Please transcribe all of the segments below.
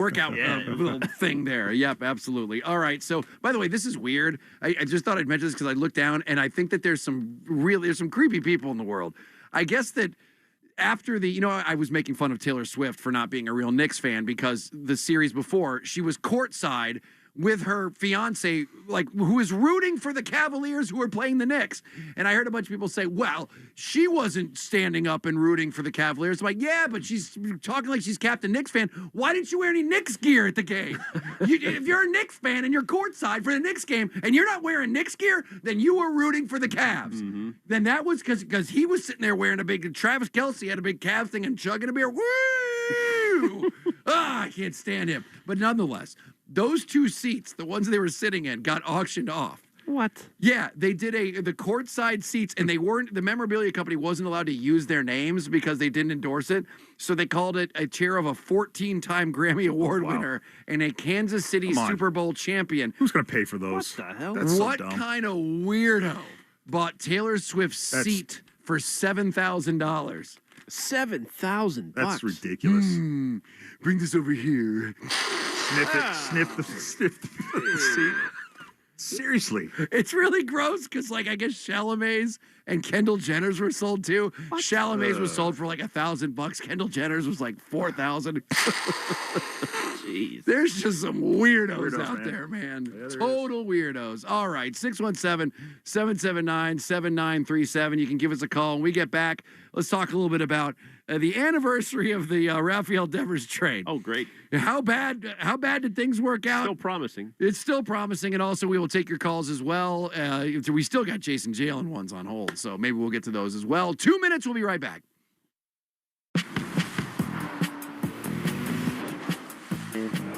workout little thing there. Yep, absolutely. All right. So, by the way, this is weird. I just thought I'd mention this because I looked down and I think that there's some creepy people in the world. I guess that after I was making fun of Taylor Swift for not being a real Knicks fan because the series before she was courtside with her fiance, who was rooting for the Cavaliers who were playing the Knicks. And I heard a bunch of people say, well, she wasn't standing up and rooting for the Cavaliers. I'm like, yeah, but she's talking like she's Captain Knicks fan. Why didn't you wear any Knicks gear at the game? If you're a Knicks fan and you're courtside for the Knicks game and you're not wearing Knicks gear, then you were rooting for the Cavs. Mm-hmm. Then that was because he was sitting there wearing Travis Kelce had a big Cavs thing and chugging a beer. Woo! I can't stand him. But nonetheless, those two seats, the ones they were sitting in, got auctioned off. What? Yeah, they did the courtside seats, and the memorabilia company wasn't allowed to use their names because they didn't endorse it. So they called it a chair of a 14-time Grammy Award winner and a Kansas City Super Bowl champion. Who's going to pay for those? What the hell? That's so what dumb. Kind of weirdo bought Taylor Swift's seat for $7,000? $7,000. That's ridiculous. Bring this over here. Sniff it. Sniff the seat. Seriously. It's really gross because, I guess Chalamet's and Kendall Jenner's were sold too. What? Chalamet's was sold for $1,000. Kendall Jenner's was $4,000. Jeez. There's just some weirdos out there, man. Yeah, total weirdos. All right, 617-779-7937. You can give us a call. When we get back, let's talk a little bit about the anniversary of the Rafael Devers trade. Oh, great. How bad did things work out? Still promising. It's still promising, and also we will take your calls as well. We still got Jason Jalen ones on hold, so maybe we'll get to those as well. 2 minutes, we'll be right back.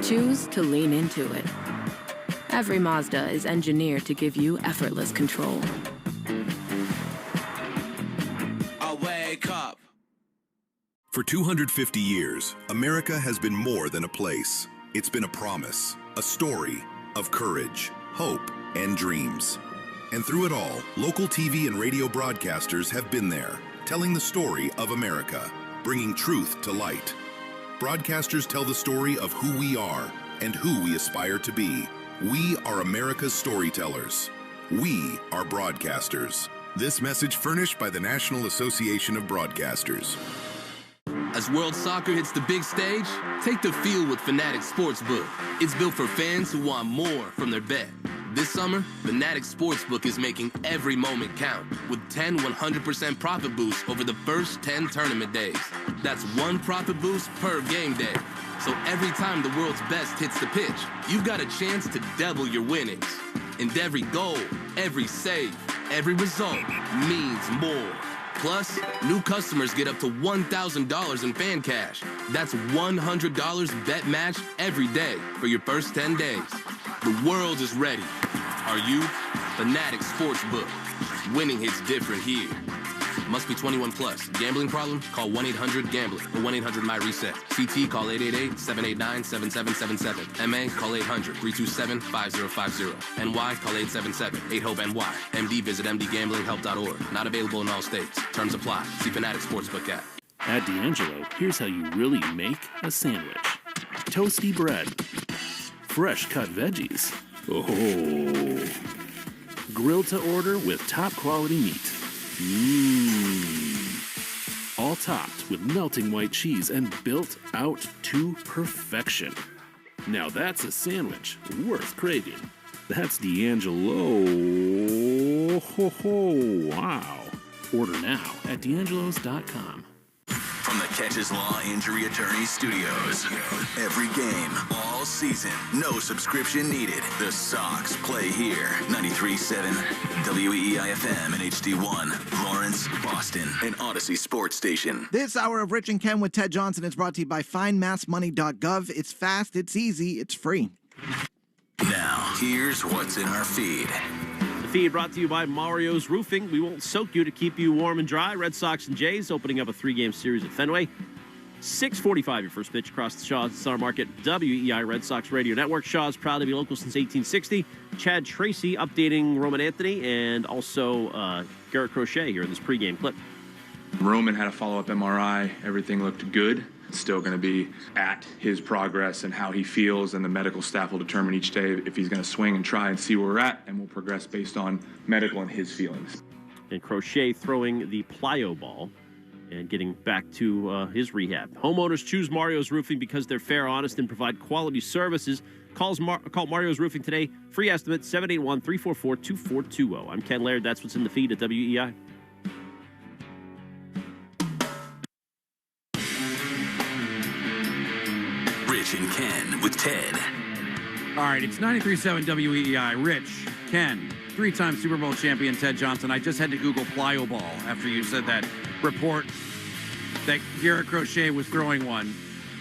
Choose to lean into it. Every Mazda is engineered to give you effortless control. I wake up. For 250 years, America has been more than a place. It's been a promise, a story of courage, hope, and dreams. And through it all, local TV and radio broadcasters have been there, telling the story of America, bringing truth to light. Broadcasters tell the story of who we are and who we aspire to be. We are America's storytellers. We are broadcasters. This message furnished by the National Association of Broadcasters. As World Soccer hits the big stage, take the field with Fanatics Sportsbook. It's built for fans who want more from their bet. This summer, Fanatics Sportsbook is making every moment count with 10 100% profit boosts over the first 10 tournament days. That's one profit boost per game day. So every time the world's best hits the pitch, you've got a chance to double your winnings. And every goal, every save, every result means more. Plus, new customers get up to $1,000 in fan cash. That's $100 bet match every day for your first 10 days. The world is ready. Are you? Fanatics Sportsbook. Winning hits different here. Must be 21 plus. Gambling problem? Call 1-800-GAMBLING or 1-800-MY-RESET. CT, call 888-789-7777. MA, call 800-327-5050. NY, call 877-8-HOPE-NY. MD, visit mdgamblinghelp.org. Not available in all states. Terms apply. See Fanatics Sportsbook app. At D'Angelo, here's how you really make a sandwich. Toasty bread. Fresh cut veggies. Oh. Grilled to order with top quality meat. All topped with melting white cheese and built out to perfection. Now that's a sandwich worth craving. That's D'Angelo. Ho ho, wow. Order now at D'Angelo's.com. From the Catches Law Injury Attorney Studios. Every game, all season, no subscription needed. The Sox play here. 93.7 WEEI-FM and HD1, Lawrence, Boston, and Odyssey Sports Station. This hour of Rich and Ken with Ted Johnson is brought to you by FindMassMoney.gov. It's fast, it's easy, it's free. Now, here's what's in our feed. Feed brought to you by Mario's Roofing. We won't soak you to keep you warm and dry. Red Sox and Jays opening up a 3-game series at Fenway. 6:45, your first pitch across the Shaw's Star Market, WEI Red Sox Radio Network. Shaw's proud to be local since 1860. Chad Tracy updating Roman Anthony and also Garrett Crochet here in this pregame clip. Roman had a follow-up MRI. Everything looked good. It's still going to be at his progress and how he feels, and the medical staff will determine each day if he's going to swing and try and see where we're at, and we'll progress based on medical and his feelings. And Crochet throwing the plyo ball and getting back to his rehab. Homeowners choose Mario's Roofing because they're fair, honest, and provide quality services. Call Mario's Roofing today. Free estimate, 781-344-2420. I'm Ken Laird. That's what's in the feed at WEI. Rich and Ken with Ted. All right, it's 93.7 WEEI. Rich, Ken, three-time Super Bowl champion Ted Johnson. I just had to Google plyo ball after you said that report that Garrett Crochet was throwing one.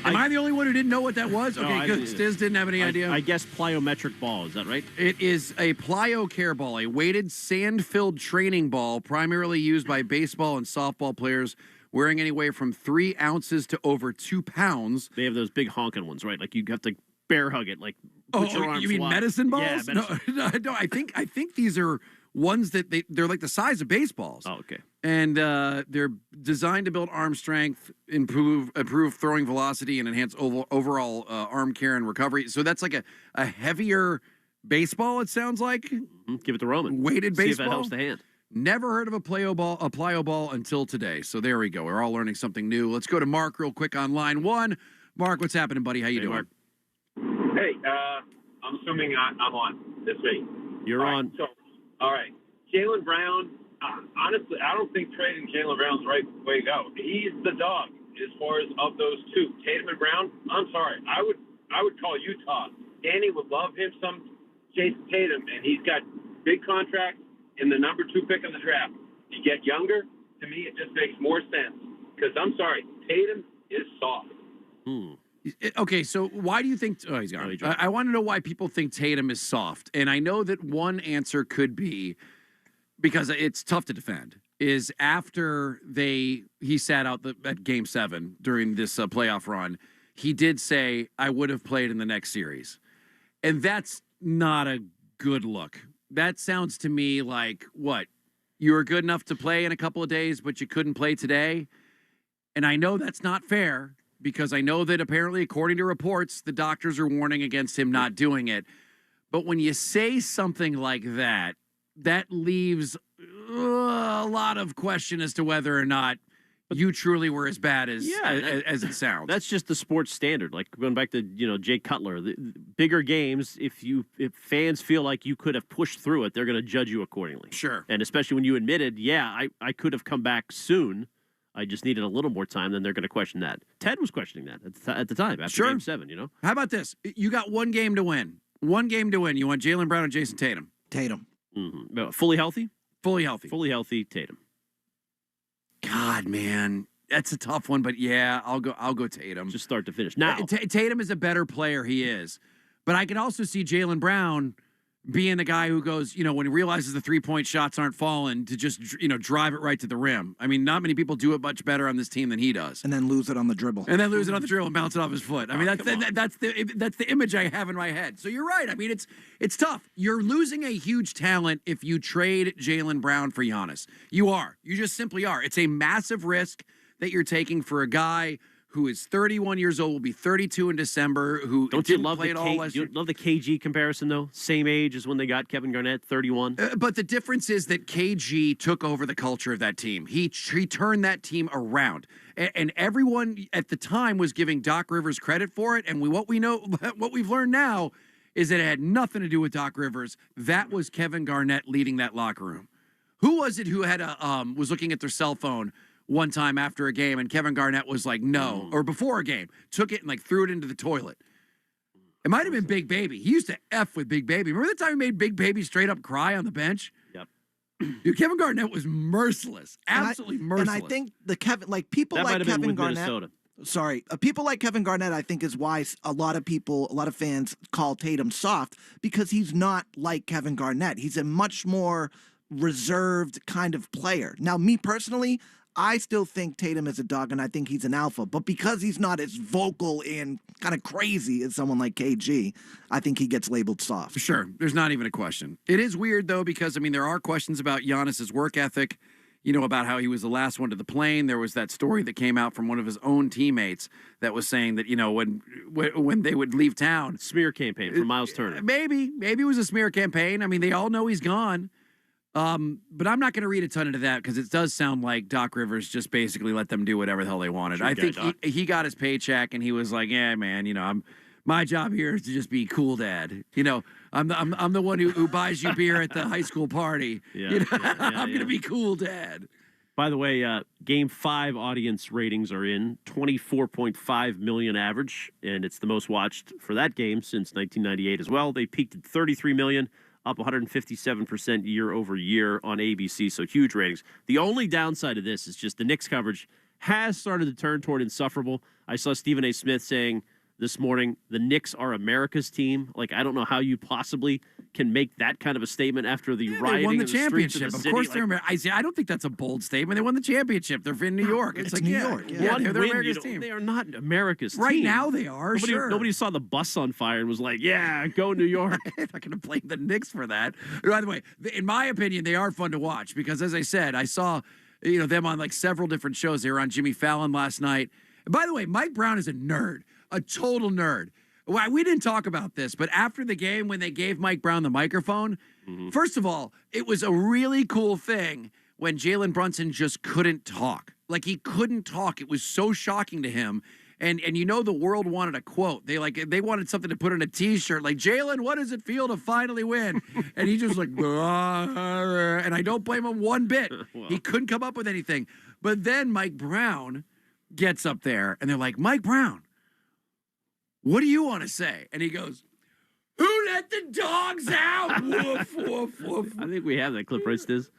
Am I the only one who didn't know what that was? Okay, no, good. Stiz didn't have any idea. I guess plyometric ball. Is that right? It is a plyo care ball, a weighted sand-filled training ball primarily used by baseball and softball players wearing anywhere from 3 ounces to over 2 pounds. They have those big honking ones, right? Like you have to bear hug it, like put your arms you mean wide. medicine balls? Yeah, medicine. No, I think these are ones that they're like the size of baseballs. Oh, okay. And they're designed to build arm strength, improve throwing velocity, and enhance overall arm care and recovery. So that's like a heavier baseball, it sounds like. Give it to Roman. Weighted See baseball. if that helps the hand. Never heard of a plyo ball until today. So there we go. We're all learning something new. Let's go to Mark real quick on line 1. Mark, what's happening, buddy? How you doing? Mark. Hey, I'm assuming I'm on this week. You're on. All right. Jaylen Brown, honestly, I don't think trading Jaylen Brown's the right way to go. He's the dog as far as of those two. Tatum and Brown, I'm sorry. I would call Utah. Danny would love him some Jason Tatum, and he's got big contract and the number 2 pick in the draft. You get younger, to me, it just makes more sense. Because I'm sorry, Tatum is soft. Okay, so why do you think? Oh, he's gone. I want to know why people think Tatum is soft, and I know that one answer could be because it's tough to defend. Is after he sat out at Game 7 during this playoff run, he did say, "I would have played in the next series," and that's not a good look. That sounds to me like what you were good enough to play in a couple of days, but you couldn't play today, and I know that's not fair. Because I know that apparently, according to reports, the doctors are warning against him not doing it. But when you say something like that, that leaves a lot of question as to whether or not you truly were as bad as it sounds. That's just the sports standard. Like going back to Jay Cutler, the bigger games. If fans feel like you could have pushed through it, they're going to judge you accordingly. Sure. And especially when you admitted, I could have come back soon. I just needed a little more time, then they're going to question that. Ted was questioning that at the time, after Game 7, How about this? You got one game to win. One game to win. You want Jaylen Brown and Jason Tatum? Tatum. Mm-hmm. Fully healthy? Fully healthy. Fully healthy, Tatum. God, man. That's a tough one, but yeah, I'll go Tatum. Just start to finish. Now, Tatum is a better player, he is. But I can also see Jaylen Brown being the guy who goes, when he realizes the three-point shots aren't falling, to just, drive it right to the rim. I mean, not many people do it much better on this team than he does. And then lose it on the dribble. And bounce it off his foot. I mean, that's the image I have in my head. So you're right. I mean, it's tough. You're losing a huge talent if you trade Jaylen Brown for Giannis. You are. You just simply are. It's a massive risk that you're taking for a guy who is 31 years old, will be 32 in December, who don't you love play it all last year. You love the KG comparison, though? Same age as when they got Kevin Garnett, 31. But the difference is that KG took over the culture of that team. He turned that team around. And everyone at the time was giving Doc Rivers credit for it. And what we've learned now is that it had nothing to do with Doc Rivers. That was Kevin Garnett leading that locker room. Who was it who had was looking at their cell phone one time after a game, and Kevin Garnett was like, no, or before a game, took it and threw it into the toilet. It might have been Big Baby. He used to F with Big Baby. Remember the time he made Big Baby straight up cry on the bench? Yep. Dude, Kevin Garnett was merciless. Absolutely merciless. And I think people that like Kevin Garnett. Minnesota. Sorry, people like Kevin Garnett, I think, is why a lot of fans call Tatum soft, because he's not like Kevin Garnett. He's a much more reserved kind of player. Now, me personally, I still think Tatum is a dog, and I think he's an alpha. But because he's not as vocal and kind of crazy as someone like KG, I think he gets labeled soft. Sure. There's not even a question. It is weird, though, because, there are questions about Giannis's work ethic. about how he was the last one to the plane. There was that story that came out from one of his own teammates that was saying that, when they would leave town. Smear campaign from Miles Turner. Maybe it was a smear campaign. I mean, they all know he's gone. But I'm not going to read a ton into that because it does sound like Doc Rivers just basically let them do whatever the hell they wanted. Sure, I think he got his paycheck and he was like, yeah, man, my job here is to just be cool dad. I'm the one who buys you beer at the high school party. I'm going to be cool dad. By the way, Game 5 audience ratings are in 24.5 million average, and it's the most watched for that game since 1998 as well. They peaked at 33 million. Up 157% year over year on ABC, so huge ratings. The only downside of this is just the Knicks coverage has started to turn toward insufferable. I saw Stephen A. Smith saying this morning, the Knicks are America's team. Like, I don't know how you possibly can make that kind of a statement after the rioting. They won the in the streets championship. of the Of city. course, they're American. I don't think that's a bold statement. They won the championship. They're in New York. It's like New York. Yeah, One they're win, America's team. They are not America's team. Right now, they are. Nobody saw the bus on fire and was like, yeah, go New York. I'm not going to blame the Knicks for that. By the way, in my opinion, they are fun to watch because, as I said, I saw them on like several different shows. They were on Jimmy Fallon last night. And by the way, Mike Brown is a nerd, a total nerd. Well, we didn't talk about this, but after the game, when they gave Mike Brown the microphone, first of all, it was a really cool thing when Jalen Brunson just couldn't talk. Like, he couldn't talk. It was so shocking to him. And the world wanted a quote. They wanted something to put on a T-shirt, like, Jalen, what does it feel to finally win? And he just like, and I don't blame him one bit. Well. He couldn't come up with anything. But then Mike Brown gets up there, and they're like, Mike Brown, what do you want to say? And he goes, who let the dogs out? Woof, woof, woof. I think we have that clip, right, Stiz?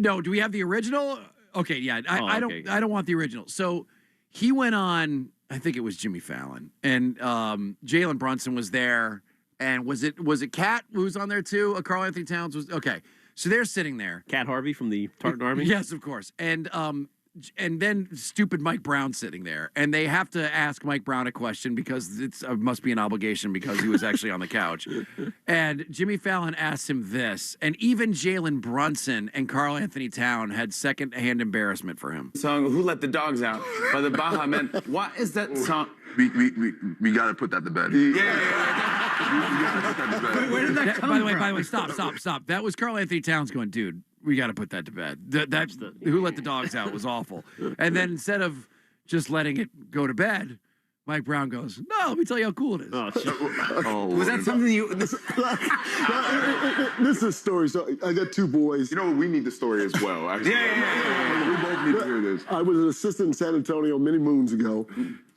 No, do we have the original? Okay, yeah. I don't want the original. So he went on, I think it was Jimmy Fallon, and Jalen Brunson was there. And was it Cat who was on there too? Carl Anthony Towns was okay. So they're sitting there. Cat Harvey from the Tartan Army? Yes, of course. And then stupid Mike Brown sitting there. And they have to ask Mike Brown a question because it must be an obligation because he was actually on the couch. And Jimmy Fallon asked him this. And even Jalen Brunson and Carl Anthony Towns had secondhand embarrassment for him. Song Who Let the Dogs Out by the Baja Men. What is that song? We got to put that to bed. Where did that come By from? the way, stop. That was Carl Anthony Towns going, dude, we got to put that to bed. That's Who Let the Dogs Out was awful. And then instead of just letting it go to bed, Mike Brown goes, no, let me tell you how cool it is. Was that something you... This is a story. So I got two boys. We need the story as well. Actually. We both need to hear this. I was an assistant in San Antonio many moons ago.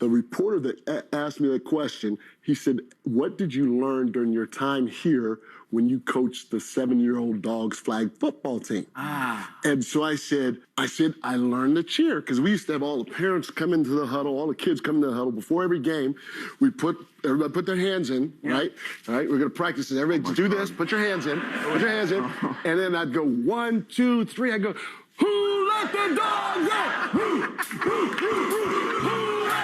The reporter that asked me that question, he said, what did you learn during your time here when you coached the 7-year-old Dogs flag football team? And so I said, I learned to cheer because we used to have all the parents come into the huddle, all the kids come into the huddle before every game. Everybody put their hands in, right? All right, we're going to practice it. Everybody do this, put your hands in, And then I'd go 1, 2, 3. I'd go, who let the dogs out? Who let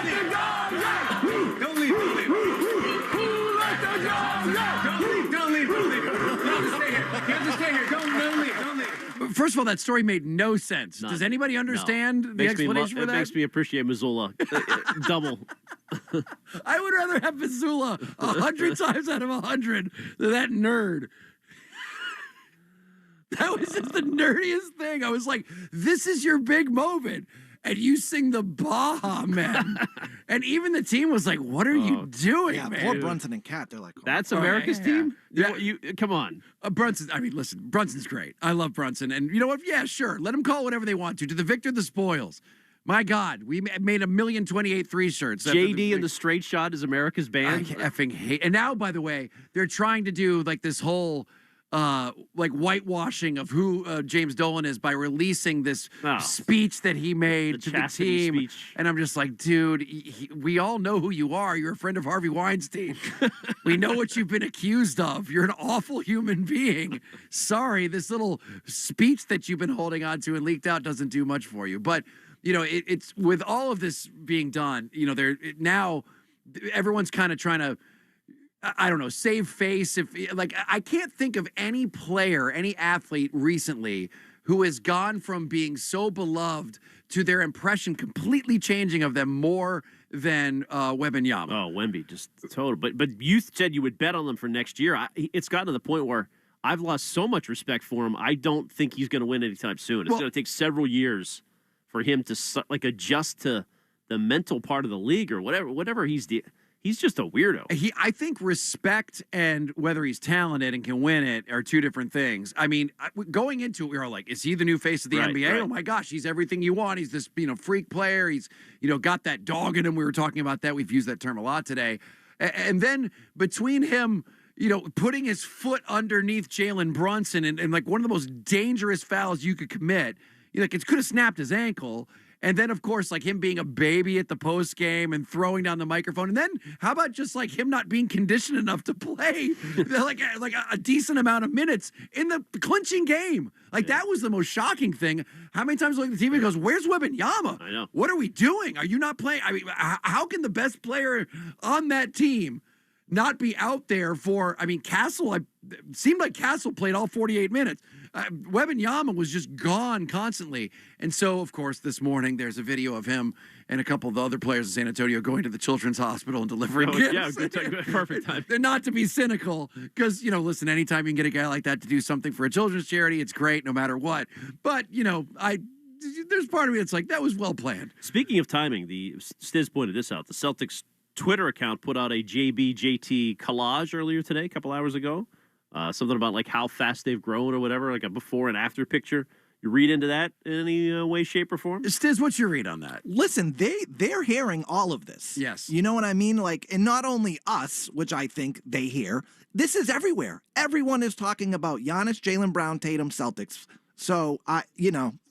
the dogs out? Don't leave. Who let the dogs out? Don't leave. You have to stay here. You have to stay here. Don't leave. First of all, that story made no sense. None. Does anybody understand the explanation for that? It makes me appreciate Missoula. Double. I would rather have Missoula 100 times out of 100 than that nerd. That was just the nerdiest thing. I was like, this is your big moment. And you sing the Baja Men. And even the team was like, what are you doing, Yeah, man? poor Brunson and Cat. They're like, oh. That's America's team? Yeah. You come on. Brunson's great. I love Brunson. And you know what? Yeah, sure. Let them call it whatever they want to. To the victor, the spoils. My God, we made 1,028,3 shirts. JD and the Straight Shot is America's band. I effing hate. And now, by the way, they're trying to do like this whole whitewashing of who James Dolan is by releasing this speech that he made to the team. Speech. And I'm just like, dude, we all know who you are. You're a friend of Harvey Weinstein. We know what you've been accused of. You're an awful human being. Sorry, this little speech that you've been holding on to and leaked out doesn't do much for you. But, it's with all of this being done, now everyone's kind of trying to, I don't know, save face. I can't think of any player, any athlete recently who has gone from being so beloved to their impression completely changing of them more than Wembanyama. Oh, Wemby, just total. But you said you would bet on them for next year. It's gotten to the point where I've lost so much respect for him. I don't think he's going to win anytime soon. It's going to take several years for him to adjust to the mental part of the league or whatever he's just a weirdo. I think respect and whether he's talented and can win it are two different things. I mean, going into it, we were like, is he the new face of the NBA? Right. Oh my gosh, he's everything you want. He's this, freak player. He's, got that dog in him. We were talking about that. We've used that term a lot today. And then between him, putting his foot underneath Jalen Brunson and like one of the most dangerous fouls you could commit, it could have snapped his ankle. And then, of course, like him being a baby at the post game and throwing down the microphone. And then how about just like him not being conditioned enough to play like a decent amount of minutes in the clinching game? Like that was the most shocking thing. How many times like the TV goes, where's Wembanyama? I know. What are we doing? Are you not playing? I mean, how can the best player on that team not be out there for, Castle, seemed like Castle played all 48 minutes. Wembanyama was just gone constantly. And so, of course, this morning, there's a video of him and a couple of the other players in San Antonio going to the Children's Hospital and delivering gifts. Yeah, good perfect time. They're not to be cynical because, listen, anytime you can get a guy like that to do something for a children's charity, it's great no matter what. But, there's part of me that's like, that was well planned. Speaking of timing, Stiz pointed this out. The Celtics Twitter account put out a JT collage earlier today, a couple hours ago. Something about like how fast they've grown or whatever, like a before and after picture. You read into that in any way, shape, or form? Stiz, what's your read on that? Listen, they're hearing all of this. Yes. You know what I mean? Like, and not only us, which I think they hear, this is everywhere. Everyone is talking about Giannis, Jaylen Brown, Tatum, Celtics. So, I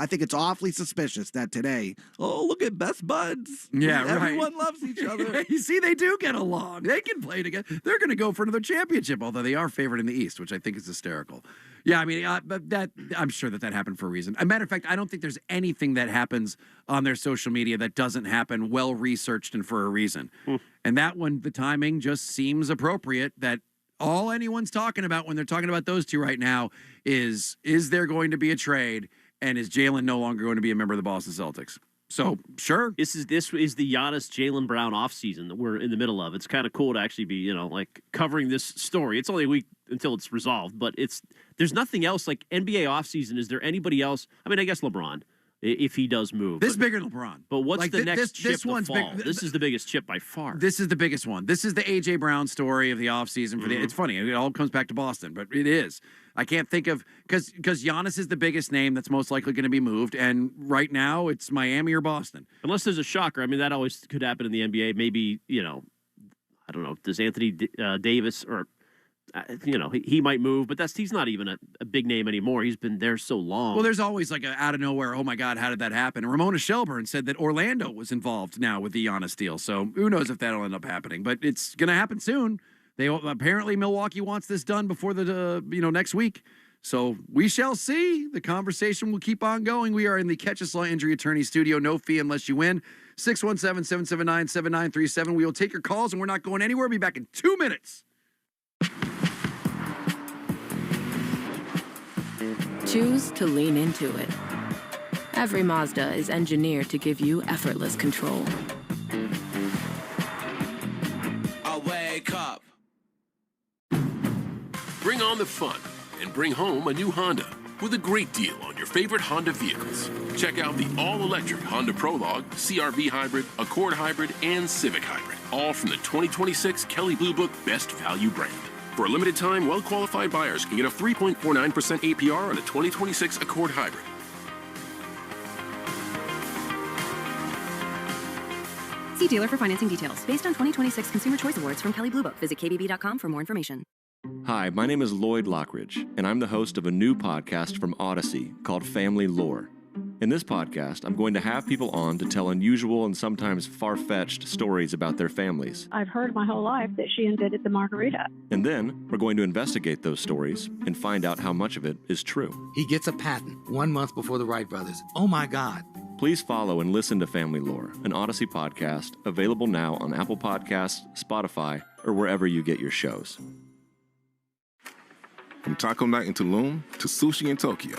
think it's awfully suspicious that today, look at best buds. Yeah, Everyone loves each other. You see, they do get along. They can play together. They're going to go for another championship, although they are favored in the East, which I think is hysterical. Yeah, but that I'm sure that happened for a reason. As a matter of fact, I don't think there's anything that happens on their social media that doesn't happen well-researched and for a reason. And that one, the timing just seems appropriate that all anyone's talking about when they're talking about those two right now is there going to be a trade, and is Jalen no longer going to be a member of the Boston Celtics? So, sure. This is the Giannis Jaylen Brown offseason that we're in the middle of. It's kind of cool to actually be, covering this story. It's only a week until it's resolved, but there's nothing else like NBA offseason. Is there anybody else? I mean, I guess LeBron, if he does move. This is bigger than LeBron. But what's the next chip this one's to fall? big, this is the biggest chip by far. This is the biggest one. This is the A.J. Brown story of the offseason. It's funny. It all comes back to Boston, but it is. I can't think of – because Giannis is the biggest name that's most likely going to be moved, and right now it's Miami or Boston. Unless there's a shocker. I mean, that always could happen in the NBA. Maybe, I don't know, does Anthony Davis or – he might move, but he's not even a big name anymore. He's been there so long. Well, there's always like out of nowhere, oh my God, how did that happen? And Ramona Shelburne said that Orlando was involved now with the Giannis deal. So who knows if that'll end up happening, but it's going to happen soon. Apparently Milwaukee wants this done before the next week. So we shall see. The conversation will keep on going. We are in the Catches Law Injury Attorney Studio. No fee unless you win. 617-779-7937. We will take your calls, and we're not going anywhere. We'll be back in 2 minutes. Choose to lean into it. Every Mazda is engineered to give you effortless control. I wake up. Bring on the fun and bring home a new Honda with a great deal on your favorite Honda vehicles. Check out the all-electric Honda Prologue, CR-V Hybrid, Accord Hybrid, and Civic Hybrid, all from the 2026 Kelley Blue Book Best Value brand. For a limited time, well-qualified buyers can get a 3.49% APR on a 2026 Accord Hybrid. See dealer for financing details. Based on 2026 Consumer Choice Awards from Kelley Blue Book. Visit kbb.com for more information. Hi, my name is Lloyd Lockridge, and I'm the host of a new podcast from Odyssey called Family Lore. In this podcast, I'm going to have people on to tell unusual and sometimes far-fetched stories about their families. I've heard my whole life that she invented the margarita. And then we're going to investigate those stories and find out how much of it is true. He gets a patent 1 month before the Wright brothers. Oh my God. Please follow and listen to Family Lore, an Odyssey podcast available now on Apple Podcasts, Spotify, or wherever you get your shows. From taco night in Tulum to sushi in Tokyo,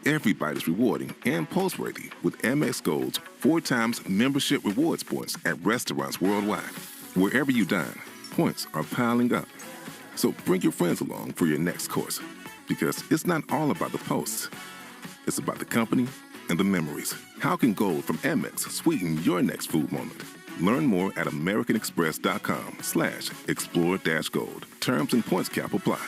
every bite is rewarding and post-worthy with Amex Gold's 4 times membership rewards points at restaurants worldwide. Wherever you dine, points are piling up. So bring your friends along for your next course, because it's not all about the posts. It's about the company and the memories. How can gold from Amex sweeten your next food moment? Learn more at americanexpress.com/explore-gold. Terms and points cap apply.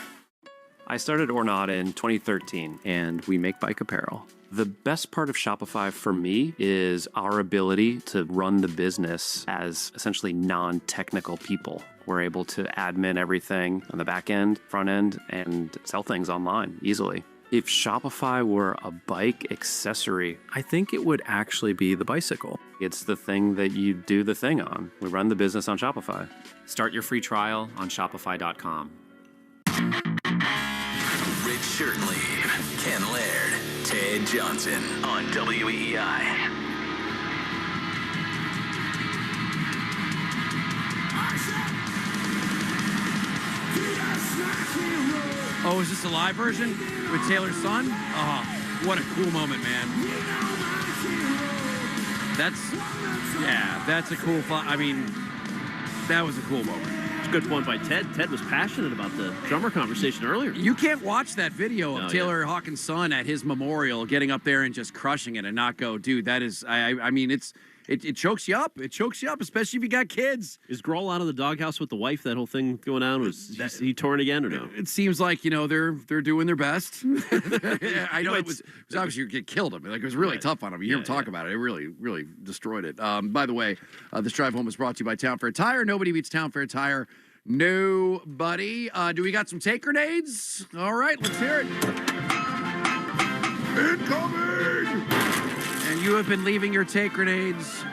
I started Ornata in 2013, and we make bike apparel. The best part of Shopify for me is our ability to run the business as essentially non-technical people. We're able to admin everything on the back end, front end, and sell things online easily. If Shopify were a bike accessory, I think it would actually be the bicycle. It's the thing that you do the thing on. We run the business on Shopify. Start your free trial on shopify.com. Rich Shirtlean, Ken Laird, Ted Johnson on WEEI. Oh, is this a live version with Taylor's son? Oh, what a cool moment, man. That's a cool, that was a cool moment. It's a good point by Ted. Ted was passionate about the drummer conversation earlier. You can't watch that video of Taylor Hawkins' son at his memorial getting up there and just crushing it and not go, dude, that is, it chokes you up. It chokes you up, especially if you got kids. Is Grohl out of the doghouse with the wife? That whole thing going on? Was he torn again or no? It seems like, they're doing their best. I know it was obviously you get killed him. Like, it was really tough on him. You hear him talk about it. It really, really destroyed it. By the way, this drive home is brought to you by Town Fair Tire. Nobody beats Town Fair Tire. Nobody. Do we got some take grenades? All right, let's hear it. Incoming! And you have been leaving your take grenades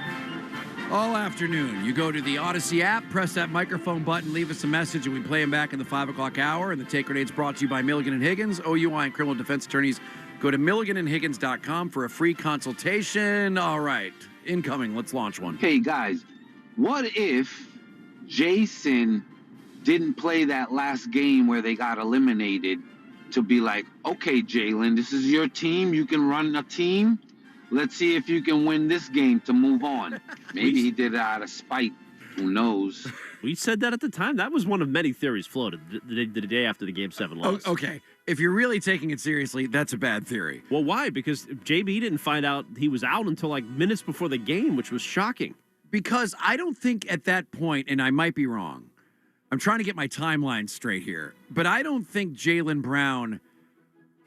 all afternoon. You go to the Odyssey app, press that microphone button, leave us a message, and we play them back in the 5 o'clock hour. And the take grenades brought to you by Milligan & Higgins, OUI and criminal defense attorneys. Go to milliganandhiggins.com for a free consultation. All right, incoming. Let's launch one. Hey, guys, what if Jason didn't play that last game where they got eliminated to be like, okay, Jalen, this is your team. You can run a team. Let's see if you can win this game to move on. Maybe he did it out of spite. Who knows? We said that at the time. That was one of many theories floated the day after the Game 7 loss. Oh, okay. If you're really taking it seriously, that's a bad theory. Well, why? Because JB didn't find out he was out until like minutes before the game, which was shocking. Because I don't think at that point, and I might be wrong, I'm trying to get my timeline straight here, but I don't think Jaylen Brown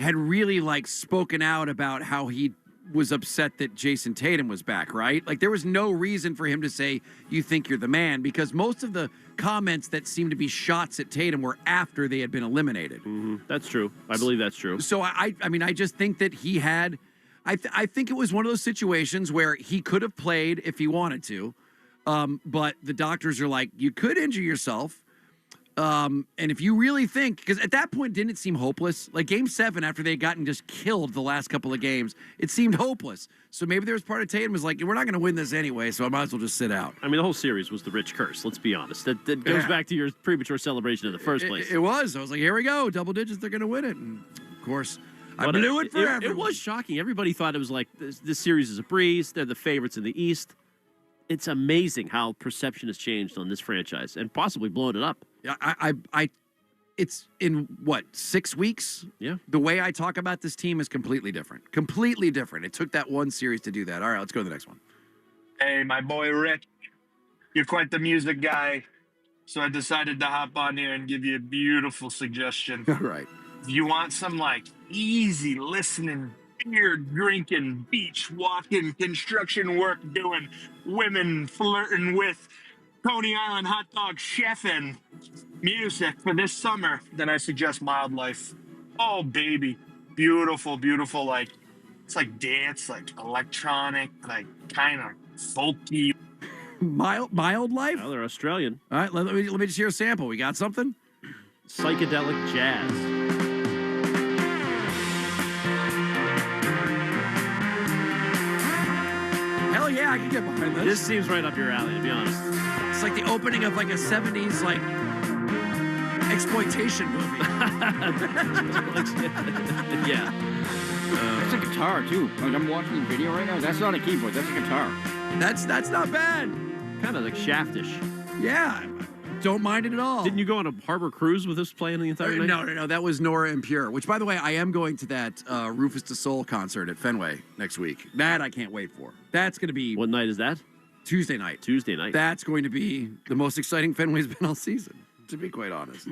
had really spoken out about how he was upset that Jason Tatum was back, right? Like, there was no reason for him to say, you think you're the man, because most of the comments that seemed to be shots at Tatum were after they had been eliminated. Mm-hmm. That's true. I believe that's true. So, I just think that he had, I think it was one of those situations where he could have played if he wanted to, but the doctors are like, you could injure yourself. And if you really think, because at that point, didn't it seem hopeless? Like Game 7, after they had gotten just killed the last couple of games, it seemed hopeless. So maybe there was part of Tatum was like, we're not going to win this anyway, so I might as well just sit out. I mean, the whole series was the Rich curse, let's be honest. That goes back to your premature celebration in the first place. It was. I was like, here we go, double digits, they're going to win it. And of course, I blew it for everyone. It was shocking. Everybody thought it was like, this series is a breeze. They're the favorites in the East. It's amazing how perception has changed on this franchise and possibly blown it up. Yeah, it's in, 6 weeks? Yeah. The way I talk about this team is completely different. Completely different. It took that one series to do that. All right, let's go to the next one. Hey, my boy Rick, you're quite the music guy, so I decided to hop on here and give you a beautiful suggestion. All right. If you want some, easy listening, beer drinking, beach walking, construction work doing, women flirting with, Coney Island hot dog chefing music for this summer, then I suggest Mild Life. Oh, baby. Beautiful, beautiful, it's like dance, electronic, kind of folky. Mild Life? Well, they're Australian. All right, let me just hear a sample. We got something? Psychedelic jazz. Hell yeah, I can get behind this. This seems right up your alley, to be honest. It's like the opening of a 70s exploitation movie. Yeah. That's a guitar, too. Like, I'm watching the video right now. That's not a keyboard. That's a guitar. That's not bad. Kind of like Shaftish. Yeah. Don't mind it at all. Didn't you go on a harbor cruise with us playing the entire night? No. That was Nora and Pure, which, by the way, I am going to that Rufus to Soul concert at Fenway next week. That I can't wait for. That's going to be... What night is that? Tuesday night. Tuesday night. That's going to be the most exciting Fenway's been all season, to be quite honest.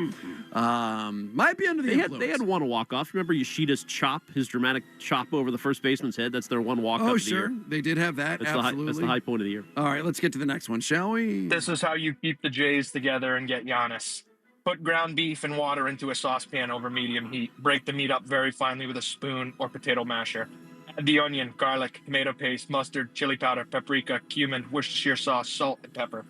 Might be under the influence. They had one walk-off. Remember Yoshida's chop, his dramatic chop over the first baseman's head? That's their one walk-off Oh, of the sure. year. They did have that. Absolutely. That's the high point of the year. All right, let's get to the next one, shall we? This is how you keep the Jays together and get Giannis. Put ground beef and water into a saucepan over medium heat. Break the meat up very finely with a spoon or potato masher. Add the onion, garlic, tomato paste, mustard, chili powder, paprika, cumin, Worcestershire sauce, salt, and pepper.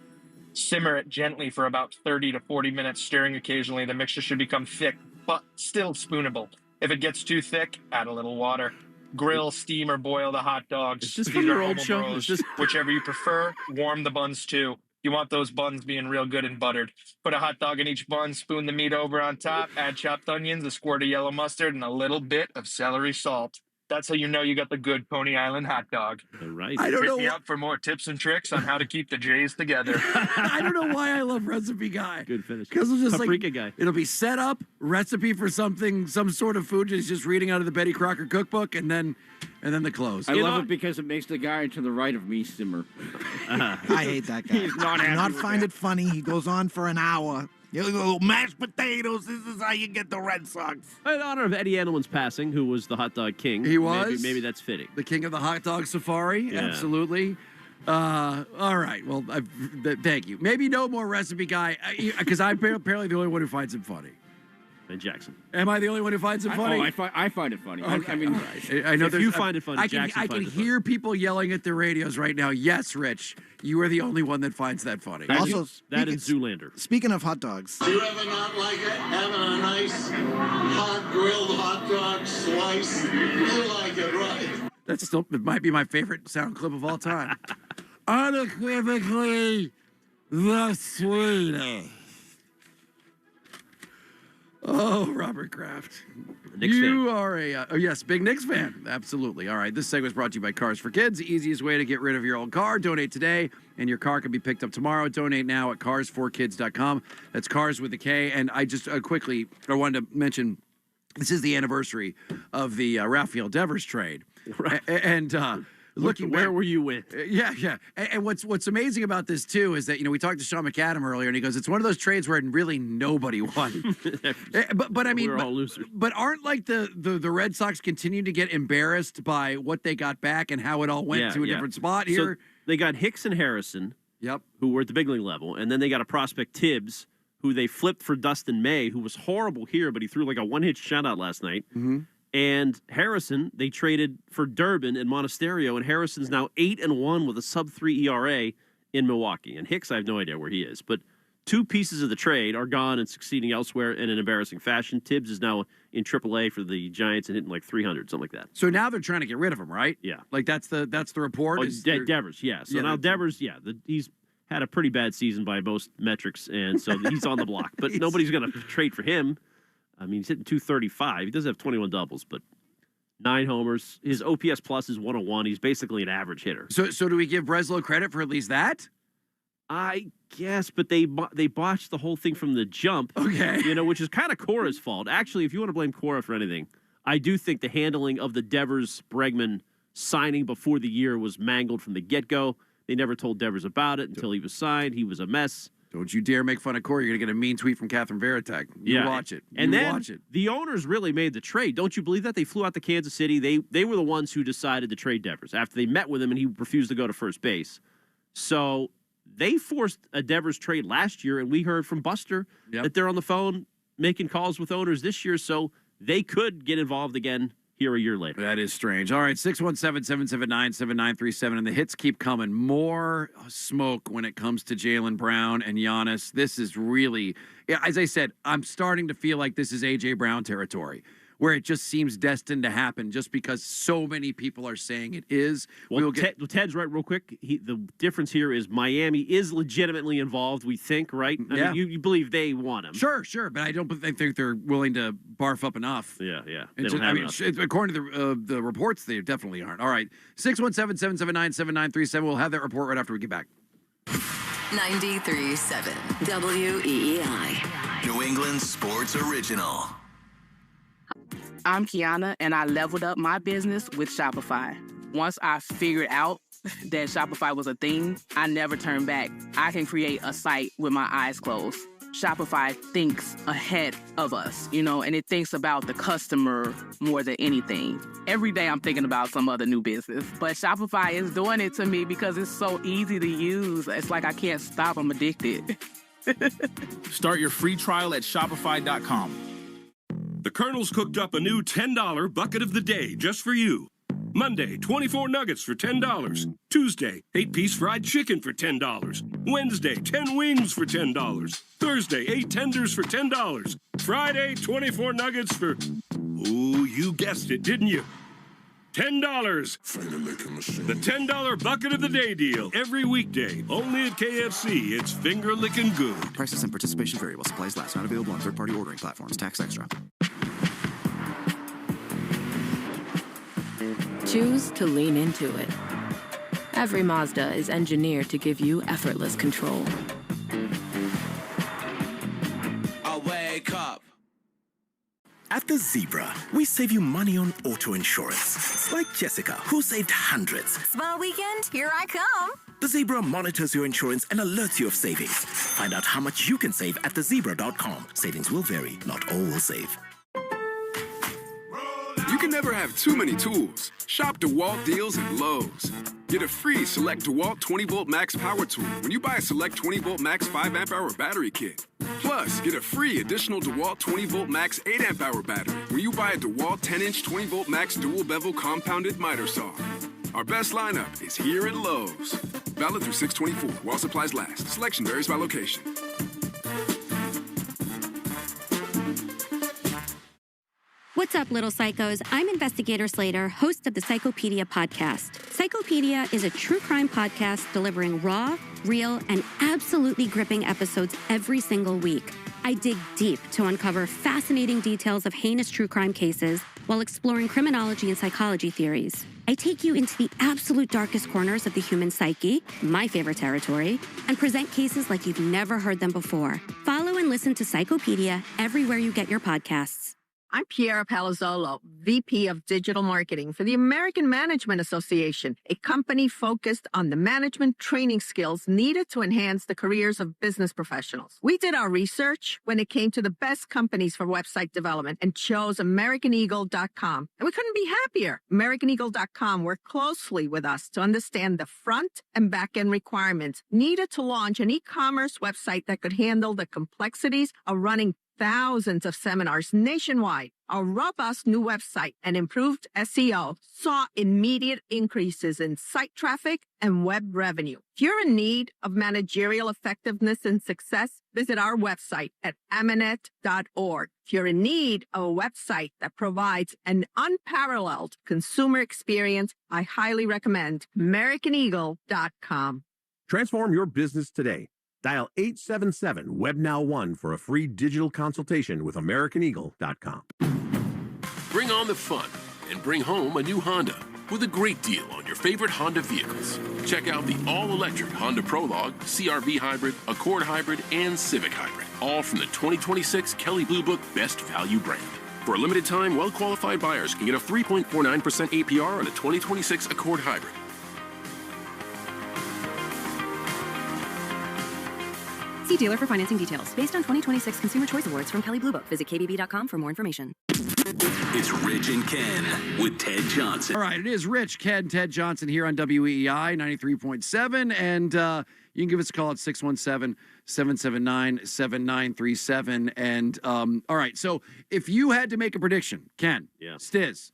Simmer it gently for about 30 to 40 minutes, stirring occasionally. The mixture should become thick, but still spoonable. If it gets too thick, add a little water. Grill, steam, or boil the hot dogs. Is this These from your are old Homo show? Bros. Is this... Whichever you prefer, warm the buns too. You want those buns being real good and buttered. Put a hot dog in each bun, spoon the meat over on top, add chopped onions, a squirt of yellow mustard, and a little bit of celery salt. That's how you know you got the good Coney Island hot dog. All right. I don't Hit know me up for more tips and tricks on how to keep the Jays together. I don't know why I love Recipe Guy. Good finish. Because it's just Paprika Guy. It'll be set up, recipe for something, some sort of food. He's just reading out of the Betty Crocker cookbook, and then the close. I love it because it makes the guy to the right of me simmer. I hate that guy. He's not I do happy not with find that. it funny. He goes on for an hour. You go, mashed potatoes. This is how you get the Red Sox. In honor of Eddie Andelman's passing, who was the hot dog king. He was. Maybe that's fitting. The king of the hot dog safari. Yeah. Absolutely. All right. Well, thank you. Maybe no more Recipe Guy, because I'm apparently the only one who finds him funny. And Jackson. Am I the only one who finds it funny? I find it funny. Okay, I mean, all right. I know If there's- you find it funny, I Jackson can finds it hear people yelling at their radios right now. Yes, Rich, you are the only one that finds that funny. Also, that and Zoolander. Speaking of hot dogs, Do you ever not like it? Having a nice hot grilled hot dog slice? You like it, right? That's still, it might be my favorite sound clip of all time. Unequivocally the sweetest. Oh, Robert Kraft. Knicks you are a, yes, big Knicks fan. Absolutely. All right, this segment is brought to you by Cars for Kids, the easiest way to get rid of your old car. Donate today, and your car can be picked up tomorrow. Donate now at carsforkids.com. That's Cars with a K. And I just quickly, I wanted to mention, this is the anniversary of the Rafael Devers trade. Right. And looking where back, were you with? Yeah. And what's amazing about this too is that we talked to Sean McAdam earlier, and he goes, it's one of those trades where really nobody won. but I mean, we're all losers. But aren't like the Red Sox continue to get embarrassed by what they got back and how it all went to a different spot here? So they got Hicks and Harrison. Yep. Who were at the big league level, and then they got a prospect Tibbs, who they flipped for Dustin May, who was horrible here, but he threw like a one-hit shutout last night. Mm-hmm. And Harrison, they traded for Durbin and Monasterio, and Harrison's now 8-1 with a sub-3 ERA in Milwaukee. And Hicks, I have no idea where he is. But two pieces of the trade are gone and succeeding elsewhere in an embarrassing fashion. Tibbs is now in AAA for the Giants and hitting like 300, something like that. So now they're trying to get rid of him, right? Yeah. Like that's the report. Devers, yeah. So now Devers, he's had a pretty bad season by most metrics, and so he's on the block. But nobody's going to trade for him. I mean, he's hitting 235. He does have 21 doubles, but 9 homers. His OPS plus is 101. He's basically an average hitter. So do we give Breslow credit for at least that? I guess, but they botched the whole thing from the jump. Okay. Which is kind of Cora's fault. Actually, if you want to blame Cora for anything, I do think the handling of the Devers-Bregman signing before the year was mangled from the get-go. They never told Devers about it until he was signed. He was a mess. Don't you dare make fun of Corey. You're going to get a mean tweet from Catherine Veritek. You watch it. And then watch it. The owners really made the trade. Don't you believe that? They flew out to Kansas City. They were the ones who decided to trade Devers after they met with him and he refused to go to first base. So they forced a Devers trade last year, and we heard from Buster that they're on the phone making calls with owners this year, so they could get involved again here a year later. That is strange. All right, 617-779-7937, and the hits keep coming. More smoke when it comes to Jaylen Brown and Giannis. This is really, as I said, I'm starting to feel like this is A.J. Brown territory, where it just seems destined to happen just because so many people are saying it is. Well, Ted's right real quick. The difference here is Miami is legitimately involved, we think, right? I mean, you believe they want him. Sure. But I don't think they're willing to barf up enough. Yeah. They And don't have enough. according to the reports, they definitely aren't. All right. 617-779-7937. We'll have that report right after we get back. 93.7 WEEI. New England Sports Original. I'm Kiana, and I leveled up my business with Shopify. Once I figured out that Shopify was a thing, I never turned back. I can create a site with my eyes closed. Shopify thinks ahead of us, and it thinks about the customer more than anything. Every day I'm thinking about some other new business, but Shopify is doing it to me because it's so easy to use. It's like I can't stop. I'm addicted. Start your free trial at Shopify.com. The Colonel's cooked up a new $10 bucket of the day just for you. Monday, 24 nuggets for $10. Tuesday, 8-piece fried chicken for $10. Wednesday, 10 wings for $10. Thursday, 8 tenders for $10. Friday, 24 nuggets for... Ooh, you guessed it, didn't you? $10. The $10 bucket of the day deal. Every weekday. Only at KFC. It's finger-licking good. Prices and participation vary while supplies last. Not available on third-party ordering platforms. Tax extra. Choose to lean into it. Every Mazda is engineered to give you effortless control. I wake up. At The Zebra, we save you money on auto insurance. Like Jessica, who saved hundreds. Small weekend, here I come. The Zebra monitors your insurance and alerts you of savings. Find out how much you can save at thezebra.com. Savings will vary, not all will save. You can never have too many tools. Shop DeWalt deals at Lowe's. Get a free Select DeWalt 20-volt max power tool when you buy a Select 20-volt max 5-amp-hour battery kit. Plus, get a free additional DeWalt 20-volt max 8-amp-hour battery when you buy a DeWalt 10-inch 20-volt max dual bevel compounded miter saw. Our best lineup is here at Lowe's. Valid through 6/24 while supplies last. Selection varies by location. What's up, little psychos? I'm Investigator Slater, host of the Psychopedia podcast. Psychopedia is a true crime podcast delivering raw, real, and absolutely gripping episodes every single week. I dig deep to uncover fascinating details of heinous true crime cases while exploring criminology and psychology theories. I take you into the absolute darkest corners of the human psyche, my favorite territory, and present cases like you've never heard them before. Follow and listen to Psychopedia everywhere you get your podcasts. I'm Piera Palazzolo, VP of Digital Marketing for the American Management Association, a company focused on the management training skills needed to enhance the careers of business professionals. We did our research when it came to the best companies for website development and chose AmericanEagle.com. And we couldn't be happier. AmericanEagle.com worked closely with us to understand the front and back end requirements needed to launch an e-commerce website that could handle the complexities of running thousands of seminars nationwide. Our robust new website and improved SEO saw immediate increases in site traffic and web revenue. If you're in need of managerial effectiveness and success, visit our website at amanet.org. If you're in need of a website that provides an unparalleled consumer experience, I highly recommend AmericanEagle.com. Transform your business today. Dial 877-WebNow1 for a free digital consultation with AmericanEagle.com. Bring on the fun and bring home a new Honda with a great deal on your favorite Honda vehicles. Check out the all-electric Honda Prologue, CR-V Hybrid, Accord Hybrid, and Civic Hybrid, all from the 2026 Kelley Blue Book Best Value brand. For a limited time, well-qualified buyers can get a 3.49% APR on a 2026 Accord Hybrid. See dealer for financing details. Based on 2026 Consumer Choice Awards from Kelley Blue Book. Visit KBB.com for more information. It's Rich and Ken with Ted Johnson. All right, it is Rich, Ken, Ted Johnson here on WEEI 93.7. And you can give us a call at 617-779-7937. And all right, so if you had to make a prediction, Ken, Stiz,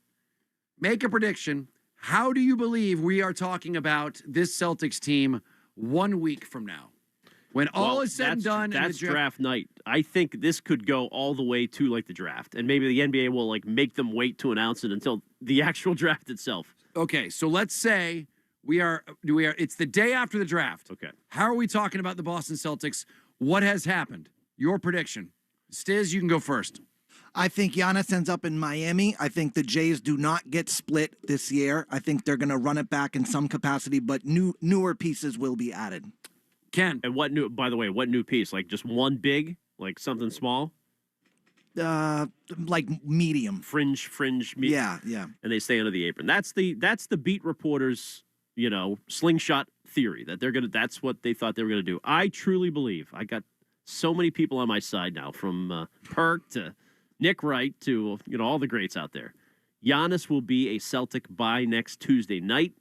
make a prediction. How do you believe we are talking about this Celtics team 1 week from now? When all is said and done, that's draft night. I think this could go all the way to like the draft, and maybe the NBA will like make them wait to announce it until the actual draft itself. Okay, so let's say it's the day after the draft. Okay. How are we talking about the Boston Celtics? What has happened? Your prediction. Stiz, you can go first. I think Giannis ends up in Miami. I think the Jays do not get split this year. I think they're going to run it back in some capacity, but newer pieces will be added. Ken. And what new piece? Like just one big? Like something small? Like medium. Fringe medium. Yeah. And they stay under the apron. That's the beat reporters, slingshot theory that that's what they thought they were going to do. I truly believe I got so many people on my side now, from Perk to Nick Wright to all the greats out there. Giannis will be a Celtic by next Tuesday night.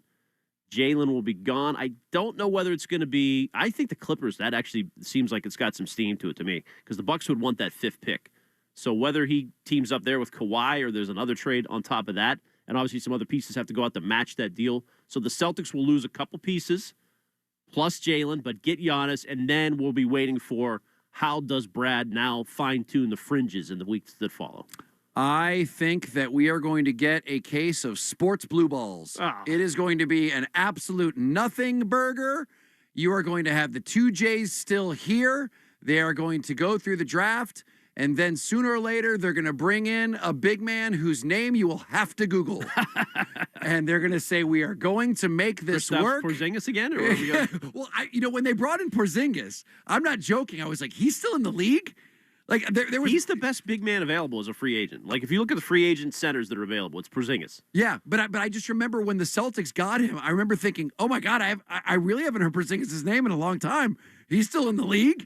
Jalen will be gone. I don't know whether it's going to be. I think the Clippers. That actually seems like it's got some steam to it to me, because the Bucks would want that 5th pick. So whether he teams up there with Kawhi or there's another trade on top of that, and obviously some other pieces have to go out to match that deal. So the Celtics will lose a couple pieces plus Jalen, but get Giannis, and then we'll be waiting for how does Brad now fine-tune the fringes in the weeks that follow. I think that we are going to get a case of sports blue balls. Oh. It is going to be an absolute nothing burger. You are going to have the 2 Jays still here. They are going to go through the draft, and then sooner or later, they're going to bring in a big man whose name you will have to Google. And they're going to say, we are going to make this Kristaps work. Porzingis again? Or are we gonna... Well, when they brought in Porzingis, I'm not joking. I was like, he's still in the league? Like He's the best big man available as a free agent. Like, if you look at the free agent centers that are available, it's Porzingis. Yeah, but I just remember when the Celtics got him, I remember thinking, oh my God, I really haven't heard Porzingis' name in a long time. He's still in the league. Yeah.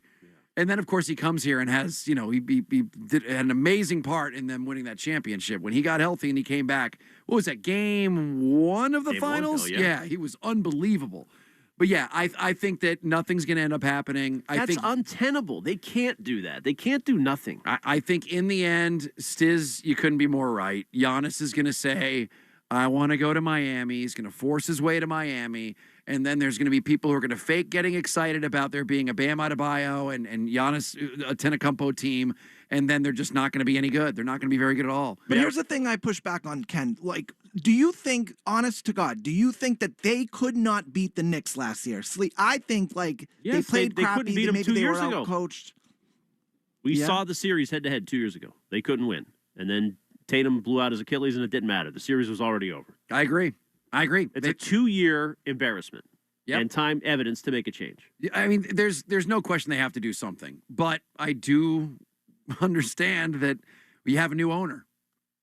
And then, of course, he comes here and has, he did an amazing part in them winning that championship. When he got healthy and he came back, what was that, game 1 of the finals? Yeah, he was unbelievable. But yeah, I think that nothing's going to end up happening. That's untenable. They can't do that. They can't do nothing. I think in the end, Stiz, you couldn't be more right. Giannis is going to say, I want to go to Miami. He's going to force his way to Miami. And then there's going to be people who are going to fake getting excited about there being a Bam Adebayo and Giannis Antetokounmpo team. And then they're just not going to be any good. They're not going to be very good at all. But here's the thing I push back on, Ken. Like, do you think, honest to God, do you think that they could not beat the Knicks last year? I think, they played crappy. Couldn't beat them maybe 2 they years were ago. outcoached. We saw the series head-to-head 2 years ago. They couldn't win. And then Tatum blew out his Achilles, and it didn't matter. The series was already over. I agree. It's a 2-year embarrassment. Yep. And time evidence to make a change. I mean, there's no question they have to do something. But I do understand that we have a new owner.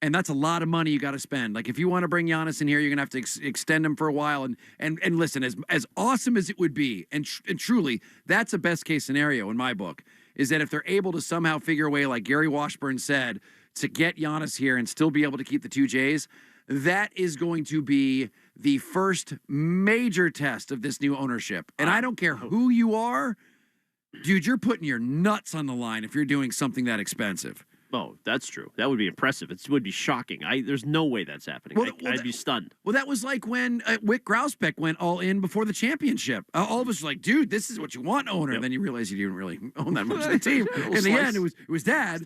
And that's a lot of money you got to spend. Like, if you want to bring Giannis in here, you're going to have to extend him for a while. And listen, as awesome as it would be, and truly, that's a best-case scenario in my book, is that if they're able to somehow figure a way, like Gary Washburn said, to get Giannis here and still be able to keep the 2 Jays, that is going to be the first major test of this new ownership. And I don't care who you are, dude, you're putting your nuts on the line if you're doing something that expensive. Oh, that's true. That would be impressive. It would be shocking. There's no way that's happening. I'd be stunned. Well, that was like when Wick Grousbeck went all in before the championship. All of us were like, dude, this is what you want, owner. And then you realize you didn't really own that much of the team. In the end, it was Dad,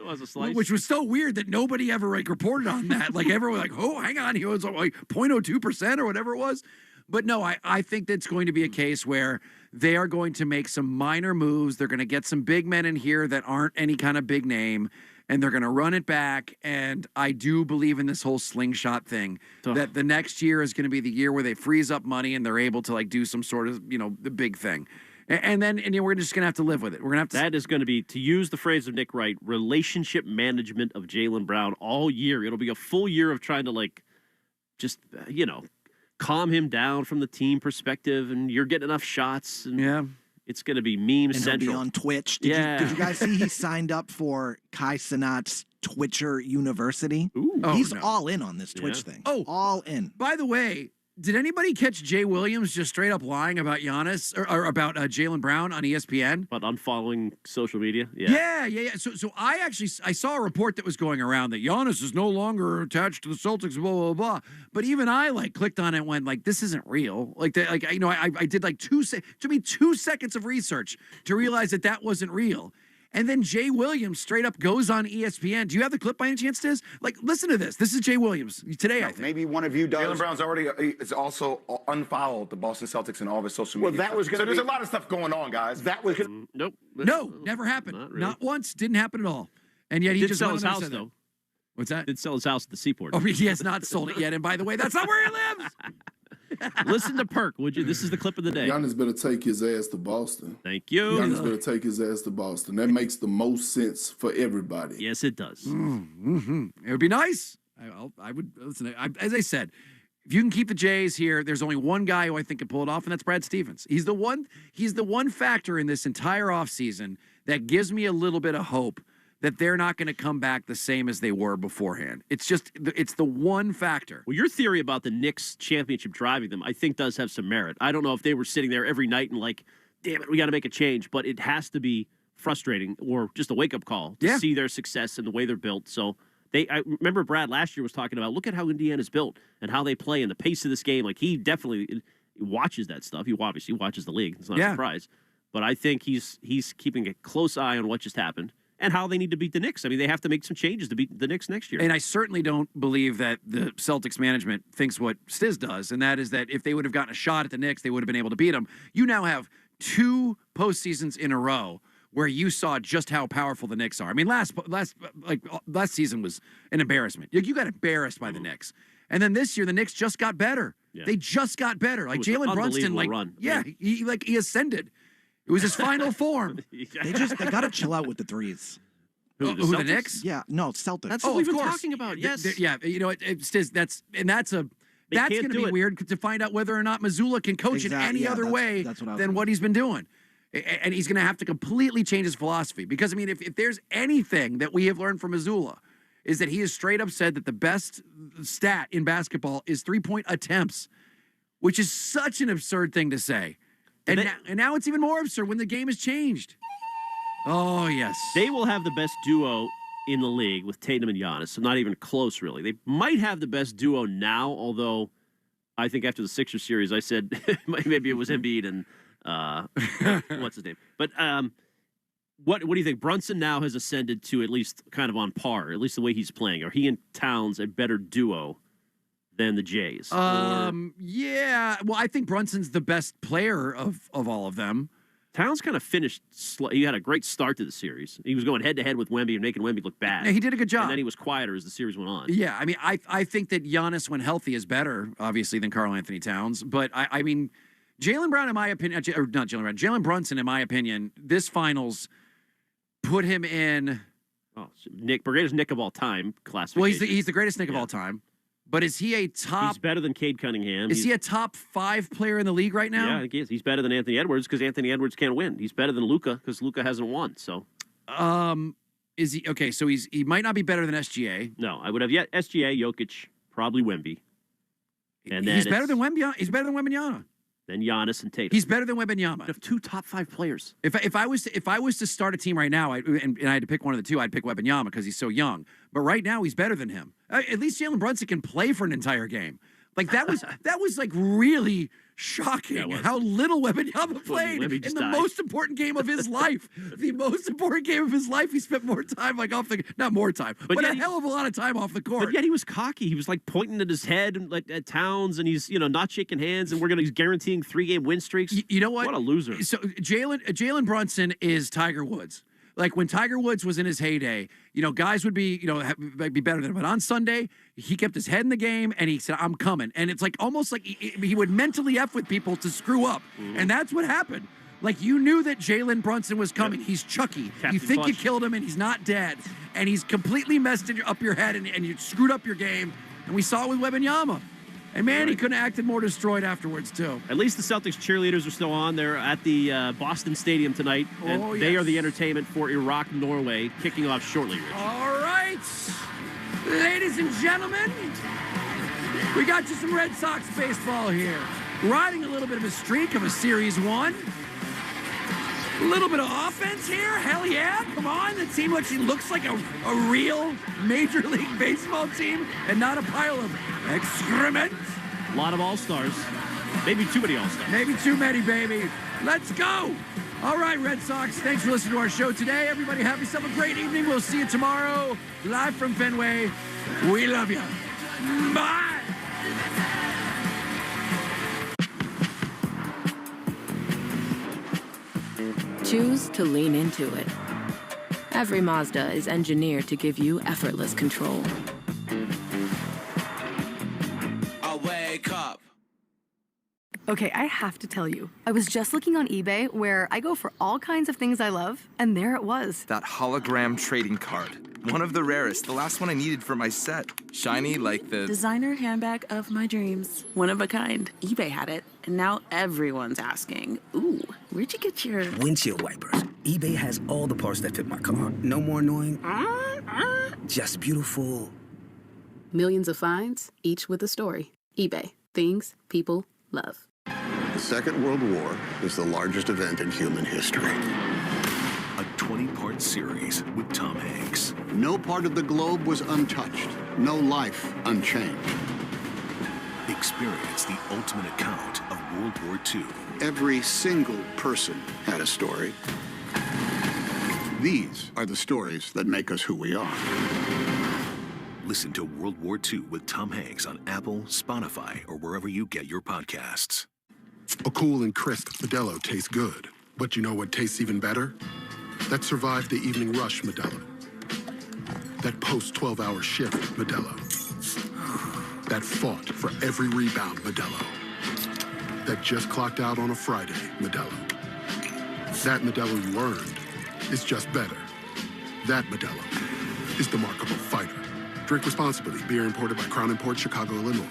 which was so weird that nobody ever reported on that. Like, everyone was like, oh, hang on, he owns like 0.02% or whatever it was. But no, I think that's going to be a case where they are going to make some minor moves. They're going to get some big men in here that aren't any kind of big name, and they're going to run it back. And I do believe in this whole slingshot thing, that the next year is going to be the year where they freeze up money and they're able to do some sort of, the big thing. And then we're just going to have to live with it. We're going to have to. That is going to be, to use the phrase of Nick Wright, relationship management of Jaylen Brown all year. It'll be a full year of trying to just, calm him down from the team perspective, and you're getting enough shots. And it's going to be meme and central. He'll be on Twitch. Did you guys see he signed up for Kai Cenat's Twitcher University? Ooh. He's all in on this Twitch thing. Oh, all in. By the way, Did anybody catch Jay Williams just straight up lying about Giannis or about Jaylen Brown on ESPN? About unfollowing social media? Yeah. So I saw a report that was going around that Giannis is no longer attached to the Celtics, blah, blah, blah. But even I clicked on it and went this isn't real. I did 2 seconds of research to realize that wasn't real. And then Jay Williams straight up goes on ESPN. Do you have the clip by any chance, Tiz? Listen to this. This is Jay Williams today, I think. Maybe one of you does. Jaylen Brown's already is also unfollowed the Boston Celtics and all of his social media. Well, that was going to there's a lot of stuff going on, guys. That was nope. No, never happened. Not, really. Not once. Didn't happen at all. And yet he did just sell his house, though. What's that? Did sell his house at the Seaport. Oh, he has not sold it yet. And by the way, that's not where he lives. Listen to Perk, would you? This is the clip of the day. Giannis better take his ass to Boston. Thank you. Giannis better take his ass to Boston. That makes the most sense for everybody. Yes, it does. Mm-hmm. It would be nice. I would listen. As I said, if you can keep the Jays here, there's only one guy who I think can pull it off, and that's Brad Stevens. He's the one factor in this entire offseason that gives me a little bit of hope that they're not going to come back the same as they were beforehand. It's the one factor. Well, your theory about the Knicks championship driving them, I think, does have some merit. I don't know if they were sitting there every night and damn it, we got to make a change, but it has to be frustrating or just a wake-up call to see their success and the way they're built. So I remember Brad last year was talking about, look at how Indiana's built and how they play and the pace of this game. He definitely watches that stuff. He obviously watches the league. It's not a surprise. But I think he's keeping a close eye on what just happened and how they need to beat the Knicks. I mean, they have to make some changes to beat the Knicks next year. And I certainly don't believe that the Celtics management thinks what Stiz does, and that is that if they would have gotten a shot at the Knicks, they would have been able to beat them. You now have 2 postseasons in a row where you saw just how powerful the Knicks are. I mean, last season was an embarrassment. You got embarrassed by the Knicks. And then this year, the Knicks just got better. Yeah. They just got better. Jalen Brunson, run. Yeah, he ascended. It was his final form. They got to chill out with the threes. Who the Knicks? Yeah, no, Celtics. That's what we've been talking about. Yes. Yeah, that's going to be weird to find out whether or not Mazzulla can coach in any other way than what he's been doing. And he's going to have to completely change his philosophy. Because, I mean, if there's anything that we have learned from Mazzulla, is that he has straight up said that the best stat in basketball is 3-point attempts, which is such an absurd thing to say. And now it's even more absurd when the game has changed. Oh, yes. They will have the best duo in the league with Tatum and Giannis, so not even close, really. They might have the best duo now, although I think after the Sixers series, I said maybe it was Embiid and what's his name? But what do you think? Brunson now has ascended to at least kind of on par, at least the way he's playing. Are he and Towns a better duo than the Jays? Yeah. Well, I think Brunson's the best player of all of them. Towns kind of finished. He had a great start to the series. He was going head-to-head with Wemby and making Wemby look bad. Yeah, he did a good job. And then he was quieter as the series went on. Yeah, I mean, I think that Giannis, when healthy, is better, obviously, than Karl Anthony Towns. But, I mean, Jaylen Brown, in my opinion, or not Jaylen Brown, Jalen Brunson, in my opinion, this finals put him in... Oh, greatest Nick of all time classification. Well, he's the greatest Nick of all time. But is he a top... He's better than Cade Cunningham. Is he a top 5 player in the league right now? Yeah, I think he is. He's better than Anthony Edwards because Anthony Edwards can't win. He's better than Luka because Luka hasn't won. So, is he okay? So he might not be better than SGA. No, I would have SGA, Jokic, probably Wemby. And then he's better than Wemby. He's better than Wembanyama. Then Giannis and Tatum. He's better than Wembanyama. You have 2 top 5 players. If I was to start a team right now, and I had to pick one of the 2, I'd pick Wembanyama because he's so young. But right now, he's better than him. At least Jalen Brunson can play for an entire game. That was like really shocking how little Wembanyama played in the most important game of his life. The most important game of his life. He spent more time not more time, but a hell of a lot of time off the court. But yet he was cocky. He was pointing at his head and at Towns, and he's not shaking hands. And he's guaranteeing 3-game win streaks. You know what? What a loser. So Jalen Brunson is Tiger Woods. When Tiger Woods was in his heyday, guys would be, be better than him. But on Sunday, he kept his head in the game, and he said, I'm coming. And it's almost like he would mentally F with people to screw up. Mm-hmm. And that's what happened. You knew that Jalen Brunson was coming. Yep. He's Chucky. Captain you think Flush. You killed him, and he's not dead. And he's completely messed up your head, and you screwed up your game. And we saw it with Wembanyama. And, man, he couldn't have acted more destroyed afterwards, too. At least the Celtics cheerleaders are still on. They're at the Boston Stadium tonight. And they are the entertainment for Iraq-Norway, kicking off shortly, Rich. All right. Ladies and gentlemen, We got you some Red Sox baseball here. Riding a little bit of a streak of a Series 1. A little bit of offense here. Hell yeah. Come on. The team actually looks like a real Major League Baseball team and not a pile of excrement. A lot of all-stars. Maybe too many all-stars. Maybe too many, baby. Let's go. All right, Red Sox, thanks for listening to our show today. Everybody have yourself a great evening. We'll see you tomorrow, live from Fenway. We love you. Bye. Choose to lean into it. Every Mazda is engineered to give you effortless control. I wake up. Okay, I have to tell you, I was just looking on eBay where I go for all kinds of things I love, and there it was. That hologram trading card. One of the rarest, the last one I needed for my set. Shiny like the... Designer handbag of my dreams. One of a kind. eBay had it, and now everyone's asking, ooh, where'd you get your... Windshield wipers. eBay has all the parts that fit my car. No more annoying... Just beautiful. Millions of finds, each with a story. eBay. Things people love. The Second World War is the largest event in human history. A 20-part series with Tom Hanks. No part of the globe was untouched. No life unchanged. Experience the ultimate account of World War II. Every single person had a story. These are the stories that make us who we are. Listen to World War II with Tom Hanks on Apple, Spotify, or wherever you get your podcasts. A cool and crisp Modelo tastes good. But you know what tastes even better? That survived the evening rush Modelo. That post-12-hour shift Modelo. That fought for every rebound Modelo. That just clocked out on a Friday Modelo. That Modelo you earned is just better. That Modelo is the mark of a fighter. Drink responsibly. Beer imported by Crown Imports, Chicago, Illinois.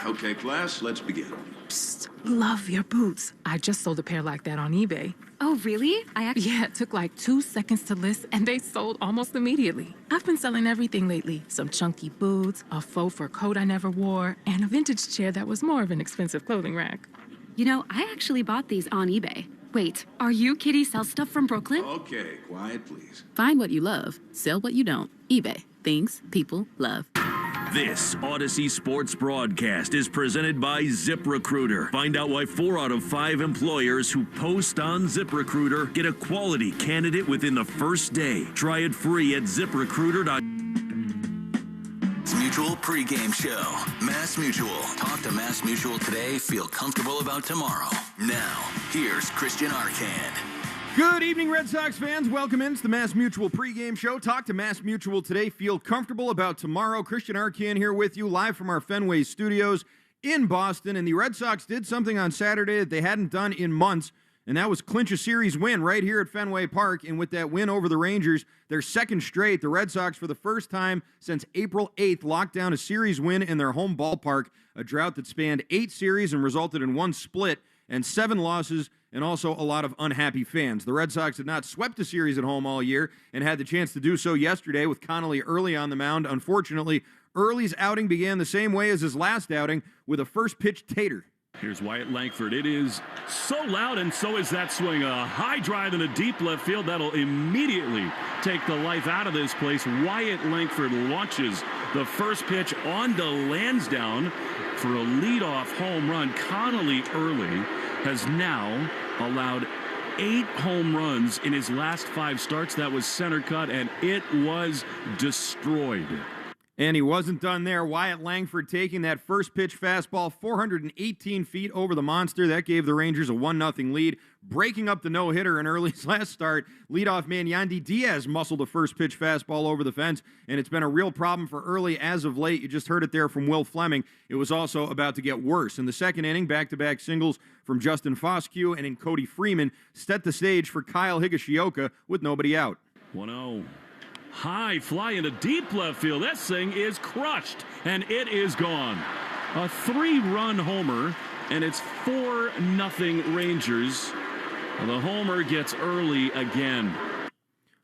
Okay, class, let's begin. Psst, love your boots. I just sold a pair like that on eBay. Oh, really? Yeah, it took like 2 seconds to list, and they sold almost immediately. I've been selling everything lately. Some chunky boots, a faux fur coat I never wore, and a vintage chair that was more of an expensive clothing rack. You know, I actually bought these on eBay. Wait, are you Kitty Sell Stuff from Brooklyn? Okay, quiet, please. Find what you love, sell what you don't. eBay. Things people love. This Odyssey Sports broadcast is presented by ZipRecruiter. Find out why 4 out of 5 employers who post on ZipRecruiter get a quality candidate within the first day. Try it free at ZipRecruiter.com. Mutual pregame show. Mass Mutual. Talk to Mass Mutual today. Feel comfortable about tomorrow. Now, here's Christian Arcand. Good evening, Red Sox fans. Welcome into the Mass Mutual pregame show. Talk to Mass Mutual today. Feel comfortable about tomorrow. Christian Arcand here with you live from our Fenway studios in Boston. And the Red Sox did something on Saturday that they hadn't done in months, and that was clinch a series win right here at Fenway Park. And with that win over the Rangers, their second straight, the Red Sox, for the first time since April 8th, locked down a series win in their home ballpark, a drought that spanned 8 series and resulted in 1 split and 7 losses, and also a lot of unhappy fans. The Red Sox had not swept a series at home all year and had the chance to do so yesterday with Connolly early on the mound. Unfortunately, Early's outing began the same way as his last outing, with a first pitch tater. Here's Wyatt Langford. It is so loud, and so is that swing. A high drive in a deep left field that'll immediately take the life out of this place. Wyatt Langford launches the first pitch onto Lansdowne for a leadoff home run. Connolly Early has now allowed 8 home runs in his last 5 starts. That was center cut, and it was destroyed. And he wasn't done there. Wyatt Langford taking that first pitch fastball 418 feet over the monster. That gave the Rangers a 1-0 lead. Breaking up the no-hitter in Early's last start, leadoff man Yandy Diaz muscled a first pitch fastball over the fence, and it's been a real problem for Early as of late. You just heard it there from Will Fleming. It was also about to get worse. In the second inning, back-to-back singles from Justin Foscue and in Cody Freeman set the stage for Kyle Higashioka with nobody out. 1-0. High fly into deep left field. This thing is crushed, and it is gone. A 3-run homer, and it's 4-0 Rangers. The homer gets Early again.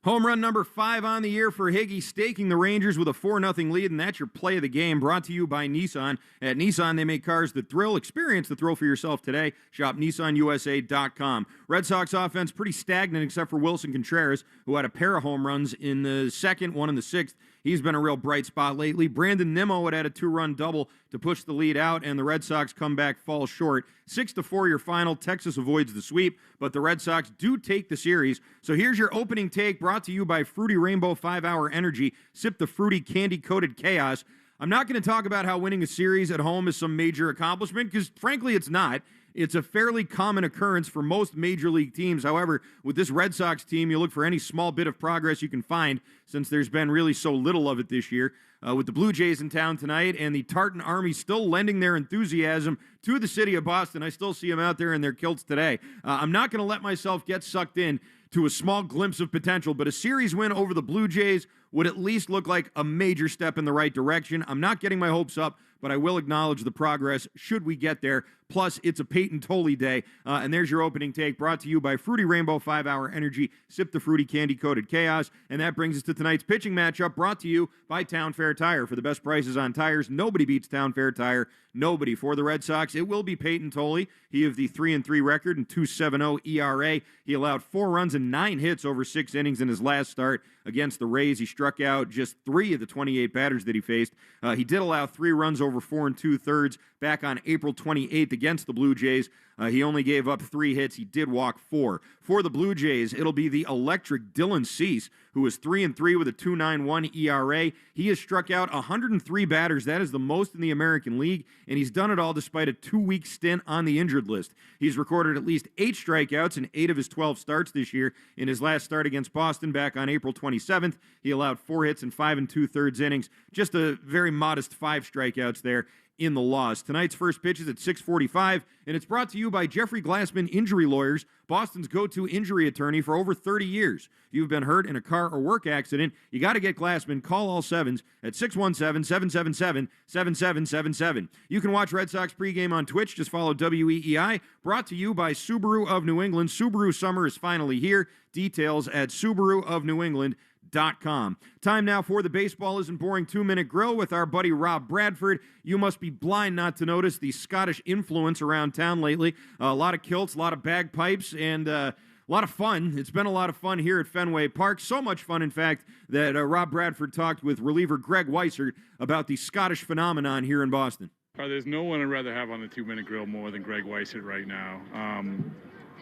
Home run number 5 on the year for Higgy, staking the Rangers with a 4-0 lead, and that's your play of the game, brought to you by Nissan. At Nissan, they make cars that thrill. Experience the thrill for yourself today. Shop NissanUSA.com. Red Sox offense pretty stagnant except for Wilson Contreras, who had a pair of home runs in the second, one in the sixth. He's been a real bright spot lately. Brandon Nimmo had a 2-run double to push the lead out, and the Red Sox comeback falls short. 6-4 your final. Texas avoids the sweep, but the Red Sox do take the series. So here's your opening take, brought to you by Fruity Rainbow 5-Hour Energy. Sip the fruity candy-coated chaos. I'm not going to talk about how winning a series at home is some major accomplishment, because frankly it's not. It's a fairly common occurrence for most major league teams. However, with this Red Sox team, you look for any small bit of progress you can find, since there's been really so little of it this year. With the Blue Jays in town tonight and the Tartan Army still lending their enthusiasm to the city of Boston, I still see them out there in their kilts today. I'm not going to let myself get sucked in to a small glimpse of potential, but a series win over the Blue Jays would at least look like a major step in the right direction. I'm not getting my hopes up, but I will acknowledge the progress should we get there. Plus, it's a Peyton Tolley day. And there's your opening take, brought to you by Fruity Rainbow 5-Hour Energy. Sip the fruity candy-coated chaos. And that brings us to tonight's pitching matchup, brought to you by Town Fair Tire. For the best prices on tires, nobody beats Town Fair Tire. Nobody. For the Red Sox, it will be Peyton Tolley. He of the 3-3 record and 2.70 ERA. He allowed 4 runs and 9 hits over 6 innings in his last start against the Rays. He struck out just 3 of the 28 batters that he faced. He did allow 3 runs over 4 2/3 back on April 28th against the Blue Jays. He only gave up 3 hits. He did walk 4. For the Blue Jays, it'll be the electric Dylan Cease, who is 3-3 with a 2.91 ERA. He has struck out 103 batters. That is the most in the American League, and he's done it all despite a 2-week stint on the injured list. He's recorded at least 8 strikeouts in 8 of his 12 starts this year. In his last start against Boston back on April 27th, he allowed 4 hits in 5 2/3 innings. Just a very modest 5 strikeouts there in the loss. Tonight's first pitch is at 6:45, and it's brought to you by Jeffrey Glassman Injury Lawyers, Boston's go-to injury attorney for over 30 years. If you've been hurt in a car or work accident, you got to get Glassman. Call all 7s at 617-777-7777. You can watch Red Sox pregame on Twitch. Just follow WEEI. Brought to you by Subaru of New England. Subaru summer is finally here. Details at SubaruofNewEngland.com. Time now for the Baseball Isn't Boring 2-Minute Grill with our buddy Rob Bradford. You must be blind not to notice the Scottish influence around town lately. A lot of kilts, a lot of bagpipes, and a lot of fun. It's been a lot of fun here at Fenway Park. So much fun, in fact, that Rob Bradford talked with reliever Greg Weissert about the Scottish phenomenon here in Boston. There's no one I'd rather have on the 2-Minute Grill more than Greg Weissert right now.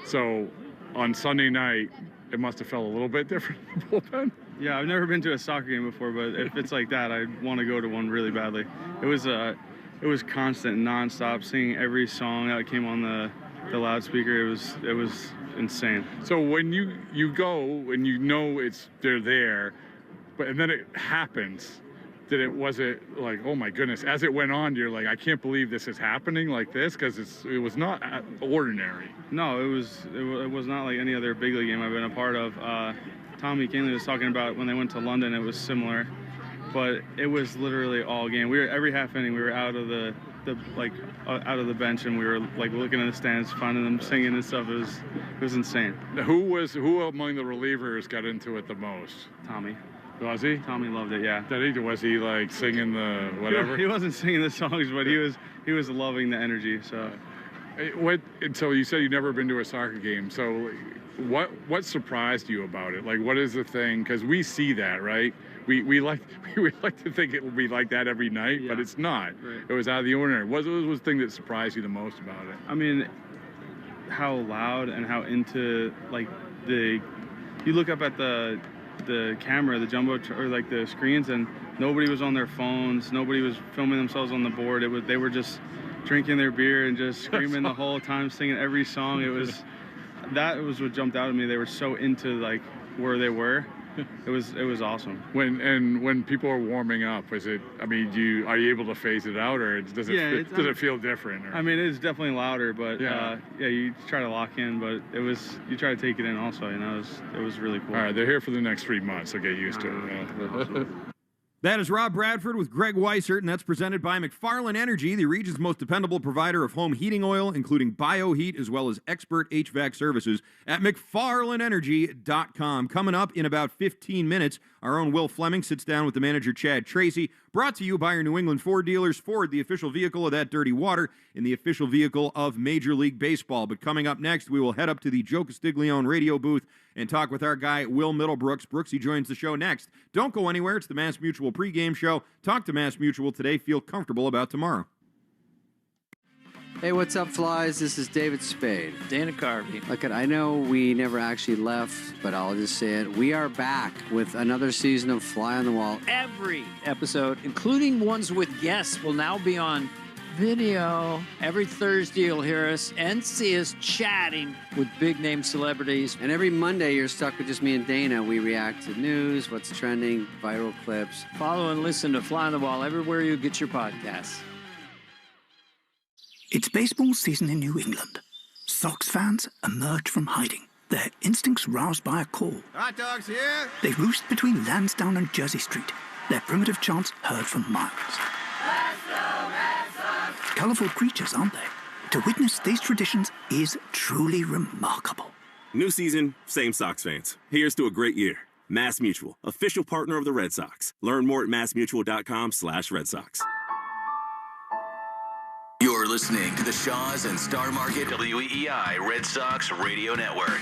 So on Sunday night, it must have felt a little bit different in the bullpen. Yeah, I've never been to a soccer game before, but if it's like that, I want to go to one really badly. It was constant, nonstop, singing every song that came on the loudspeaker. It was insane. So when you go and you know they're there, and then it happens, was it like, oh my goodness, as it went on, you're like, I can't believe this is happening like this, because it was not ordinary. No, it was not like any other big league game I've been a part of. Tommy Kinley was talking about when they went to London, it was similar, but it was literally all game. We were every half inning, we were out of the out of the bench, and we were like looking at the stands, finding them singing and stuff. It was insane. Who among the relievers got into it the most? Tommy. Was he? Tommy loved it, yeah. Was he like singing the whatever? He wasn't singing the songs, but he was loving the energy. So. So you said you've never been to a soccer game. So what surprised you about it? Like, what is the thing? Because we see that, right? We like to think it will be like that every night, but it's not. Right. It was out of the ordinary. What was the thing that surprised you the most about it? I mean, how loud and how into you look up at the camera, the jumbo or like the screens, and nobody was on their phones. Nobody was filming themselves on the board. They were just drinking their beer and just screaming the whole time, singing every song. That was what jumped out at me. They were so into like where they were. It was awesome. When people are warming up, are you able to phase it out, or does it feel different? Or? I mean, it's definitely louder, but you try to lock in, but you try to take it in also. It was really cool. All right, they're here for the next 3 months, so get used to it. Awesome. That is Rob Bradford with Greg Weissert, and that's presented by McFarland Energy, the region's most dependable provider of home heating oil, including BioHeat, as well as expert HVAC services at McFarlandEnergy.com. Coming up in about 15 minutes, our own Will Fleming sits down with the manager, Chad Tracy, brought to you by your New England Ford dealers. Ford, the official vehicle of that dirty water, and the official vehicle of Major League Baseball. But coming up next, we will head up to the Joe Castiglione radio booth and talk with our guy, Will Middlebrooks. Brooksy joins the show next. Don't go anywhere. It's the Mass Mutual pregame show. Talk to Mass Mutual today. Feel comfortable about tomorrow. Hey, what's up, Flies? This is David Spade. Dana Carvey. Look, I know we never actually left, but I'll just say it. We are back with another season of Fly on the Wall. Every episode, including ones with guests, will now be on video. Every Thursday, you'll hear us and see us chatting with big-name celebrities. And every Monday, you're stuck with just me and Dana. We react to news, what's trending, viral clips. Follow and listen to Fly on the Wall everywhere you get your podcasts. It's baseball season in New England. Sox fans emerge from hiding, their instincts roused by a call. Hot dogs here. They roost between Lansdowne and Jersey Street, their primitive chants heard for miles. Let's go, Red Sox! Colorful creatures, aren't they? To witness these traditions is truly remarkable. New season, same Sox fans. Here's to a great year. Mass Mutual, official partner of the Red Sox. Learn more at massmutual.com/Red Sox. You're listening to the Shaws and Star Market WEEI Red Sox Radio Network.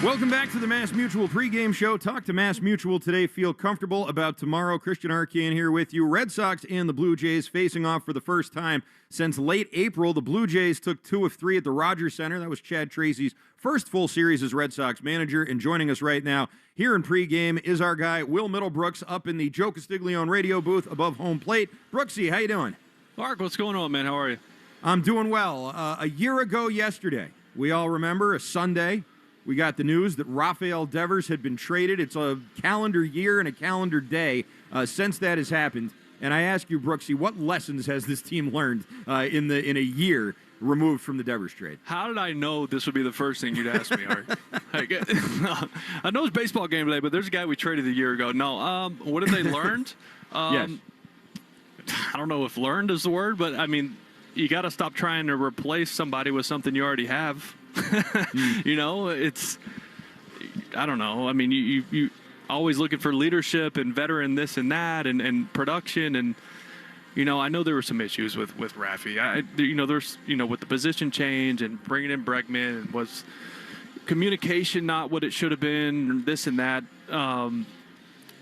Welcome back to the Mass Mutual pregame show. Talk to Mass Mutual today. Feel comfortable about tomorrow. Christian Arcand here with you. Red Sox and the Blue Jays facing off for the first time since late April. The Blue Jays took 2 of 3 at the Rogers Center. That was Chad Tracy's first full series as Red Sox manager. And joining us right now here in pregame is our guy, Will Middlebrooks, up in the Joe Castiglione radio booth above home plate. Brooksy, how you doing? Mark, what's going on, man? How are you? I'm doing well. A year ago yesterday, we all remember, a Sunday, we got the news that Rafael Devers had been traded. It's a calendar year and a calendar day since that has happened. And I ask you, Brooksy, what lessons has this team learned in a year removed from the Devers trade? How did I know this would be the first thing you'd ask me, Art? I know it's baseball game today, but there's a guy we traded a year ago. No, what have they learned? Yes. I don't know if learned is the word, but I mean, you got to stop trying to replace somebody with something you already have. You know, I don't know. I mean, you always looking for leadership and veteran this and that and production. And, you know, I know there were some issues with Rafi. There's, with the position change and bringing in Bregman, and was communication not what it should have been, this and that.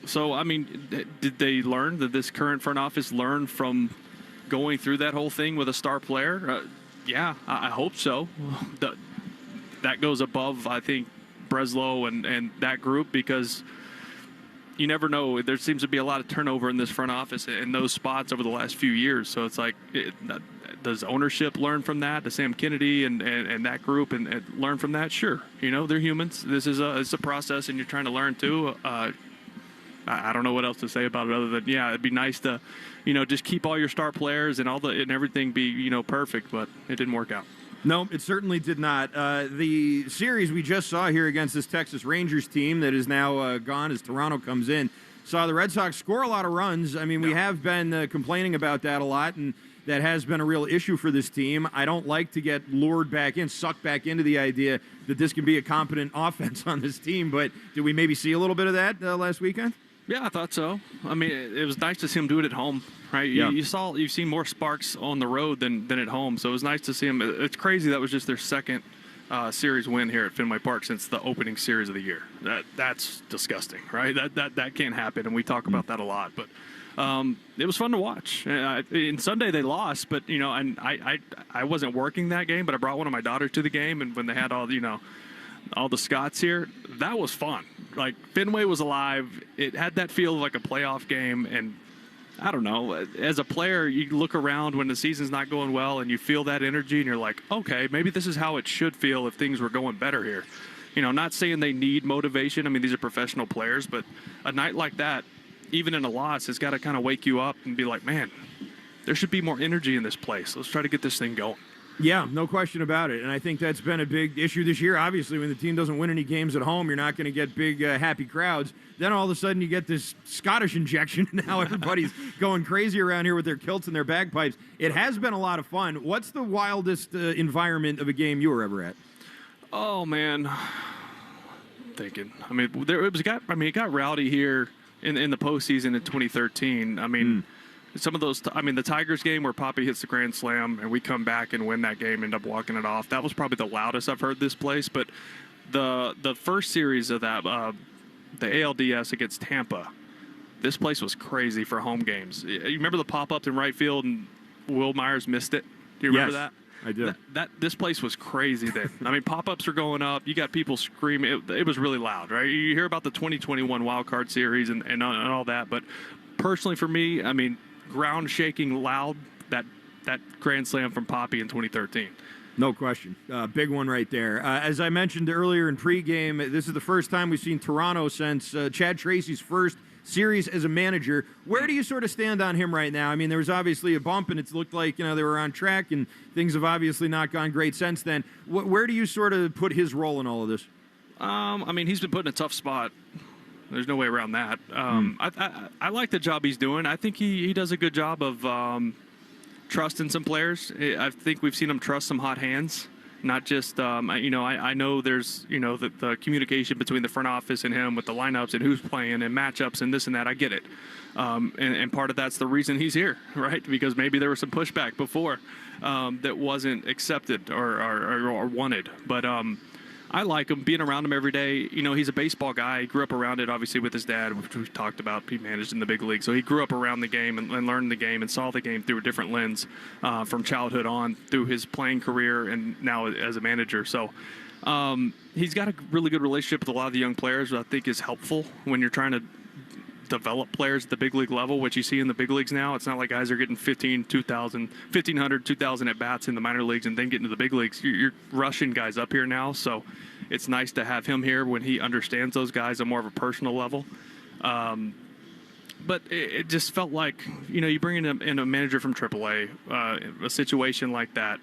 So, I mean, did they learn? Did this current front office learn from going through that whole thing with a star player? Yeah, I hope so. That goes above, I think, Breslow and that group, because you never know. There seems to be a lot of turnover in this front office in those spots over the last few years. So it's like, does ownership learn from that? Does Sam Kennedy and that group and learn from that? Sure. They're humans. This is it's a process, and you're trying to learn too. I don't know what else to say about it other than, yeah, it'd be nice to, just keep all your star players and everything be, perfect, but it didn't work out. No, it certainly did not. The series we just saw here against this Texas Rangers team that is now gone as Toronto comes in, saw the Red Sox score a lot of runs. I mean, we have been complaining about that a lot, and that has been a real issue for this team. I don't like to get lured back in, sucked back into the idea that this can be a competent offense on this team, but did we maybe see a little bit of that last weekend? Yeah, I thought so. I mean, it was nice to see him do it at home, right? Yeah. You've seen more sparks on the road than at home, so it was nice to see him. It's crazy that was just their second series win here at Fenway Park since the opening series of the year. That's disgusting, right? That can't happen, and we talk about that a lot. But it was fun to watch. And Sunday they lost, but and I wasn't working that game, but I brought one of my daughters to the game, and when they had all the Scots here, that was fun. Like, Fenway was alive. It had that feel of like a playoff game, and I don't know. As a player, you look around when the season's not going well, and you feel that energy, and you're like, okay, maybe this is how it should feel if things were going better here. Not saying they need motivation. I mean, these are professional players, but a night like that, even in a loss, has got to kind of wake you up and be like, man, there should be more energy in this place. Let's try to get this thing going. Yeah, no question about it. And I think that's been a big issue this year. Obviously, when the team doesn't win any games at home, you're not going to get big, happy crowds. Then all of a sudden you get this Scottish injection, and now everybody's going crazy around here with their kilts and their bagpipes. It has been a lot of fun. What's the wildest environment of a game you were ever at? Oh, man. Thinking. I mean, it got rowdy here in the postseason in 2013. I mean, some of those, the Tigers game where Poppy hits the grand slam and we come back and win that game, end up walking it off. That was probably the loudest I've heard this place. But the first series of that, the ALDS against Tampa, this place was crazy for home games. You remember the pop-up in right field and Will Myers missed it? Do you remember that? I do. This place was crazy then. I mean, pop-ups are going up. You got people screaming. It was really loud, right? You hear about the 2021 Wild Card Series and all that, but personally for me, I mean, ground-shaking loud, that grand slam from Poppy in 2013. No question. Big one right there. As I mentioned earlier in pregame, this is the first time we've seen Toronto since Chad Tracy's first series as a manager. Where do you sort of stand on him right now? I mean, there was obviously a bump, and it's looked like, they were on track, and things have obviously not gone great since then. Where do you sort of put his role in all of this? I mean, he's been put in a tough spot. There's no way around that. I like the job he's doing. I think he does a good job of trusting some players. I think we've seen him trust some hot hands. Not just, I know there's, the communication between the front office and him with the lineups and who's playing and matchups and this and that. I get it. And part of that's the reason he's here, right? Because maybe there was some pushback before that wasn't accepted or wanted. But I like him, being around him every day. He's a baseball guy. He grew up around it, obviously, with his dad, which we've talked about. He managed in the big league. So he grew up around the game and learned the game and saw the game through a different lens from childhood on through his playing career and now as a manager. So he's got a really good relationship with a lot of the young players, which I think is helpful when you're trying to develop players at the big league level, which you see in the big leagues now. It's not like guys are getting 1,500, 2,000 at bats in the minor leagues and then getting to the big leagues. You're rushing guys up here now, so it's nice to have him here when he understands those guys on more of a personal level. But it just felt like, you bring in a manager from AAA, a situation like that,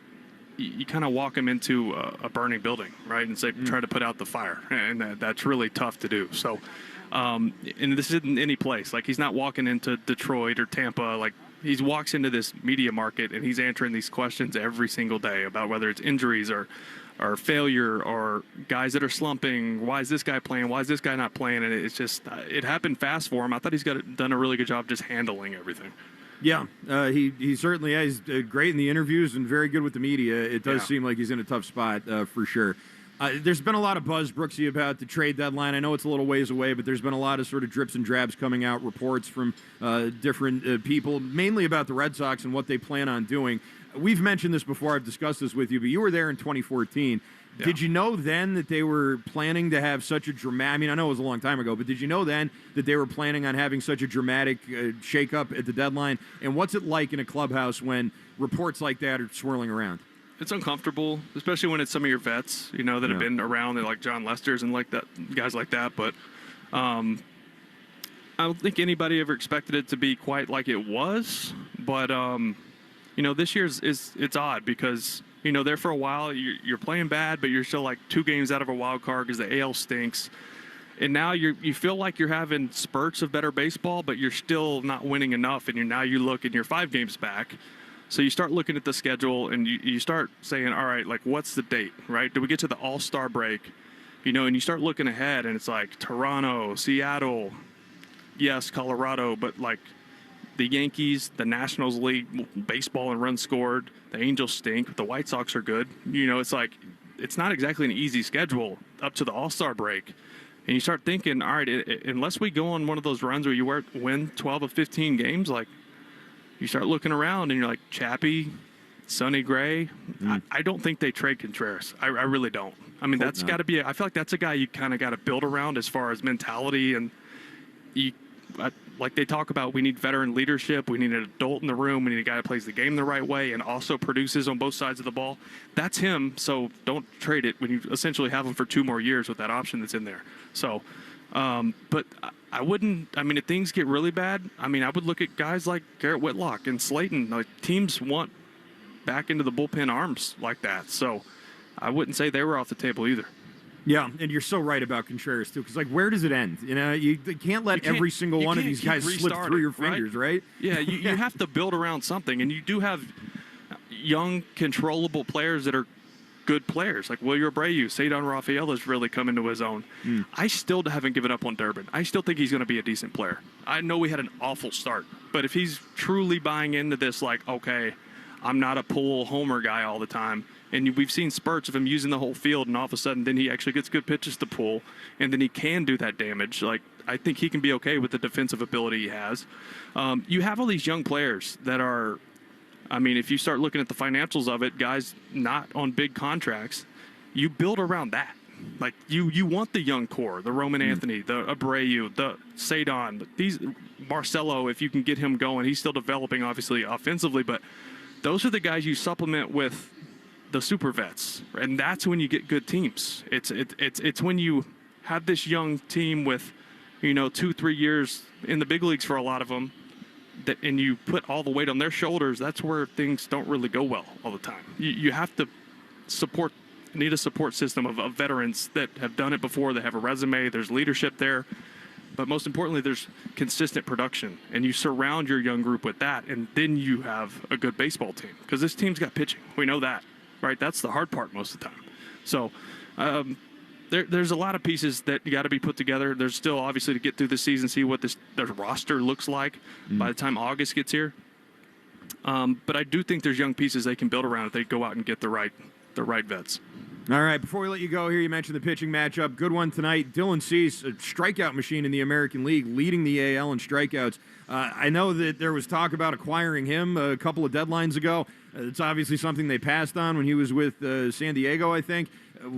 you kind of walk him into a burning building, right, and say, try to put out the fire, and that's really tough to do. So. And this isn't any place. Like, he's not walking into Detroit or Tampa. Like, he walks into this media market and he's answering these questions every single day about whether it's injuries or failure or guys that are slumping. Why is this guy playing? Why is this guy not playing? And it's just, it happened fast for him. I thought he's done a really good job just handling everything. Yeah, he certainly is great in the interviews and very good with the media. It does seem like he's in a tough spot for sure. There's been a lot of buzz, Brooksy, about the trade deadline. I know it's a little ways away, but there's been a lot of sort of drips and drabs coming out, reports from different people, mainly about the Red Sox and what they plan on doing. We've mentioned this before. I've discussed this with you, but you were there in 2014. Yeah. Did you know then that they were planning to have such a dramatic – I mean, I know it was a long time ago, but did you know then that they were planning on having such a dramatic shakeup at the deadline? And what's it like in a clubhouse when reports like that are swirling around? It's uncomfortable, especially when it's some of your vets, that have been around, like John Lester's and like that, guys like that. But I don't think anybody ever expected it to be quite like it was. But this year's it's odd because there for a while you're playing bad, but you're still like 2 games out of a wild card because the AL stinks. And now you feel like you're having spurts of better baseball, but you're still not winning enough. And now you look and you're 5 games back. So you start looking at the schedule and you start saying, all right, like, what's the date, right? Do we get to the All-Star break? And you start looking ahead and it's like Toronto, Seattle, yes, Colorado, but like the Yankees, the Nationals League, baseball and runs scored, the Angels stink, the White Sox are good. It's like, it's not exactly an easy schedule up to the All-Star break. And you start thinking, all right, unless we go on one of those runs where you win 12 of 15 games, like, you start looking around and you're like, Chappie, Sonny Gray. I don't think they trade Contreras. I really don't. I mean, that's got to be, I feel like that's a guy you kind of got to build around as far as mentality. And like they talk about, we need veteran leadership. We need an adult in the room. We need a guy who plays the game the right way and also produces on both sides of the ball. That's him. So don't trade it when you essentially have him for 2 more years with that option that's in there. So, but I wouldn't, if things get really bad, I would look at guys like Garrett Whitlock and Slayton. Like, teams want back into the bullpen arms like that. So I wouldn't say they were off the table either. Yeah, and you're so right about Contreras, too, because, like, where does it end? You know, you can't let every single one of these guys slip through your fingers, right? Yeah, you have to build around something, and you do have young, controllable players that are good players, like Wilyer Abreu. Cedar Rafael has really come into his own. I still haven't given up on Durbin. I still think he's going to be a decent player. I know we had an awful start, but if he's truly buying into this, like, okay, I'm not a pull homer guy all the time, and we've seen spurts of him using the whole field, and all of a sudden then he actually gets good pitches to pull, and then he can do that damage. Like, I think he can be okay with the defensive ability he has. You have all these young players that are, I mean, if you start looking at the financials of it, guys not on big contracts, you build around that. Like, you want the young core, the Roman Anthony, the Abreu, the Cedon, these Marcelo, if you can get him going. He's still developing, obviously, offensively, but those are the guys you supplement with the super vets, and that's when you get good teams. It's when you have this young team with, 2-3 years in the big leagues for a lot of them, and you put all the weight on their shoulders. That's where things don't really go well all the time. You have to need a support system of veterans that have done it before, that have a resume. There's leadership there, but most importantly, there's consistent production, and you surround your young group with that, and then you have a good baseball team, because this team's got pitching. We know that. Right, that's the hard part most of the time. So there's a lot of pieces that got to be put together. There's still, obviously, to get through the season, see what the roster looks like by the time August gets here. But I do think there's young pieces they can build around if they go out and get the right vets. All right, before we let you go here, you mentioned the pitching matchup. Good one tonight. Dylan Cease, a strikeout machine in the American League, leading the AL in strikeouts. I know that there was talk about acquiring him a couple of deadlines ago. It's obviously something they passed on when he was with San Diego, I think.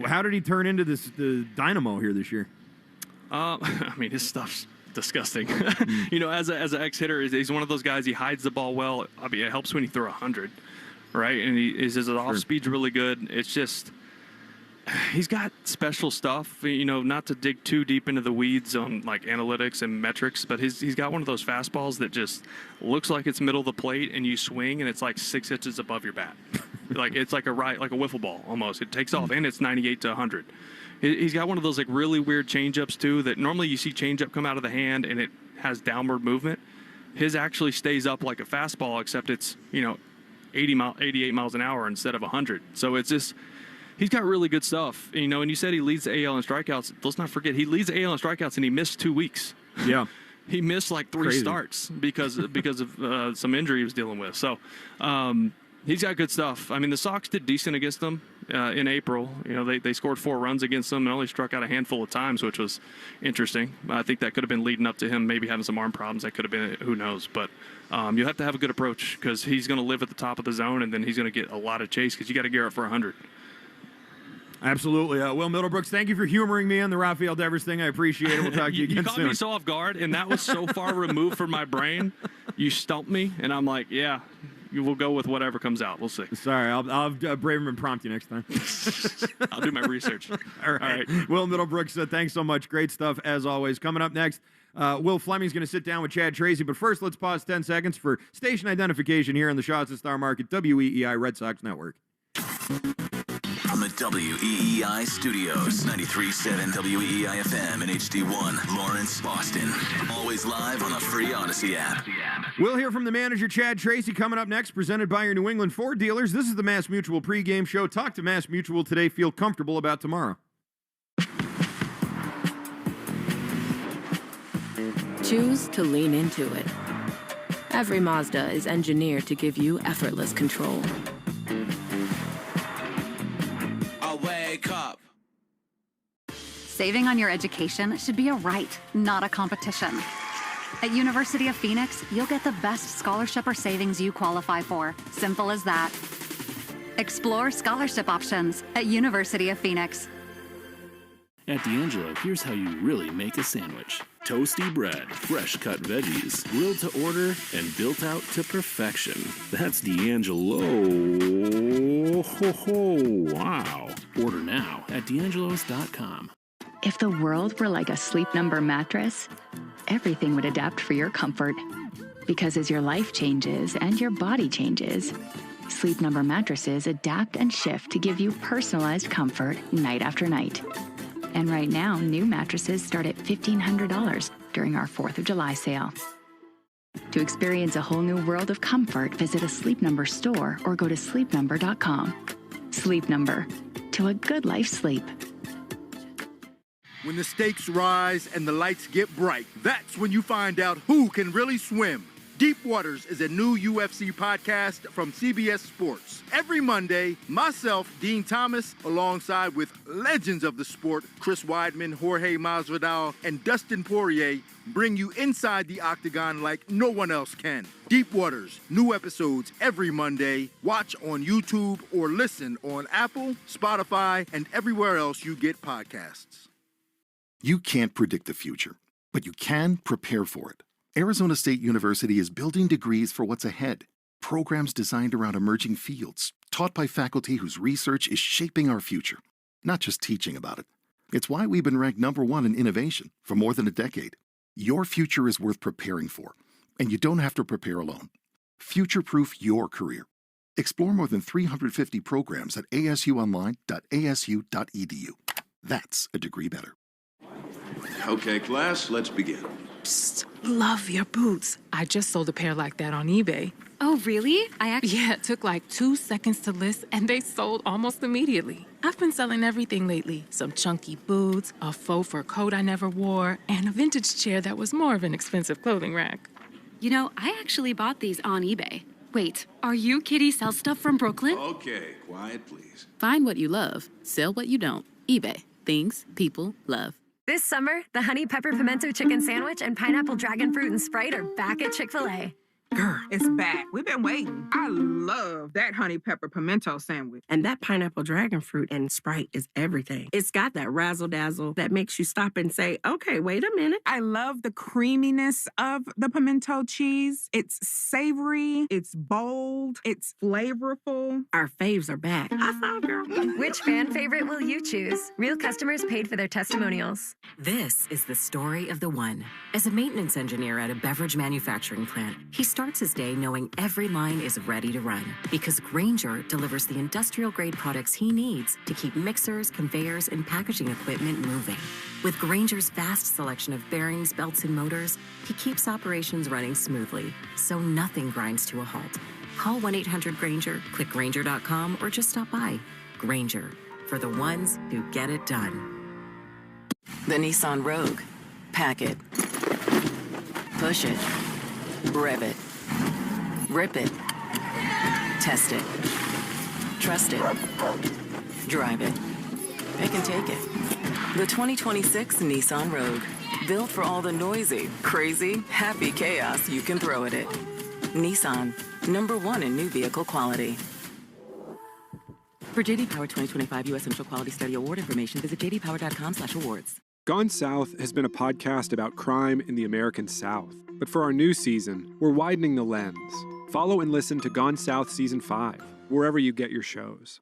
How did he turn into the dynamo here this year? I mean, his stuff's disgusting. As an ex-hitter, he's one of those guys, he hides the ball well. I mean, it helps when he throws 100, right? And his off-speed's really good. It's just, he's got special stuff, not to dig too deep into the weeds on like analytics and metrics, but he's got one of those fastballs that just looks like it's middle of the plate, and you swing and it's like 6 inches above your bat. Like it's like a wiffle ball almost. It takes off, and it's 98 to 100. He's got one of those like really weird changeups too, that normally you see changeup come out of the hand and it has downward movement. His actually stays up like a fastball, except it's 88 miles an hour instead of 100. So it's just, he's got really good stuff, and you said he leads the AL in strikeouts. Let's not forget, he leads the AL in strikeouts, and he missed 2 weeks. Yeah. He missed like 3 starts because of some injury he was dealing with. So he's got good stuff. I mean, the Sox did decent against them in April. They scored 4 runs against them and only struck out a handful of times, which was interesting. I think that could have been leading up to him maybe having some arm problems. That could have been, who knows. But you have to have a good approach, because he's going to live at the top of the zone, and then he's going to get a lot of chase, because you got to gear up for 100. Absolutely. Will Middlebrooks, thank you for humoring me on the Rafael Devers thing. I appreciate it. We'll talk to you again soon. You caught me so off guard, and that was so far removed from my brain. You stumped me, and I'm like, yeah, you will go with whatever comes out. We'll see. Sorry, I'll have Braverman prompt you next time. I'll do my research. All right. Will Middlebrooks, thanks so much. Great stuff, as always. Coming up next, Will Fleming's going to sit down with Chad Tracy. But first, let's pause 10 seconds for station identification here on the Shots at Star Market, WEEI Red Sox Network. From the WEEI studios, 93.7 WEEI FM and HD1, Lawrence, Boston. Always live on the free Odyssey app. We'll hear from the manager, Chad Tracy, coming up next, presented by your New England Ford dealers. This is the Mass Mutual pregame show. Talk to Mass Mutual today. Feel comfortable about tomorrow. Choose to lean into it. Every Mazda is engineered to give you effortless control. Wake up. Saving on your education should be a right, not a competition. At University of Phoenix, you'll get the best scholarship or savings you qualify for. Simple as that. Explore scholarship options at University of Phoenix. At D'Angelo, here's how you really make a sandwich. Toasty bread, fresh-cut veggies, grilled to order, and built out to perfection. That's D'Angelo. Ho, ho, wow. Order now at D'Angelo's.com. If the world were like a Sleep Number mattress, everything would adapt for your comfort. Because as your life changes and your body changes, Sleep Number mattresses adapt and shift to give you personalized comfort night after night. And right now, new mattresses start at $1,500 during our 4th of July sale. To experience a whole new world of comfort, visit a Sleep Number store or go to sleepnumber.com. Sleep Number. To a good life sleep. When the stakes rise and the lights get bright, that's when you find out who can really swim. Deep Waters is a new UFC podcast from CBS Sports. Every Monday, myself, Dean Thomas, alongside with legends of the sport, Chris Weidman, Jorge Masvidal, and Dustin Poirier, bring you inside the octagon like no one else can. Deep Waters, new episodes every Monday. Watch on YouTube or listen on Apple, Spotify, and everywhere else you get podcasts. You can't predict the future, but you can prepare for it. Arizona State University is building degrees for what's ahead. Programs designed around emerging fields, taught by faculty whose research is shaping our future, not just teaching about it. It's why we've been ranked #1 in innovation for more than a decade. Your future is worth preparing for, and you don't have to prepare alone. Future-proof your career. Explore more than 350 programs at asuonline.asu.edu. That's a degree better. Okay, class, let's begin. Psst, love your boots. I just sold a pair like that on eBay. Oh, really? Yeah, it took like 2 seconds to list, and they sold almost immediately. I've been selling everything lately. Some chunky boots, a faux fur coat I never wore, and a vintage chair that was more of an expensive clothing rack. You know, I actually bought these on eBay. Wait, are you Kitty Sell Stuff from Brooklyn? Okay, quiet, please. Find what you love, sell what you don't. eBay. Things people love. This summer, the Honey Pepper Pimento Chicken Sandwich and Pineapple Dragon Fruit and Sprite are back at Chick-fil-A. Girl, it's back. We've been waiting. I love that honey pepper pimento sandwich. And that pineapple dragon fruit and Sprite is everything. It's got that razzle-dazzle that makes you stop and say, okay, wait a minute. I love the creaminess of the pimento cheese. It's savory, it's bold, it's flavorful. Our faves are back. I saw, girl. Which fan favorite will you choose? Real customers paid for their testimonials. This is the story of the one. As a maintenance engineer at a beverage manufacturing plant, he starts his day knowing every line is ready to run because Grainger delivers the industrial-grade products he needs to keep mixers, conveyors, and packaging equipment moving. With Grainger's vast selection of bearings, belts, and motors, he keeps operations running smoothly, so nothing grinds to a halt. Call 1-800-GRAINGER, click Grainger.com, or just stop by. Grainger, for the ones who get it done. The Nissan Rogue. Pack it. Push it. Rev it. Rip it. Test it. Trust it. Drive it. Pick and take it. The 2026 Nissan Rogue. Built for all the noisy, crazy, happy chaos you can throw at it. Nissan. #1 in new vehicle quality. For J.D. Power 2025 U.S. Central Quality Study Award information, visit jdpower.com/awards. Gone South has been a podcast about crime in the American South. But for our new season, we're widening the lens. Follow and listen to Gone South Season 5, wherever you get your shows.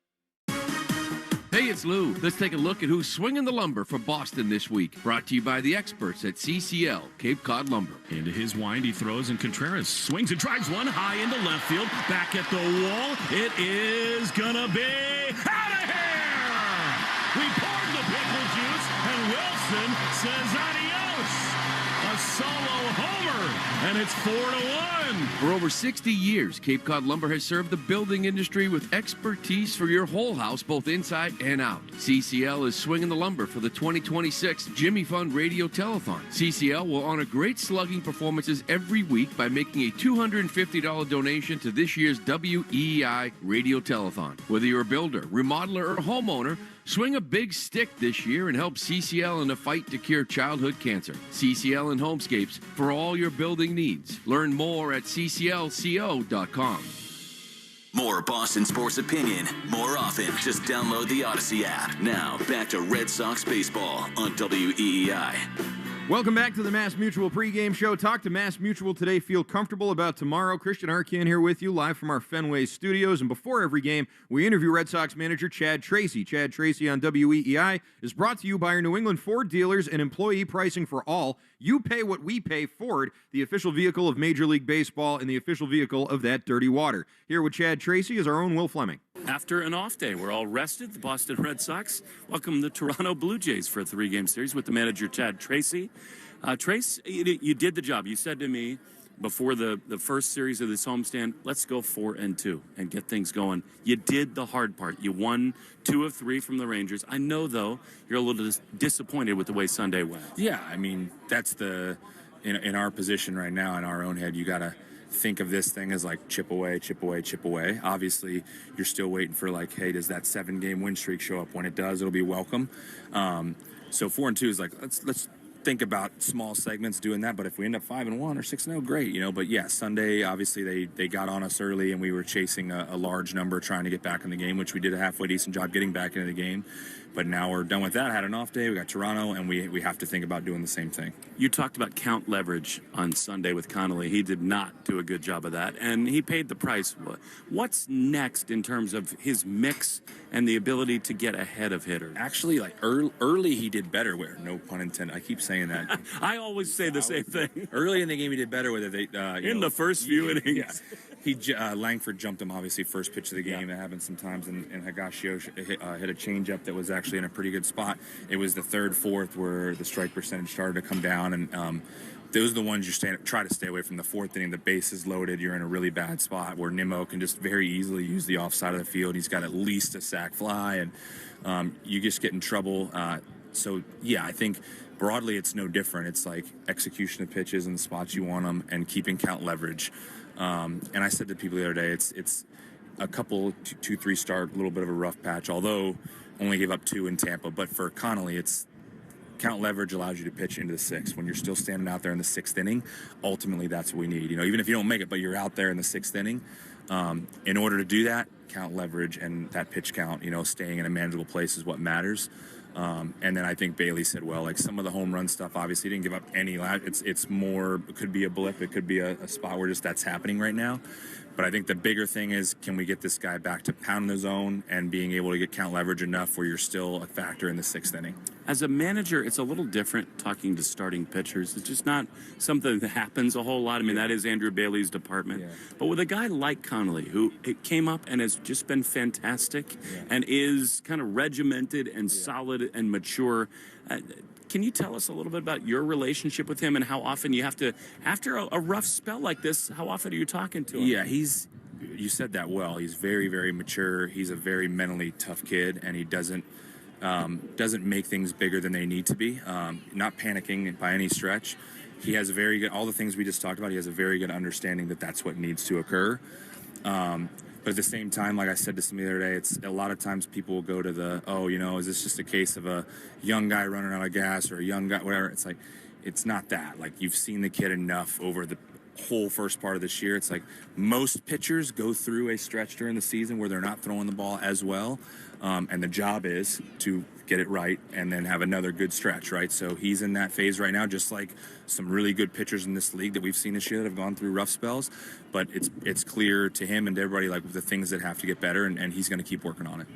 Hey, it's Lou. Let's take a look at who's swinging the lumber for Boston this week. Brought to you by the experts at CCL, Cape Cod Lumber. Into his wind, he throws, and Contreras swings and drives one high into left field. Back at the wall. It is gonna be out of here! We poured the pickle juice, and Wilson says adios! A solo homer, and it's 4-1. For over 60 years, Cape Cod Lumber has served the building industry with expertise for your whole house, both inside and out. CCL is swinging the lumber for the 2026 Jimmy Fund Radio Telethon. CCL will honor great slugging performances every week by making a $250 donation to this year's WEEI Radio Telethon. Whether you're a builder, remodeler, or homeowner, swing a big stick this year and help CCL in the fight to cure childhood cancer. CCL and Homescapes for all your building needs. Learn more at cclco.com. More Boston sports opinion, more often. Just download the Odyssey app. Now, back to Red Sox baseball on WEEI. Welcome back to the Mass Mutual pregame show. Talk to Mass Mutual today. Feel comfortable about tomorrow. Christian Arcand here with you live from our Fenway studios. And before every game, we interview Red Sox manager Chad Tracy. Chad Tracy on WEEI is brought to you by our New England Ford dealers and employee pricing for all. You pay what we pay. Ford, the official vehicle of Major League Baseball and the official vehicle of that dirty water. Here with Chad Tracy is our own Will Fleming. After an off day, we're all rested. The Boston Red Sox welcome the Toronto Blue Jays for a 3-game series with the manager, Chad Tracy. Trace, you did the job. You said to me before the first series of this homestand, let's go 4-2 and get things going. You did the hard part. You won 2 of 3 from the Rangers. I know, though, you're a little disappointed with the way Sunday went. Yeah, I mean, that's in our position right now, in our own head, you got to think of this thing as like chip away, chip away, chip away. Obviously, you're still waiting for like, hey, does that 7-game win streak show up? When it does, it'll be welcome. So 4-2 is like, let's think about small segments doing that. But if we end up 5-1 or 6-0, great, But yeah, Sunday, obviously they got on us early and we were chasing a large number trying to get back in the game, which we did a halfway decent job getting back into the game. But now we're done with that. Had an off day. We got Toronto, and we have to think about doing the same thing. You talked about count leverage on Sunday with Connolly. He did not do a good job of that, and he paid the price. What's next in terms of his mix and the ability to get ahead of hitters? Actually, like early he did better with, no pun intended. I keep saying that. I always say the same thing. Early in the game he did better with it. The first few innings. Yeah. Langford jumped him, obviously, first pitch of the game. That happens sometimes, and Higashio hit a changeup that was actually in a pretty good spot. It was the third, fourth where the strike percentage started to come down, and those are the ones you try to stay away from. The fourth inning, the base is loaded, you're in a really bad spot where Nimmo can just very easily use the offside of the field. He's got at least a sac fly, and you just get in trouble. So, yeah, I think broadly it's no different. It's like execution of pitches in the spots you want them and keeping count leverage. And I said to people the other day, it's a couple, 2-3 start, a little bit of a rough patch, although only gave up 2 in Tampa. But for Connolly, it's count leverage allows you to pitch into the 6th. When you're still standing out there in the 6th inning, ultimately that's what we need. Even if you don't make it, but you're out there in the 6th inning, in order to do that, count leverage and that pitch count, staying in a manageable place is what matters. And then I think Bailey said, well, like some of the home run stuff, obviously he didn't give up any. It's more, it could be a blip. It could be a spot where just that's happening right now. But I think the bigger thing is, can we get this guy back to pounding the zone and being able to get count leverage enough where you're still a factor in the 6th inning? As a manager, it's a little different talking to starting pitchers. It's just not something that happens a whole lot. I mean, that is Andrew Bailey's department. Yeah. But with a guy like Connolly, who came up and has just been fantastic and is kind of regimented and solid and mature, can you tell us a little bit about your relationship with him and how often you have to, after a rough spell like this, how often are you talking to him? Yeah, you said that well. He's very, very mature. He's a very mentally tough kid, and he doesn't make things bigger than they need to be. Not panicking by any stretch. He has a very good, all the things we just talked about, he has a very good understanding that that's what needs to occur. But at the same time, like I said to somebody the other day, it's a lot of times people will go to is this just a case of a young guy running out of gas or a young guy, whatever. It's like, it's not that. Like, you've seen the kid enough over the whole first part of this year. It's like most pitchers go through a stretch during the season where they're not throwing the ball as well. And the job is to get it right and then have another good stretch, right? So he's in that phase right now, just like some really good pitchers in this league that we've seen this year that have gone through rough spells. But it's clear to him and to everybody, like, the things that have to get better, and he's going to keep working on it.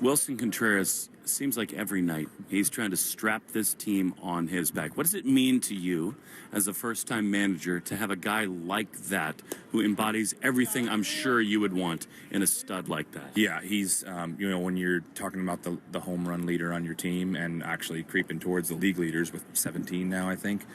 Wilson Contreras seems like every night he's trying to strap this team on his back. What does it mean to you as a first-time manager to have a guy like that who embodies everything I'm sure you would want in a stud like that? Yeah, he's, when you're talking about the home run leader on your team and actually creeping towards the league leaders with 17 now, I think.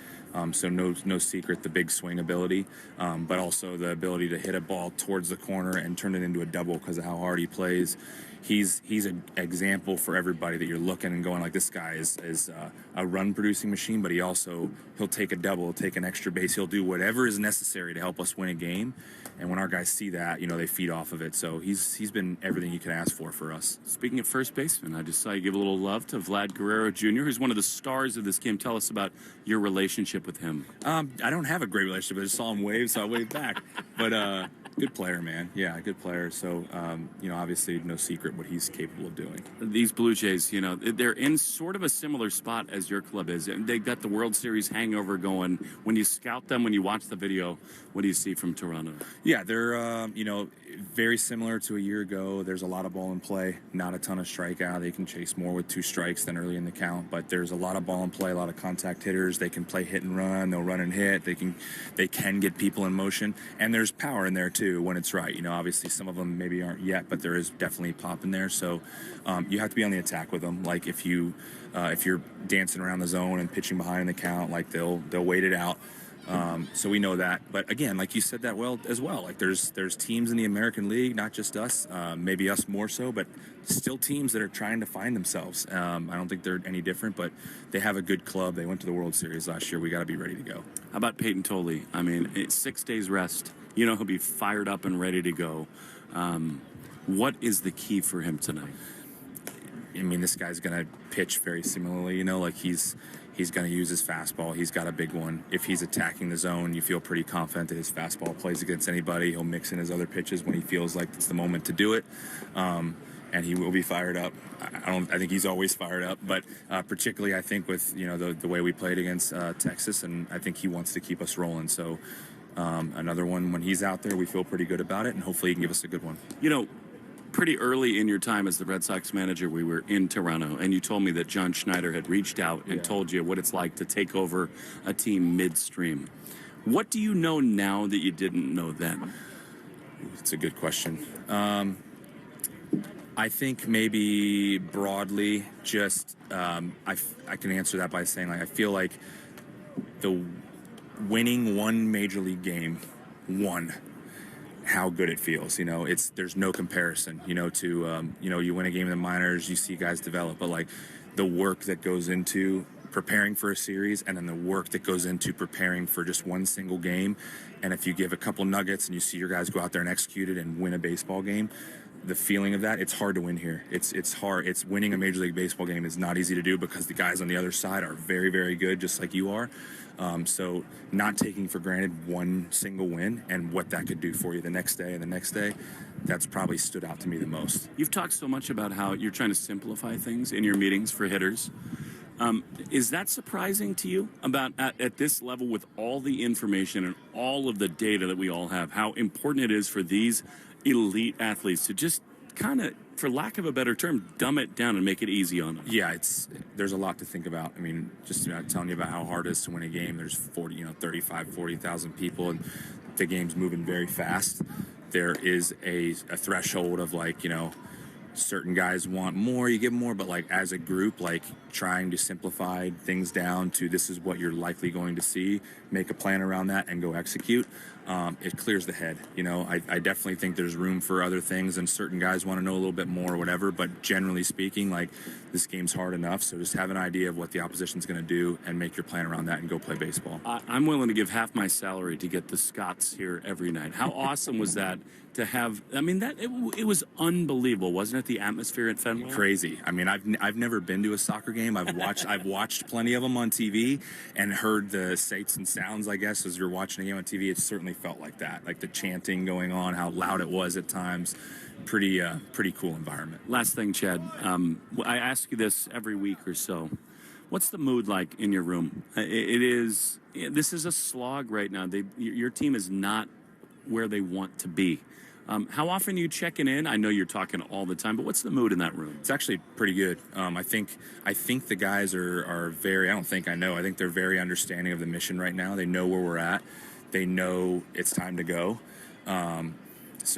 So no secret, the big swing ability, but also the ability to hit a ball towards the corner and turn it into a double because of how hard he plays. He's an example for everybody that you're looking and going like, this guy is a run producing machine, but he'll take a double, he'll take an extra base, he'll do whatever is necessary to help us win a game. And when our guys see that, they feed off of it. So he's been everything you can ask for us. Speaking of first baseman, I just saw you give a little love to Vlad Guerrero Jr., who's one of the stars of this game. Tell us about your relationship with him. I don't have a great relationship. I just saw him wave, so I waved back. But Good player, man. Yeah, good player. So, obviously no secret what he's capable of doing. These Blue Jays, they're in sort of a similar spot as your club is. And they've got the World Series hangover going. When you scout them, when you watch the video, what do you see from Toronto? Yeah, they're, very similar to a year ago. There's a lot of ball in play, not a ton of strikeout. They can chase more with 2 strikes than early in the count, but there's a lot of ball in play, a lot of contact hitters. They can play hit and run. They'll run and hit. They can get people in motion, and there's power in there too when it's right. Obviously some of them maybe aren't yet, but there is definitely pop in there. So you have to be on the attack with them. Like if you're dancing around the zone and pitching behind in the count, like they'll wait it out. So we know that. But again, like you said that well as well, like there's teams in the American League, not just us, maybe us more so, but still teams that are trying to find themselves. I don't think they're any different, but they have a good club. They went to the World Series last year. We got to be ready to go. How about Peyton Tolley? I mean, it's 6 days rest. He'll be fired up and ready to go. What is the key for him tonight? I mean, this guy's going to pitch very similarly, like he's going to use his fastball. He's got a big one. If he's attacking the zone, you feel pretty confident that his fastball plays against anybody. He'll mix in his other pitches when he feels like it's the moment to do it. And he will be fired up. I think he's always fired up, but particularly I think with the way we played against Texas, and I think he wants to keep us rolling. So another one when he's out there, we feel pretty good about it, and hopefully he can give us a good one. Pretty early in your time as the Red Sox manager, we were in Toronto, and you told me that John Schneider had reached out and told you what it's like to take over a team midstream. What do you know now that you didn't know then? It's a good question. I think maybe broadly, just I can answer that by saying, like, I feel like the winning one major league game, how good it feels. There's no comparison, to, you win a game in the minors, you see guys develop, but like the work that goes into preparing for a series and then the work that goes into preparing for just one single game. And if you give a couple nuggets and you see your guys go out there and execute it and win a baseball game, the feeling of that, it's hard to win here. It's hard. It's winning a Major League Baseball game is not easy to do because the guys on the other side are very, very good, just like you are. So not taking for granted one single win and what that could do for you the next day and the next day, that's probably stood out to me the most. You've talked so much about how you're trying to simplify things in your meetings for hitters. Is that surprising to you about at this level with all the information and all of the data that we all have, how important it is for these elite athletes to just kind of, for lack of a better term, dumb it down and make it easy on them? Yeah, there's a lot to think about. I mean, just telling you about how hard it is to win a game. There's 40,000 people, and the game's moving very fast. There is a threshold of certain guys want more, you give them more, but as a group, trying to simplify things down to this is what you're likely going to see, make a plan around that and go execute. It clears the head. I definitely think there's room for other things and certain guys want to know a little bit more or whatever, but generally speaking, this game's hard enough. So just have an idea of what the opposition's going to do and make your plan around that and go play baseball. I'm willing to give half my salary to get the Scots here every night. How awesome was that to have? I mean, it was unbelievable, wasn't it? The atmosphere at Fenway? Crazy. I mean, I've never been to a soccer game. I've watched plenty of them on TV and heard the sights and sounds, I guess, as you're watching a game on TV. It certainly felt like that, like the chanting going on, how loud it was at times. Pretty cool environment. Last thing, Chad, I ask you this every week or so. What's the mood like in your room? This is a slog right now. Your team is not where they want to be. How often are you checking in? I know you're talking all the time, but what's the mood in that room? It's actually pretty good. I think the guys are very, I think they're very understanding of the mission right now. They know where we're at. They know it's time to go.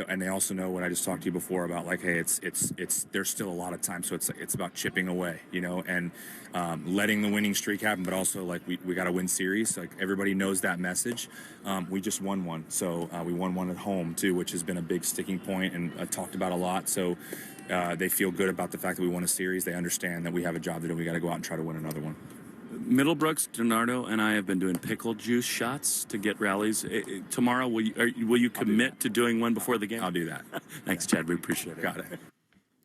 And they also know what I just talked to you before about, hey, there's still a lot of time. So it's about chipping away, and letting the winning streak happen, but also we got to win series. Everybody knows that message. We just won one. So we won one at home too, which has been a big sticking point and talked about a lot. So they feel good about the fact that we won a series. They understand that we have a job to do. We got to go out and try to win another one. Middlebrooks, Donardo, and I have been doing pickle juice shots to get rallies. Tomorrow, will you commit to doing one before the game? I'll do that. Thanks, Chad. We appreciate it. Got it.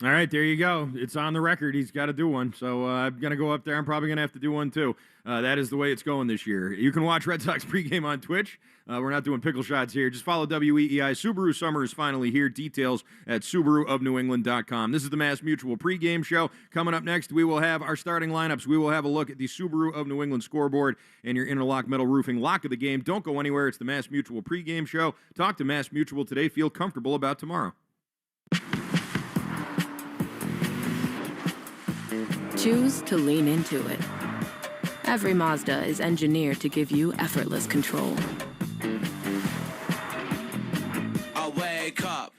All right, there you go. It's on the record. He's got to do one. So I'm going to go up there. I'm probably going to have to do one, too. That is the way it's going this year. You can watch Red Sox pregame on Twitch. We're not doing pickle shots here. Just follow WEEI. Subaru Summer is finally here. Details at SubaruofNewEngland.com. This is the Mass Mutual pregame show. Coming up next, we will have our starting lineups. We will have a look at the Subaru of New England scoreboard and your Interlock Metal Roofing lock of the game. Don't go anywhere. It's the Mass Mutual pregame show. Talk to Mass Mutual today. Feel comfortable about tomorrow. Choose to lean into it. Every Mazda is engineered to give you effortless control. I wake up.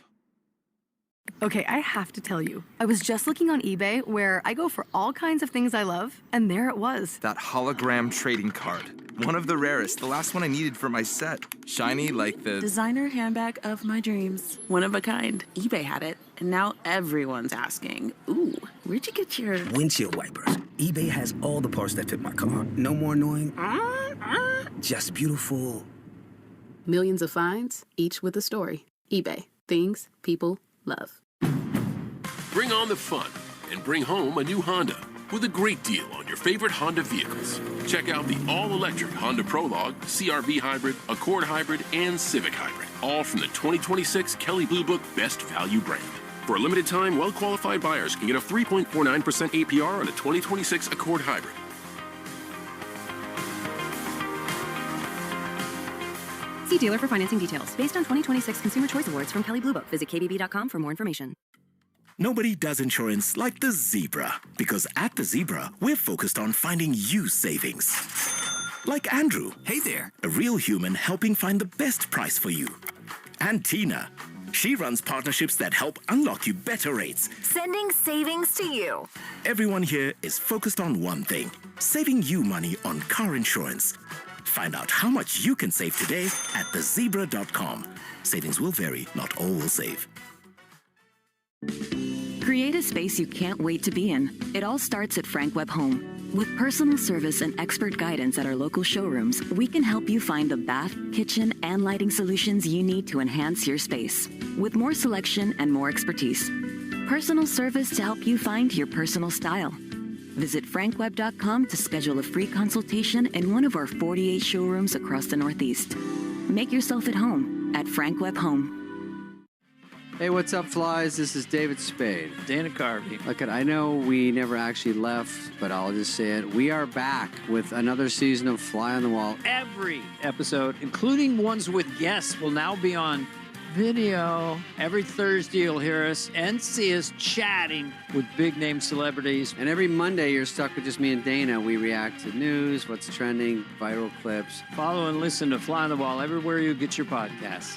Okay, I have to tell you, I was just looking on eBay where I go for all kinds of things I love, and there it was. That hologram trading card. One of the rarest, the last one I needed for my set. Shiny like the Designer handbag of my dreams. One of a kind. eBay had it, and now everyone's asking, ooh, where'd you get your windshield wipers? eBay has all the parts that fit my car. No more annoying. Just beautiful. Millions of finds, each with a story. eBay. Things people love. Bring on the fun and bring home a new Honda with a great deal on your favorite Honda vehicles. Check out the all-electric Honda Prologue, CR-V Hybrid, Accord Hybrid, and Civic Hybrid, all from the 2026 Kelley Blue Book Best Value brand. For a limited time, well-qualified buyers can get a 3.49% APR on a 2026 Accord Hybrid. See dealer for financing details. Based on 2026 Consumer Choice Awards from Kelley Blue Book. Visit KBB.com for more information. Nobody does insurance like the Zebra, because at the Zebra, we're focused on finding you savings. Like Andrew. Hey there. A real human helping find the best price for you. And Tina. She runs partnerships that help unlock you better rates. Sending savings to you. Everyone here is focused on one thing, saving you money on car insurance. Find out how much you can save today at thezebra.com. Savings will vary, not all will save. Create a space you can't wait to be in. It all starts at Frank Webb Home. With personal service and expert guidance at our local showrooms, we can help you find the bath, kitchen, and lighting solutions you need to enhance your space. With more selection and more expertise. Personal service to help you find your personal style. Visit frankweb.com to schedule a free consultation in one of our 48 showrooms across the Northeast. Make yourself at home at Frank Webb Home. Hey, what's up, flies? This is David Spade. Dana Carvey. Look, I know we never actually left, but I'll just say it. We are back with another season of Fly on the Wall. Every episode, including ones with guests, will now be on video. Every Thursday, you'll hear us and see us chatting with big-name celebrities. And every Monday, you're stuck with just me and Dana. We react to news, what's trending, viral clips. Follow and listen to Fly on the Wall everywhere you get your podcasts.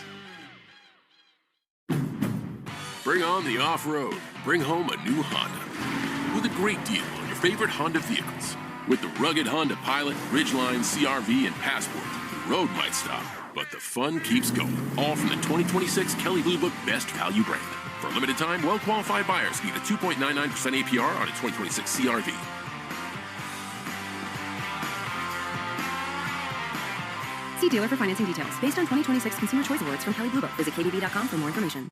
Bring on the off-road. Bring home a new Honda with a great deal on your favorite Honda vehicles. With the rugged Honda Pilot, Ridgeline, CR-V, and Passport, the road might stop, but the fun keeps going. All from the 2026 Kelley Blue Book Best Value brand. For a limited time, well-qualified buyers can get a 2.99% APR on a 2026 CR-V. See dealer for financing details. Based on 2026 Consumer Choice Awards from Kelley Blue Book. Visit KBB.com for more information.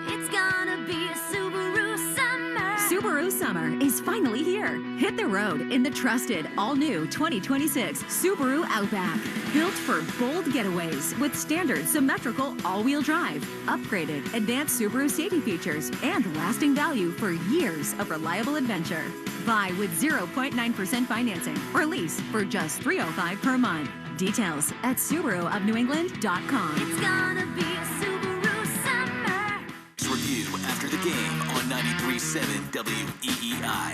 It's gonna be a Subaru summer. Subaru Summer is finally here. Hit the road in the trusted, all-new 2026 Subaru Outback. Built for bold getaways with standard symmetrical all-wheel drive, upgraded advanced Subaru safety features, and lasting value for years of reliable adventure. Buy with 0.9% financing or lease for just $305 per month. Details at SubaruofNewEngland.com. It's gonna be a Subaru summer. Review after the game on 93.7 WEEI.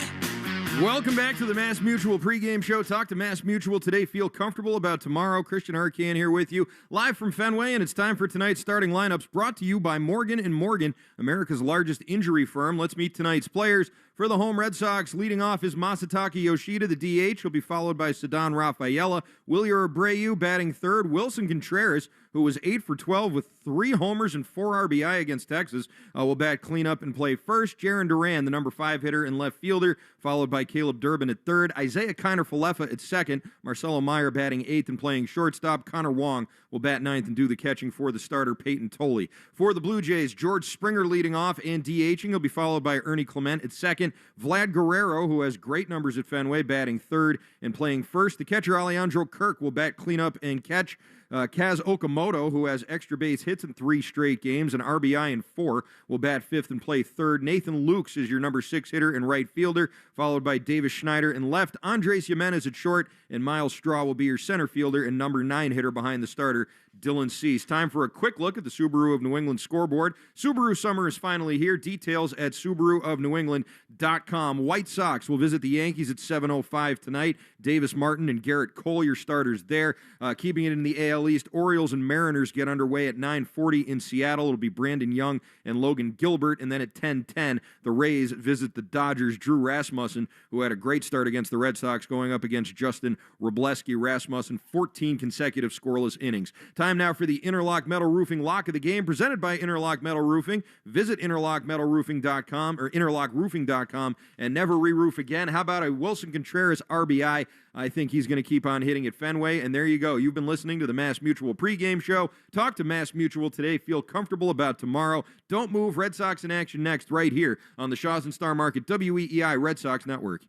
Welcome back to the Mass Mutual pregame show. Talk to Mass Mutual today. Feel comfortable about tomorrow. Christian Arcand here with you, live from Fenway, and it's time for tonight's starting lineups brought to you by Morgan & Morgan, America's largest injury firm. Let's meet tonight's players. For the home Red Sox, leading off is Masataka Yoshida, the DH. He'll be followed by Ceddanne Rafaela. Wilyer Abreu batting third. Wilson Contreras, who was 8 for 12 with 3 homers and 4 RBI against Texas, will bat cleanup and play first. Jaron Duran, the number 5 hitter and left fielder, followed by Caleb Durbin at third. Isaiah Kiner-Falefa at second. Marcelo Meyer batting 8th and playing shortstop. Connor Wong will bat 9th and do the catching for the starter, Peyton Tolley. For the Blue Jays, George Springer leading off and DHing. He'll be followed by Ernie Clement at second. Vlad Guerrero, who has great numbers at Fenway, batting third and playing first. The catcher, Alejandro Kirk, will bat cleanup and catch. Kaz Okamoto, who has extra base hits in 3 straight games, and RBI in 4, will bat 5th and play third. Nathan Lukes is your number 6 hitter and right fielder, followed by Davis Schneider in left. Andres Jimenez at short, and Miles Straw will be your center fielder and number 9 hitter behind the starter, Dylan Cease. Time for a quick look at the Subaru of New England scoreboard. Subaru summer is finally here. Details at SubaruofNewEngland.com. White Sox will visit the Yankees at 7:05 tonight. Davis Martin and Garrett Cole, your starters there. Keeping it in the AL East, Orioles and Mariners get underway at 9:40 in Seattle. It'll be Brandon Young and Logan Gilbert. And then at 10:10, the Rays visit the Dodgers. Drew Rasmussen, who had a great start against the Red Sox, going up against Justin Wroblewski. Rasmussen, 14 consecutive scoreless innings. Time now for the Interlock Metal Roofing Lock of the Game, presented by Interlock Metal Roofing. Visit interlockmetalroofing.com or interlockroofing.com and never re-roof again. How about a Wilson Contreras RBI? I think he's going to keep on hitting at Fenway. And there you go. You've been listening to the Mass Mutual pregame show. Talk to Mass Mutual today. Feel comfortable about tomorrow. Don't move. Red Sox in action next right here on the Shaws and Star Market WEEI Red Sox Network.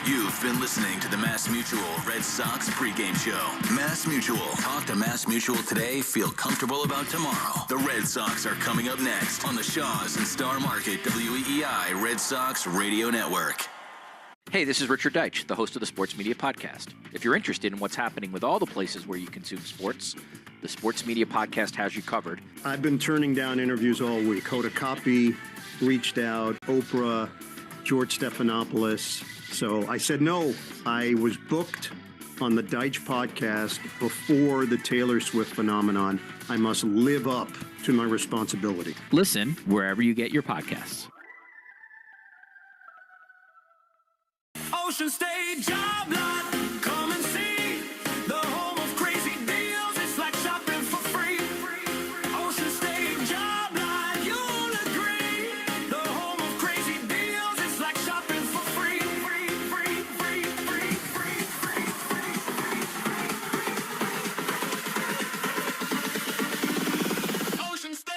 You've been listening to the Mass Mutual Red Sox pregame show. Mass Mutual. Talk to Mass Mutual today. Feel comfortable about tomorrow. The Red Sox are coming up next on the Shaws and Star Market WEEI Red Sox Radio Network. Hey, this is Richard Deitch, the host of the Sports Media Podcast. If you're interested in what's happening with all the places where you consume sports, the Sports Media Podcast has you covered. I've been turning down interviews all week. Hoda Kotb reached out, Oprah, George Stephanopoulos. So I said no. I was booked on the Deitch podcast before the Taylor Swift phenomenon. I must live up to my responsibility. Listen wherever you get your podcasts. Ocean State Job Lot. Come and see the home of crazy deals. It's like shopping for free. Ocean State Job Lot, you'll agree. The home of crazy deals. It's like shopping for free. Ocean State.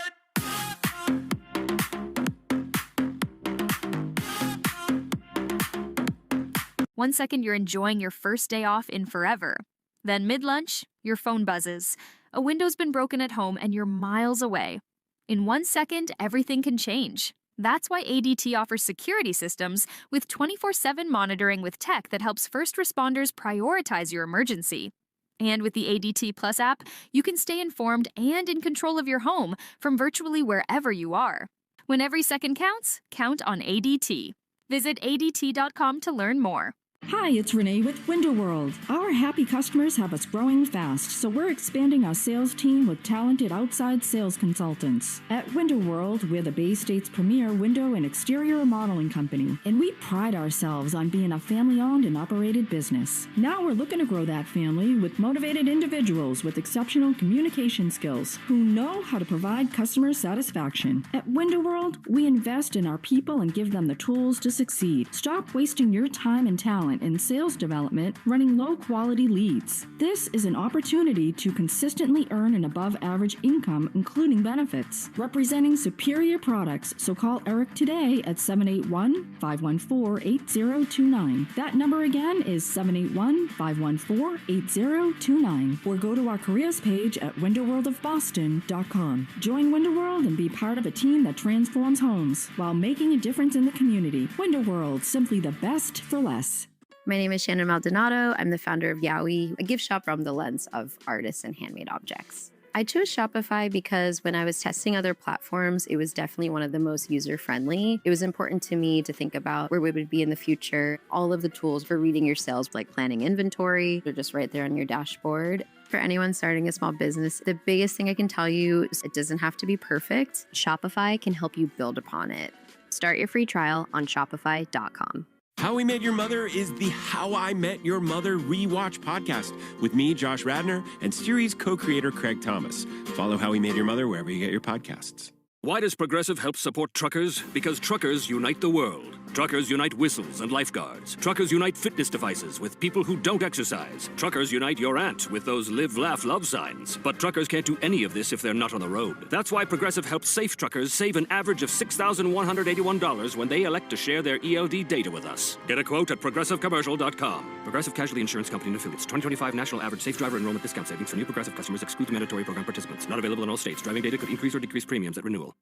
1 second, you're enjoying your first day off in forever. Then mid-lunch, your phone buzzes. A window's been broken at home and you're miles away. In 1 second, everything can change. That's why ADT offers security systems with 24/7 monitoring with tech that helps first responders prioritize your emergency. And with the ADT Plus app, you can stay informed and in control of your home from virtually wherever you are. When every second counts, count on ADT. Visit ADT.com to learn more. Hi, it's Renee with Window World. Our happy customers have us growing fast, so we're expanding our sales team with talented outside sales consultants. At Window World, we're the Bay State's premier window and exterior remodeling company, and we pride ourselves on being a family-owned and operated business. Now we're looking to grow that family with motivated individuals with exceptional communication skills who know how to provide customer satisfaction. At Window World, we invest in our people and give them the tools to succeed. Stop wasting your time and talent in sales development running low-quality leads. This is an opportunity to consistently earn an above-average income, including benefits, representing superior products. So call Eric today at 781-514-8029. That number again is 781-514-8029. Or go to our careers page at windowworldofboston.com. Join Window World and be part of a team that transforms homes while making a difference in the community. Window World, simply the best for less. My name is Shannon Maldonado. I'm the founder of Yowie, a gift shop from the lens of artists and handmade objects. I chose Shopify because when I was testing other platforms, it was definitely one of the most user-friendly. It was important to me to think about where we would be in the future. All of the tools for reading your sales, like planning inventory, are just right there on your dashboard. For anyone starting a small business, the biggest thing I can tell you is it doesn't have to be perfect. Shopify can help you build upon it. Start your free trial on Shopify.com. How We Met Your Mother is the How I Met Your Mother rewatch podcast with me, Josh Radnor, and series co-creator Craig Thomas. Follow How We Met Your Mother wherever you get your podcasts. Why does Progressive help support truckers? Because truckers unite the world. Truckers unite whistles and lifeguards. Truckers unite fitness devices with people who don't exercise. Truckers unite your aunt with those live, laugh, love signs. But truckers can't do any of this if they're not on the road. That's why Progressive helps safe truckers save an average of $6,181 when they elect to share their ELD data with us. Get a quote at progressivecommercial.com. Progressive Casualty Insurance Company and Affiliates. 2025 National Average Safe Driver Enrollment Discount Savings for new Progressive customers excludes mandatory program participants. Not available in all states. Driving data could increase or decrease premiums at renewal.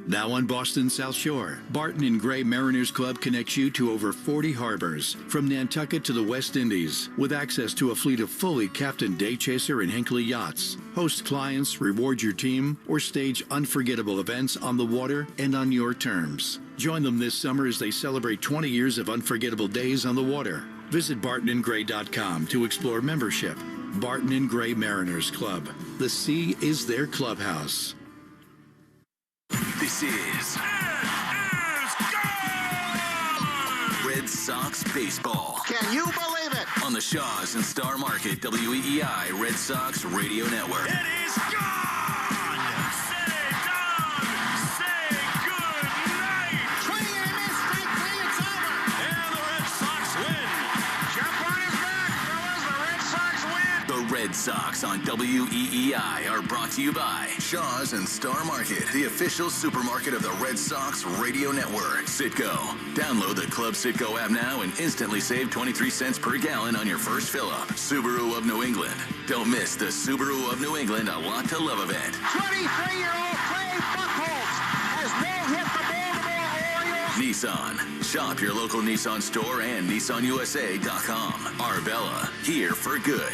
Now on Boston's South Shore, Barton and Gray Mariners Club connects you to over 40 harbors, from Nantucket to the West Indies, with access to a fleet of fully captained day chaser and Hinckley yachts. Host clients, reward your team, or stage unforgettable events on the water and on your terms. Join them this summer as they celebrate 20 years of unforgettable days on the water. Visit bartonandgray.com to explore membership. Barton and Gray Mariners Club. The sea is their clubhouse. This is Red Sox baseball. Can you believe it? On the Shaws and Star Market WEEI Red Sox Radio Network. It is gone! Say done! Say good night! Swing and a miss, strike three, it's over! And the Red Sox win! Jump on his back, fellas, the Red Sox win! The Red Sox on WEEI are brought to you by Shaws and Star Market, the official supermarket of the Red Sox Radio Network. Citgo. Download the Club Citgo app now and instantly save 23 cents per gallon on your first fill-up. Subaru of New England. Don't miss the Subaru of New England A Lot to Love event. 23-year-old Clay Buchholz has no-hit the Baltimore Orioles. Nissan. Shop your local Nissan store and NissanUSA.com. Arbella. Here for good.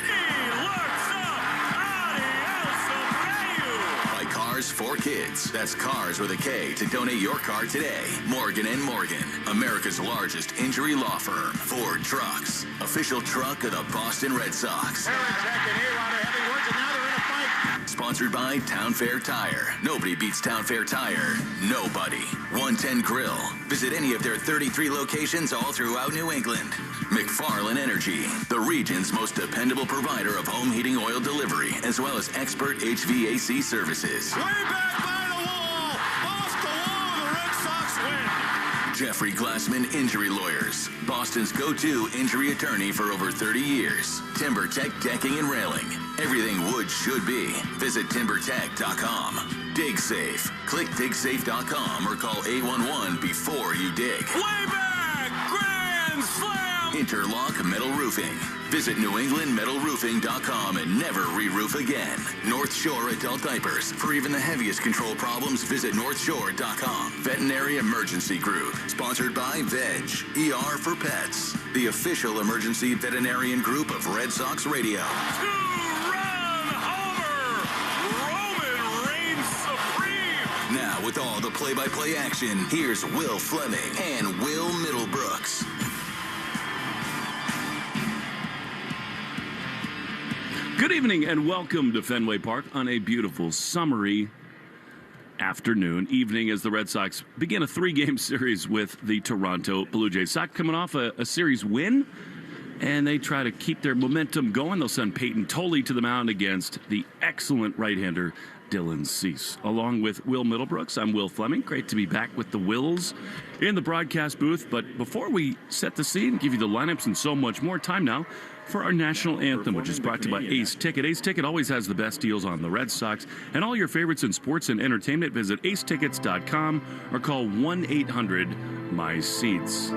Cars for Kids. That's Cars with a K to donate your car today. Morgan & Morgan, America's largest injury law firm. Ford Trucks, official truck of the Boston Red Sox. Sponsored by Town Fair Tire. Nobody beats Town Fair Tire. Nobody. 110 Grill. Visit any of their 33 locations all throughout New England. McFarland Energy, the region's most dependable provider of home heating oil delivery, as well as expert HVAC services. Way back by the wall! Off the wall, the Red Sox win! Jeffrey Glassman Injury Lawyers, Boston's go-to injury attorney for over 30 years. Timber Tech Decking and Railing. Everything wood should be. Visit timbertech.com. Dig Safe. Click digsafe.com or call 811 before you dig. Way back! Grand slam! Interlock Metal Roofing. Visit NewEnglandMetalRoofing.com and never re-roof again. North Shore Adult Diapers. For even the heaviest control problems, visit NorthShore.com. Veterinary Emergency Group. Sponsored by Veg. ER for Pets. The official emergency veterinarian group of Red Sox Radio. Two-run homer! Roman reigns supreme! Now, with all the play-by-play action, here's Will Fleming and Will Middlebrooks. Good evening and welcome to Fenway Park on a beautiful summery evening as the Red Sox begin a 3-game series with the Toronto Blue Jays. Sox coming off a series win, and they try to keep their momentum going. They'll send Peyton Tolley to the mound against the excellent right-hander Dylan Cease. Along with Will Middlebrooks, I'm Will Fleming. Great to be back with the Wills in the broadcast booth. But before we set the scene, give you the lineups and so much more, time now for our national anthem, which is brought to you by Ace Ticket. Ace Ticket always has the best deals on the Red Sox and all your favorites in sports and entertainment. Visit acetickets.com or call 1-800-MY-SEATS.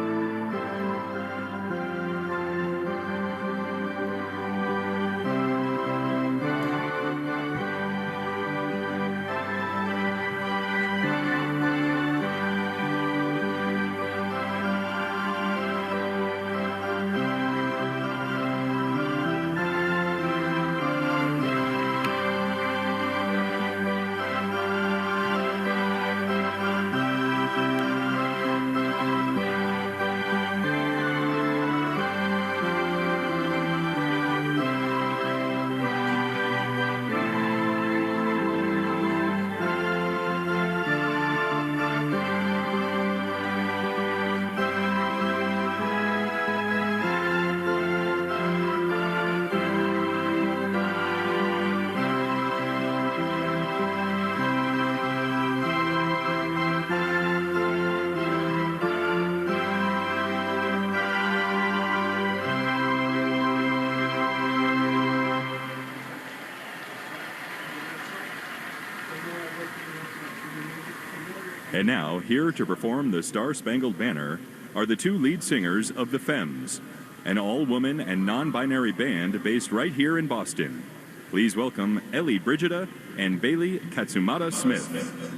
And now, here to perform the Star-Spangled Banner are the two lead singers of the Femmes, an all-woman and non-binary band based right here in Boston. Please welcome Ellie Brigida and Bailey Katsumata-Smith.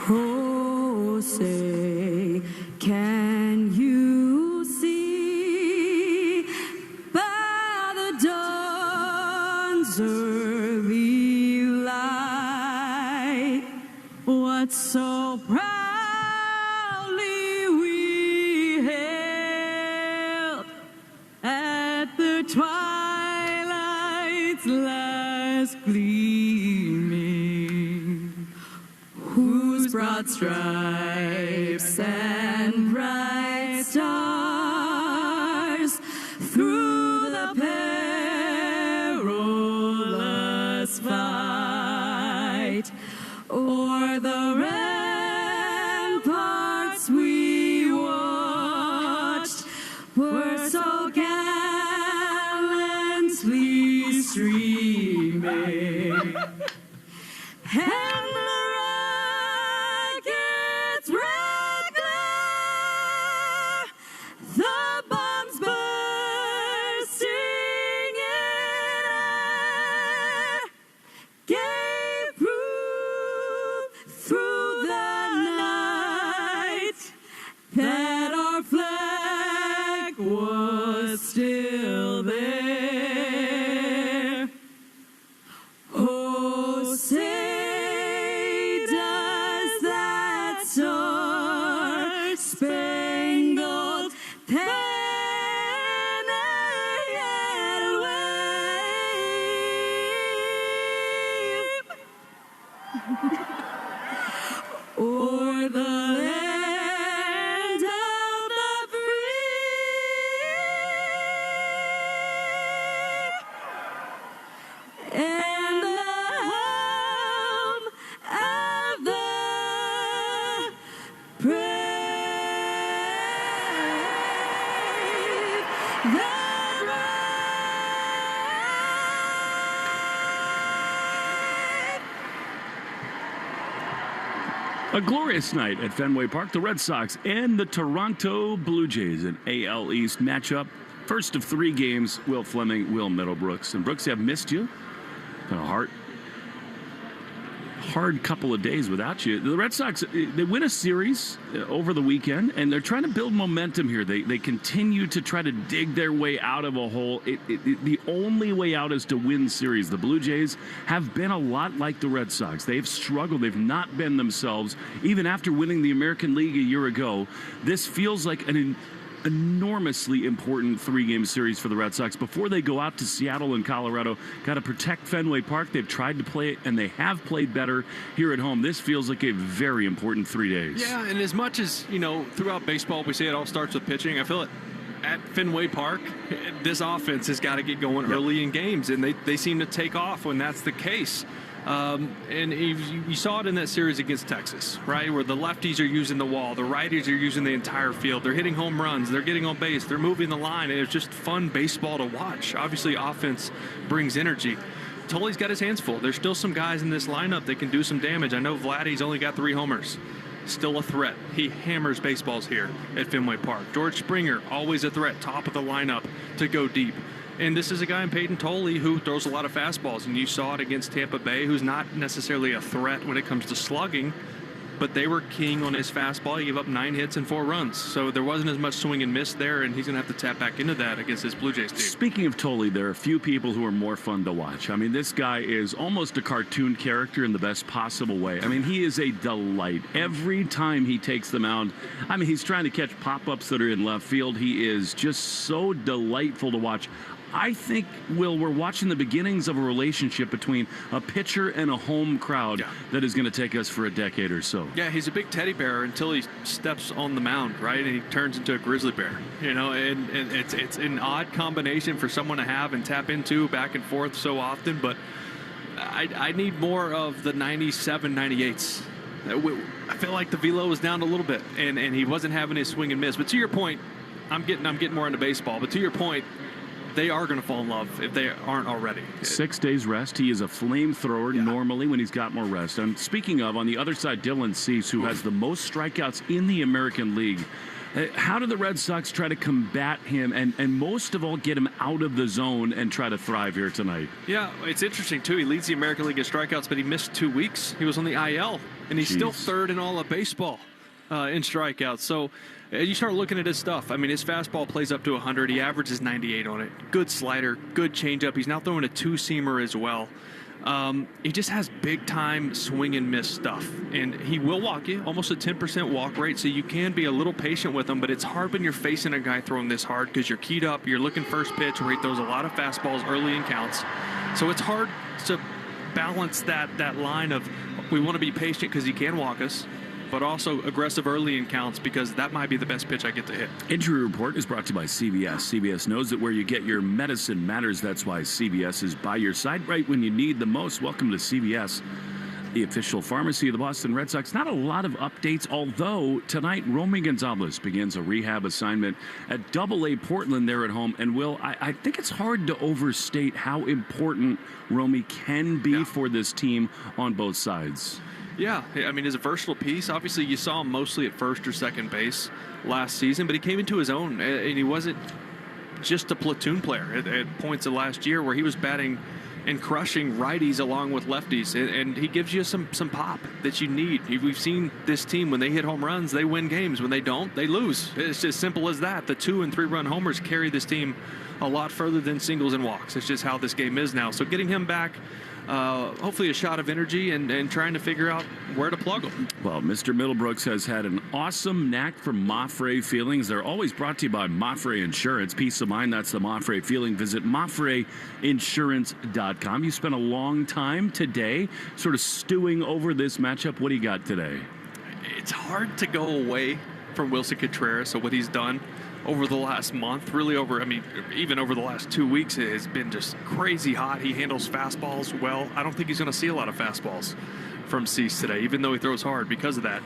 Oh, say, can you see by the dawn's early light what so proudly we hailed at the twilight's last gleaming, whose broad stripes and bright stars through the perilous fight o'er the ramparts we watched were so gallantly streaming. And the rocket's red glare, the bombs bursting in air, gave proof through the night that our flag was still there. Oh, say does that star-spangled banner yet wave o'er the land of the free and the home of the brave, the A glorious night at Fenway Park. The Red Sox and the Toronto Blue Jays, an AL East matchup. First of 3 games, Will Fleming, Will Middlebrooks. And Brooks, I've missed you. Been a hard couple of days without you. The Red Sox, they win a series over the weekend, and they're trying to build momentum here. They continue to try to dig their way out of a hole. The only way out is to win series. The Blue Jays have been a lot like the Red Sox. They've struggled. They've not been themselves. Even after winning the American League a year ago, this feels like an enormously important 3-game series for the Red Sox before they go out to Seattle and Colorado. Got to protect Fenway Park. They've tried to play it, and they have played better here at home. This feels like a very important 3 days. Yeah, and as much as, throughout baseball, we say it all starts with pitching. I feel it at Fenway Park, this offense has got to get going early in games, and they seem to take off when that's the case. And you saw it in that series against Texas, right, where the lefties are using the wall, the righties are using the entire field. They're hitting home runs. They're getting on base. They're moving the line. And it's just fun baseball to watch. Obviously, offense brings energy. Tully's got his hands full. There's still some guys in this lineup that can do some damage. I know Vladdy's only got 3 homers. Still a threat. He hammers baseballs here at Fenway Park. George Springer, always a threat, top of the lineup to go deep. And this is a guy in Peyton Tolley who throws a lot of fastballs, and you saw it against Tampa Bay, who's not necessarily a threat when it comes to slugging, but they were king on his fastball. He gave up 9 hits and 4 runs, so there wasn't as much swing and miss there, and he's going to have to tap back into that against this Blue Jays team. Speaking of Tolley, there are a few people who are more fun to watch. I mean, this guy is almost a cartoon character in the best possible way. I mean, he is a delight. Every time he takes the mound, I mean, he's trying to catch pop-ups that are in left field. He is just so delightful to watch. I think, Will, we're watching the beginnings of a relationship between a pitcher and a home crowd that is going to take us for a decade or so. Yeah, he's a big teddy bear until he steps on the mound, right? And he turns into a grizzly bear, and it's an odd combination for someone to have and tap into back and forth so often, but I need more of the 97, 98s. I feel like the velo was down a little bit, and he wasn't having his swing and miss. But to your point, I'm getting more into baseball, but to your point, they are going to fall in love if they aren't already. 6 days rest. He is a flamethrower normally when he's got more rest. And speaking of, on the other side, Dylan Cease, who has the most strikeouts in the American League. How do the Red Sox try to combat him and most of all get him out of the zone and try to thrive here tonight? Yeah, it's interesting, too. He leads the American League in strikeouts, but he missed 2 weeks. He was on the IL, and he's still third in all of baseball in strikeouts. So you start looking at his stuff. I mean, his fastball plays up to 100. He averages 98 on it. Good slider, good changeup. He's now throwing a two-seamer as well. He just has big-time swing and miss stuff, and he will walk you, almost a 10% walk rate, so you can be a little patient with him, but it's hard when you're facing a guy throwing this hard because you're keyed up, you're looking first pitch where he throws a lot of fastballs early in counts. So it's hard to balance that line of we want to be patient because he can walk us, but also aggressive early in counts because that might be the best pitch I get to hit. Injury Report is brought to you by CVS. CVS knows that where you get your medicine matters. That's why CVS is by your side right when you need the most. Welcome to CVS, the official pharmacy of the Boston Red Sox. Not a lot of updates, although tonight Romy Gonzalez begins a rehab assignment at AA Portland there at home. And Will, I think it's hard to overstate how important Romy can be for this team on both sides. Yeah, I mean, he's a versatile piece. Obviously, you saw him mostly at first or second base last season, but he came into his own, and he wasn't just a platoon player at points of last year where he was batting and crushing righties along with lefties, and he gives you some pop that you need. We've seen this team, when they hit home runs, they win games. When they don't, they lose. It's just simple as that. The 2- and 3-run homers carry this team a lot further than singles and walks. It's just how this game is now. So getting him back, hopefully a shot of energy and trying to figure out where to plug them. Well, Mr. Middlebrooks has had an awesome knack for Mafre feelings. They're always brought to you by Mafre Insurance. Peace of mind, that's the Mafre feeling. Visit MafreInsurance.com. You spent a long time today sort of stewing over this matchup. What do you got today? It's hard to go away from Wilson Contreras, so what he's done over the last month, really even over the last 2 weeks, it has been just crazy hot. He handles fastballs well. I don't think he's going to see a lot of fastballs from Cease today, even though he throws hard because of that.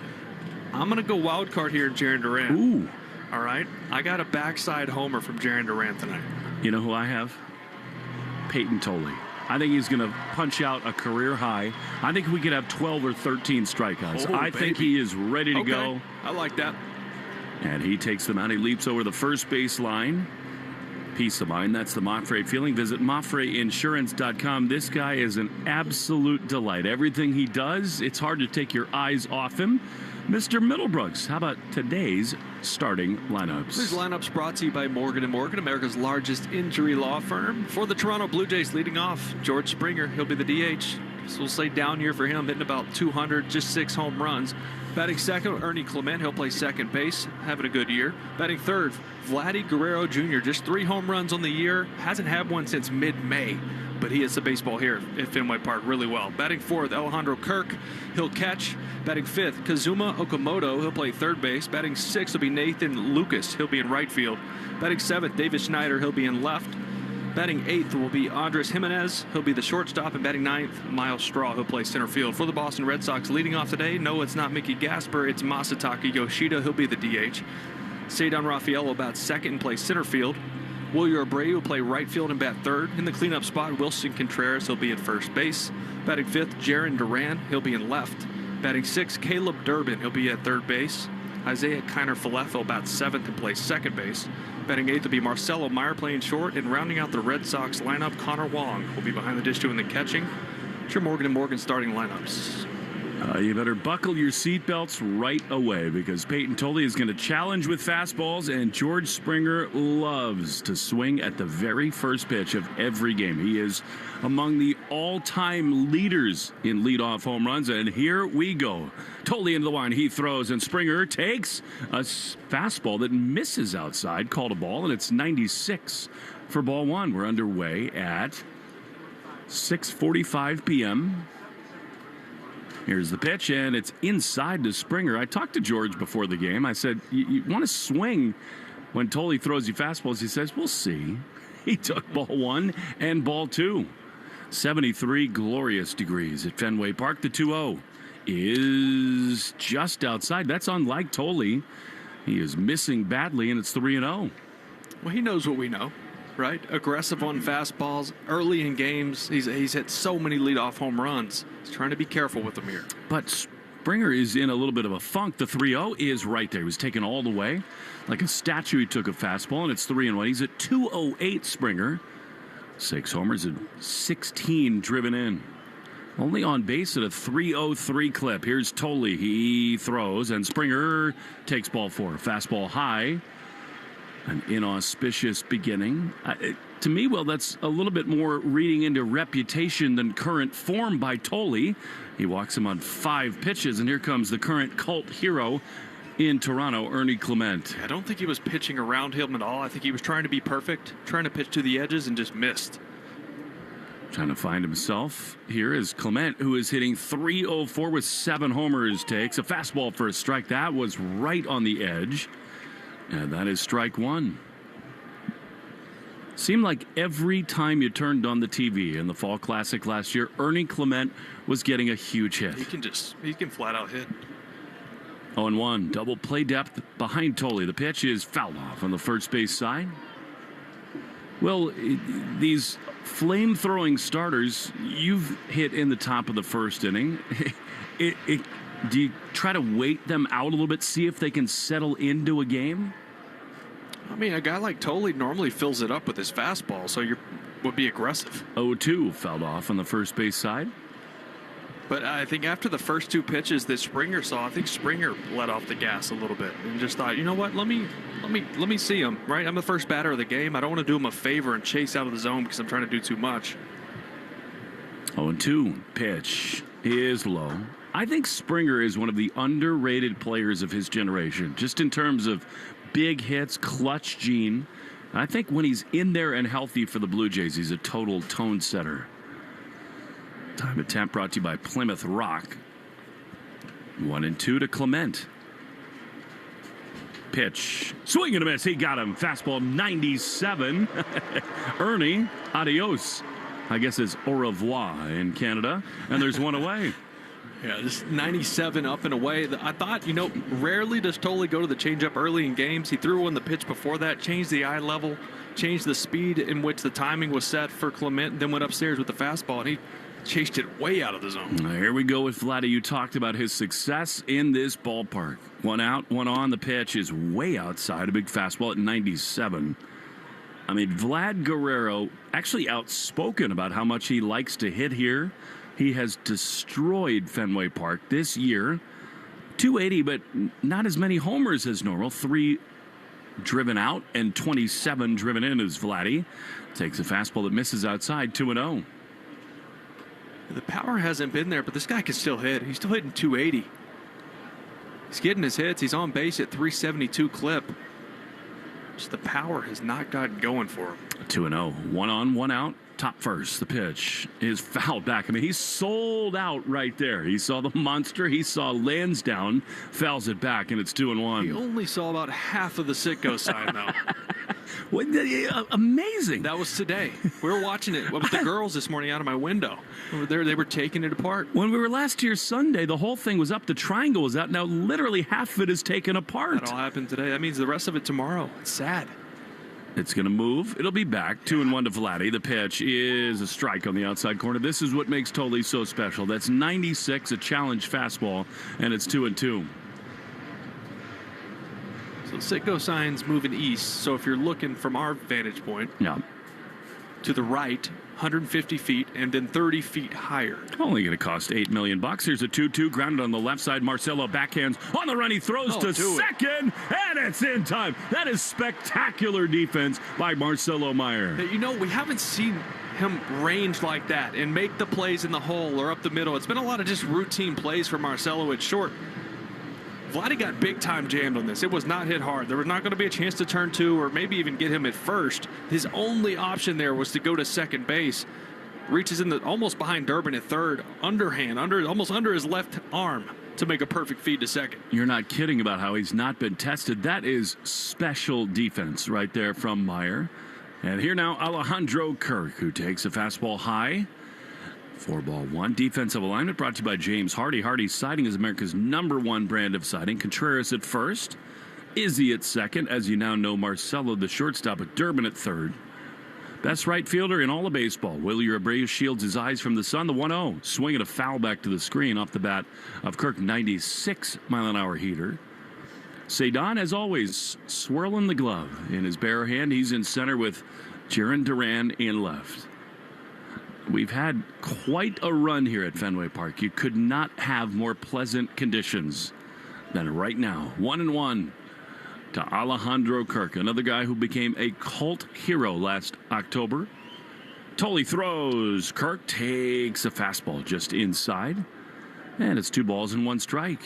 I'm going to go wild card here in Jarren Duran. Ooh. All right? I got a backside homer from Jarren Duran tonight. You know who I have? Peyton Tolley. I think he's going to punch out a career high. I think we could have 12 or 13 strikeouts. I think he is ready to go. I like that. And he takes them out. He leaps over the first base line. Peace of mind. That's the Mafre feeling. Visit MafreInsurance.com. This guy is an absolute delight. Everything he does, it's hard to take your eyes off him. Mr. Middlebrooks, how about today's starting lineups? These lineups brought to you by Morgan & Morgan, America's largest injury law firm. For the Toronto Blue Jays, leading off, George Springer. He'll be the DH. So we'll say down year for him, hitting about 200, just 6 home runs. Batting second, Ernie Clement. He'll play second base, having a good year. Batting third, Vladdy Guerrero Jr. Just 3 home runs on the year. Hasn't had one since mid-May, but he hits the baseball here at Fenway Park really well. Batting fourth, Alejandro Kirk. He'll catch. Batting fifth, Kazuma Okamoto. He'll play third base. Batting sixth will be Nathan Lucas. He'll be in right field. Batting seventh, David Schneider. He'll be in left. Batting eighth will be Andres Jimenez. He'll be the shortstop. And batting ninth, Miles Straw. He'll play center field. For the Boston Red Sox, leading off today, no, it's not Mickey Gasper. It's Masataka Yoshida. He'll be the DH. Cedar Rafael will bat second and play center field. Wilyer Abreu will play right field and bat third. In the cleanup spot, Wilson Contreras. He'll be at first base. Batting fifth, Jarren Duran. He'll be in left. Batting sixth, Caleb Durbin. He'll be at third base. Isaiah Kiner-Falefa will bat seventh and play second base. Batting eighth will be Marcelo Meyer playing short, and rounding out the Red Sox lineup, Connor Wong will be behind the dish doing the catching. It's your Morgan & Morgan starting lineups. You better buckle your seatbelts right away because Peyton Tolley is going to challenge with fastballs, and George Springer loves to swing at the very first pitch of every game. He is among the all-time leaders in leadoff home runs, and here we go. Tolley into the line. He throws, and Springer takes a fastball that misses outside, called a ball, and it's 96 for ball one. We're underway at 6:45 p.m. Here's the pitch, and it's inside to Springer. I talked to George before the game. I said, you want to swing when Tolley throws you fastballs? He says, we'll see. He took ball one and ball two. 73 glorious degrees at Fenway Park. The 2-0 is just outside. That's unlike Tolley. He is missing badly, and it's 3-0. Well, he knows what we know, right? Aggressive on fastballs early in games. He's hit so many leadoff home runs. He's trying to be careful with them here. But Springer is in a little bit of a funk. The 3-0 is right there. He was taken all the way. Like a statue, he took a fastball, and it's 3-1. He's at 208, Springer. 6 homers and 16 driven in. Only on base at a 303 clip. Here's Tolle. He throws, and Springer takes ball 4. Fastball high. An inauspicious beginning. To me, well, that's a little bit more reading into reputation than current form by Tolle. He walks him on 5 pitches, and here comes the current cult hero in Toronto, Ernie Clement. I don't think he was pitching around him at all. I think he was trying to be perfect, trying to pitch to the edges, and just missed. Trying to find himself here is Clement, who is hitting .304 with 7 homers. Takes a fastball for a strike. That was right on the edge. And that is strike 1. Seemed like every time you turned on the TV in the Fall Classic last year, Ernie Clement was getting a huge hit. He can flat out hit. 0-1, double play depth behind Tolle. The pitch is fouled off on the first base side. Well, these flame-throwing starters, you've hit in the top of the first inning. Do you try to wait them out a little bit, see if they can settle into a game? I mean, a guy like Tolle normally fills it up with his fastball, so you would be aggressive. 0-2 fouled off on the first base side. But I think after the first 2 pitches that Springer saw, I think Springer let off the gas a little bit and just thought, you know what, let me see him, right? I'm the first batter of the game. I don't want to do him a favor and chase out of the zone because I'm trying to do too much. 0-2 pitch is low. I think Springer is one of the underrated players of his generation, just in terms of big hits, clutch gene. I think when he's in there and healthy for the Blue Jays, he's a total tone setter. Time attempt brought to you by Plymouth Rock. 1-2 to Clement. Pitch. Swing and a miss. He got him. Fastball 97. Ernie, adios. I guess it's au revoir in Canada. And there's one away. Yeah, this 97 up and away. I thought, rarely does Tolle go to the changeup early in games. He threw on the pitch before that, changed the eye level, changed the speed in which the timing was set for Clement, then went upstairs with the fastball, and he chased it way out of the zone. Here we go with Vladdy. You talked about his success in this ballpark. 1 out, 1 on. The pitch is way outside. A big fastball at 97. I mean, Vlad Guerrero actually outspoken about how much he likes to hit here. He has destroyed Fenway Park this year. 280, but not as many homers as normal. 3 driven out and 27 driven in as Vladdy. Takes a fastball that misses outside, 2-0. The power hasn't been there, but this guy can still hit. He's still hitting 280. He's getting his hits. He's on base at 372 clip. Just the power has not gotten going for him. 2-0. 1 on, 1 out. Top first. The pitch is fouled back. I mean, he's sold out right there. He saw the monster. He saw Lansdowne. Fouls it back, and it's 2-1. He only saw about half of the Sitco sign, though. Amazing. That was today. We were watching it with the girls this morning out of my window. They were taking it apart. When we were last here Sunday, the whole thing was up. The triangle was out. Now, literally half of it is taken apart. That all happened today. That means the rest of it tomorrow. It's sad. It's going to move. It'll be back. 2-1 to Vladdy. The pitch is a strike on the outside corner. This is what makes Tolle so special. That's 96, a challenge fastball, and it's 2-2. So Sitco sign's moving east. So if you're looking from our vantage point, to the right, 150 feet, and then 30 feet higher. Only going to cost $8 million. Here's a 2-2 grounded on the left side. Marcelo backhands on the run. He throws to second, and it's in time. That is spectacular defense by Marcelo Meyer. We haven't seen him range like that and make the plays in the hole or up the middle. It's been a lot of just routine plays for Marcelo at short. Vladdy got big-time jammed on this. It was not hit hard. There was not going to be a chance to turn 2 or maybe even get him at first. His only option there was to go to second base. Reaches in almost behind Durbin at third. Underhand, almost under his left arm to make a perfect feed to second. You're not kidding about how he's not been tested. That is special defense right there from Meyer. And here now, Alejandro Kirk, who takes a fastball high. 4-1. Defensive alignment brought to you by James Hardy. Hardy's Siding is America's #1 brand of siding. Contreras at first. Izzy at second. As you now know, Marcelo, the shortstop, at Durbin at third. Best right fielder in all of baseball. Willie Abreu shields his eyes from the sun. The 1-0. Swinging a foul back to the screen off the bat of Kirk. 96-mile-an-hour heater. Cedon, as always, swirling the glove in his bare hand. He's in center with Jarren Duran in left. We've had quite a run here at Fenway Park. You could not have more pleasant conditions than right now. 1-1 to Alejandro Kirk, another guy who became a cult hero last October. Tolley throws. Kirk takes a fastball just inside. And it's 2 balls and 1 strike.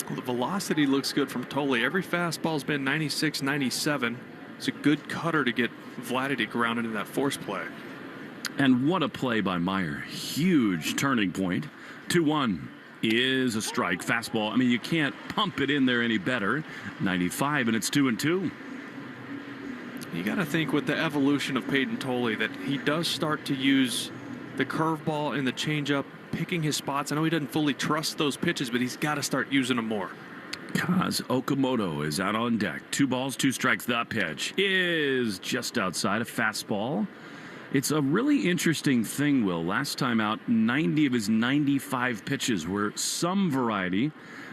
Well, the velocity looks good from Tolley. Every fastball's been 96, 97. It's a good cutter to get Vladdy grounded in that force play. And what a play by Meyer. Huge turning point. 2-1 is a strike. Fastball. I mean, you can't pump it in there any better. 95, and it's 2-2. You got to think with the evolution of Peyton Tolley that he does start to use the curveball and the changeup, picking his spots. I know he doesn't fully trust those pitches, but he's got to start using them more. Kaz Okamoto is out on deck. 2 balls, 2 strikes. The pitch is just outside. A fastball. It's a really interesting thing, Will. Last time out, 90 of his 95 pitches were some variety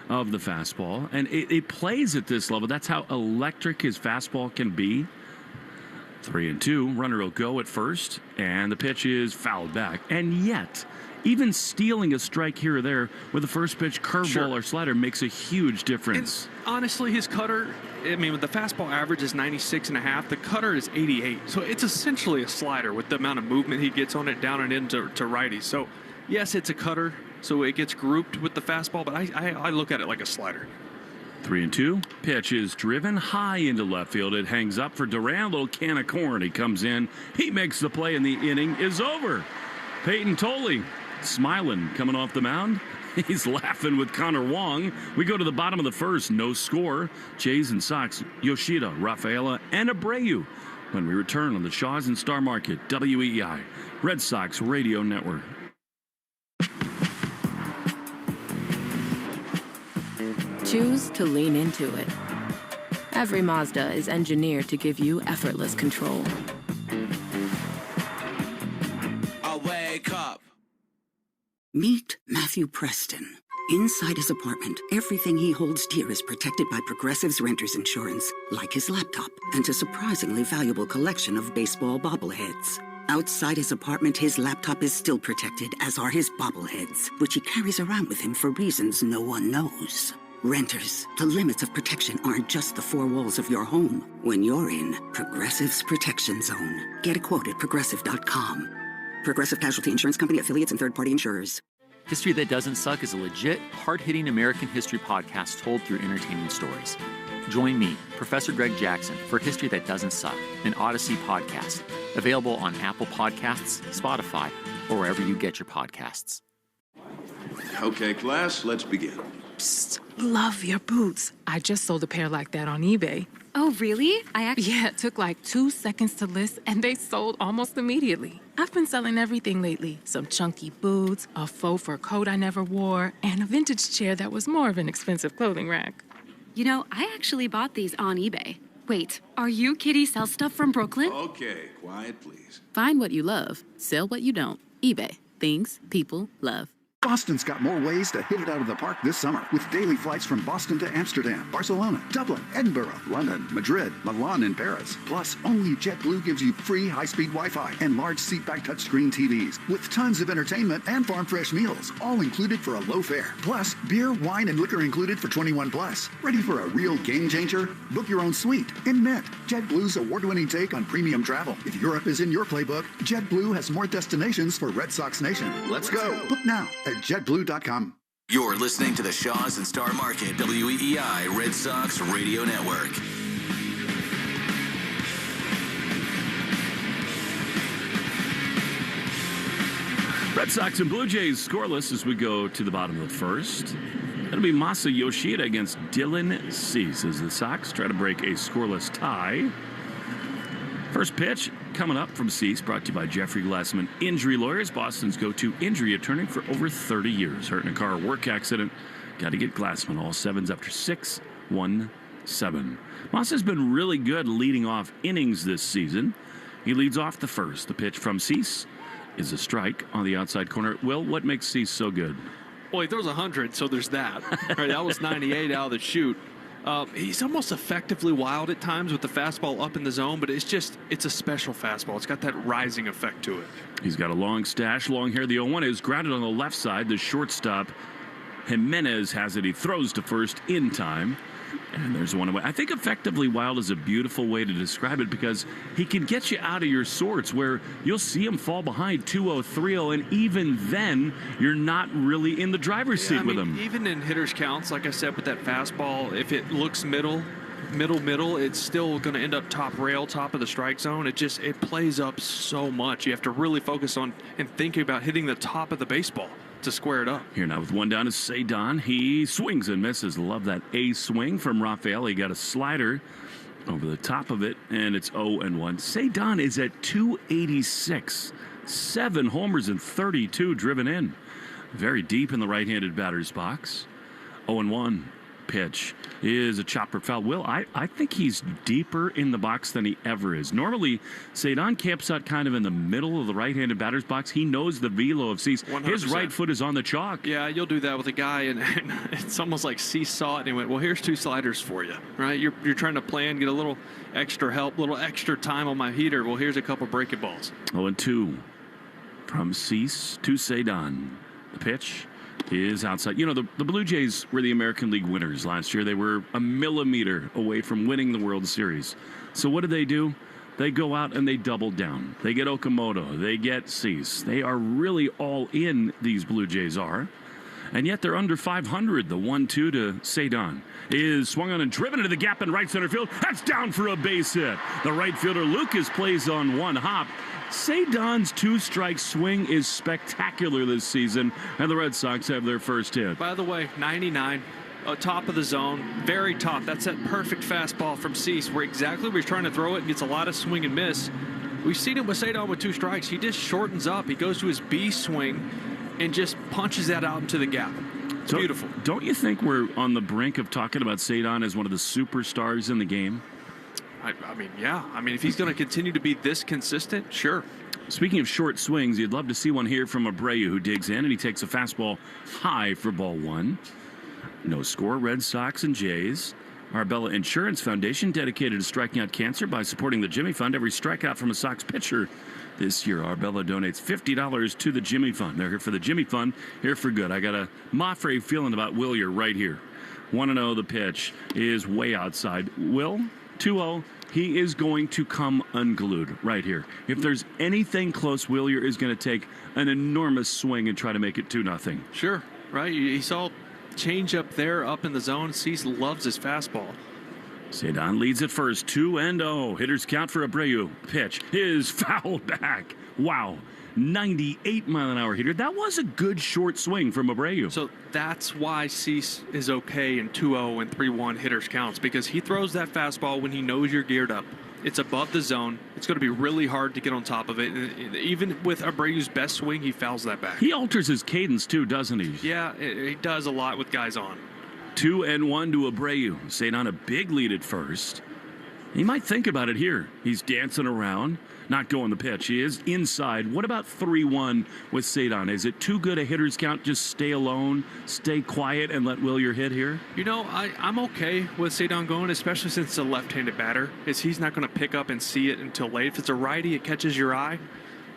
of the fastball. And it plays at this level. That's how electric his fastball can be. 3-2. Runner will go at first. And the pitch is fouled back. And yet, even stealing a strike here or there with the first pitch curveball or slider makes a huge difference. And honestly, his cutter, I mean, the fastball average is 96.5. The cutter is 88. So it's essentially a slider with the amount of movement he gets on it down and into righties. So, yes, it's a cutter, so it gets grouped with the fastball, but I look at it like a slider. 3-2. Pitch is driven high into left field. It hangs up for Duran. Little can of corn. He comes in. He makes the play, and the inning is over. Peyton Tolley smiling coming off the mound. He's laughing with Connor Wong. We go to the bottom of the first. No score. Jays and Sox, Yoshida, Rafaela, and Abreu when we return on the Shaws and Star Market, WEEI, Red Sox Radio Network. Choose to lean into it. Every Mazda is engineered to give you effortless control. I wake up. Meet Matthew Preston. Inside his apartment, everything he holds dear is protected by Progressive's renter's insurance, like his laptop and a surprisingly valuable collection of baseball bobbleheads. Outside his apartment, his laptop is still protected, as are his bobbleheads, which he carries around with him for reasons no one knows. Renters, the limits of protection aren't just the 4 walls of your home. When you're in Progressive's Protection Zone, get a quote at Progressive.com. Progressive Casualty Insurance Company, affiliates, and third-party insurers. History That Doesn't Suck is a legit, hard-hitting American history podcast told through entertaining stories. Join me, Professor Greg Jackson, for History That Doesn't Suck, an Odyssey podcast. Available on Apple Podcasts, Spotify, or wherever you get your podcasts. Okay, class, let's begin. Psst, love your boots. I just sold a pair like that on eBay. Oh, really? Yeah, it took like 2 seconds to list, and they sold almost immediately. I've been selling everything lately. Some chunky boots, a faux fur coat I never wore, and a vintage chair that was more of an expensive clothing rack. You know, I actually bought these on eBay. Wait, are you Kitty Sell Stuff from Brooklyn? Okay, quiet, please. Find what you love. Sell what you don't. eBay. Things people love. Boston's got more ways to hit it out of the park this summer with daily flights from Boston to Amsterdam, Barcelona, Dublin, Edinburgh, London, Madrid, Milan, and Paris. Plus, only JetBlue gives you free high-speed Wi-Fi and large seatback touchscreen TVs with tons of entertainment and farm fresh meals, all included for a low fare. Plus, beer, wine, and liquor included for 21 plus. Ready for a real game changer? Book your own suite in Mint, JetBlue's award-winning take on premium travel. If Europe is in your playbook, JetBlue has more destinations for Red Sox Nation. Let's go. Book now at JetBlue.com. You're listening to the Shaws and Star Market WEEI Red Sox Radio Network. Red Sox and Blue Jays scoreless as we go to the bottom of the first. It'll be Masa Yoshida against Dylan Cease as the Sox try to break a scoreless tie. First pitch coming up from Cease, brought to you by Jeffrey Glassman Injury Lawyers, Boston's go-to injury attorney for over 30 years. Hurt in a car or work accident, got to get Glassman. All sevens after 6, 1, 7. Moss has been really good leading off innings this season. He leads off the first. The pitch from Cease is a strike on the outside corner. Will, what makes Cease so good? Well, he throws 100, so there's that. Right, that was 98 out of the chute. He's almost effectively wild at times with the fastball up in the zone, but it's a special fastball. It's got that rising effect to it. He's got a long stash, long hair. The 0-1 is grounded on the left side. The shortstop, Jimenez, has it. He throws to first in time. And there's one away. I think effectively wild is a beautiful way to describe it because he can get you out of your sorts where you'll see him fall behind 2-0, 3-0, and even then you're not really in the driver's seat with him. Even in hitters counts, like I said, with that fastball, if it looks middle, it's still going to end up top rail, top of the strike zone. It plays up so much. You have to really focus on and think about hitting the top of the baseball to square it up. Here now with one down is Cedon. He swings and misses. Love that A swing from Rafael. He got a slider over the top of it, and it's 0-1. Cedon is at 286. 7 homers and 32 driven in. Very deep in the right-handed batter's box. 0-1. Pitch is a chopper foul. Will, I think he's deeper in the box than he ever is. Normally, Cedon camps out kind of in the middle of the right-handed batter's box. He knows the velo of Cease. 100%. His right foot is on the chalk. Yeah, you'll do that with a guy, and it's almost like Cease saw it and he went, well, here's 2 sliders for you, right? You're trying to plan, get a little extra help, a little extra time on my heater. Well, here's a couple breaking balls. 0-2 from Cease to Cedon. The pitch is outside. You know, the Blue Jays were the American League winners last year. They were a millimeter away from winning the World Series. So what do? They go out and they double down. They get Okamoto. They get Cease. They are really all in, these Blue Jays are. And yet they're under 500. The 1-2 to Cedon is swung on and driven into the gap in right center field. That's down for a base hit. The right fielder Lucas plays on one hop. Cedon's 2-strike swing is spectacular this season, and the Red Sox have their first hit. By the way, 99, top of the zone, very top. That's that perfect fastball from Cease, where exactly where he's trying to throw it and gets a lot of swing and miss. We've seen it with Cedon with 2 strikes. He just shortens up. He goes to his B swing and just punches that out into the gap. It's beautiful. Don't you think we're on the brink of talking about Cedon as one of the superstars in the game? I mean, yeah. I mean, if he's going to continue to be this consistent, sure. Speaking of short swings, you'd love to see one here from Abreu, who digs in, and he takes a fastball high for ball 1. No score, Red Sox and Jays. Arbella Insurance Foundation dedicated to striking out cancer by supporting the Jimmy Fund. Every strikeout from a Sox pitcher this year, Arbella donates $50 to the Jimmy Fund. They're here for the Jimmy Fund, here for good. I got a Mafre feeling about Willier right here. 1-0, the pitch is way outside. Will, 2-0. He is going to come unglued right here. If there's anything close, Willier is going to take an enormous swing and try to make it 2-0. Sure, right? You saw change up there, up in the zone. Cease loves his fastball. Cedon leads at first, 2-0. Hitters count for Abreu. Pitch is fouled back. Wow. 98-mile-an-hour hitter. That was a good short swing from Abreu. So that's why Cease is okay in 2-0 and 3-1 hitters counts, because he throws that fastball when he knows you're geared up. It's above the zone. It's going to be really hard to get on top of it. And even with Abreu's best swing, he fouls that back. He alters his cadence too, doesn't he? Yeah, he does a lot with guys on. 2-1 to Abreu. Cedon a big lead at first. He might think about it here. He's dancing around, not going the pitch. He is inside. What about 3-1 with Cedon? Is it too good a hitter's count? Just stay alone, stay quiet, and let Willier hit here? You know, I'm okay with Cedon going, especially since it's a left-handed batter. He's not going to pick up and see it until late. If it's a righty, it catches your eye.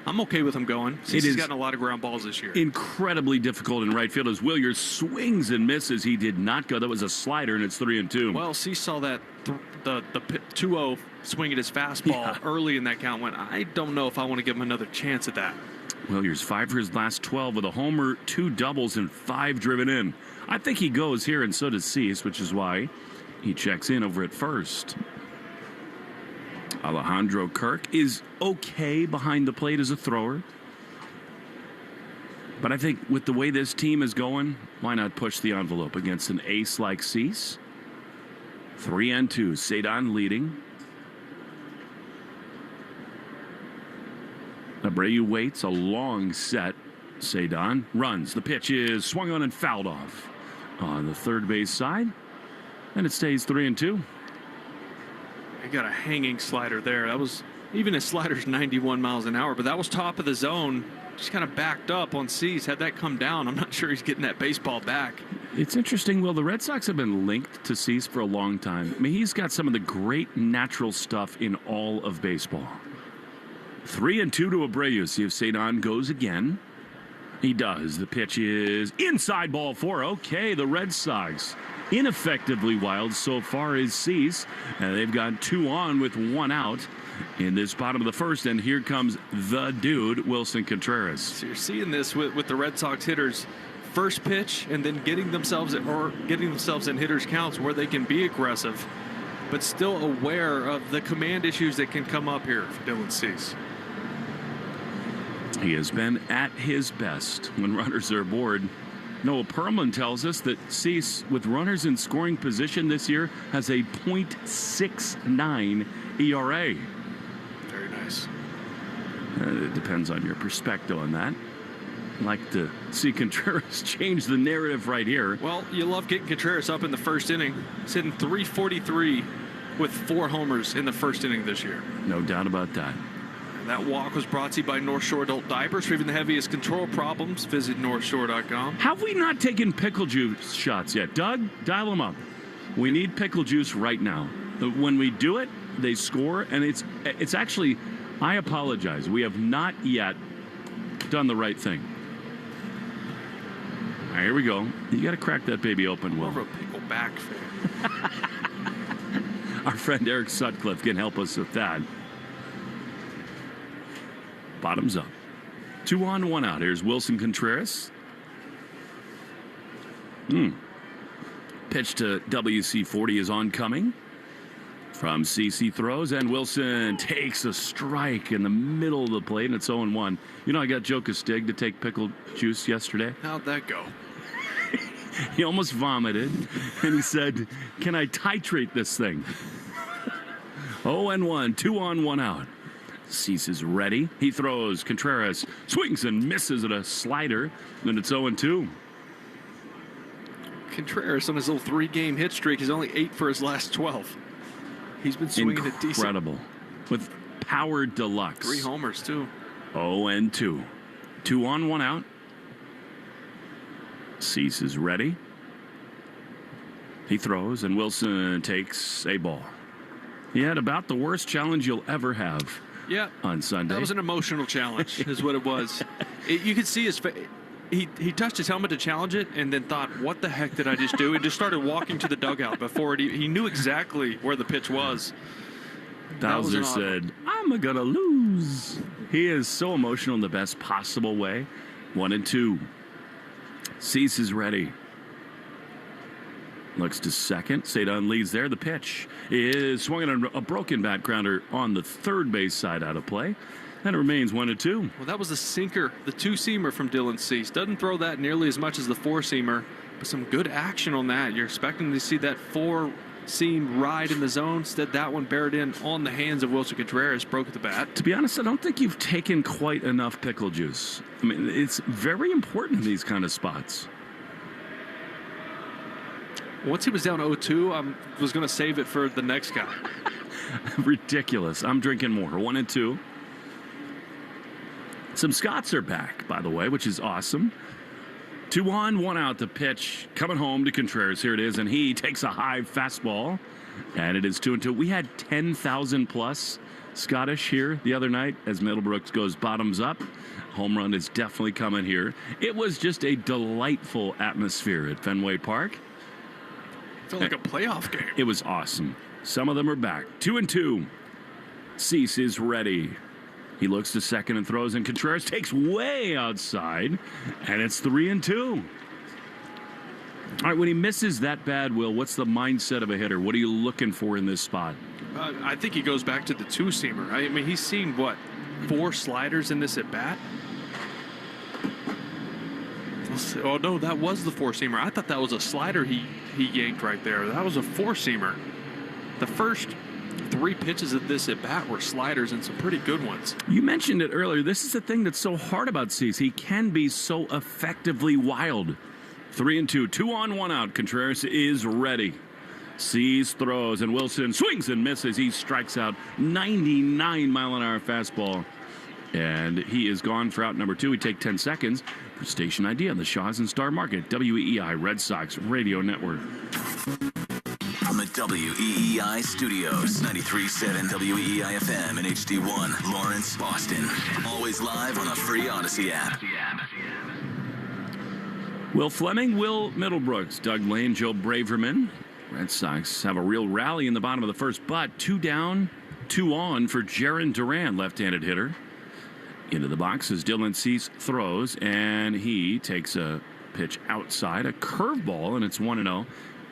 I'm okay with him going. He's gotten a lot of ground balls this year. Incredibly difficult in right field as Willier swings and misses. He did not go. That was a slider, and it's 3-2. Well, Cease saw that the 2-0 swing at his fastball early in that count. Went, I don't know if I want to give him another chance at that. Willier's 5 for his last 12 with a homer, 2 doubles, and 5 driven in. I think he goes here, and so does Cease, which is why he checks in over at first. Alejandro Kirk is okay behind the plate as a thrower. But I think with the way this team is going, why not push the envelope against an ace like Cease? 3-2, Cedon leading. Abreu waits, a long set. Cedon runs. The pitch is swung on and fouled off on the third base side. And it stays 3-2. He got a hanging slider there. That was, even his slider's 91 miles an hour, but that was top of the zone. Just kind of backed up on Cease. Had that come down, I'm not sure he's getting that baseball back. It's interesting, Will. The Red Sox have been linked to Cease for a long time. I mean, he's got some of the great natural stuff in all of baseball. 3-2 to Abreu. See if Cedon goes again. He does. The pitch is inside, ball 4. Okay, the Red Sox ineffectively wild so far is Cease, and they've got 2 on with 1 out in this bottom of the first, and here comes the dude, Wilson Contreras. So you're seeing this with the Red Sox hitters. First pitch and then getting themselves in hitters counts where they can be aggressive, but still aware of the command issues that can come up here for Dylan Cease. He has been at his best when runners are aboard. Noah Perlman tells us that Cease, with runners in scoring position this year, has a .69 ERA. Very nice. It depends on your perspective on that. I'd like to see Contreras change the narrative right here. Well, you love getting Contreras up in the first inning. He's hitting .343 with 4 homers in the first inning this year. No doubt about that. That walk was brought to you by North Shore Adult Diapers. For even the heaviest control problems, visit northshore.com. Have we not taken pickle juice shots yet? Doug, dial them up. We need pickle juice right now. When we do it, they score, and it's actually, I apologize, we have not yet done the right thing. All right, here we go. You got to crack that baby open, Will. More of a pickleback fan. Our friend Eric Sutcliffe can help us with that. Bottoms up. 2 on, 1 out. Here's Wilson Contreras. Pitch to WC-40 is oncoming. From CC throws, and Wilson takes a strike in the middle of the plate, and it's 0-1. You know, I got Joe Castig to take pickle juice yesterday. How'd that go? He almost vomited, and he said, "Can I titrate this thing?" 0-1, 2 on, 1 out. Cease is ready. He throws. Contreras swings and misses at a slider. Then it's 0-2. Contreras on his little 3-game hit streak is only 8 for his last 12. He's been swinging a decent. Incredible. With power deluxe. 3 homers, too. 0-2. 2 on, 1 out. Cease is ready. He throws, and Wilson takes a ball. He had about the worst challenge you'll ever have. Yeah, on Sunday. That was an emotional challenge, is what it was. You could see his face. He touched his helmet to challenge it, and then thought, "What the heck did I just do?" And just started walking to the dugout before he knew exactly where the pitch was. Bowser said, "I'm gonna lose." He is so emotional in the best possible way. 1-2. Cease is ready. Looks to second. Cedon leads there. The pitch is swinging on a broken bat grounder on the third base side out of play. And it remains 1-2. Well, that was the sinker, the 2-seamer from Dylan Cease. Doesn't throw that nearly as much as the 4-seamer, but some good action on that. You're expecting to see that 4-seam ride in the zone. Instead, that one buried in on the hands of Wilson Contreras, broke the bat. To be honest, I don't think you've taken quite enough pickle juice. I mean, it's very important in these kind of spots. Once he was down 0-2, I was going to save it for the next guy. Ridiculous. I'm drinking more. 1-2. Some Scots are back, by the way, which is awesome. 2 on, 1 out. The pitch coming home to Contreras. Here it is, and he takes a high fastball, and it is 2-2. We had 10,000 plus Scottish here the other night as Middlebrooks goes bottoms up. Home run is definitely coming here. It was just a delightful atmosphere at Fenway Park. Felt like a playoff game. It was awesome. Some of them are back. 2-2. Cease is ready. He looks to second and throws, and Contreras takes way outside, and it's 3-2. All right, when he misses that bad, Will, what's the mindset of a hitter? What are you looking for in this spot? I think he goes back to the 2-seamer. I mean, he's seen, 4 sliders in this at bat? Oh, no, that was the 4-seamer. I thought that was a slider he yanked right there. That was a 4-seamer. The first 3 pitches of this at bat were sliders, and some pretty good ones. You mentioned it earlier. This is the thing that's so hard about Cease. He can be so effectively wild. 3-2. 2 on, 1 out. Contreras is ready. Cease, throws, and Wilson swings and misses. He strikes out 99-mile-an-hour fastball. And he is gone for out number 2. We take 10 seconds for Station ID on the Shaw's and Star Market, WEEI Red Sox Radio Network. From the WEEI studios, 93.7 WEEI FM and HD1, Lawrence, Boston. Always live on the free Odyssey app. Will Fleming, Will Middlebrooks, Doug Lane, Joe Braverman. Red Sox have a real rally in the bottom of the first, but 2 down, 2 on for Jarren Duran, left-handed hitter. Into the box as Dylan Cease throws, and he takes a pitch outside, a curveball, and it's 1-0.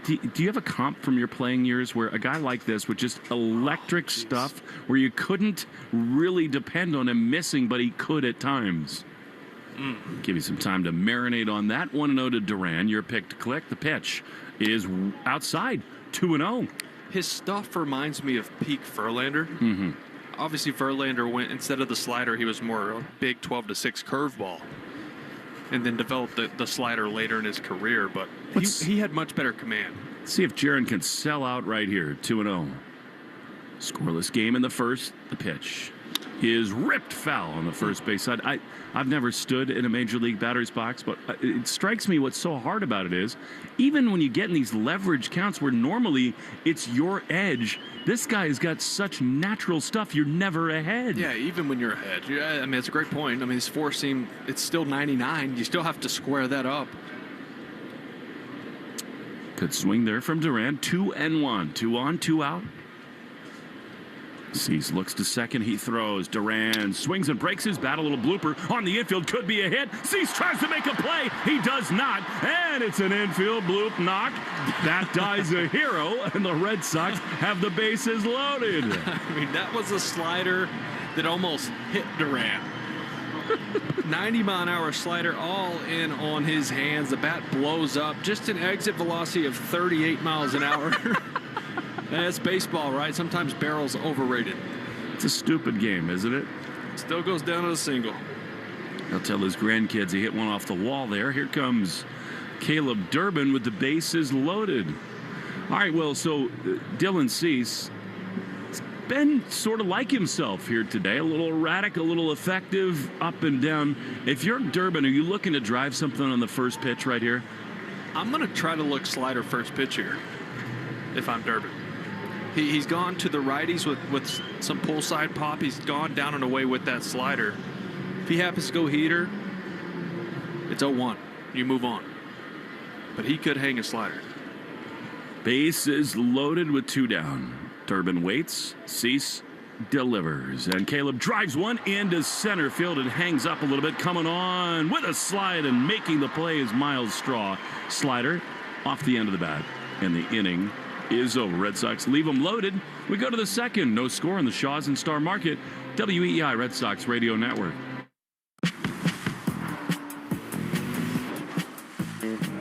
Do you have a comp from your playing years where a guy like this with just electric stuff, where you couldn't really depend on him missing, but he could at times? Give you some time to marinate on that. 1-0 to Duran. Your pick to click. The pitch is outside. 2-0. His stuff reminds me of peak Verlander. Mm-hmm. Obviously, Verlander went, instead of the slider, he was more a big 12-6 curveball. And then developed the slider later in his career. But he had much better command. Let's see if Jarren can sell out right here. 2-0. Scoreless game in the first. The pitch is ripped foul on the first base side. I've never stood in a major league batter's box, but it strikes me what's so hard about it is, even when you get in these leverage counts where normally it's your edge, this guy's got such natural stuff, you're never ahead. Yeah, even when you're ahead. Yeah, I mean, it's a great point. I mean, his four seam, it's still 99. You still have to square that up. Good swing there from Duran. 2-1. 2 on, 2 out. Cease looks to second. He throws. Duran swings and breaks his bat. A little blooper on the infield. Could be a hit. Cease tries to make a play. He does not. And it's an infield bloop knock. That dies a hero. And the Red Sox have the bases loaded. I mean, that was a slider that almost hit Duran. 90-mile-an-hour slider all in on his hands. The bat blows up. Just an exit velocity of 38 miles an hour. That's baseball, right? Sometimes barrel's overrated. It's a stupid game, isn't it? Still goes down to a single. He'll tell his grandkids he hit one off the wall there. Here comes Caleb Durbin with the bases loaded. All right, well, so Dylan Cease has been sort of like himself here today. A little erratic, a little effective, up and down. If you're Durbin, are you looking to drive something on the first pitch right here? I'm going to try to look slider first pitch here if I'm Durbin. He's gone to the righties with some pull side pop. He's gone down and away with that slider. If he happens to go heater, it's 0-1. You move on. But he could hang a slider. Bases loaded with 2 down. Durbin waits. Cease delivers. And Caleb drives one into center field and hangs up a little bit. Coming on with a slide and making the play is Miles Straw. Slider off the end of the bat. And the inning is over. Red Sox leave them loaded. We go to the second. No score on the Shaw's and Star Market. WEEI Red Sox Radio Network.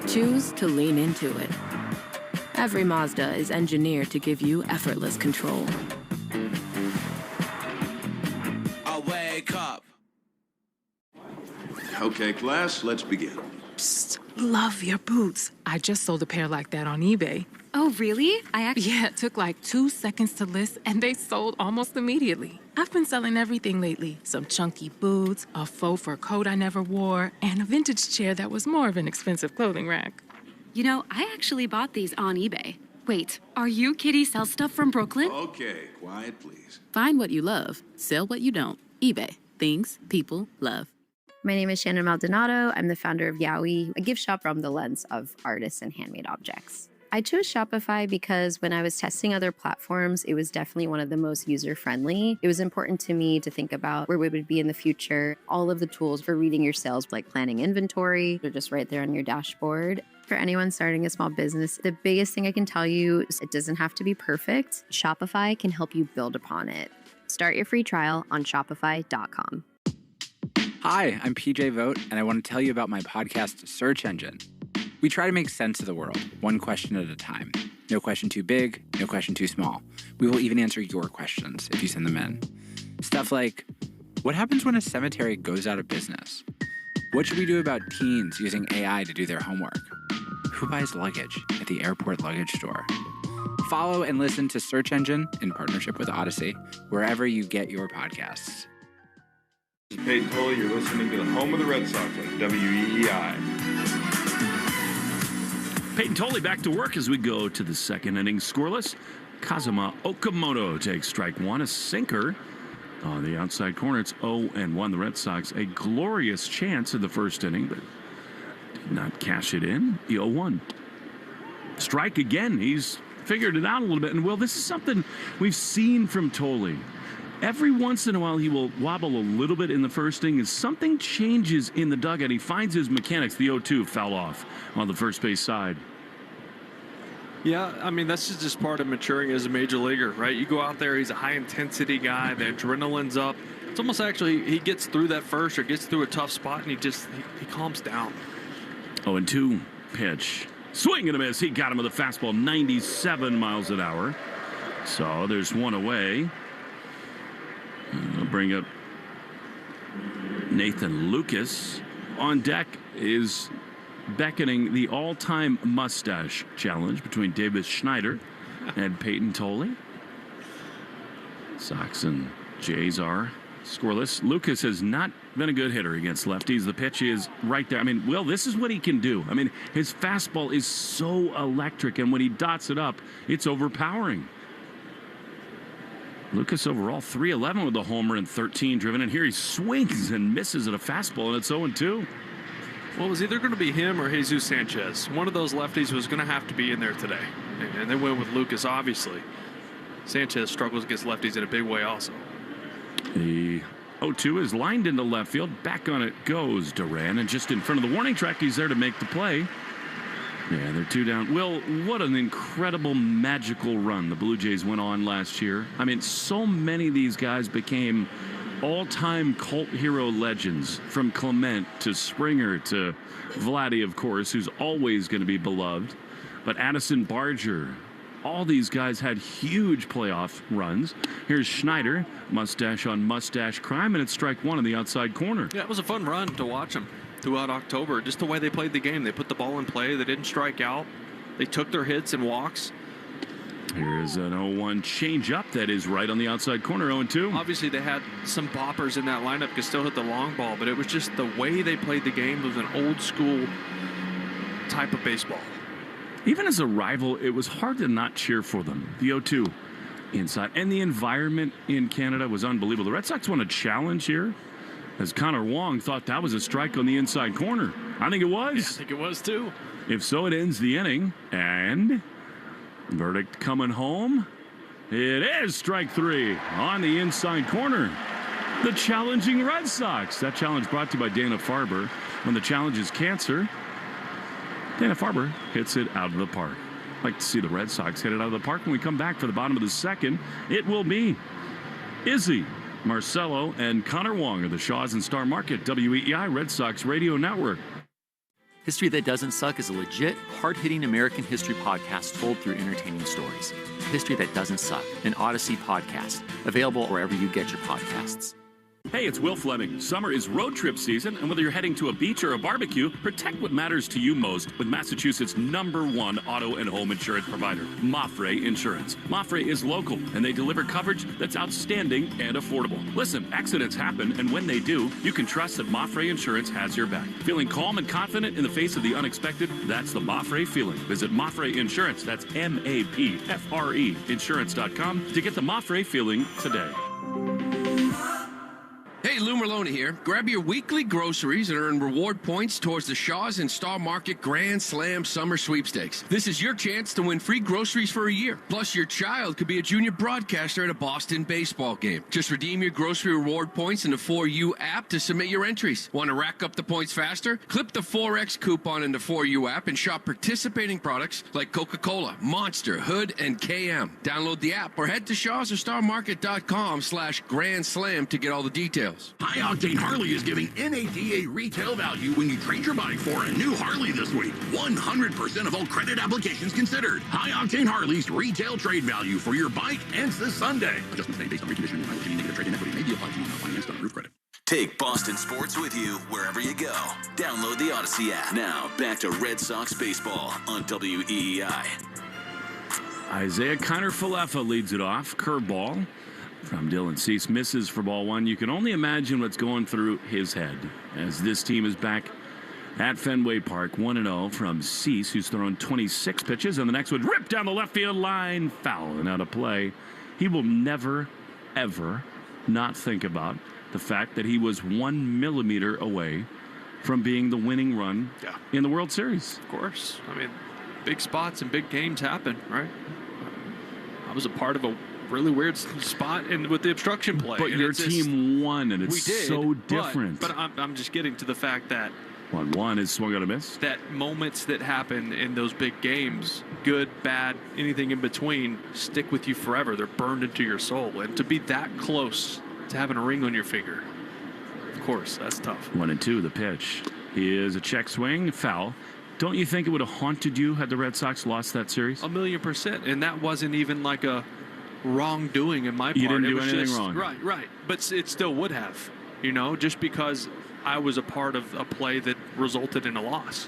Choose to lean into it. Every Mazda is engineered to give you effortless control. I wake up. Okay, class, let's begin. Psst, love your boots. I just sold a pair like that on eBay. Oh, really? Yeah, it took like 2 seconds to list, and they sold almost immediately. I've been selling everything lately. Some chunky boots, a faux fur coat I never wore, and a vintage chair that was more of an expensive clothing rack. You know, I actually bought these on eBay. Wait, are you Kitty Sell Stuff from Brooklyn? Okay, quiet, please. Find what you love. Sell what you don't. eBay. Things people love. My name is Shannon Maldonado. I'm the founder of Yowie, a gift shop from the lens of artists and handmade objects. I chose Shopify because when I was testing other platforms, it was definitely one of the most user-friendly. It was important to me to think about where we would be in the future. All of the tools for reading your sales, like planning inventory, are just right there on your dashboard. For anyone starting a small business, the biggest thing I can tell you is it doesn't have to be perfect. Shopify can help you build upon it. Start your free trial on shopify.com. Hi, I'm PJ Vogt, and I want to tell you about my podcast, Search Engine. We try to make sense of the world, one question at a time. No question too big, no question too small. We will even answer your questions if you send them in. Stuff like, what happens when a cemetery goes out of business? What should we do about teens using AI to do their homework? Who buys luggage at the airport luggage store? Follow and listen to Search Engine in partnership with Odyssey, wherever you get your podcasts. This is Peyton Tolley. You're listening to the home of the Red Sox on WEEI. Peyton Tolley back to work as we go to the second inning. Scoreless. Kazuma Okamoto takes strike one, a sinker on the outside corner. It's 0-1. The Red Sox, a glorious chance in the first inning, but did not cash it in. The 0-1. Strike again. He's figured it out a little bit. And, Will, this is something we've seen from Tolley. Every once in a while, he will wobble a little bit in the first inning as something changes in the dugout. He finds his mechanics. The 0-2 foul off on the first base side. Yeah, I mean, that's just part of maturing as a major leaguer, right? You go out there, he's a high-intensity guy, the adrenaline's up. It's almost actually he gets through that first or gets through a tough spot, and he calms down. 0-2 pitch. Swing and a miss. He got him with a fastball, 97 miles an hour. So there's one away. I'll bring up Nathan Lucas. On deck is beckoning the all-time mustache challenge between Davis Schneider and Peyton Tolley. Sox and Jays are scoreless. Lucas has not been a good hitter against lefties. The pitch is right there. I mean, Will, this is what he can do. I mean, his fastball is so electric, and when he dots it up, it's overpowering. Lucas overall 311 with a homer and 13 driven, and here he swings and misses at a fastball, and it's 0-2. Well, it was either going to be him or Jesus Sanchez. One of those lefties was going to have to be in there today. And they went with Lucas, obviously. Sanchez struggles against lefties in a big way also. The 0-2 is lined into left field. Back on it goes Duran. And just in front of the warning track, he's there to make the play. Yeah, they're two down. Will, what an incredible, magical run the Blue Jays went on last year. I mean, so many of these guys became all-time cult hero legends, from Clement to Springer to Vladdy, of course, who's always going to be beloved. But Addison Barger, all these guys had huge playoff runs. Here's Schneider, mustache on mustache crime, and it's strike one on the outside corner. Yeah, it was a fun run to watch them throughout October. Just the way they played the game. They put the ball in play. They didn't strike out. They took their hits and walks. Here's an 0-1 changeup that is right on the outside corner, 0-2. Obviously, they had some boppers in that lineup, could still hit the long ball, but it was just the way they played the game. It was an old school type of baseball. Even as a rival, it was hard to not cheer for them. The 0-2 inside. And the environment in Canada was unbelievable. The Red Sox won a challenge here, as Connor Wong thought that was a strike on the inside corner. I think it was. Yeah, I think it was too. If so, it ends the inning. And verdict coming home. It is strike three on the inside corner. The challenging Red Sox. That challenge brought to you by Dana-Farber. When the challenge is cancer, Dana-Farber hits it out of the park. I'd like to see the Red Sox hit it out of the park. When we come back for the bottom of the second, it will be Izzy, Marcelo, and Connor Wong of the Shaws and Star Market, WEEI Red Sox Radio Network. History That Doesn't Suck is a legit, hard-hitting American history podcast told through entertaining stories. History That Doesn't Suck, an Odyssey podcast, available wherever you get your podcasts. Hey, it's Will Fleming. Summer is road trip season, and whether you're heading to a beach or a barbecue, protect what matters to you most with Massachusetts' #1 auto and home insurance provider, Mafre Insurance. Mafre is local, and they deliver coverage that's outstanding and affordable. Listen, accidents happen, and when they do, you can trust that Mafre Insurance has your back. Feeling calm and confident in the face of the unexpected? That's the Mafre feeling. Visit Mafre Insurance, that's MAPFRE Insurance.com to get the Mafre feeling today. Hey, Lou Merlona here. Grab your weekly groceries and earn reward points towards the Shaws and Star Market Grand Slam Summer Sweepstakes. This is your chance to win free groceries for a year. Plus, your child could be a junior broadcaster at a Boston baseball game. Just redeem your grocery reward points in the 4U app to submit your entries. Want to rack up the points faster? Clip the 4X coupon in the 4U app and shop participating products like Coca-Cola, Monster, Hood, and KM. Download the app or head to shawsorstarmarket.com/Grand Slam to get all the details. High Octane Harley is giving NADA retail value when you trade your bike for a new Harley this week. 100% of all credit applications considered. High Octane Harley's retail trade value for your bike ends this Sunday. Adjustments made based on reconditioning and any negative trade-in equity may be applied to you, not financed on approved credit. Take Boston sports with you wherever you go. Download the Odyssey app. Now, back to Red Sox baseball on WEEI. Isaiah Kiner-Falefa leads it off. Curveball from Dylan Cease misses for ball one. You can only imagine what's going through his head as this team is back at Fenway Park, 1-0 from Cease, who's thrown 26 pitches. And the next one ripped down the left field line, foul and out of play. He will never, ever not think about the fact that he was 1 millimeter away from being the winning run in the World Series. Of course. I mean, big spots and big games happen, right? I was a part of a really weird spot with the obstruction play. But your team won, and it's so different. But I'm just getting to the fact that 1-1 is swung on a miss. That moments that happen in those big games, good, bad, anything in between, stick with you forever. They're burned into your soul. And to be that close to having a ring on your finger, of course, that's tough. 1-2, the pitch is a check swing, foul. Don't you think it would have haunted you had the Red Sox lost that series? 1,000,000%. And that wasn't even like a wrongdoing in my part. You didn't it do was anything just, wrong. Right. But it still would have, just because I was a part of a play that resulted in a loss.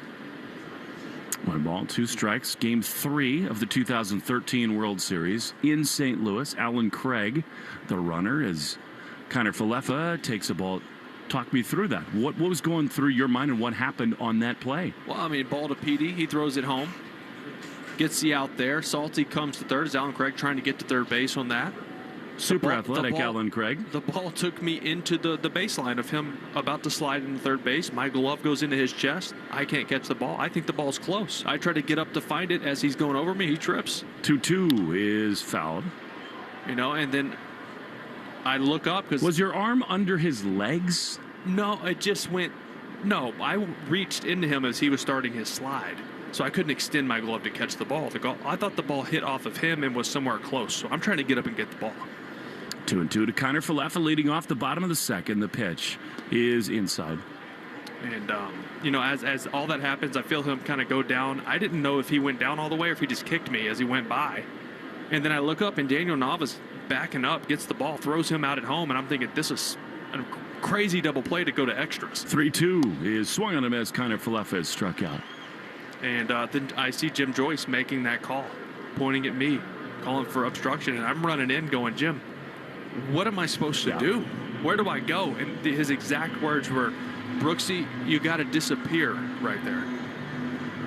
1 ball, 2 strikes. Game 3 of the 2013 World Series in St. Louis. Alan Craig, the runner, as Kiner-Falefa takes a ball. Talk me through that. What was going through your mind and what happened on that play? Well, I mean, ball to Petey. He throws it home. Gets the out there. Salty comes to third. Is Alan Craig trying to get to third base on that? Super athletic Alan Craig. The ball took me into the baseline of him about to slide into third base. My glove goes into his chest. I can't catch the ball. I think the ball's close. I try to get up to find it. As he's going over me, he trips. 2-2 is fouled. And then I look up. Was your arm under his legs? No, it just went. No, I reached into him as he was starting his slide. So I couldn't extend my glove to catch the ball. I thought the ball hit off of him and was somewhere close. So I'm trying to get up and get the ball. 2-2 to Kiner-Falefa leading off the bottom of the second. The pitch is inside. And, as all that happens, I feel him kind of go down. I didn't know if he went down all the way or if he just kicked me as he went by. And then I look up and Daniel Nava's backing up, gets the ball, throws him out at home. And I'm thinking, this is a crazy double play to go to extras. 3-2 is swung on him as Kiner-Falefa is struck out. And then I see Jim Joyce making that call, pointing at me, calling for obstruction. And I'm running in going, Jim, what am I supposed to do? Where do I go? And his exact words were, Brooksy, you got to disappear right there.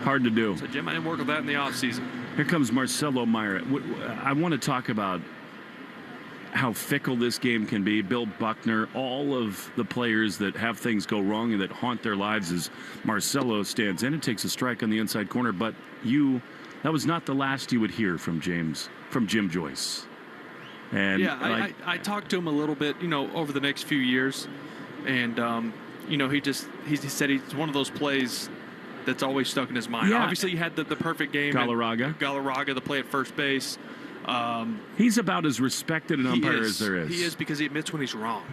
Hard to do. So, Jim, I didn't work with that in the offseason. Here comes Marcelo Meyer. I want to talk about how fickle this game can be. Bill Buckner, all of the players that have things go wrong and that haunt their lives as Marcelo stands in and takes a strike on the inside corner. But that was not the last you would hear from Jim Joyce. And yeah, I talked to him a little bit, over the next few years. And, he said it's one of those plays that's always stuck in his mind. Yeah. Obviously, he had the perfect game. Galarraga, the play at first base. He's about as respected an umpire as there is. He is, because he admits when he's wrong.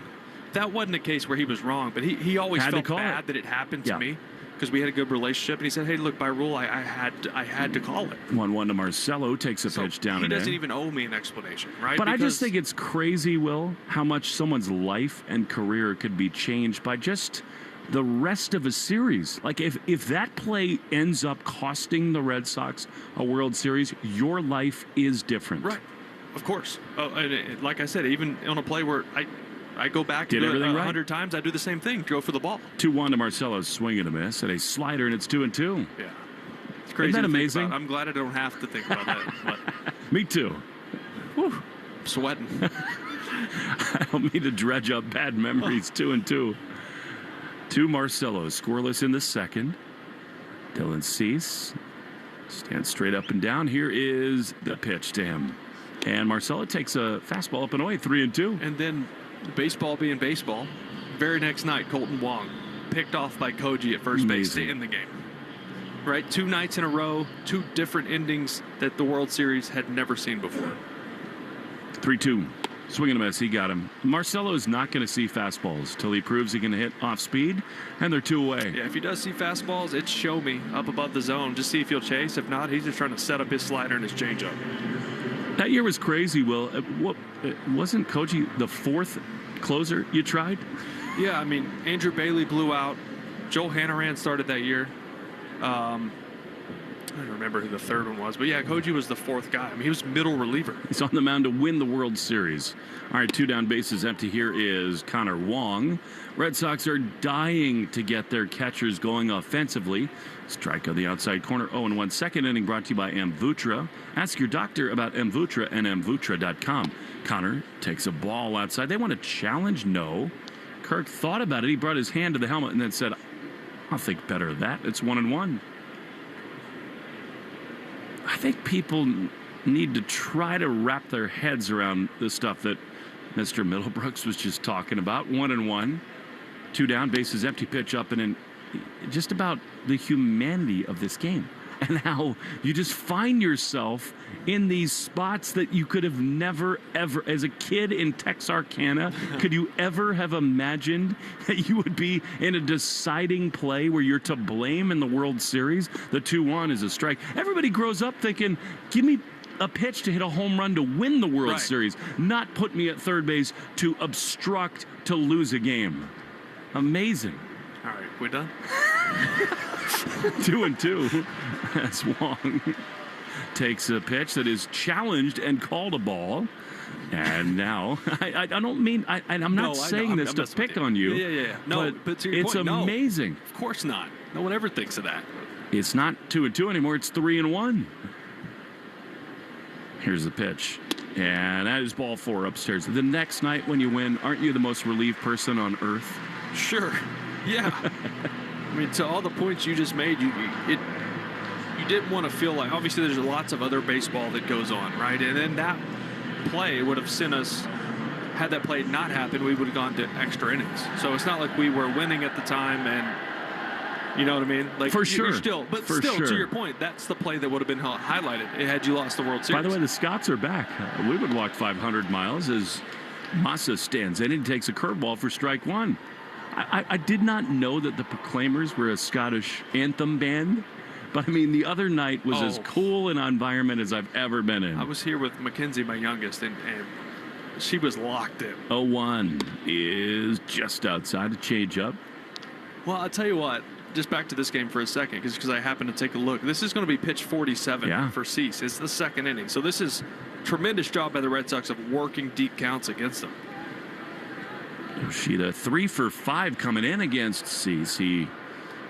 That wasn't a case where he was wrong, but he always felt bad that it happened to me because we had a good relationship. And he said, "Hey, look, by rule, I had to call it." 1-1 to Marcelo, takes a pitch down and in. He doesn't even owe me an explanation, right? But I just think it's crazy, Will, how much someone's life and career could be changed by just the rest of a series. Like if that play ends up costing the Red Sox a World Series, your life is different. Right. Of course. And like I said, even on a play where I go back to do it 100 times, I do the same thing, go for the ball. 2-1 to Marcelo's swing and a miss, and a slider, and it's 2-2. Yeah. It's crazy. Isn't that amazing? I'm glad I don't have to think about that. But me too. Whew, I'm sweating. I don't mean to dredge up bad memories. 2-2. To Marcelo, scoreless in the second. Dylan Cease stands straight up and down. Here is the pitch to him. And Marcelo takes a fastball up and away, 3-2. And then baseball being baseball, very next night, Colton Wong picked off by Koji at first base to end the game. Right? 2 nights in a row, 2 different endings that the World Series had never seen before. 3-2. Swing and a miss. He got him. Marcelo is not going to see fastballs till he proves he can hit off speed, and they're 2 away. Yeah, if he does see fastballs, it's show me up above the zone. Just see if he'll chase. If not, he's just trying to set up his slider and his changeup. That year was crazy, Will. Wasn't Koji the 4th closer you tried? Yeah, I mean, Andrew Bailey blew out. Joel Hannaran started that year. I don't remember who the third one was, but yeah, Koji was the fourth guy. I mean, he was middle reliever. He's on the mound to win the World Series. All right, 2 down, bases empty. Here is Connor Wong. Red Sox are dying to get their catchers going offensively. Strike on the outside corner. 0-1 second inning brought to you by Amvutra. Ask your doctor about Amvutra and Amvutra.com. Connor takes a ball outside. They want to challenge? No. Kirk thought about it. He brought his hand to the helmet and then said, I'll think better of that. It's 1-1. I think people need to try to wrap their heads around the stuff that Mr. Middlebrooks was just talking about. 1-1, 2 down, bases empty, pitch up and in. Just about the humanity of this game and how you just find yourself in these spots that you could have never, ever, as a kid in Texarkana, could you ever have imagined that you would be in a deciding play where you're to blame in the World Series? The 2-1 is a strike. Everybody grows up thinking, give me a pitch to hit a home run to win the World Series, not put me at third base to obstruct to lose a game. Amazing. All right, we're done. 2-2 as Wong takes a pitch that is challenged and called a ball. And now, I don't mean, I'm not saying this to pick on you. Yeah. No, but to your it's point, amazing. No, of course not. No one ever thinks of that. It's not 2-2 anymore. It's 3-1. Here's the pitch. And that is ball 4 upstairs. The next night when you win, aren't you the most relieved person on earth? Sure. Yeah. I mean, to all the points you just made, you didn't want to feel like, obviously there's lots of other baseball that goes on, right? And then that play would have sent us, had that play not happened, we would have gone to extra innings. So it's not like we were winning at the time and, you know what I mean? Like, for sure. To your point, that's the play that would have been highlighted had you lost the World Series. By the way, the Scots are back. We would walk 500 miles as Massa stands in and takes a curveball for strike 1. I did not know that the Proclaimers were a Scottish anthem band, but I mean, the other night was as cool an environment as I've ever been in. I was here with Mackenzie, my youngest, and she was locked in. 0-1 is just outside a change-up. Well, I'll tell you what, just back to this game for a second, because I happened to take a look. This is going to be pitch 47 for Cease. It's the second inning. So this is tremendous job by the Red Sox of working deep counts against them. Yoshida 3 for 5 coming in against Cease. He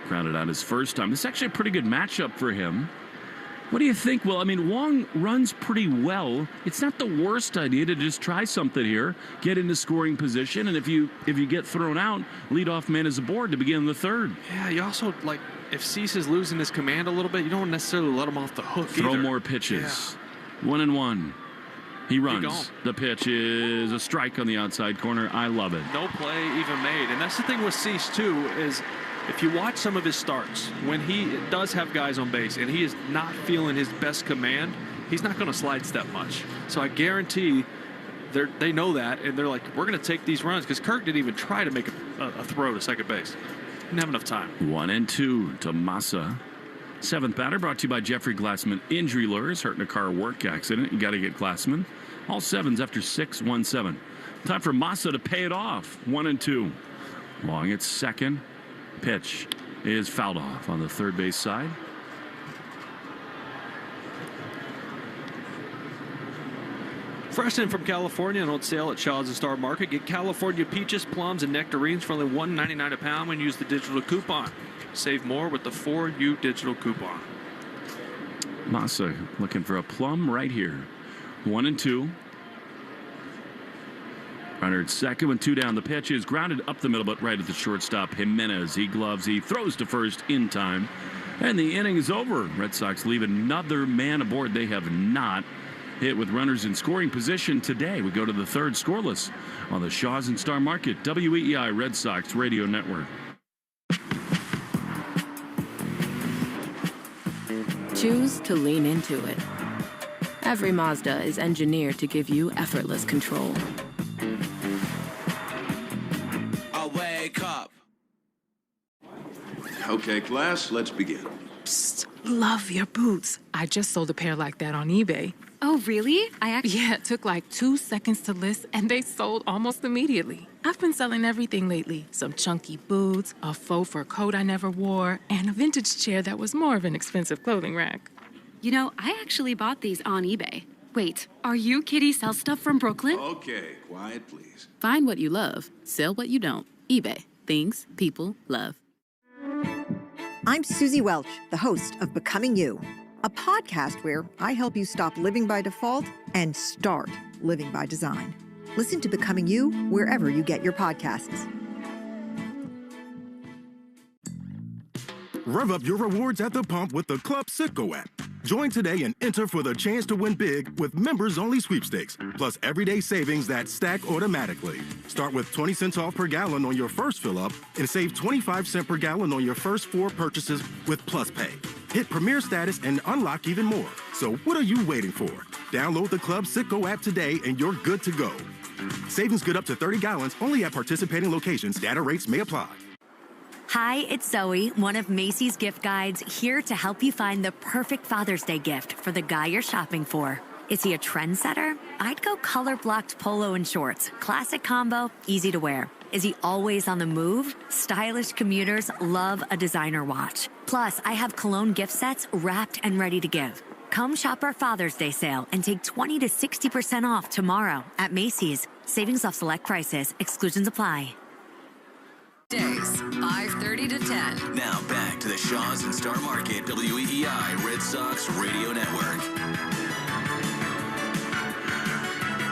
grounded out his first time. This is actually a pretty good matchup for him. What do you think? Well, I mean, Wong runs pretty well. It's not the worst idea to just try something here, get into scoring position, and if you get thrown out, leadoff man is aboard to begin the third. Yeah, you also, like, if Cease is losing his command a little bit, you don't necessarily let him off the hook Throw either. more pitches. 1-1. He runs. The pitch is a strike on the outside corner. I love it. No play even made. And that's the thing with Cease, too, is if you watch some of his starts, when he does have guys on base and he is not feeling his best command, he's not going to slide step much. So I guarantee they know that, and they're like, we're going to take these runs, because Kirk didn't even try to make a throw to second base. Didn't have enough time. 1-2 to Massa. 7th batter brought to you by Jeffrey Glassman Injury Lawyers. Hurt in a car work accident. You got to get Glassman. All 7s after 6-1-7. Time for Massa to pay it off. 1-2. Long at second. Pitch is fouled off on the third base side. Fresh in from California and on sale at Shaw's and Star Market. Get California peaches, plums, and nectarines for only $1.99 a pound when you use the digital coupon. Save more with the 4U digital coupon. Massa looking for a plum right here. 1-2. Runner at second with 2 down. The pitch is grounded up the middle, but right at the shortstop. Jimenez, he gloves, he throws to first in time. And the inning is over. Red Sox leave another man aboard. They have not hit with runners in scoring position today. We go to the third scoreless on the Shaw's and Star Market WEEI Red Sox Radio Network. Choose to lean into it. Every Mazda is engineered to give you effortless control. I wake up. Okay, class, let's begin. Psst, love your boots. I just sold a pair like that on eBay. Oh, really? Yeah, it took like 2 seconds to list, and they sold almost immediately. I've been selling everything lately. Some chunky boots, a faux fur coat I never wore, and a vintage chair that was more of an expensive clothing rack. You know, I actually bought these on eBay. Wait, are you Kitty Sell Stuff from Brooklyn? Okay, quiet, please. Find what you love, sell what you don't. eBay. Things people love. I'm Susie Welch, the host of Becoming You, a podcast where I help you stop living by default and start living by design. Listen to Becoming You wherever you get your podcasts. Rev up your rewards at the pump with the Club Citgo app. Join today and enter for the chance to win big with members-only sweepstakes, plus everyday savings that stack automatically. Start with 20 cents off per gallon on your first fill-up and save 25 cents per gallon on your first 4 purchases with Plus Pay. Hit Premier status and unlock even more. So what are you waiting for? Download the Club Citgo app today and you're good to go. Savings good up to 30 gallons only at participating locations. Data rates may apply. Hi, it's Zoe, one of Macy's gift guides, here to help you find the perfect Father's Day gift for the guy you're shopping for. Is he a trendsetter? I'd go color-blocked polo and shorts. Classic combo, easy to wear. Is he always on the move? Stylish commuters love a designer watch. Plus, I have cologne gift sets wrapped and ready to give. Come shop our Father's Day sale and take 20 to 60% off tomorrow at Macy's. Savings off select prices. Exclusions apply. Days, 5:30 to 10. Now back to the Shaws and Star Market WEEI Red Sox Radio Network.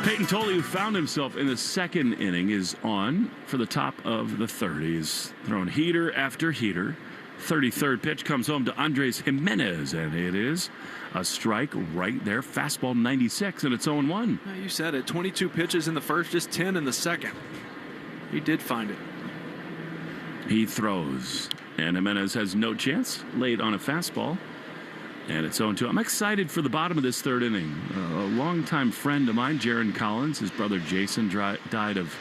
Peyton Tolley, who found himself in the second inning, is on for the top of the third. He's thrown heater after heater. 33rd pitch comes home to Andres Jimenez, and it is a strike right there. Fastball 96, and it's 0-1. Yeah, you said it. 22 pitches in the first, just 10 in the second. He did find it. He throws, and Jimenez has no chance. Late on a fastball, and it's 0-2. I'm excited for the bottom of this third inning. A longtime friend of mine, Jaron Collins, his brother Jason, died of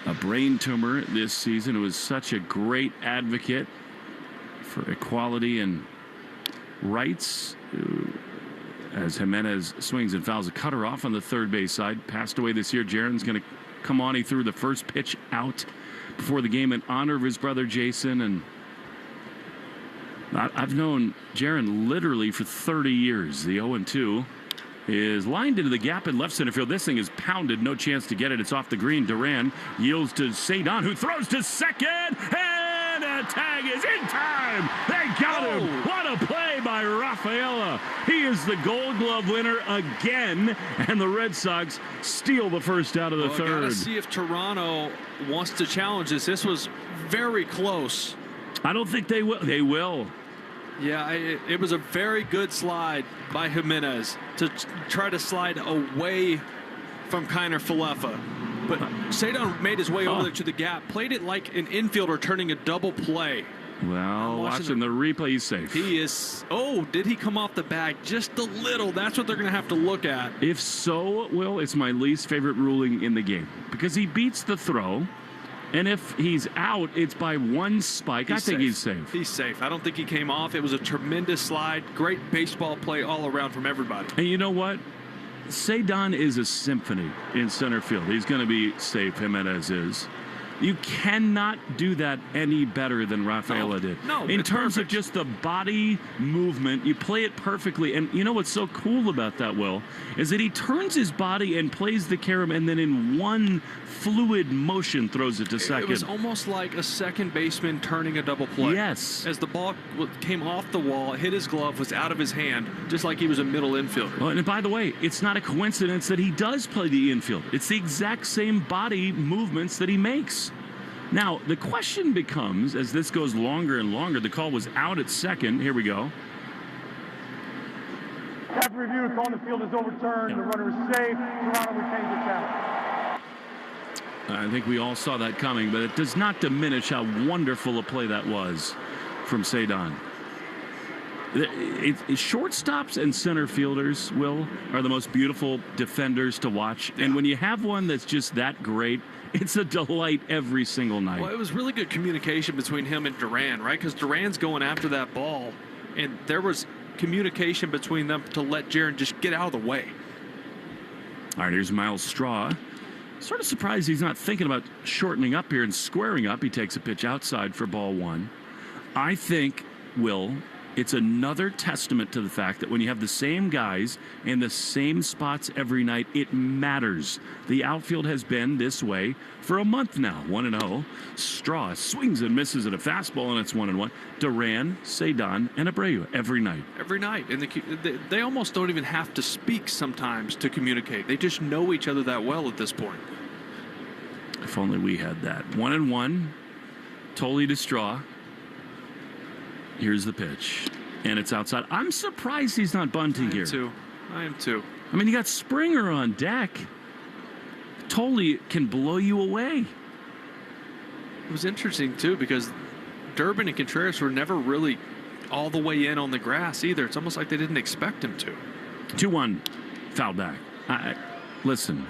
a brain tumor this season. It was such a great advocate for equality and rights. As Jimenez swings and fouls a cutter off on the third base side. Passed away this year. Jaron's going to come on. He threw the first pitch out before the game in honor of his brother Jason, and I've known Jaron literally for 30 years. The 0-2 is lined into the gap in left center field. This thing is pounded, no chance to get it. It's off the green. Duran yields to Cedon, who throws to second, and a tag is in time. They got him. What a play by Rafaela. He is the Gold Glove winner again, and the Red Sox steal the first out of the third. Gotta see if Toronto wants to challenge this. This was very close. I don't think they will. They will. Yeah, it was a very good slide by Jimenez to try to slide away from Kiner Falefa. But Cedon made his way over there to the gap, played it like an infielder turning a double play. Well, watching the replay, he's safe. He is. Oh, did he come off the bag just a little? That's what they're going to have to look at. If so, Will, it's my least favorite ruling in the game because he beats the throw. And if he's out, it's by one spike. I think he's safe. He's safe. I don't think he came off. It was a tremendous slide. Great baseball play all around from everybody. And you know what? Cedon is a symphony in center field. He's going to be safe, Jimenez is. You cannot do that any better than Rafaela did. No, in terms of just the body movement, you play it perfectly. And you know what's so cool about that, Will, is that he turns his body and plays the carom and then in one fluid motion throws it to second. It was almost like a second baseman turning a double play. Yes. As the ball came off the wall, hit his glove, was out of his hand, just like he was a middle infielder. Well, and by the way, it's not a coincidence that he does play the infield. It's the exact same body movements that he makes. Now, the question becomes, as this goes longer and longer, the call was out at second. Here we go. After review, the call on the field is overturned. The runner is safe. Toronto retains the challenge. I think we all saw that coming, but it does not diminish how wonderful a play that was from Cedon. Shortstops and center fielders, Will, are the most beautiful defenders to watch. And when you have one that's just that great, it's a delight every single night. Well, it was really good communication between him and Duran, right? Because Duran's going after that ball, and there was communication between them to let Jaron just get out of the way. All right, here's Miles Straw. Sort of surprised he's not thinking about shortening up here and squaring up. He takes a pitch outside for ball one. I think, Will, it's another testament to the fact that when you have the same guys in the same spots every night, it matters. The outfield has been this way for a month now. 1-0. Straw swings and misses at a fastball, and it's 1-1. Duran, Cedon, and Abreu every night. Every night. And they almost don't even have to speak sometimes to communicate. They just know each other that well at this point. If only we had that. 1-1. Tolley to Straw. Here's the pitch, and it's outside. I'm surprised he's not bunting here. I am too. I mean, you got Springer on deck. Tolley can blow you away. It was interesting, too, because Durbin and Contreras were never really all the way in on the grass either. It's almost like they didn't expect him to. 2-1, foul back. Listen,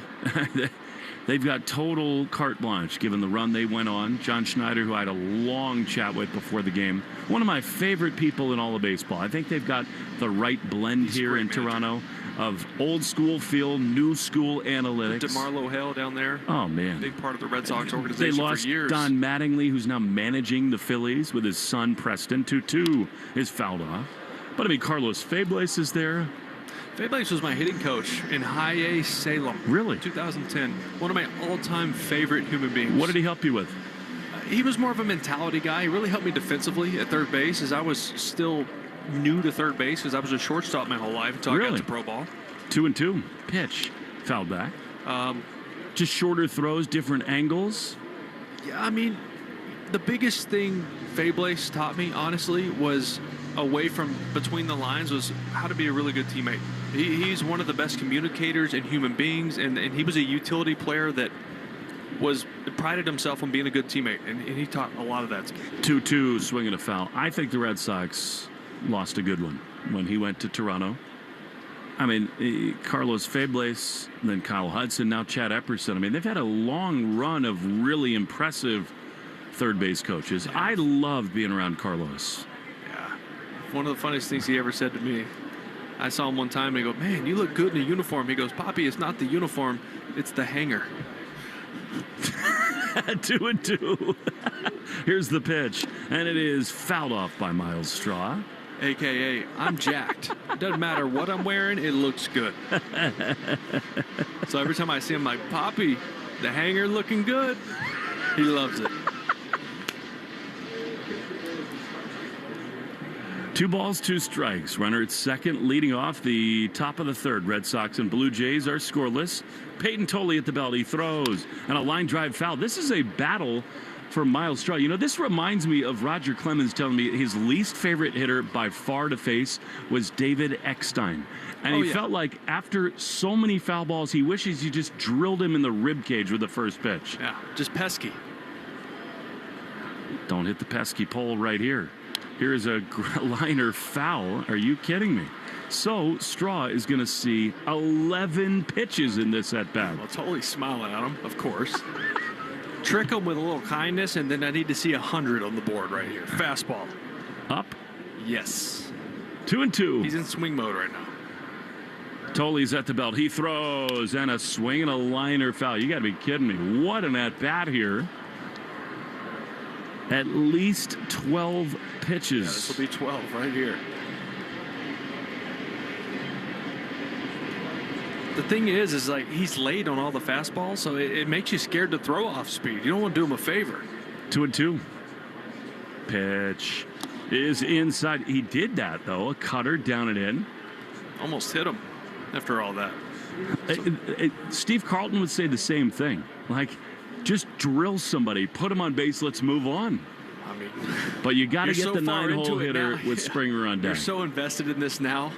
they've got total carte blanche given the run they went on. John Schneider, who I had a long chat with before the game, one of my favorite people in all of baseball. I think they've got the right blend here in Toronto of old school feel, new school analytics. DeMarlo Hale down there. Oh, man. Big part of the Red Sox organization they lost for years. Don Mattingly, who's now managing the Phillies with his son Preston. 2-2 is fouled off. But, I mean, Carlos Fables is there. Fables was my hitting coach in High A Salem. Really? 2010. One of my all-time favorite human beings. What did he help you with? He was more of a mentality guy. He really helped me defensively at third base as I was still new to third base because I was a shortstop my whole life until I got to pro ball. 2-2. Pitch. Fouled back. Just shorter throws, different angles. Yeah, I mean, the biggest thing Fables taught me, honestly, was away from between the lines was how to be a really good teammate. He's one of the best communicators and human beings, and he was a utility player that prided himself on being a good teammate, and he taught a lot of that to me. 2-2, swinging a foul. I think the Red Sox lost a good one when he went to Toronto. I mean, Carlos Fables, then Kyle Hudson, now Chad Epperson. I mean, they've had a long run of really impressive third base coaches. I loved being around Carlos. Yeah. One of the funniest things he ever said to me, I saw him one time and he goes, "Man, you look good in a uniform." He goes, "Poppy, it's not the uniform, it's the hanger." 2-2. Here's the pitch, and it is fouled off by Miles Straw. AKA, I'm jacked. It doesn't matter what I'm wearing, it looks good. So every time I see him, like, "Poppy, the hanger looking good." He loves it. 2 balls, 2 strikes. Runner at second, leading off the top of the third. Red Sox and Blue Jays are scoreless. Peyton Tolley at the belt. He throws, and a line drive foul. This is a battle for Miles Straw. You know, this reminds me of Roger Clemens telling me his least favorite hitter by far to face was David Eckstein. And he felt like after so many foul balls, he wishes he just drilled him in the rib cage with the first pitch. Yeah, just pesky. Don't hit the pesky pole right here. Here is a liner foul. Are you kidding me? So Straw is going to see 11 pitches in this at bat. Well, totally smiling at him, of course. Trick him with a little kindness, and then I need to see 100 on the board right here. Fastball. Up? Yes. 2-2. He's in swing mode right now. Tolley's at the belt. He throws, and a swing and a liner foul. You got to be kidding me. What an at bat here. At least 12 pitches. Yeah, this will be 12 right here. The thing is like he's late on all the fastballs, so it makes you scared to throw off speed. You don't want to do him a favor. 2-2. Pitch is inside. He did that, though. A cutter down and in. Almost hit him after all that. Steve Carlton would say the same thing. Like, just drill somebody, put him on base, let's move on. I mean, but you got to get so the 9-hole hitter with Springer on deck. You're so invested in this now,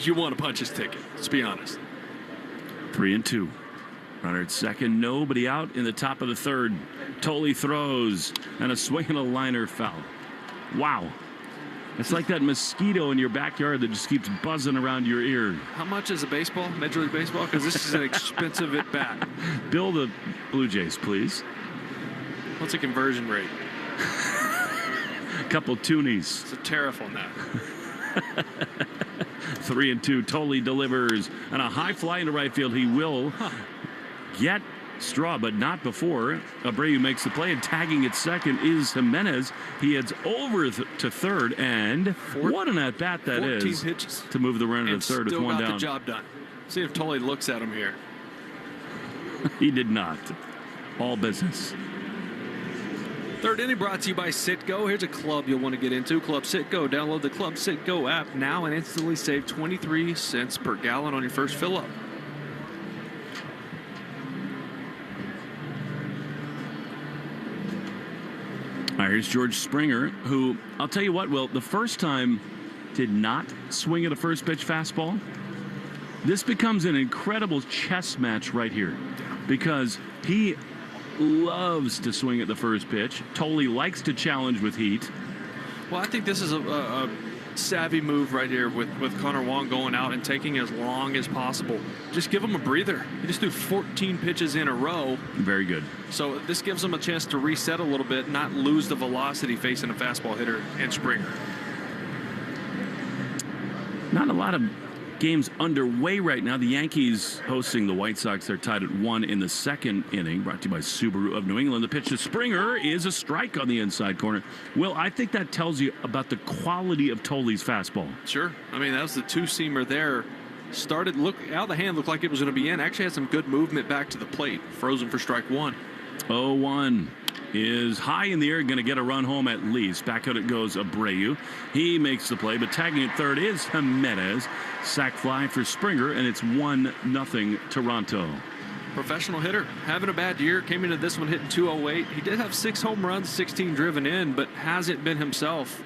you want to punch his ticket. Let's be honest. 3-2. Runner at second, nobody out in the top of the third. Tolley throws, and a swing and a liner foul. Wow. It's like that mosquito in your backyard that just keeps buzzing around your ear. How much is a baseball, Major League Baseball? Because this is an expensive at bat. Bill the Blue Jays, please. What's the conversion rate? A couple toonies. It's a tariff on that. 3-2. Tolley delivers, and a high fly into right field. He will get straw, but not before Abreu makes the play, and tagging at second is Jimenez. He heads over to third, and what an at-bat that is pitches to move the runner to third with one down. The job done. See if Tully looks at him here. He did not. All business. Third inning brought to you by Citgo. Here's a club you'll want to get into. Club Citgo. Download the Club Citgo app now and instantly save 23 cents per gallon on your first fill-up. All right, here's George Springer, who, I'll tell you what, Will, the first time did not swing at a first pitch fastball. This becomes an incredible chess match right here because he loves to swing at the first pitch. Tully likes to challenge with heat. Well, I think this is a savvy move right here with Connor Wong going out and taking as long as possible. Just give him a breather. He just threw 14 pitches in a row. Very good. So this gives him a chance to reset a little bit, not lose the velocity facing a fastball hitter and Springer. Not a lot of games underway right now. The Yankees hosting the White Sox. They're tied at 1 in the second inning. Brought to you by Subaru of New England. The pitch to Springer is a strike on the inside corner. Well, I think that tells you about the quality of Tully's fastball. Sure. I mean, that was the two-seamer there. Started, look out of the hand, looked like it was going to be in. Actually had some good movement back to the plate. Frozen for strike one. 0-1 is high in the air, going to get a run home at least. Back out it goes Abreu. He makes the play, but tagging at third is Jimenez. Sac fly for Springer, and it's 1-0 Toronto. Professional hitter, having a bad year. Came into this one hitting 208. He did have 6 home runs, 16 driven in, but hasn't been himself.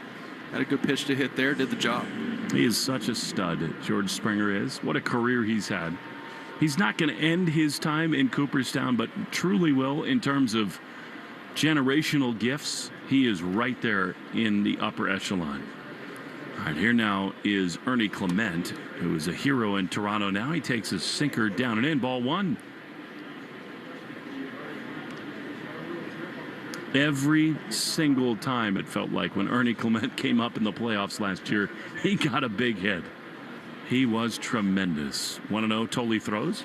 Had a good pitch to hit there, did the job. He is such a stud, George Springer is. What a career he's had. He's not going to end his time in Cooperstown, but truly will in terms of generational gifts. He is right there in the upper echelon. All right, here now is Ernie Clement, who is a hero in Toronto now. He takes a sinker down and in, ball one. Every single time it felt like when Ernie Clement came up in the playoffs last year, he got a big hit. He was tremendous. 1-0, Tully throws.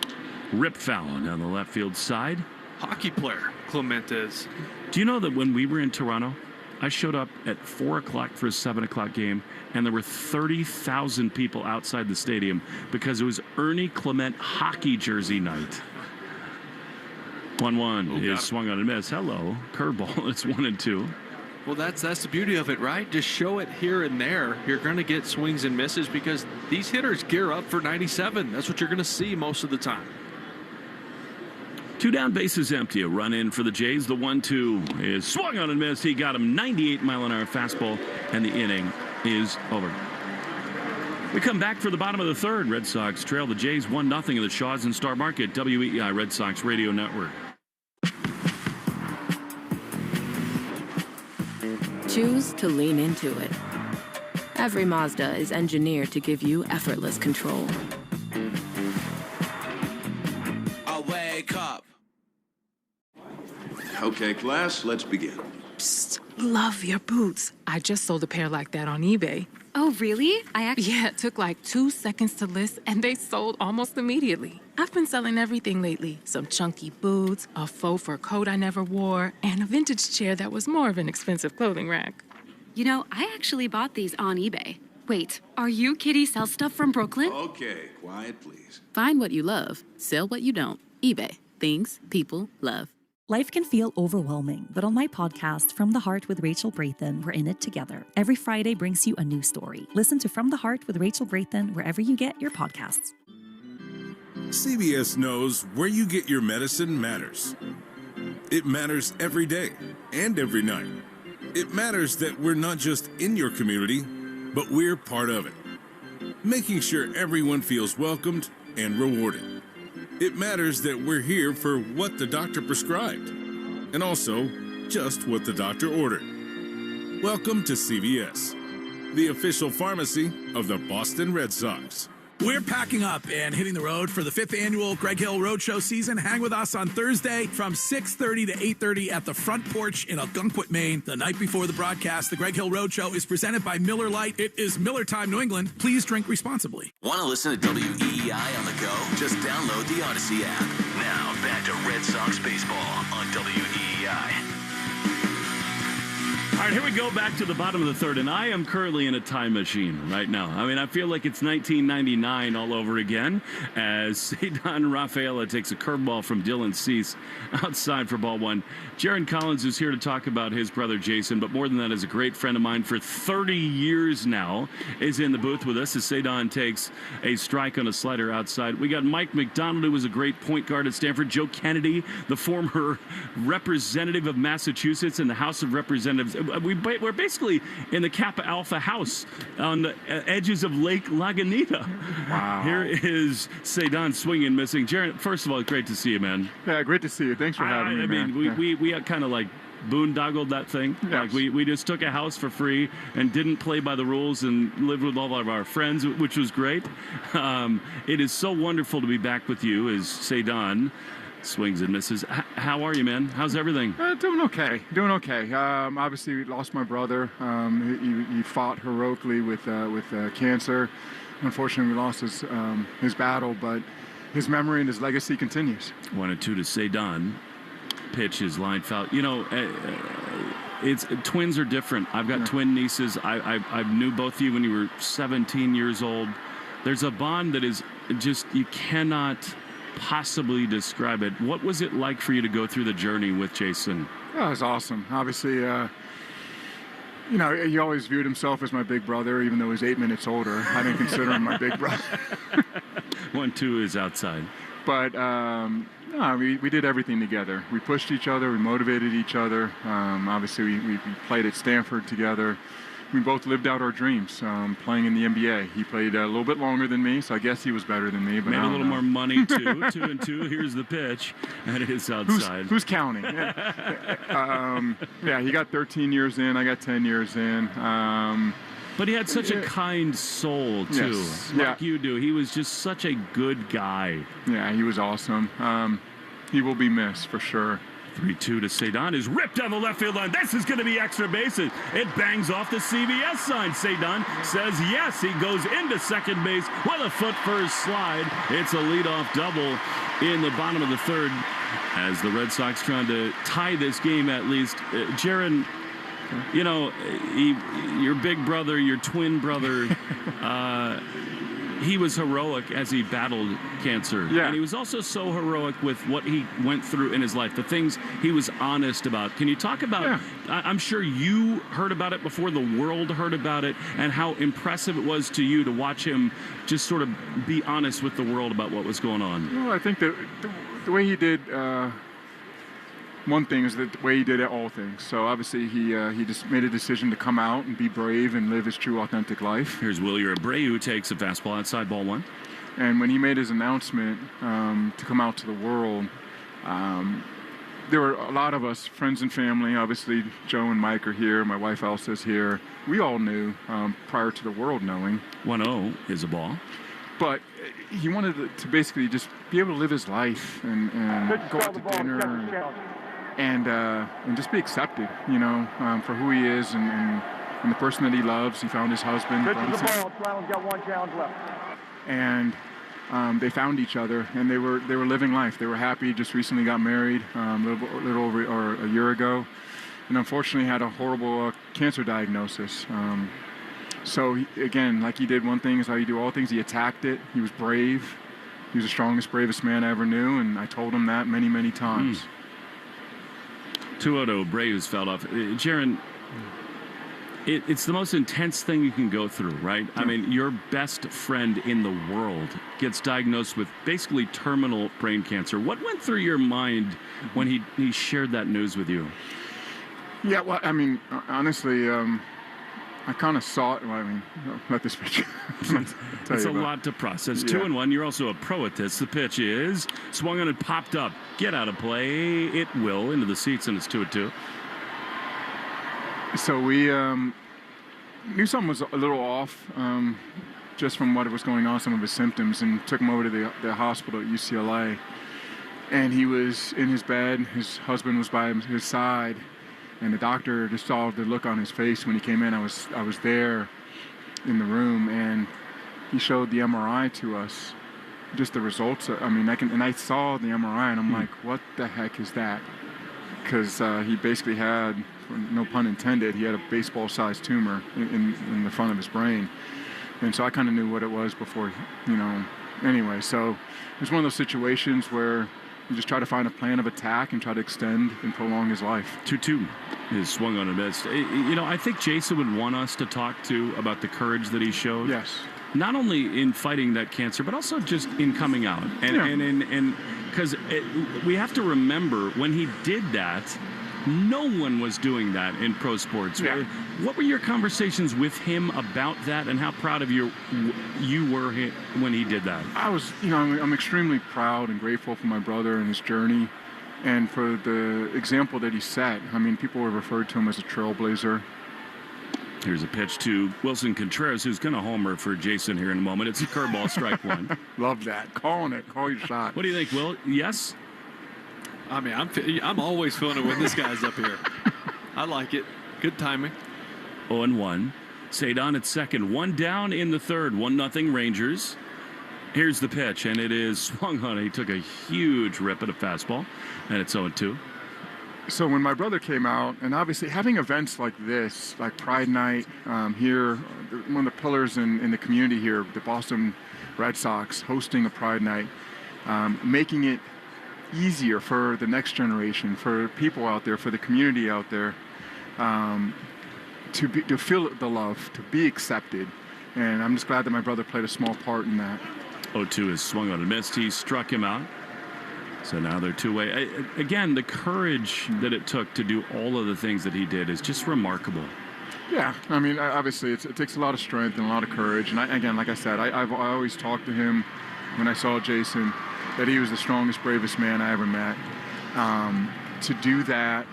Rip foul down the left field side. Hockey player, Clement is. Do you know that when we were in Toronto, I showed up at 4 o'clock for a 7 o'clock game, and there were 30,000 people outside the stadium because it was Ernie Clement hockey jersey night. 1-1 is swung on and miss. Hello, curveball. It's 1-2. Well, that's the beauty of it, right? Just show it here and there. You're going to get swings and misses because these hitters gear up for 97. That's what you're going to see most of the time. 2 down, bases empty. A run in for the Jays. The 1-2 is swung on and missed. He got him 98-mile-an-hour fastball, and the inning is over. We come back for the bottom of the third. Red Sox trail the Jays 1-0 in the Shaws and Star Market. WEEI Red Sox Radio Network. Choose to lean into it. Every Mazda is engineered to give you effortless control. I wake up. Okay, class, let's begin. Psst, love your boots. I just sold a pair like that on eBay. Oh, really? Yeah, it took like 2 seconds to list, and they sold almost immediately. I've been selling everything lately. Some chunky boots, a faux fur coat I never wore, and a vintage chair that was more of an expensive clothing rack. You know, I actually bought these on eBay. Wait, are you Kitty Sell Stuff from Brooklyn? Okay, quiet, please. Find what you love, sell what you don't. eBay. Things people love. Life can feel overwhelming, but on my podcast, From the Heart with Rachel Brathen, we're in it together. Every Friday brings you a new story. Listen to From the Heart with Rachel Brathen wherever you get your podcasts. CVS knows where you get your medicine matters. It matters every day and every night. It matters that we're not just in your community, but we're part of it. Making sure everyone feels welcomed and rewarded. It matters that we're here for what the doctor prescribed, and also just what the doctor ordered. Welcome to CVS, the official pharmacy of the Boston Red Sox. We're packing up and hitting the road for the 5th annual Greg Hill Roadshow season. Hang with us on Thursday from 6:30 to 8:30 at the Front Porch in Algonquin, Maine. The night before the broadcast, the Greg Hill Roadshow is presented by Miller Lite. It is Miller Time, New England. Please drink responsibly. Want to listen to WEEI on the go? Just download the Odyssey app. Now, back to Red Sox baseball on WEEI. All right, here we go back to the bottom of the third, and I am currently in a time machine right now. I mean, I feel like it's 1999 all over again as Cedar Rafaela takes a curveball from Dylan Cease outside for ball one. Jaron Collins is here to talk about his brother Jason, but more than that, is a great friend of mine for 30 years now, is in the booth with us as Cedar takes a strike on a slider outside. We got Mike McDonald, who was a great point guard at Stanford. Joe Kennedy, the former representative of Massachusetts in the House of Representatives. We're basically in the Kappa Alpha house on the edges of Lake Lagunita. Wow. Here is Cedar swinging and missing. Jaron, first of all, great to see you, man. Yeah, great to see you. Thanks for having me, I mean, man. we kind of like boondoggled that thing. Yes. Like we just took a house for free and didn't play by the rules and lived with all of our friends, which was great. It is so wonderful to be back with you as Cedar swings and misses. How are you, man? How's everything? Doing okay. Obviously, we lost my brother. He fought heroically with cancer. Unfortunately, we lost his battle, but his memory and his legacy continues. 1-2 to Cedar. Pitch is line foul. You know, it's twins are different. I've got twin nieces. I knew both of you when you were 17 years old. There's a bond that is just, you cannot possibly describe it. What was it like for you to go through the journey with Jason? Oh, it was awesome. Obviously, he always viewed himself as my big brother, even though he's 8 minutes older. I didn't consider him my big brother. 1-2 is outside. But we did everything together. We pushed each other. We motivated each other. Obviously, we played at Stanford together. We both lived out our dreams, playing in the NBA. He played a little bit longer than me, so I guess he was better than me. But made a little more money, too. 2-2. Here's the pitch, and it is outside. Who's counting? He got 13 years in. I got 10 years in. But he had such a kind soul, too, like you do. He was just such a good guy. Yeah, he was awesome. He will be missed, for sure. 3-2 to Cedar is ripped down the left field line. This is going to be extra bases. It bangs off the CBS sign. Cedar says yes. He goes into second base with a foot first slide. It's a leadoff double in the bottom of the third as the Red Sox trying to tie this game at least. Jaron, you know, your big brother, your twin brother, he was heroic as he battled cancer. Yeah. And he was also so heroic with what he went through in his life, the things he was honest about. Can you talk about, I'm sure you heard about it before the world heard about it, and how impressive it was to you to watch him just sort of be honest with the world about what was going on? Well, I think that the way he did, one thing is the way he did all things. So obviously he just made a decision to come out and be brave and live his true, authentic life. Here's Wilyer Abreu, who takes a fastball outside, ball one. And when he made his announcement to come out to the world, there were a lot of us, friends and family. Obviously, Joe and Mike are here. My wife Elsa's here. We all knew prior to the world knowing. 1-0 is a ball. But he wanted to basically just be able to live his life and go out to dinner and just be accepted, you know, for who he is and the person that he loves. He found his husband. Got one challenge left. And they found each other, and they were living life. They were happy. Just recently got married a little over a year ago, and unfortunately had a horrible cancer diagnosis. So again, like he did one thing is how you do all things. He attacked it. He was brave. He was the strongest, bravest man I ever knew, and I told him that many, many times. 2-0 Abreu's fell off. Jaron, it's the most intense thing you can go through, right? I mean, your best friend in the world gets diagnosed with basically terminal brain cancer. What went through your mind when he shared that news with you? Yeah, well, I mean, honestly, I kind of saw it. Well, I mean, let this pitch. It's a lot to process. 2-1. You're also a pro at this. The pitch is swung on and popped up. Get out of play. It will into the seats, and it's 2-2. So we knew something was a little off. just from what was going on, some of his symptoms, and took him over to the hospital at UCLA. And he was in his bed. His husband was by his side, and the doctor just saw the look on his face when he came in. I was there in the room, and he showed the MRI to us, just the results. I saw the MRI, and I'm like, what the heck is that? Because he basically had, no pun intended, he had a baseball-sized tumor in the front of his brain. And so I kind of knew what it was before, Anyway, so it was one of those situations where you just try to find a plan of attack and try to extend and prolong his life. 2-2 is swung on and missed. I think Jason would want us to talk about the courage that he showed. Yes. Not only in fighting that cancer, but also just in coming out. And because we have to remember when he did that, no one was doing that in pro sports. Yeah. What were your conversations with him about that, and how proud of you were when he did that? I was, I'm extremely proud and grateful for my brother and his journey, and for the example that he set. People have referred to him as a trailblazer. Here's a pitch to Wilson Contreras, who's going to homer for Jason here in a moment. It's a curveball, strike one. Love that. Calling it. Call your shot. What do you think, Will? Yes? I'm always feeling it when this guy's up here. I like it. Good timing. 0-1. Cedon at second. One down in the third. 1-0 Rangers. Here's the pitch, and it is swung on. He took a huge rip at a fastball, and it's 0-2. So when my brother came out, and obviously having events like this, like Pride Night here, one of the pillars in the community here, the Boston Red Sox hosting a Pride Night, making it easier for the next generation, for people out there, for the community out there, to feel the love, to be accepted. And I'm just glad that my brother played a small part in that. 0-2 is swung on and missed. He struck him out. So now they're two-way. Again, the courage that it took to do all of the things that he did is just remarkable. Yeah, obviously it takes a lot of strength and a lot of courage. And again, like I said, I always talked to him when I saw Jason that he was the strongest, bravest man I ever met. To do that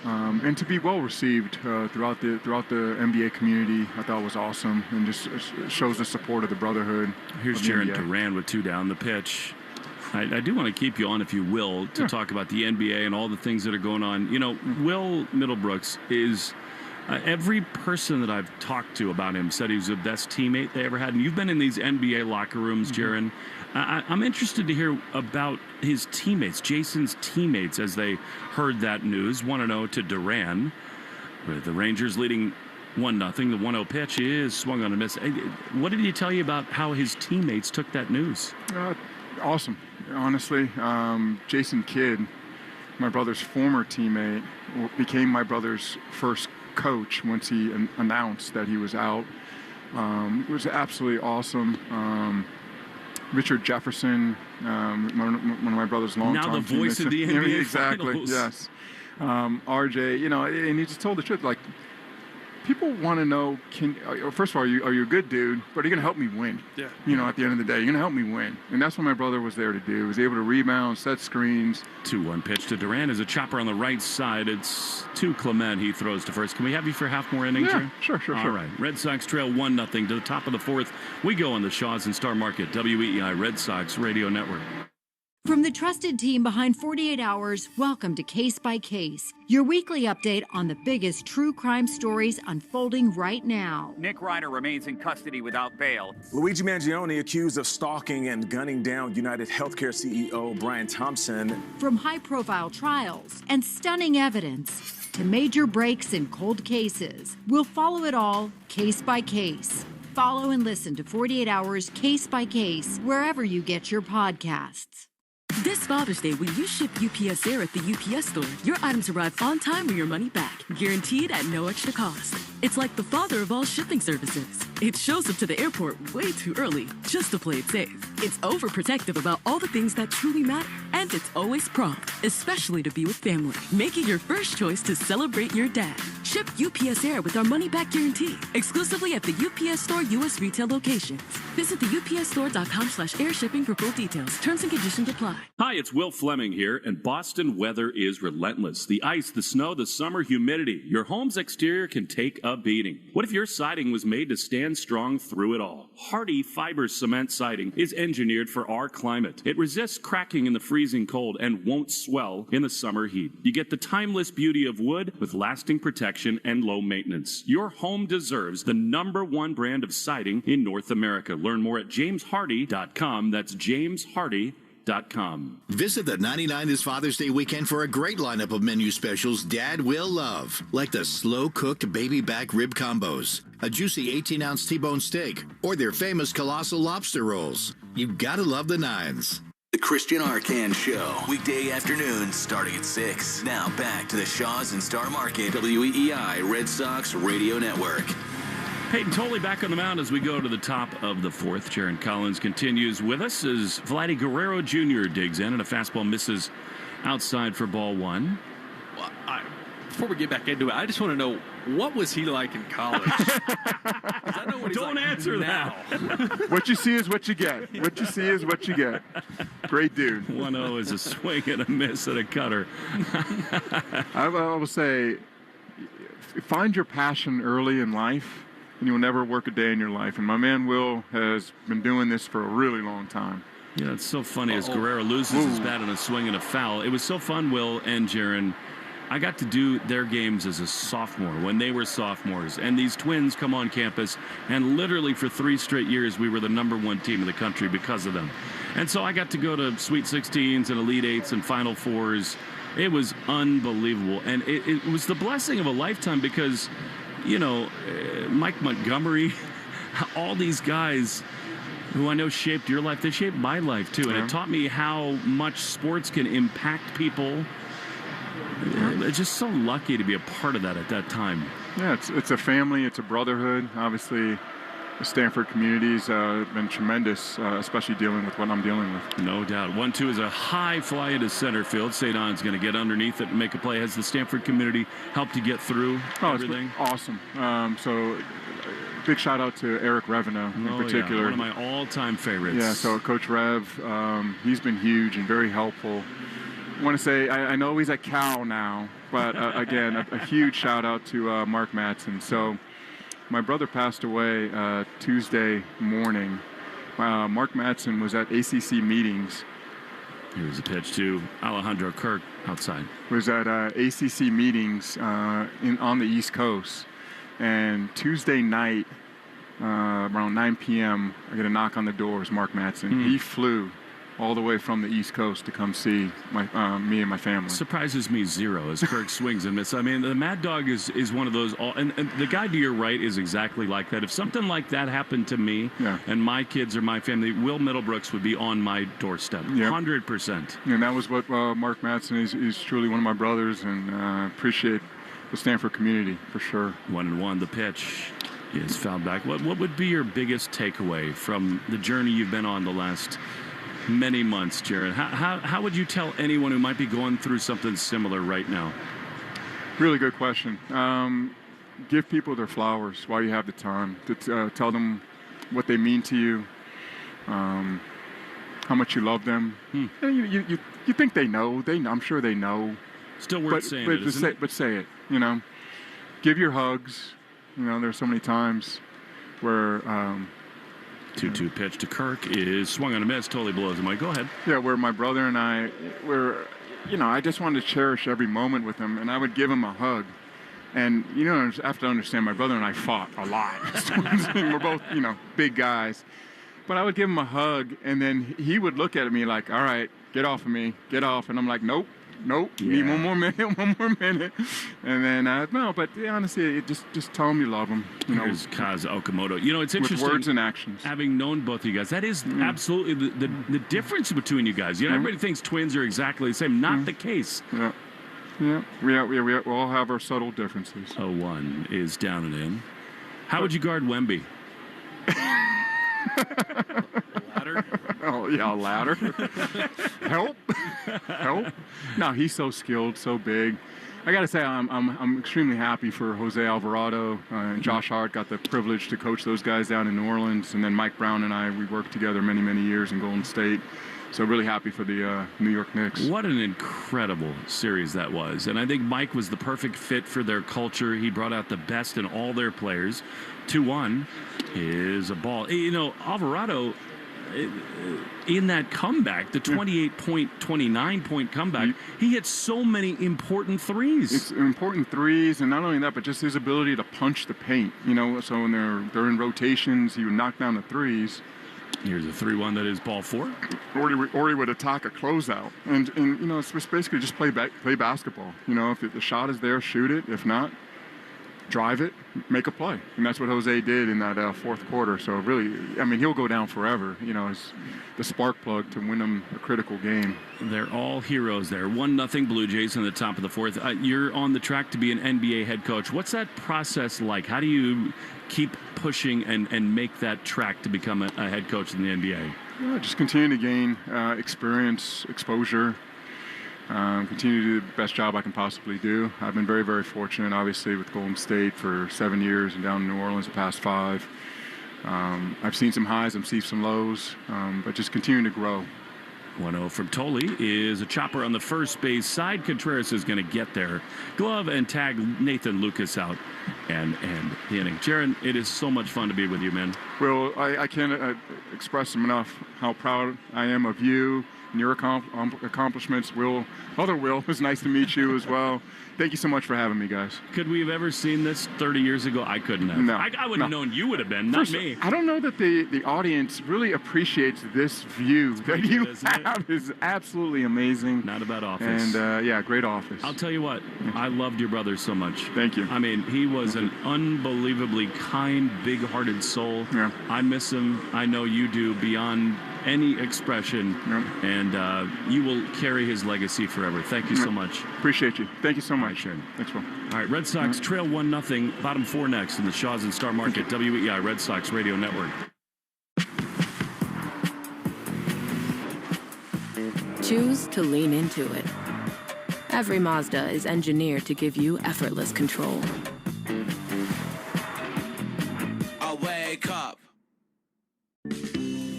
and to be well received throughout the NBA community, I thought was awesome, and just shows the support of the brotherhood. Here's Jaron Duran with two down. The pitch. I do want to keep you on, if you will, to talk about the NBA and all the things that are going on. Will Middlebrooks is every person that I've talked to about him said he was the best teammate they ever had. And you've been in these NBA locker rooms, Jaron. I'm interested to hear about his teammates, Jason's teammates, as they heard that news. 1-0 to Duran, with the Rangers leading 1-0. The 1-0 pitch is swung on a miss. What did he tell you about how his teammates took that news? Awesome. Honestly, Jason Kidd, my brother's former teammate, became my brother's first coach once he announced that he was out. It was absolutely awesome. Richard Jefferson, one of my brother's longtime teammates. Now the voice of the NBA exactly, Finals. Yes. RJ, and he just told the truth, like, people want to know, first of all, are you a good dude, but are you going to help me win? Yeah. At the end of the day, you're going to help me win. And that's what my brother was there to do. He was able to rebound, set screens. 2-1 pitch to Duran is a chopper on the right side. It's to Clement. He throws to first. Can we have you for half more innings? Yeah, sure. All right. Red Sox trail 1-0 to the top of the fourth. We go on the Shaws and Star Market, WEEI Red Sox Radio Network. From the trusted team behind 48 Hours, welcome to Case by Case, your weekly update on the biggest true crime stories unfolding right now. Nick Ryder remains in custody without bail. Luigi Mangione accused of stalking and gunning down United Healthcare CEO Brian Thompson. From high-profile trials and stunning evidence to major breaks in cold cases, we'll follow it all case by case. Follow and listen to 48 Hours Case by Case wherever you get your podcasts. This Father's Day, when you ship UPS Air at the UPS store, your items arrive on time or your money back, guaranteed at no extra cost. It's like the father of all shipping services. It shows up to the airport way too early, just to play it safe. It's overprotective about all the things that truly matter, and it's always prompt, especially to be with family. Make it your first choice to celebrate your dad. ship UPS Air with our money-back guarantee exclusively at the UPS Store U.S. retail locations. Visit the upsstore.com/airshipping for full details. Terms and conditions apply. Hi, it's Will Fleming here, and Boston weather is relentless. The ice, the snow, the summer humidity. Your home's exterior can take a beating. What if your siding was made to stand strong through it all? Hardy fiber cement siding is engineered for our climate. It resists cracking in the freezing cold and won't swell in the summer heat. You get the timeless beauty of wood with lasting protection and low maintenance. Your home deserves the #1 brand of siding in North America. Learn more at jameshardy.com. That's jameshardy.com. Visit the 99 this Father's Day weekend for a great lineup of menu specials Dad will love, like the slow-cooked baby back rib combos, a juicy 18-ounce T-bone steak, or their famous colossal lobster rolls. You gotta love the Nines. The Christian Arcan Show, weekday afternoons starting at 6. Now back to the Shaws and Star Market, WEEI Red Sox Radio Network. Peyton Tolley back on the mound as we go to the top of the fourth. Jaron Collins continues with us as Vladdy Guerrero Jr. digs in, and a fastball misses outside for ball one. Well, before we get back into it, I just want to know, what was he like in college? I know what he's Don't like answer now. that. What you see is what you get. What you see is what you get. Great dude. 1-0 is a swing and a miss and a cutter. I will say, find your passion early in life, and you'll never work a day in your life. And my man Will has been doing this for a really long time. Yeah, it's so funny as Guerrero loses his bat on a swing and a foul. It was so fun, Will and Jaron. I got to do their games as a sophomore when they were sophomores, and these twins come on campus, and literally for 3 straight years we were the #1 team in the country because of them. And so I got to go to Sweet 16s and Elite 8s and Final Fours. It was unbelievable, and it was the blessing of a lifetime because, you know, Mike Montgomery, all these guys who I know shaped your life, they shaped my life too, and it taught me how much sports can impact people. It's just so lucky to be a part of that at that time. Yeah, it's a family, it's a brotherhood. Obviously, the Stanford community's been tremendous, especially dealing with what I'm dealing with. No doubt. 1-2 is a high fly into center field. Sadon's going to get underneath it and make a play. Has the Stanford community helped you get through everything? It's awesome. So big shout out to Eric Revino in particular. Yeah, one of my all-time favorites. Yeah, so Coach Rev, he's been huge and very helpful. I want to say, I know he's at Cal now, but again, a huge shout out to Mark Madsen. So my brother passed away Tuesday morning. Mark Madsen was at ACC meetings. Here's a pitch to Alejandro Kirk outside. Was at ACC meetings on the East Coast. And Tuesday night, around 9 p.m., I get a knock on the door. It's Mark Madsen. He flew all the way from the East Coast to come see me and my family. Surprises me zero as Kirk swings and misses. I mean, the Mad Dog is one of those, and the guy to your right is exactly like that. If something like that happened to me and my kids or my family, Will Middlebrooks would be on my doorstep, 100%. And that was what Mark Madsen is. He's truly one of my brothers, and appreciate the Stanford community for sure. 1-1, the pitch is fouled back. What would be your biggest takeaway from the journey you've been on the last many months, Jaron? How would you tell anyone who might be going through something similar right now? Really good question. Give people their flowers while you have the time. To tell them what they mean to you, how much you love them. You think they know. I'm sure they know. Still worth saying it, isn't it? But say it. You know, give your hugs. You know, there's so many times where 2-2 pitch to Kirk is swung on a miss. Totally blows him. Go ahead. Yeah, where my brother and I were, you know, I just wanted to cherish every moment with him, and I would give him a hug. And, you know, I have to understand, my brother and I fought a lot. We're both, you know, big guys. But I would give him a hug, and then he would look at me like, all right, get off of me, get off. And I'm like, nope. Need one more minute. And then, no, but honestly, just tell them you love them. You know, here's Kaz Okamoto. You know, it's interesting. With words and actions. Having known both of you guys, that is absolutely the difference between you guys. You know, everybody thinks twins are exactly the same. Not the case. Yeah. We all have our subtle differences. 0-1 is down and in. How would you guard Wemby? Ladder? Oh, yeah, a ladder. Help. No, he's so skilled, so big. I got to say, I'm extremely happy for Jose Alvarado and Josh Hart. Got the privilege to coach those guys down in New Orleans, and then Mike Brown and I, we worked together many, many years in Golden State. So really happy for the New York Knicks. What an incredible series that was. And I think Mike was the perfect fit for their culture. He brought out the best in all their players. 2-1 is a ball. You know, Alvarado, in that comeback, the 28-point, 29-point comeback, he hit so many important threes. It's important threes, and not only that, but just his ability to punch the paint. You know, so when they're in rotations, he would knock down the threes. Here's a 3-1 that is ball 4. Or he would attack a closeout. And you know, it's basically just play basketball. You know, if the shot is there, shoot it. If not, drive it, make a play. And that's what Jose did in that fourth quarter. So really, I mean, he'll go down forever, you know, as the spark plug to win them a critical game. They're all heroes there. 1-0 Blue Jays in the top of the fourth. You're on the track to be an NBA head coach. What's that process like? How do you keep pushing and make that track to become a head coach in the NBA? Yeah, just continue to gain experience, exposure, continue to do the best job I can possibly do. I've been very, very fortunate, obviously, with Golden State for 7 years and down in New Orleans the past 5. I've seen some highs, I've seen some lows, but just continuing to grow. 1-0 from Tolle is a chopper on the first base side. Contreras is going to get there. Glove and tag Nathan Lucas out and the inning. Jaron, it is so much fun to be with you, man. Well, I can't express enough how proud I am of you and your accomplishments. Other Will, it was nice to meet you as well. Thank you so much for having me, guys. Could we have ever seen this 30 years ago? I couldn't have. No. I would have known you would have been, not me. I don't know that the audience really appreciates this view that you have. Is absolutely amazing. Not about office. And, yeah, great office. I'll tell you what, I loved your brother so much. Thank you. I mean, he was an unbelievably kind, big-hearted soul. Yeah. I miss him. I know you do beyond any expression. Yep. And you will carry his legacy forever. Thank you so much. Appreciate you. Thank you so much. Sharon. Thanks, Will. All right, Red Sox trail 1-0. Bottom 4 next in the Shaws and Star Market, WEI Red Sox Radio Network. Choose to lean into it. Every Mazda is engineered to give you effortless control. I wake up.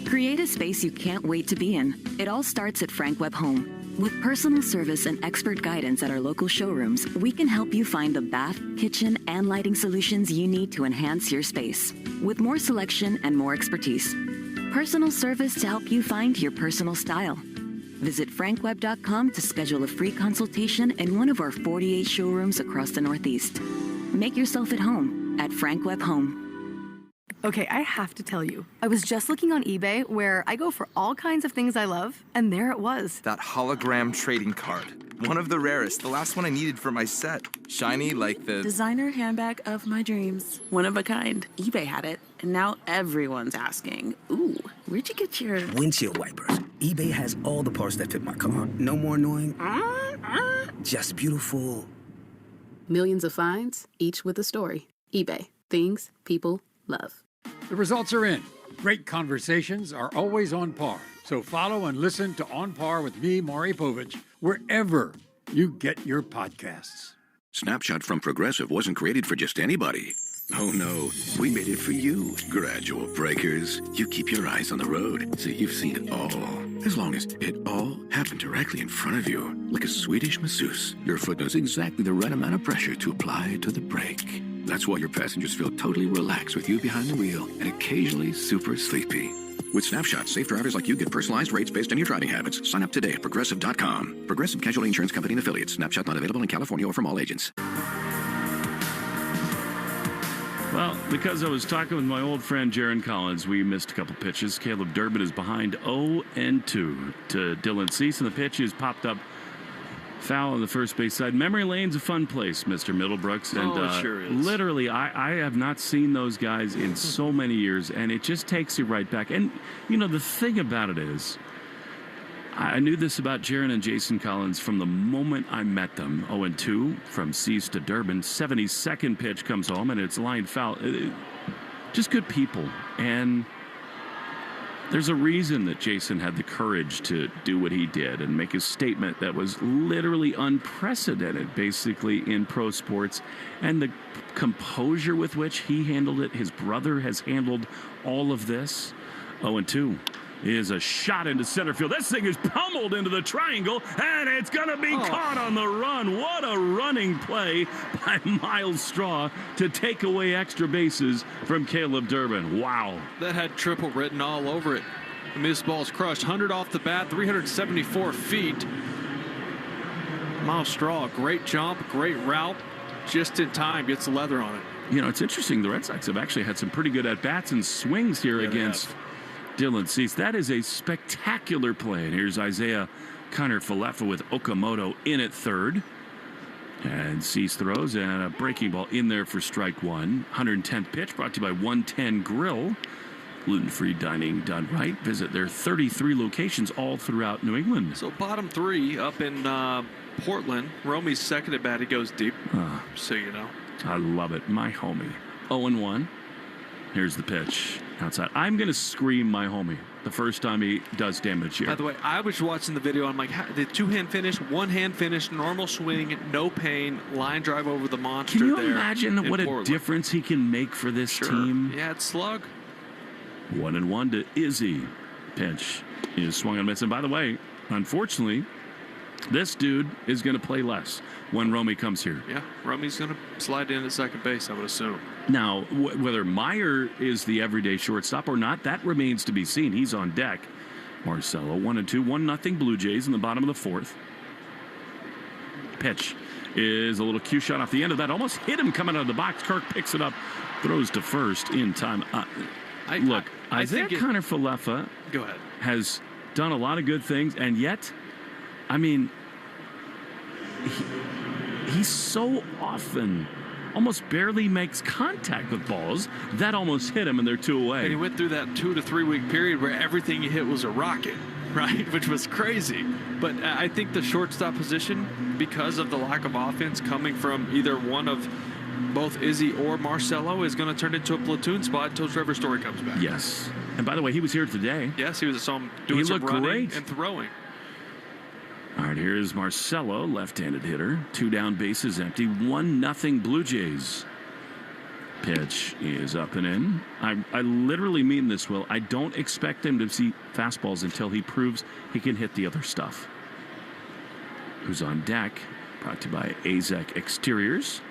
Create a space you can't wait to be in. It all starts at Frank Webb Home. With personal service and expert guidance at our local showrooms, we can help you find the bath, kitchen, and lighting solutions you need to enhance your space. With more selection and more expertise. Personal service to help you find your personal style. Visit frankweb.com to schedule a free consultation in one of our 48 showrooms across the Northeast. Make yourself at home at Frank Webb Home. Okay, I have to tell you, I was just looking on eBay where I go for all kinds of things I love, and there it was. That hologram trading card. One of the rarest, the last one I needed for my set. Shiny like the... Designer handbag of my dreams. One of a kind. eBay had it, and now everyone's asking, ooh, where'd you get your... Windshield wipers. eBay has all the parts that fit my car. No more annoying. Just beautiful. Millions of finds, each with a story. eBay. Things people love. The results are in. Great conversations are always on par. So follow and listen to On Par with me, Maury Povich, wherever you get your podcasts. Snapshot from Progressive wasn't created for just anybody. Oh no, we made it for you. Gradual breakers. You keep your eyes on the road, so you've seen it all. As long as it all happened directly in front of you, like a Swedish masseuse, your foot knows exactly the right amount of pressure to apply to the brake. That's why your passengers feel totally relaxed with you behind the wheel and occasionally super sleepy. With Snapshot, safe drivers like you get personalized rates based on your driving habits. Sign up today at Progressive.com. Progressive Casualty Insurance Company and Affiliates. Snapshot not available in California or from all agents. Well, because I was talking with my old friend Jaron Collins, we missed a couple pitches. Caleb Durbin is behind 0-2 to Dylan Cease, and the pitch is popped up foul on the first base side. Memory lane's a fun place, Mr. Middlebrooks. And it sure is. Literally, I have not seen those guys in so many years, and it just takes you right back. And, you know, the thing about it is, I knew this about Jaron and Jason Collins from the moment I met them. 0-2 from Cease to Durbin. 72nd pitch comes home, and it's line foul. Just good people. And There's a reason that Jason had the courage to do what he did and make a statement that was literally unprecedented, basically, in pro sports. And the composure with which he handled it, his brother has handled all of this. 0-2 is a shot into center field. This thing is pummeled into the triangle, and it's going to be caught on the run. What a running play by Miles Straw to take away extra bases from Caleb Durbin. Wow. That had triple written all over it. I mean, this ball's crushed. 100 off the bat, 374 feet. Miles Straw, great jump, great route. Just in time, gets the leather on it. You know, it's interesting. The Red Sox have actually had some pretty good at-bats and swings here against Dylan Cease. That is a spectacular play. And here's Isaiah Kiner-Falefa with Okamoto in at third. And Cease throws and a breaking ball in there for strike one. 110th pitch brought to you by 110 Grill. Gluten-free dining done right. Visit their 33 locations all throughout New England. So bottom three up in Portland. Romy's second at bat. He goes deep. So you know. I love it. My homie. 0-1. Here's the pitch. Outside. I'm going to scream my homie the first time he does damage here. By the way, I was watching the video. I'm like, the two-hand finish, one-hand finish, normal swing, no pain, line drive over the monster. Can you there imagine what Portland. A difference he can make for this team? Yeah, it's slug. 1-1 to Izzy. Pitch is swung and missed. And by the way, unfortunately, this dude is going to play less when Romy comes here. Yeah, Romy's going to slide in at second base, I would assume. Now, whether Meyer is the everyday shortstop or not, that remains to be seen. He's on deck. Marcelo, 1-2, 1-0 Blue Jays in the bottom of the fourth. Pitch is a little cue shot off the end of that. Almost hit him coming out of the box. Kirk picks it up, throws to first in time. Isaiah Kiner-Falefa has done a lot of good things, and yet, I mean, he so often almost barely makes contact with balls. That almost hit him, and they're two away. And he went through that 2 to 3 week period where everything he hit was a rocket, right? Which was crazy. But I think the shortstop position, because of the lack of offense coming from either one of both Izzy or Marcelo, is going to turn into a platoon spot until Trevor Story comes back. Yes. And by the way, he was here today. Yes, he was. I saw him doing some running and throwing. All right, here's Marcelo, left-handed hitter. 2 down, bases empty. 1-0 Blue Jays. Pitch is up and in. I literally mean this, Will. I don't expect him to see fastballs until he proves he can hit the other stuff. Who's on deck? Brought to you by AZEC Exteriors.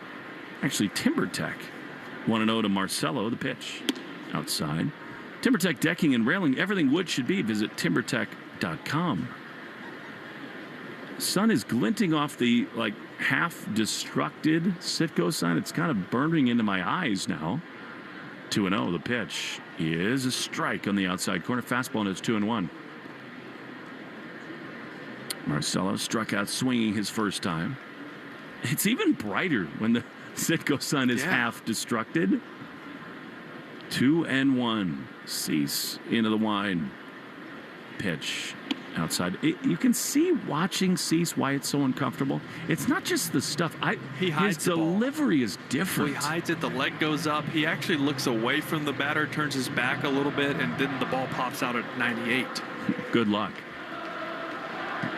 Actually, TimberTech. 1-0 to Marcelo, the pitch. Outside. TimberTech decking and railing. Everything wood should be. Visit timbertech.com. Sun is glinting off the half-destructed Citgo sign. It's kind of burning into my eyes now. 2-0. The pitch is a strike on the outside corner. Fastball, and it's 2-1. Marcelo struck out swinging his first time. It's even brighter when the Citgo sun is half-destructed. 2-1. Cease into the wine. Pitch. Outside. You can see watching Cease why it's so uncomfortable. It's not just the stuff. His delivery is different. Well, he hides it. The leg goes up. He actually looks away from the batter, turns his back a little bit, and then the ball pops out at 98. Good luck.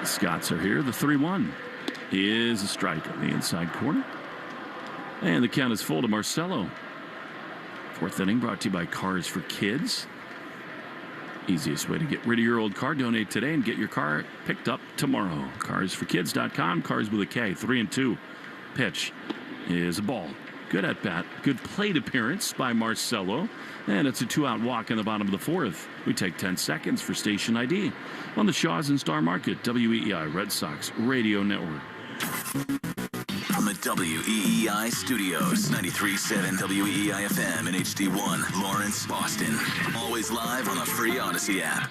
The Scots are here. The 3-1 is a strike on the inside corner. And the count is full to Marcelo. Fourth inning brought to you by Cars for Kids. Easiest way to get rid of your old car. Donate today and get your car picked up tomorrow. Carsforkids.com. Cars with a K. 3-2. Pitch is a ball. Good at bat. Good plate appearance by Marcelo. And it's a 2-out walk in the bottom of the fourth. We take 10 seconds for station ID on the Shaw's and Star Market. WEEI Red Sox Radio Network. From the WEEI studios, 93.7 WEEI FM and HD1, Lawrence, Boston. Always live on the free Odyssey app.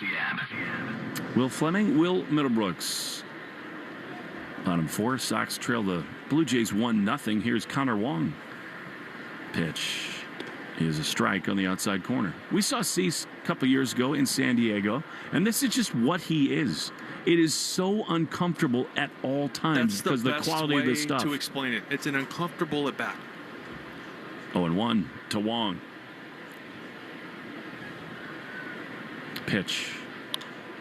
Will Fleming, Will Middlebrooks. Bottom four, Sox trail the Blue Jays 1-0. Here's Connor Wong. Pitch is a strike on the outside corner. We saw Cease a couple years ago in San Diego, and this is just what he is. It is so uncomfortable at all times because the quality of the stuff. That's the best way to explain it. It's an uncomfortable at bat. 0-1 to Wong. Pitch.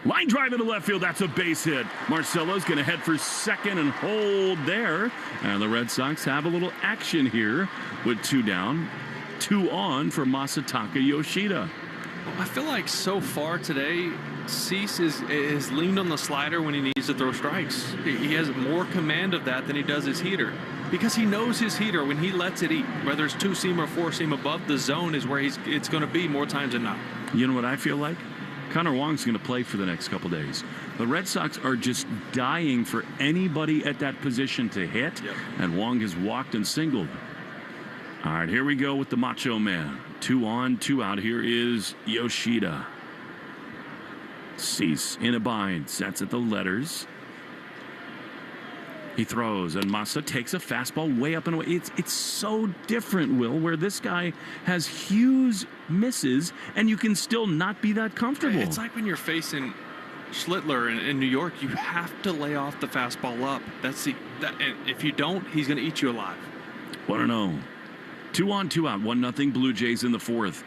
Line drive into left field. That's a base hit. Marcelo's going to head for second and hold there. And the Red Sox have a little action here with 2 down, 2 on for Masataka Yoshida. I feel like so far today, Cease is leaned on the slider when he needs to throw strikes. He has more command of that than he does his heater, because he knows his heater when he lets it eat. Whether it's 2-seam or 4-seam above the zone is where it's going to be more times than not. You know what I feel like? Connor Wong's going to play for the next couple days. The Red Sox are just dying for anybody at that position to hit, and Wong has walked and singled. All right, here we go with the Macho Man. 2 on, 2 out. Here is Yoshida. Cease in a bind. Sets at the letters. He throws, and Massa takes a fastball way up and away. It's so different, Will, where this guy has huge misses, and you can still not be that comfortable. It's like when you're facing Schlittler in New York, you have to lay off the fastball up. And if you don't, he's going to eat you alive. 1-0. 2 on, 2 out. 1-0 Blue Jays in the 4th.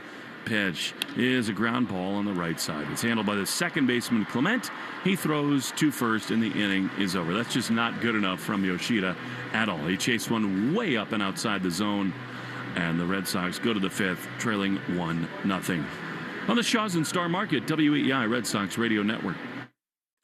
Pitch is a ground ball on the right side. It's handled by the second baseman, Clement. He throws to first, and the inning is over. That's just not good enough from Yoshida at all. He chased one way up and outside the zone, and the Red Sox go to the 5th, trailing 1-0. On the Shaw's and Star Market, WEI Red Sox Radio Network.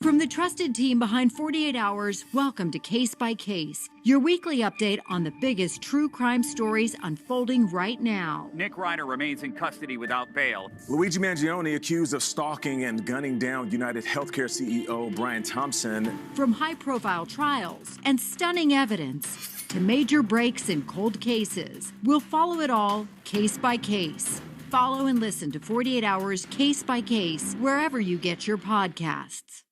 From the trusted team behind 48 Hours, welcome to Case by Case, your weekly update on the biggest true crime stories unfolding right now. Nick Reiner remains in custody without bail. Luigi Mangione accused of stalking and gunning down United Healthcare CEO Brian Thompson. From high-profile trials and stunning evidence to major breaks in cold cases, we'll follow it all case by case. Follow and listen to 48 Hours Case by Case wherever you get your podcasts.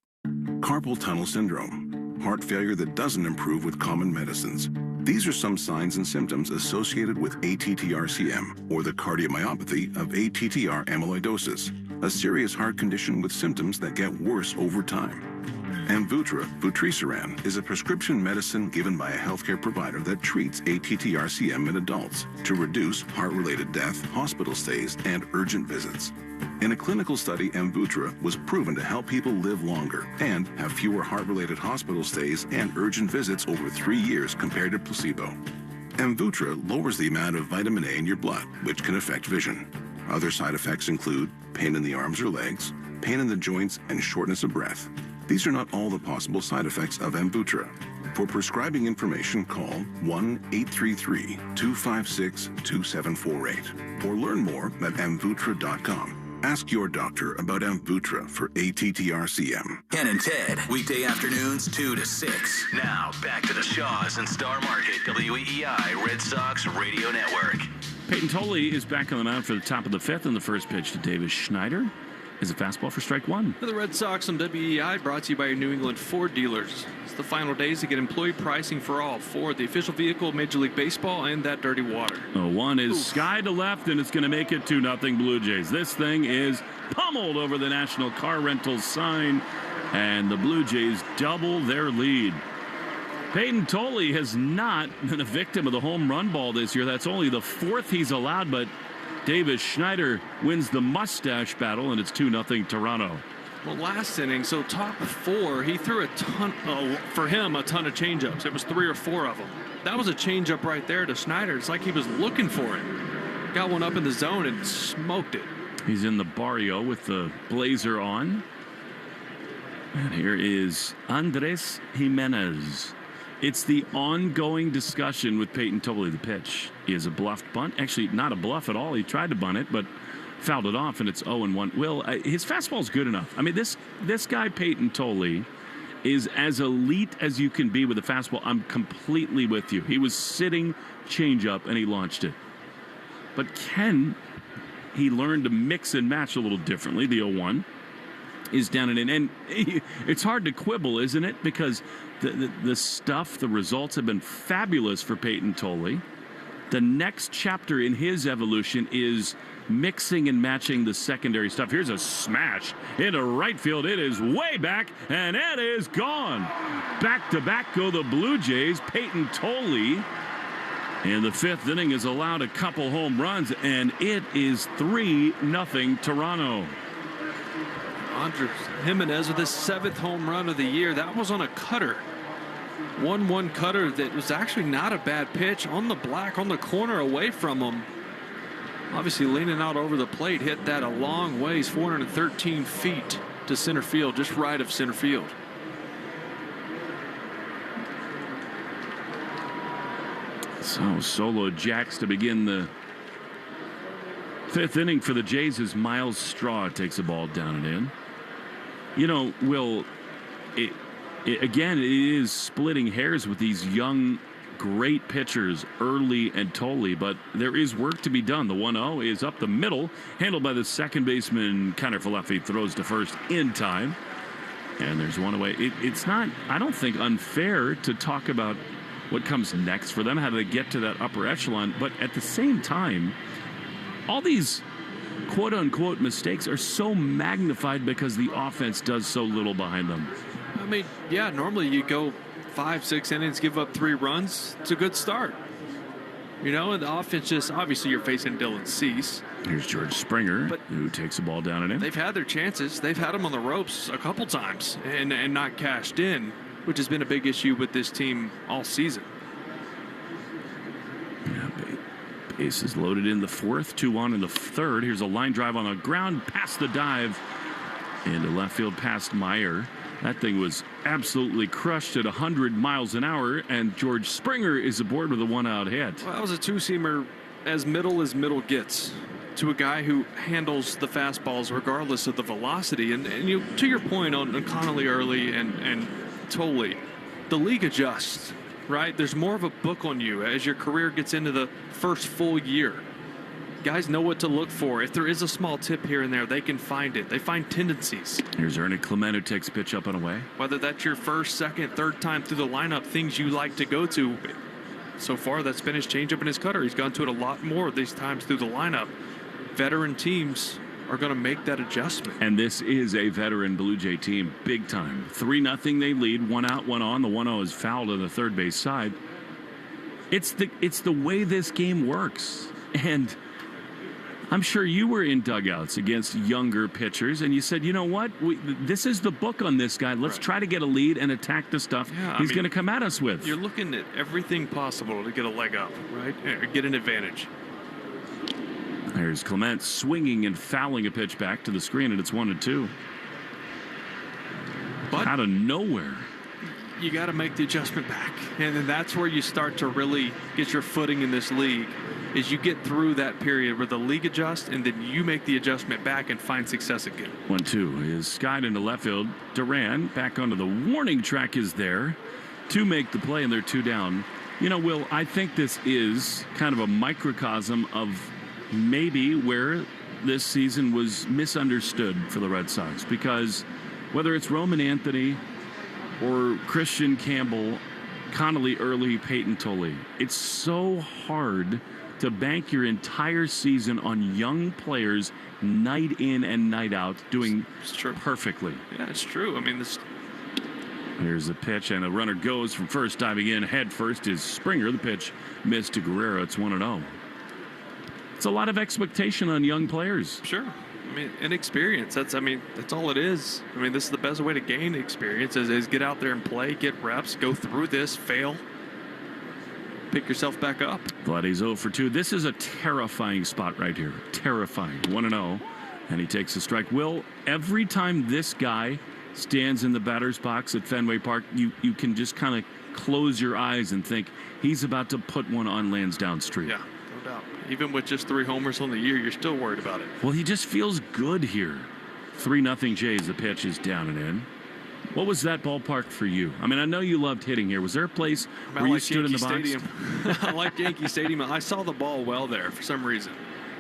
Carpal tunnel syndrome, heart failure that doesn't improve with common medicines. These are some signs and symptoms associated with ATTR-CM, or the cardiomyopathy of ATTR amyloidosis, a serious heart condition with symptoms that get worse over time. Amvuttra, vutrisiran, is a prescription medicine given by a healthcare provider that treats ATTR-CM in adults to reduce heart-related death, hospital stays, and urgent visits. In a clinical study, Amvuttra was proven to help people live longer and have fewer heart-related hospital stays and urgent visits over 3 years compared to placebo. Amvuttra lowers the amount of vitamin A in your blood, which can affect vision. Other side effects include pain in the arms or legs, pain in the joints, and shortness of breath. These are not all the possible side effects of Amvuttra. For prescribing information, call 1-833-256-2748 or learn more at amvuttra.com. Ask your doctor about Amvuttra for ATTR-CM. Ken and Ted, weekday afternoons 2 to 6. Now, back to the Shaw's and Star Market, WEI Red Sox Radio Network. Peyton Tolley is back on the mound for the top of the 5th, and the first pitch to Davis Schneider is a fastball for strike 1. For the Red Sox on WEI, brought to you by your New England Ford dealers. It's the final days to get employee pricing for all Ford, the official vehicle of Major League Baseball, and that dirty water. The 1 is sky to left, and it's going to make it 2-0 Blue Jays. This thing is pummeled over the National Car Rentals sign, and the Blue Jays double their lead. Peyton Tolley has not been a victim of the home run ball this year. That's only the 4th he's allowed, but Davis Schneider wins the mustache battle, and it's 2-0 Toronto. Well, last inning, so top 4, he threw a ton of changeups. It was 3 or 4 of them. That was a changeup right there to Schneider. It's like he was looking for it. Got one up in the zone and smoked it. He's in the barrio with the blazer on. And here is Andres Jimenez. It's the ongoing discussion with Peyton Tolley. The pitch is a bluffed bunt. Actually, not a bluff at all. He tried to bunt it, but fouled it off, and it's 0-1. Will, his fastball's good enough. I mean, this guy, Peyton Tolley, is as elite as you can be with a fastball. I'm completely with you. He was sitting changeup, and he launched it. But he learned to mix and match a little differently. The 0-1 is down and in. And it's hard to quibble, isn't it? Because the results have been fabulous for Peyton Tolley. The next chapter in his evolution is mixing and matching the secondary stuff. Here's a smash into right field. It is way back, and it is gone. Back to back go the Blue Jays. Peyton Tolley in the 5th inning has allowed a couple home runs, and it is 3-0 Toronto. Andres Jimenez with his 7th home run of the year. That was on a cutter. 1-1 cutter that was actually not a bad pitch on the black, on the corner away from him. Obviously leaning out over the plate, hit that a long ways, 413 feet to center field, just right of center field. So solo jacks to begin the 5th inning for the Jays as Miles Straw takes the ball down and in. You know, Will, again, it is splitting hairs with these young, great pitchers, Early and Tolley, but there is work to be done. The 1-0 is up the middle, handled by the second baseman, Connor Falefi, throws to first in time. And there's one away. It's not, I don't think, unfair to talk about what comes next for them, how do they get to that upper echelon, but at the same time, all these quote-unquote mistakes are so magnified because the offense does so little behind them. I mean, yeah, normally you go 5-6 innings, give up 3 runs. It's a good start. You know, and the offense just, obviously you're facing Dylan Cease. Here's George Springer, who takes the ball down and in. They've had their chances. They've had them on the ropes a couple times and not cashed in, which has been a big issue with this team all season. Yeah, base is loaded in the 4th, 2-1 in the 3rd. Here's a line drive on the ground, past the dive, into left field past Meyer. That thing was absolutely crushed at 100 miles an hour, and George Springer is aboard with a 1-out hit. Well, that was a 2-seamer as middle gets to a guy who handles the fastballs regardless of the velocity. And you, to your point on Connolly, Early, and Tolley, the league adjusts. Right? There's more of a book on you as your career gets into the first full year. Guys know what to look for. If there is a small tip here and there, they can find it. They find tendencies. Here's Ernie Clement, who takes pitch up and away. Whether that's your first, second, third time through the lineup, things you like to go to. So far, that's been his changeup and his cutter. He's gone to it a lot more these times through the lineup. Veteran teams are going to make that adjustment. And this is a veteran Blue Jay team, big time. 3-0 they lead, 1 out, 1 on. The 1-0 is fouled on the third base side. It's the way this game works. And I'm sure you were in dugouts against younger pitchers, and you said, you know what? This is the book on this guy. Let's try to get a lead and attack the stuff he's going to come at us with. You're looking at everything possible to get a leg up, right? Or get an advantage. There's Clement swinging and fouling a pitch back to the screen, and it's 1-2. But out of nowhere, you got to make the adjustment back, and then that's where you start to really get your footing in this league. Is you get through that period where the league adjusts, and then you make the adjustment back and find success again. 1-2 is skied into left field. Duran back onto the warning track is there to make the play, and they're 2 down. You know, Will, I think this is kind of a microcosm of maybe where this season was misunderstood for the Red Sox, because whether it's Roman Anthony or Christian Campbell, Connolly, Early, Peyton Tolley, it's so hard to bank your entire season on young players night in and night out doing perfectly. Yeah, it's true. I mean, here's the pitch, and a runner goes from first, diving in head first is Springer. The pitch missed to Guerrero. It's 1-0. It's a lot of expectation on young players. Sure. I mean, and experience. That's all it is. I mean, this is the best way to gain experience is get out there and play, get reps, go through this, fail, pick yourself back up. Vladdy's 0 for 2. This is a terrifying spot right here. Terrifying. 1-0. And he takes a strike. Will, every time this guy stands in the batter's box at Fenway Park, you can just kind of close your eyes and think he's about to put one on Lansdowne Street. Yeah, no doubt. Even with just 3 homers on the year, you're still worried about it. Well, he just feels good here. 3-0 Jays. The pitch is down and in. What was that ballpark for you? I mean, I know you loved hitting here. Was there a place where you stood in the box? I like Yankee Stadium. I saw the ball well there for some reason.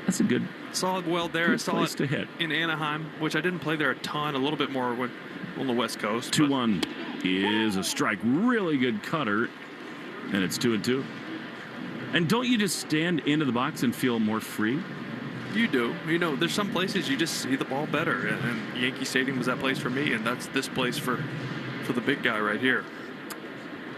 That's a good. Saw it well there. I saw place it to hit in Anaheim, which I didn't play there a ton. A little bit more on the West Coast. 2-1 is a strike. Really good cutter, and it's 2-2. And don't you just stand into the box and feel more free? You do. You know, there's some places you just see the ball better, and Yankee Stadium was that place for me, and that's this place for the big guy right here.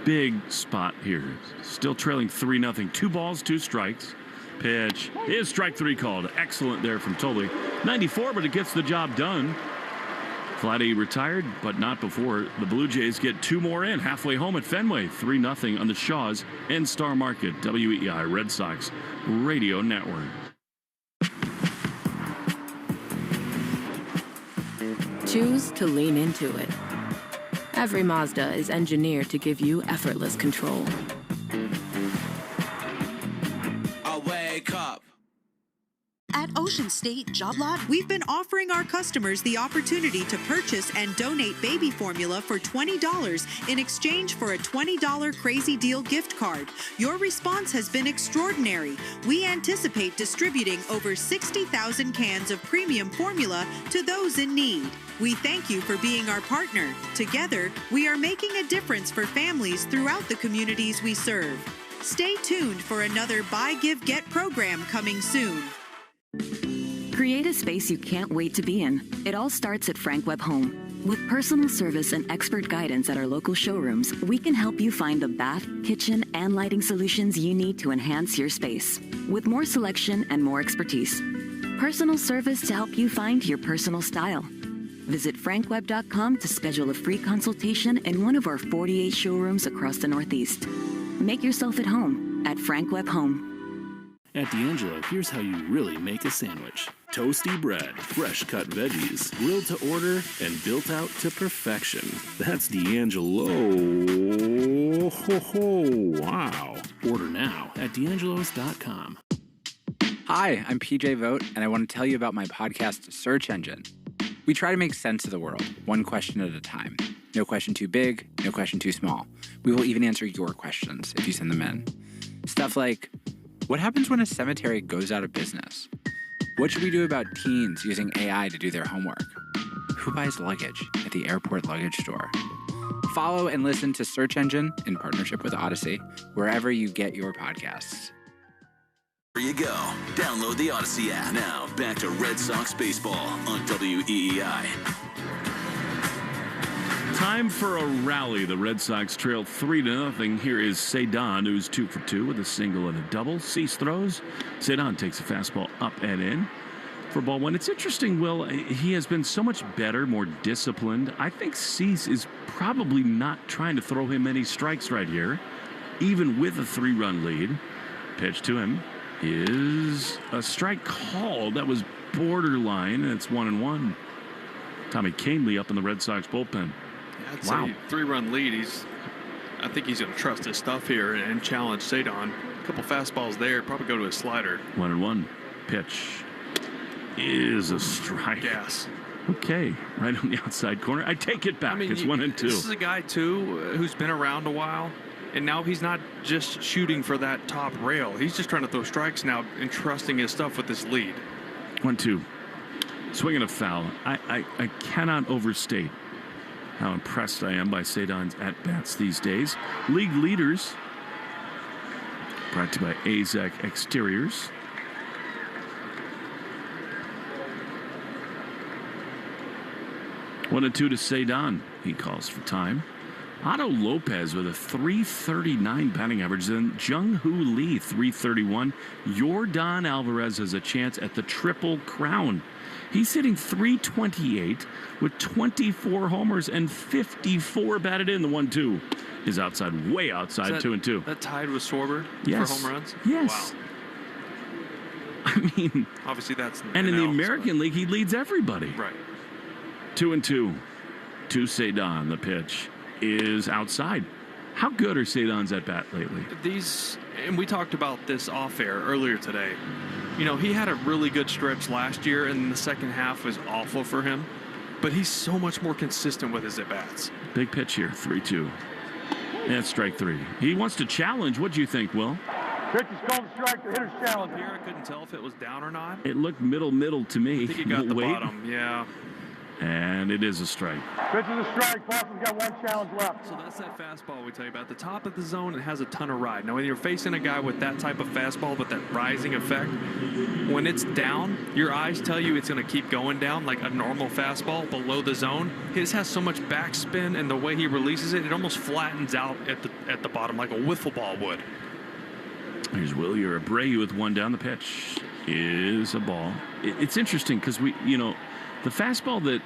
Big spot here. Still trailing 3-0. 2 balls, 2 strikes. Pitch is strike 3 called. Excellent there from Tolley. 94, but it gets the job done. Vladdy retired, but not before the Blue Jays get 2 more in. Halfway home at Fenway, 3-0 on the Shaws and Star Market, WEI Red Sox Radio Network. Choose to lean into it. Every Mazda is engineered to give you effortless control. I wake up. At Ocean State Job Lot, we've been offering our customers the opportunity to purchase and donate baby formula for $20 in exchange for a $20 Crazy Deal gift card. Your response has been extraordinary. We anticipate distributing over 60,000 cans of premium formula to those in need. We thank you for being our partner. Together, we are making a difference for families throughout the communities we serve. Stay tuned for another Buy, Give, Get program coming soon. Create a space you can't wait to be in. It all starts at Frank Webb Home. With personal service and expert guidance at our local showrooms, we can help you find the bath, kitchen, and lighting solutions you need to enhance your space. With more selection and more expertise. Personal service to help you find your personal style. Visit frankwebb.com to schedule a free consultation in one of our 48 showrooms across the Northeast. Make yourself at home at Frank Webb Home. At D'Angelo, here's how you really make a sandwich. Toasty bread, fresh-cut veggies, grilled to order, and built out to perfection. That's D'Angelo. Ho, ho, wow. Order now at D'Angelo's.com. Hi, I'm PJ Vogt, and I want to tell you about my podcast, Search Engine. We try to make sense of the world, one question at a time. No question too big, no question too small. We will even answer your questions if you send them in. Stuff like, what happens when a cemetery goes out of business? What should we do about teens using AI to do their homework? Who buys luggage at the airport luggage store? Follow and listen to Search Engine in partnership with Odyssey, wherever you get your podcasts. There you go. Download the Odyssey app. Now, back to Red Sox baseball on WEEI. Time for a rally. The Red Sox trail 3-0. Here is Cedon, who's 2 for 2 with a single and a double. Cease throws. Cedon takes a fastball up and in for ball 1. It's interesting, Will. He has been so much better, more disciplined. I think Cease is probably not trying to throw him any strikes right here, even with a 3-run lead. Pitch to him is a strike called. That was borderline, and it's 1-1. Tommy Canely up in the Red Sox bullpen. I'd say 3-run lead. I think he's going to trust his stuff here and challenge Cedon. A couple fastballs there, probably go to his slider. 1-1. Pitch is a strike. Gas. Okay, right on the outside corner. I take it back. I mean, it's 1-2. This is a guy too who's been around a while, and now he's not just shooting for that top rail. He's just trying to throw strikes now and trusting his stuff with this lead. 1-2. Swinging a foul. I cannot overstate how impressed I am by Cedon's at-bats these days. League leaders, brought to you by AZEC Exteriors. One and 2 to Cedon. He calls for time. Otto Lopez with a 339 batting average. Then Jung-Hoo Lee, 331. Yordan Alvarez has a chance at the Triple Crown. He's hitting .328 with 24 homers and 54 batted in. The 1-2 is outside, way outside, 2-2. That tied with Schwarber yes. for home runs? Yes. Wow. I mean, obviously that's and in the American League, he leads everybody. Right. 2-2 to Cedon. The pitch is outside. How good are Cedon's at bat lately? And we talked about this off air earlier today. You know, he had a really good stretch last year, and the second half was awful for him. But he's so much more consistent with his at-bats. Big pitch here, 3-2. And strike 3. He wants to challenge. What do you think, Will? Pitch is called a strike. The hitter's challenge. Here, I couldn't tell if it was down or not. It looked middle to me. I think he got the bottom, yeah. And it is a strike. Pitch is a strike. Boston's got one challenge left. So that's that fastball we tell you about. The top of the zone, it has a ton of ride. Now, when you're facing a guy with that type of fastball, with that rising effect, when it's down, your eyes tell you it's going to keep going down like a normal fastball below the zone. His has so much backspin, and the way he releases it, it almost flattens out at the bottom like a wiffle ball would. Here's Wilyer Abreu with one down. The pitch is a ball. It's interesting because the fastball that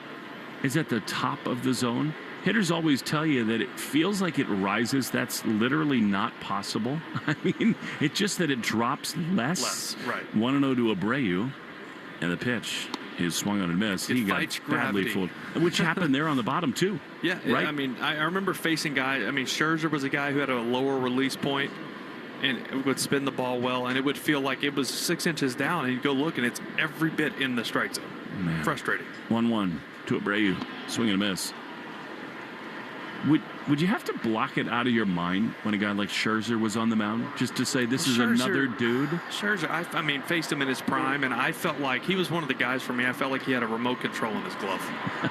is at the top of the zone. Hitters always tell you that it feels like it rises. That's literally not possible. I mean, it's just that it drops less. Right. 1-0 to Abreu, and the pitch is swung on and missed. He got badly fooled, which happened there on the bottom, too. Yeah, right? I mean, I remember facing guys. I mean, Scherzer was a guy who had a lower release point and would spin the ball well, and it would feel like it was 6 inches down, and you'd go look, and it's every bit in the strike zone. Man. Frustrating. 1-1 to Abreu, swing and a miss. Would you have to block it out of your mind when a guy like Scherzer was on the mound, just to say this is another dude? Scherzer, I mean, faced him in his prime, and I felt like he was one of the guys for me. I felt like he had a remote control in his glove,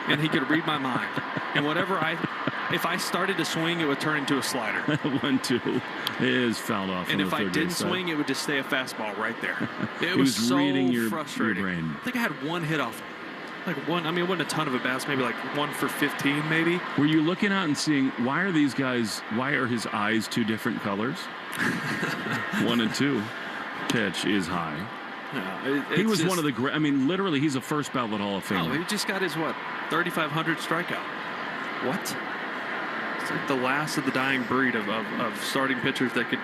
and he could read my mind. And if I started to swing, it would turn into a slider. 1-2 is fouled off. And if I didn't swing, it would just stay a fastball right there. It was so reading your frustrating. brain. I think I had one hit off. Like one, I mean, it wasn't a ton of at-bats, maybe like 1 for 15, maybe. Were you looking out and seeing, why are his eyes two different colors? 1 and 2. Pitch is high. No, he was one of the great, I mean, literally, he's a first ballot Hall of Famer. Oh, he just got his, 3,500 strikeout. What? It's like the last of the dying breed of starting pitchers that could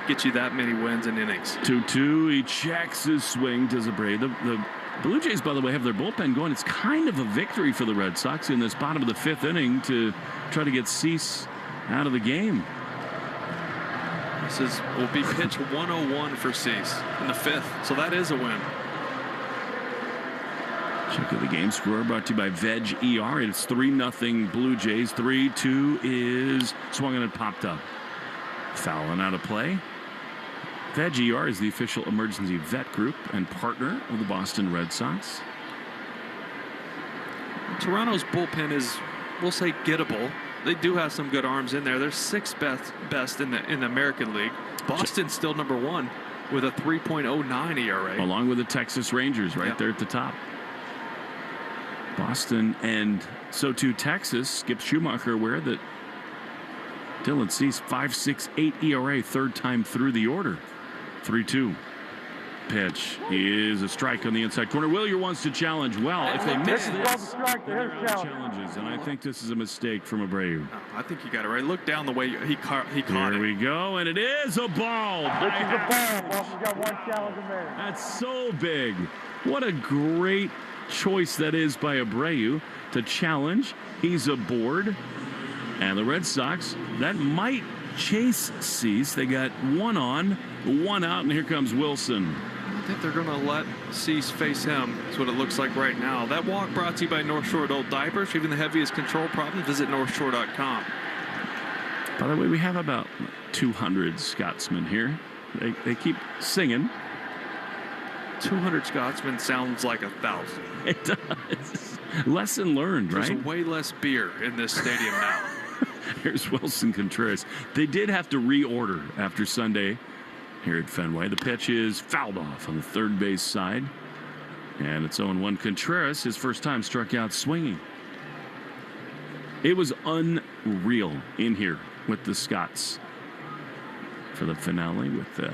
get you that many wins and innings. 2-2, he checks his swing to Zabre. The Blue Jays, by the way, have their bullpen going. It's kind of a victory for the Red Sox in this bottom of the 5th inning to try to get Cease out of the game. This will be pitch 101 for Cease in the 5th, so that is a win. Check out the game score brought to you by Veg ER. It's 3-0 Blue Jays. 3-2 is swung and it popped up. Foul and out of play. Veg ER is the official emergency vet group and partner of the Boston Red Sox. Toronto's bullpen is, we'll say, gettable. They do have some good arms in there. They're 6th best in the American League. Boston's still number 1 with a 3.09 ERA. Along with the Texas Rangers right there at the top. Boston and so too Texas. Skip Schumacher aware that Dylan Cease 5.68 ERA, 3rd time through the order. 3-2. Pitch is a strike on the inside corner. Willier wants to challenge. Well, if they miss this, they're out of challenges. And I think this is a mistake from Abreu. I think you got it right. Look down the way he caught it. Here we go, and it is a ball. This is a ball. Boston's got 1 challenge remaining. That's so big. What a great choice that is by Abreu to challenge. He's aboard. And the Red Sox, that might chase Cease. They got 1 on, 1 out, and here comes Wilson. I think they're going to let Cease face him. That's what it looks like right now. That walk brought to you by North Shore Adult Diapers. Even the heaviest control problems, visit northshore.com. By the way, we have about 200 Scotsmen here. They keep singing. 200 Scotsmen sounds like 1,000. It does. Lesson learned, right? There's way less beer in this stadium now. Here's Wilson Contreras. They did have to reorder after Sunday here at Fenway. The pitch is fouled off on the 3rd base side. And it's 0-1. Contreras, his first time, struck out swinging. It was unreal in here with the Scots for the finale with the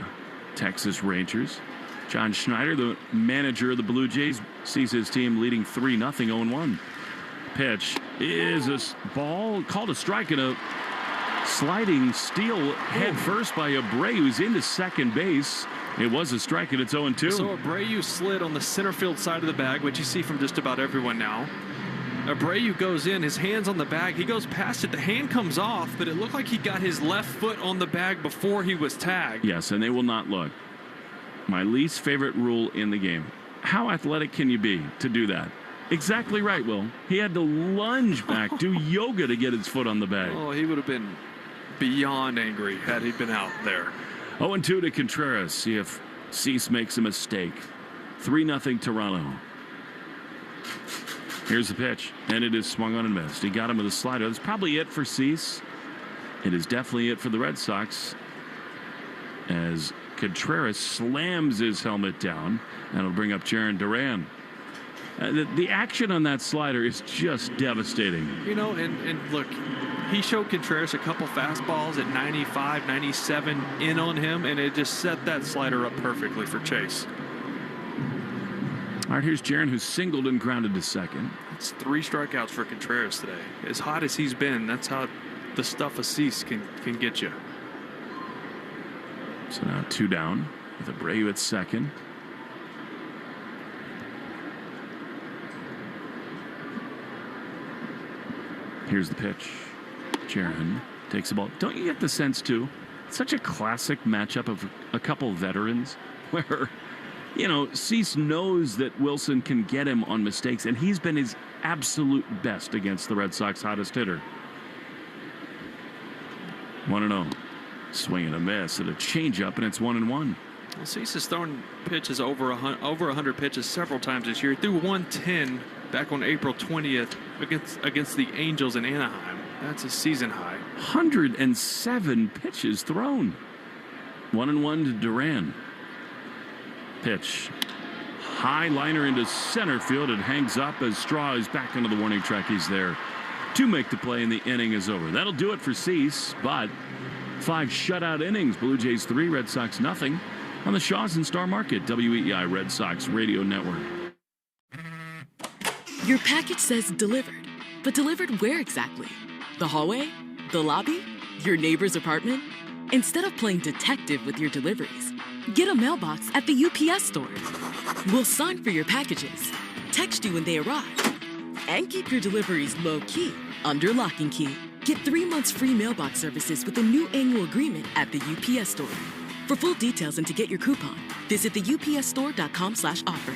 Texas Rangers. John Schneider, the manager of the Blue Jays, sees his team leading 3-0, 0-1. Pitch is a ball called a strike and a sliding steal head first by Abreu, who's into second base. It was a strike and it's 0-2. So Abreu slid on the center field side of the bag, which you see from just about everyone now. Abreu goes in, his hand's on the bag. He goes past it. The hand comes off, but it looked like he got his left foot on the bag before he was tagged. Yes, and they will not look. My least favorite rule in the game. How athletic can you be to do that? Exactly right, Will. He had to lunge back, do yoga to get his foot on the bag. Oh, he would have been beyond angry had he been out there. 0-2 to Contreras. See if Cease makes a mistake. 3-0 Toronto. Here's the pitch, and it is swung on and missed. He got him with a slider. That's probably it for Cease. It is definitely it for the Red Sox as Contreras slams his helmet down, and it'll bring up Jarren Duran. The action on that slider is just devastating. You know, and look, he showed Contreras a couple fastballs at 95, 97 in on him, and it just set that slider up perfectly for Chase. All right, here's Jaron, who's singled and grounded to second. It's 3 strikeouts for Contreras today. As hot as he's been, that's how the stuff of cease can get you. So now 2 down with Abreu at second. Here's the pitch. Jaron takes the ball. Don't you get the sense, too? It's such a classic matchup of a couple veterans where, Cease knows that Wilson can get him on mistakes, and he's been his absolute best against the Red Sox hottest hitter. 1-0. Swing and a miss and a changeup, and it's 1-1. Well, Cease has thrown pitches over 100 pitches several times this year. Threw 110 back on April 20th against the Angels in Anaheim. That's a season high. 107 pitches thrown. 1-1 to Duran. Pitch. High liner into center field. It hangs up as Straw is back into the warning track. He's there to make the play, and the inning is over. That'll do it for Cease, but 5 shutout innings. Blue Jays 3, Red Sox nothing on the Shaws and Star Market, WEEI Red Sox Radio Network. Your package says delivered, but delivered where exactly? The hallway? The lobby? Your neighbor's apartment? Instead of playing detective with your deliveries, get a mailbox at the UPS store. We'll sign for your packages, text you when they arrive, and keep your deliveries low-key under lock and key. Get 3 months free mailbox services with a new annual agreement at the UPS store. For full details and to get your coupon, visit theupsstore.com/offer.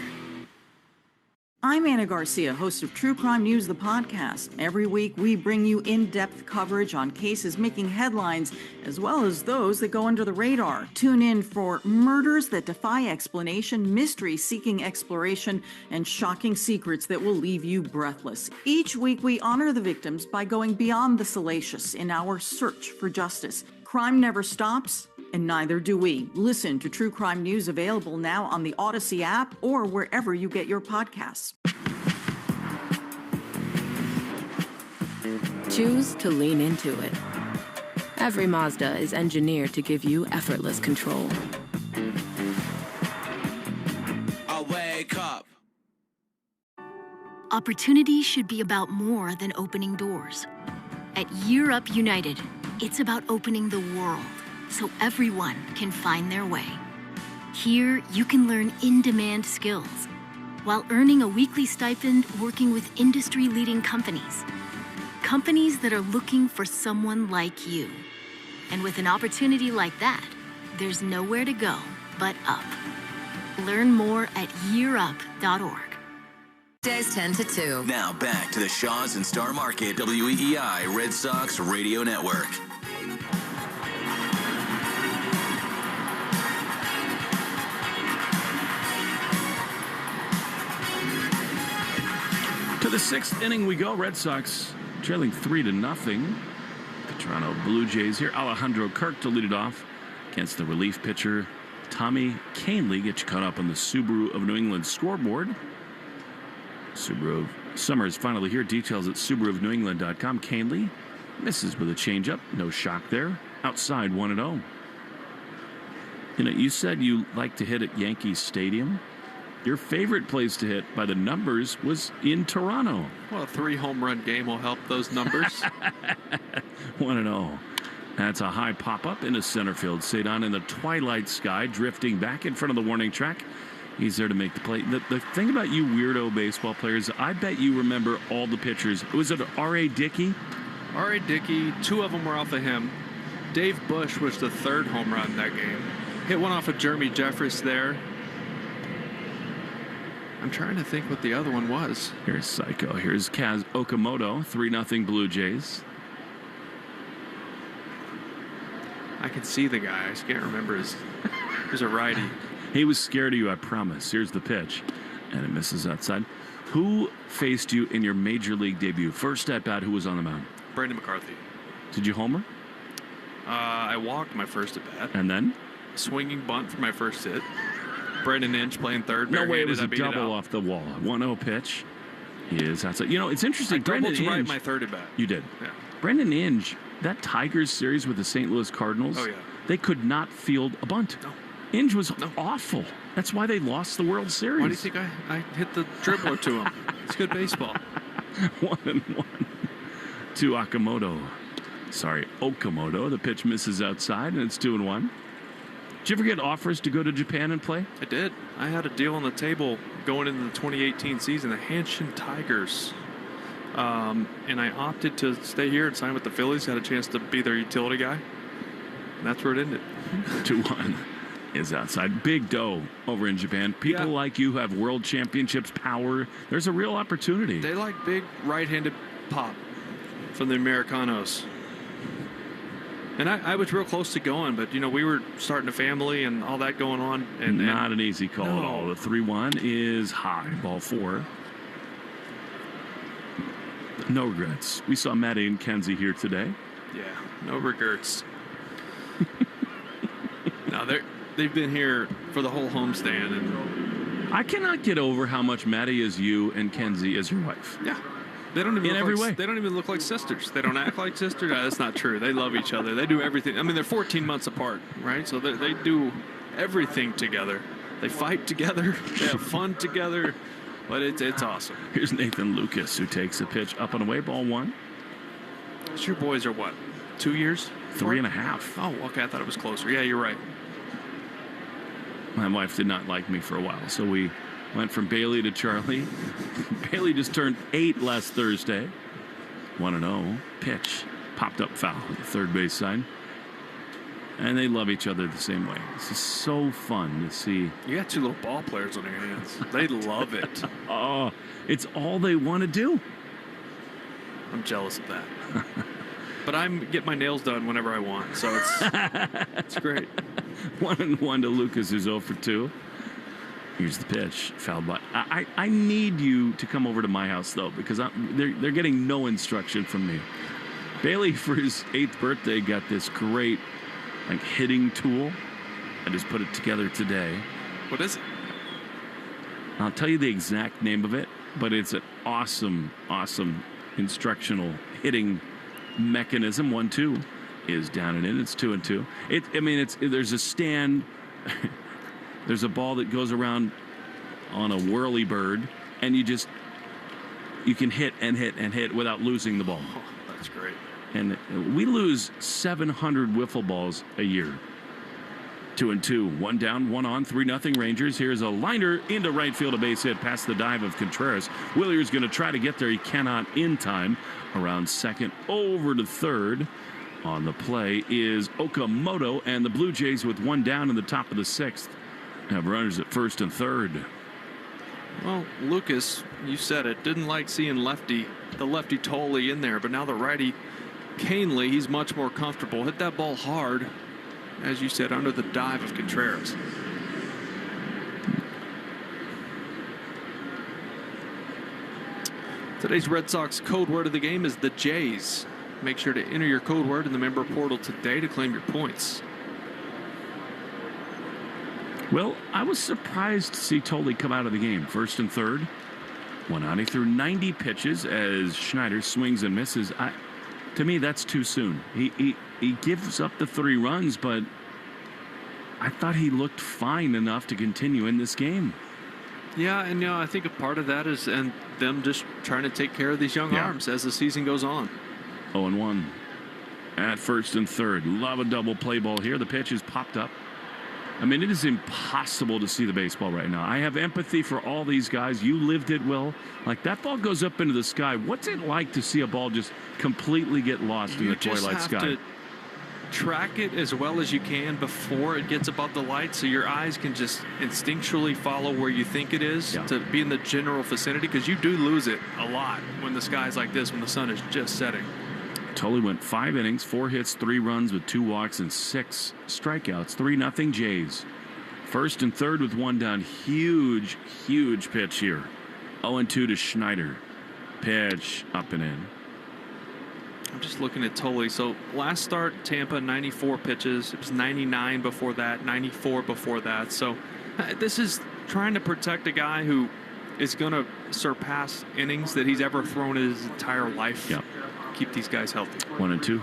I'm Anna Garcia, host of True Crime News, the podcast. Every week, we bring you in-depth coverage on cases making headlines, as well as those that go under the radar. Tune in for murders that defy explanation, mysteries seeking exploration, and shocking secrets that will leave you breathless. Each week, we honor the victims by going beyond the salacious in our search for justice. Crime never stops, and neither do we. Listen to True Crime News, available now on the Odyssey app or wherever you get your podcasts. Choose to lean into it. Every Mazda is engineered to give you effortless control. I wake up. Opportunity should be about more than opening doors. At Year Up United, it's about opening the world, so everyone can find their way. Here, you can learn in-demand skills while earning a weekly stipend working with industry-leading companies. Companies that are looking for someone like you. And with an opportunity like that, there's nowhere to go but up. Learn more at yearup.org. Days 10 to 2. Now back to the Shaws and Star Market, WEEI Red Sox Radio Network. To the 6th inning we go. Red Sox trailing 3-0. The Toronto Blue Jays here. Alejandro Kirk to lead it off against the relief pitcher Tommy Kahnle. Get you caught up on the Subaru of New England scoreboard. Subaru of summer is finally here. Details at SubaruofNewEngland.com. Kahnle misses with a changeup. No shock there. Outside 1-0. You said you like to hit at Yankee Stadium. Your favorite place to hit by the numbers was in Toronto. Well, a 3 home run game will help those numbers. 1-0. That's a high pop-up into center field. Cedon in the twilight sky, drifting back in front of the warning track. He's there to make the play. The thing about you weirdo baseball players, I bet you remember all the pitchers. Was it R.A. Dickey? R.A. Dickey, 2 of them were off of him. Dave Bush was the 3rd home run in that game. Hit one off of Jeremy Jeffress there. I'm trying to think what the other one was. Here's Psycho. Here's Kaz Okamoto. 3-0 Blue Jays. I can see the guy. I just can't remember his. He's a righty. He was scared of you, I promise. Here's the pitch. And it misses outside. Who faced you in your major league debut? First at bat, who was on the mound? Brandon McCarthy. Did you homer? I walked my first at bat. And then? Swinging bunt for my first hit. Brandon Inch playing third. No way, it was a double off the wall. 1-0 pitch. He is outside. It's interesting. Brandon Inch. Right my third at bat. You did. Yeah. Brandon Inch, that Tigers series with the St. Louis Cardinals, oh, yeah. They could not field a bunt. No. Inge was awful. That's why they lost the World Series. Why do you think I hit the dribbler to him? It's good baseball. 1-1 to Okamoto. The pitch misses outside, and it's 2-1. Did you ever get offers to go to Japan and play? I did. I had a deal on the table going into the 2018 season, the Hanshin Tigers. And I opted to stay here and sign with the Phillies. Had a chance to be their utility guy. And that's where it ended. 2-1 is outside. Big dough over in Japan. People like you who have world championships, power. There's a real opportunity. They like big right-handed pop from the Americanos. And I was real close to going, but, we were starting a family and all that going on. And not an easy call at all. The 3-1 is high. Ball 4. No regrets. We saw Maddie and Kenzie here today. Yeah, no regrets. No, they've been here for the whole homestand. And I cannot get over how much Maddie is you and Kenzie is your wife. Yeah. They don't even in every way. They don't even look like sisters. They don't act like sisters. No, that's not true. They love each other. They do everything. I mean, they're 14 months apart, right? So they do everything together. They fight together. They have fun together. But it's awesome. Here's Nathan Lucas, who takes a pitch up and away, ball 1. So your boys are what, 2 years? 3.5. Oh, okay. I thought it was closer. Yeah, you're right. My wife did not like me for a while, so we went from Bailey to Charlie. Bailey just turned 8 last Thursday. 1-0. Pitch. Popped up foul on the third base side. And they love each other the same way. This is so fun to see. You got 2 little ball players on your hands. They love it. Oh, it's all they want to do. I'm jealous of that. But I get my nails done whenever I want, so it's great. 1-1 to Lucas, who's 0 for 2. Here's the pitch. Fouled by. I need you to come over to my house, though, because they're getting no instruction from me. Bailey, for his 8th birthday, got this great hitting tool. I just put it together today. What is it? I'll tell you the exact name of it, but it's an awesome instructional hitting mechanism. 1-2 is down and in. It's 2-2. There's a stand. There's a ball that goes around on a whirly bird, and you can hit and hit and hit without losing the ball. Oh, that's great. And we lose 700 wiffle balls a year. 2-2, 1 down, 1 on, 3-0 Rangers. Here's a liner into right field, a base hit past the dive of Contreras. Willier's going to try to get there. He cannot in time. Around second, over to third. On the play is Okamoto, and the Blue Jays with 1 down in the top of the 6th have runners at first and third. Well, Lucas, you said it, didn't like seeing the lefty Tolle in there, but now the righty Canely, he's much more comfortable. Hit that ball hard, as you said, under the dive of Contreras. Today's Red Sox code word of the game is the Jays. Make sure to enter your code word in the member portal today to claim your points. Well, I was surprised to see Tolle come out of the game. First and third. 1 out. He threw 90 pitches as Schneider swings and misses. To me, that's too soon. He gives up the 3 runs, but I thought he looked fine enough to continue in this game. Yeah, and I think a part of that is them just trying to take care of these young arms as the season goes on. 0-1 at first and third. Love a double play ball here. The pitch is popped up. I mean, it is impossible to see the baseball right now. I have empathy for all these guys. You lived it, Will. Like, that ball goes up into the sky. What's it like to see a ball just completely get lost in the twilight sky? You just have to track it as well as you can before it gets above the light, so your eyes can just instinctually follow where you think it is to be in the general vicinity, because you do lose it a lot when the sky's like this, when the sun is just setting. Tolle went 5 innings, 4 hits, 3 runs with 2 walks and 6 strikeouts. 3-0 Jays. First and third with 1 down. Huge pitch here. 0-2 to Schneider. Pitch up and in. I'm just looking at Tolle. So last start, Tampa, 94 pitches. It was 99 before that, 94 before that. So this is trying to protect a guy who is going to surpass innings that he's ever thrown in his entire life. Yep. Keep these guys healthy. 1-2.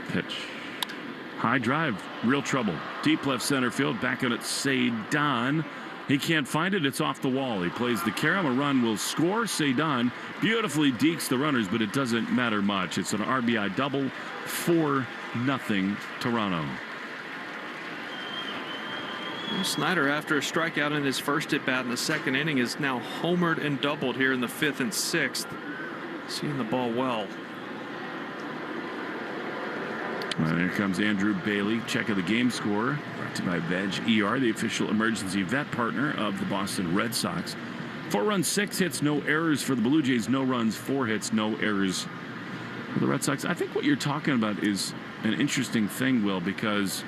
Pitch. High drive, real trouble. Deep left center field, back on it, Cedon. He can't find it. It's off the wall. He plays the carry. A run will score. Cedon beautifully dekes the runners, but it doesn't matter much. It's an RBI double, 4-0 Toronto. Well, Snyder, after a strikeout in his first at-bat in the second inning, is now homered and doubled here in the 5th and 6th. Seeing the ball well. Well, here comes Andrew Bailey. Check of the game score. Brought to you by Veg ER, the official emergency vet partner of the Boston Red Sox. 4 runs, 6 hits, no errors for the Blue Jays. No runs, 4 hits, no errors for the Red Sox. I think what you're talking about is an interesting thing, Will, because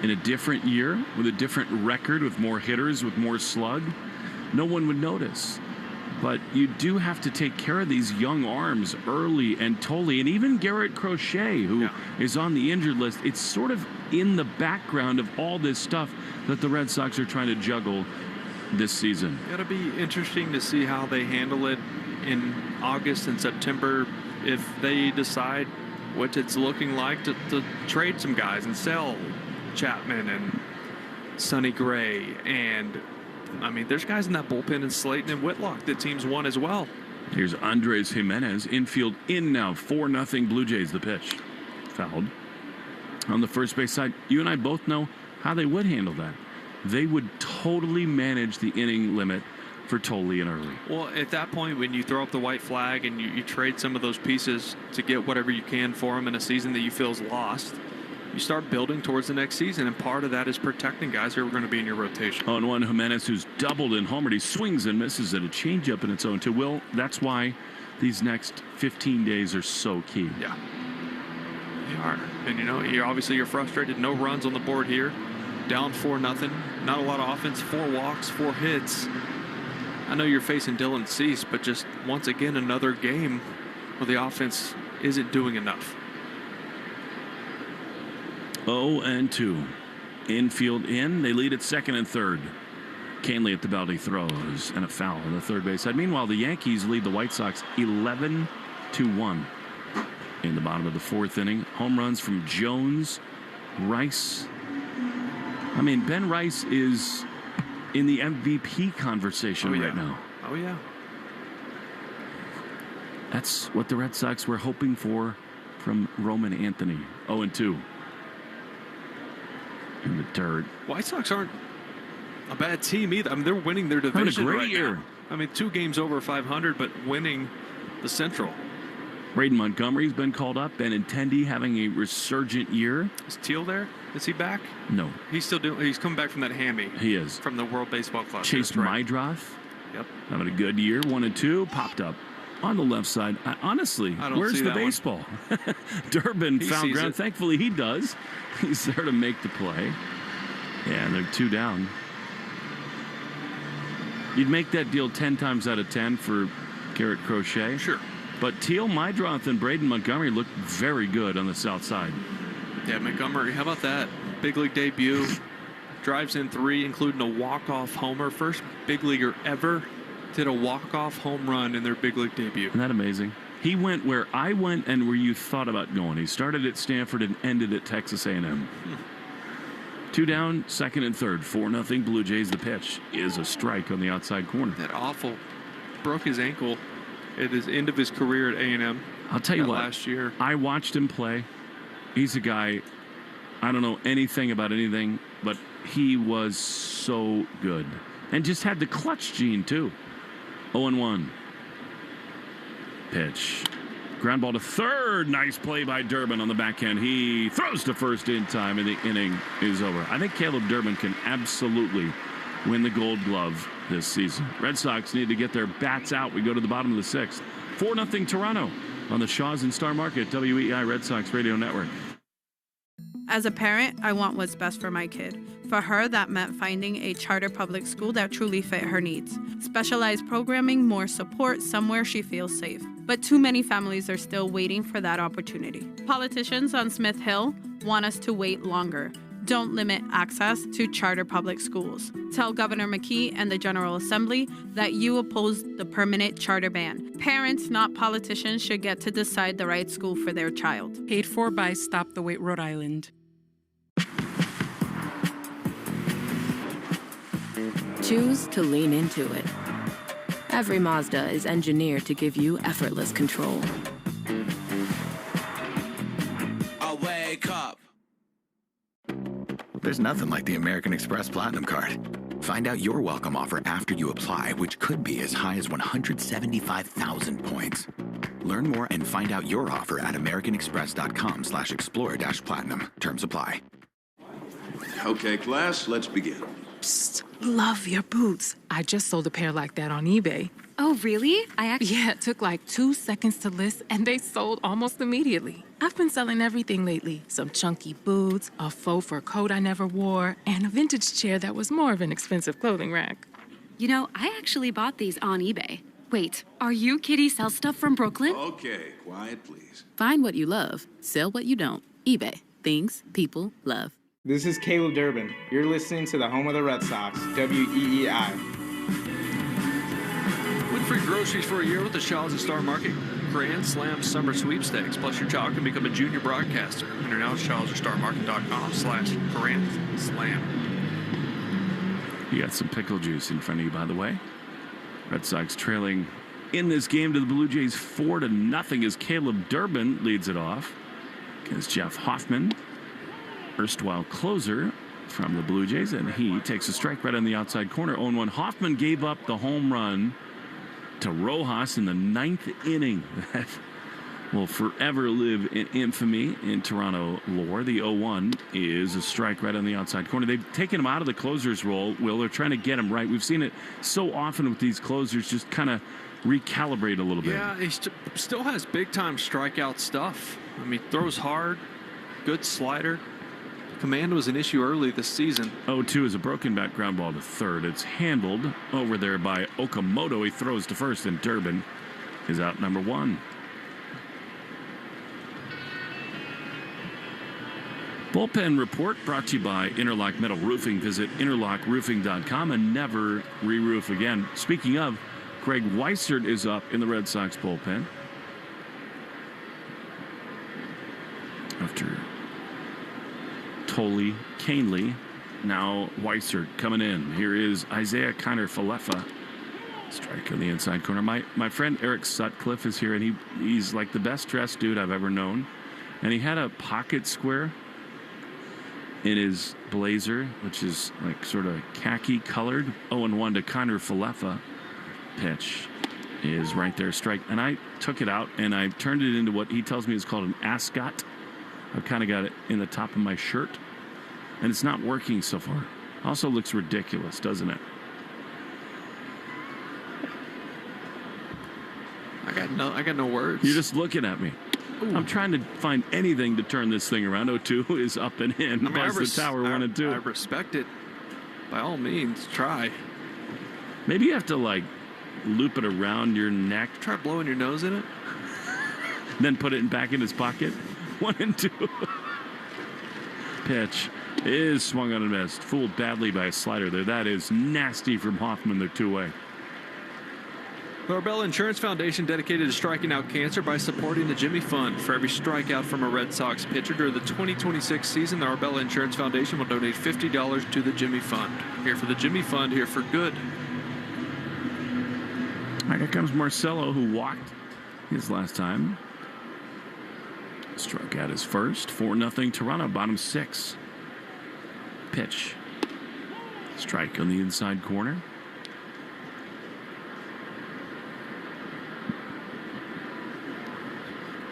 in a different year, with a different record, with more hitters, with more slug, no one would notice. But you do have to take care of these young arms early, and Tolle, and even Garrett Crochet, who is on the injured list. It's sort of in the background of all this stuff that the Red Sox are trying to juggle this season. It'll be interesting to see how they handle it in August and September if they decide what it's looking like to trade some guys and sell Chapman and Sonny Gray. And I mean, there's guys in that bullpen in Slayton and Whitlock that teams want as well. Here's Andres Jimenez, infield in now, 4-0 Blue Jays. The pitch fouled. On the first base side, you and I both know how they would handle that. They would totally manage the inning limit for Tolle and early. Well, at that point, when you throw up the white flag and you trade some of those pieces to get whatever you can for them in a season that you feel is lost, you start building towards the next season, and part of that is protecting guys who are going to be in your rotation. 0-1 Jimenez, who's doubled and homered. He swings and misses at a changeup in its own two. Will, that's why these next 15 days are so key. Yeah, they are. And you know, you're frustrated. No runs on the board here. Down 4-0. Not a lot of offense. 4 walks, 4 hits. I know you're facing Dylan Cease, but just once again another game where the offense isn't doing enough. 0-2. Infield in. They lead at second and third. Canley at the belt. He throws and a foul on the third base side. Meanwhile, the Yankees lead the White Sox 11-1 in the bottom of the 4th inning. Home runs from Jones, Rice. I mean, Ben Rice is in the MVP conversation right now. Oh, yeah. That's what the Red Sox were hoping for from Roman Anthony. 0-2. In the dirt. White Sox aren't a bad team either. I mean, they're winning their division right now. I mean, 2 games over 500, but winning the Central. Braden Montgomery's been called up. Benintendi having a resurgent year. Is Teal there? Is he back? No. He's coming back from that hammy. He is. From the World Baseball Classic. Chase Mydroth. Yep. Having a good year. 1-2. Popped up on the left side. Honestly, where's the baseball? Durbin found ground. Thankfully, he does. He's there to make the play. Yeah, they're 2 down. You'd make that deal 10 times out of 10 for Garrett Crochet. Sure. But Teal, Mydroth, and Braden Montgomery look very good on the south side. Yeah, Montgomery, how about that? Big league debut. Drives in 3, including a walk-off homer. First big leaguer ever did a walk-off home run in their big league debut. Isn't that amazing? He went where I went and where you thought about going. He started at Stanford and ended at Texas A&M. 2 down, second and third. 4-0 Blue Jays. The pitch is a strike on the outside corner. That awful. Broke his ankle at the end of his career at A&M. I'll tell you what. Last year. I watched him play. He's a guy, I don't know anything about anything, but he was so good. And just had the clutch gene, too. 0-1. Pitch. Ground ball to third. Nice play by Durbin on the backhand. He throws to first in time, and the inning is over. I think Caleb Durbin can absolutely win the Gold Glove this season. Red Sox need to get their bats out. We go to the bottom of the 6th. 4-0 Toronto on the Shaws and Star Market, WEI Red Sox Radio Network. As a parent, I want what's best for my kid. For her, that meant finding a charter public school that truly fit her needs. Specialized programming, more support, somewhere she feels safe. But too many families are still waiting for that opportunity. Politicians on Smith Hill want us to wait longer. Don't limit access to charter public schools. Tell Governor McKee and the General Assembly that you oppose the permanent charter ban. Parents, not politicians, should get to decide the right school for their child. Paid for by Stop the Wait Rhode Island. Choose to lean into it. Every Mazda is engineered to give you effortless control. I wake up. There's nothing like the American Express Platinum Card. Find out your welcome offer after you apply, which could be as high as 175,000 points. Learn more and find out your offer at americanexpress.com/explorer-platinum. Terms apply. Okay, class, let's begin. Psst, love your boots. I just sold a pair like that on eBay. Oh, really? Yeah, it took like 2 seconds to list, and they sold almost immediately. I've been selling everything lately. Some chunky boots, a faux fur coat I never wore, and a vintage chair that was more of an expensive clothing rack. You know, I actually bought these on eBay. Wait, are you Kitty Sell Stuff from Brooklyn? Okay, quiet, please. Find what you love, sell what you don't. eBay. Things people love. This is Caleb Durbin. You're listening to the home of the Red Sox, WEEI. Win free groceries for a year with the Shaw's and Star Market Grand Slam Summer Sweepstakes. Plus, your child can become a junior broadcaster. Enter now at shawsorstarmarket.com/Grand Slam. You got some pickle juice in front of you, by the way. Red Sox trailing in this game to the Blue Jays 4-0 as Caleb Durbin leads it off against Jeff Hoffman, erstwhile closer from the Blue Jays, and he takes a strike right on the outside corner. 0-1. Hoffman gave up the home run to Rojas in the 9th inning. That will forever live in infamy in Toronto lore. The 0-1 is a strike right on the outside corner. They've taken him out of the closer's role. Will, they're trying to get him right. We've seen it so often with these closers, just kind of recalibrate a little bit. Yeah, he still has big-time strikeout stuff. I mean, throws hard, good slider. Command was an issue early this season. 0-2 is a broken back ground ball to third. It's handled over there by Okamoto. He throws to first, and Durbin is out number 1. Bullpen report brought to you by Interlock Metal Roofing. Visit interlockroofing.com and never re-roof again. Speaking of, Greg Weissert is up in the Red Sox bullpen after Tolley, Canely, now Weissert coming in. Here is Isaiah Kiner-Falefa. Strike on the inside corner. My friend Eric Sutcliffe is here, and he's like the best dressed dude I've ever known. And he had a pocket square in his blazer, which is like sort of khaki colored. 0-1 to Kiner-Falefa. Pitch is right there, strike. And I took it out and I turned it into what he tells me is called an ascot. I've kind of got it in the top of my shirt, and it's not working so far. Also looks ridiculous, doesn't it? I got no words. You're just looking at me. Ooh. I'm trying to find anything to turn this thing around. 0-2 is up and in. Buzz the tower 1-2. I respect it. By all means, try. Maybe you have to like loop it around your neck. Try blowing your nose in it. Then put it back in his pocket. 1-2. Pitch is swung on and missed. Fooled badly by a slider there. That is nasty from Hoffman. They're 2-away. The Arbella Insurance Foundation dedicated to striking out cancer by supporting the Jimmy Fund. For every strikeout from a Red Sox pitcher during the 2026 season, the Arbella Insurance Foundation will donate $50 to the Jimmy Fund. Here for the Jimmy Fund, here for good. All right, here comes Marcelo, who walked his last time. Struck out his first. 4-0 Toronto, bottom 6. Pitch. Strike on the inside corner.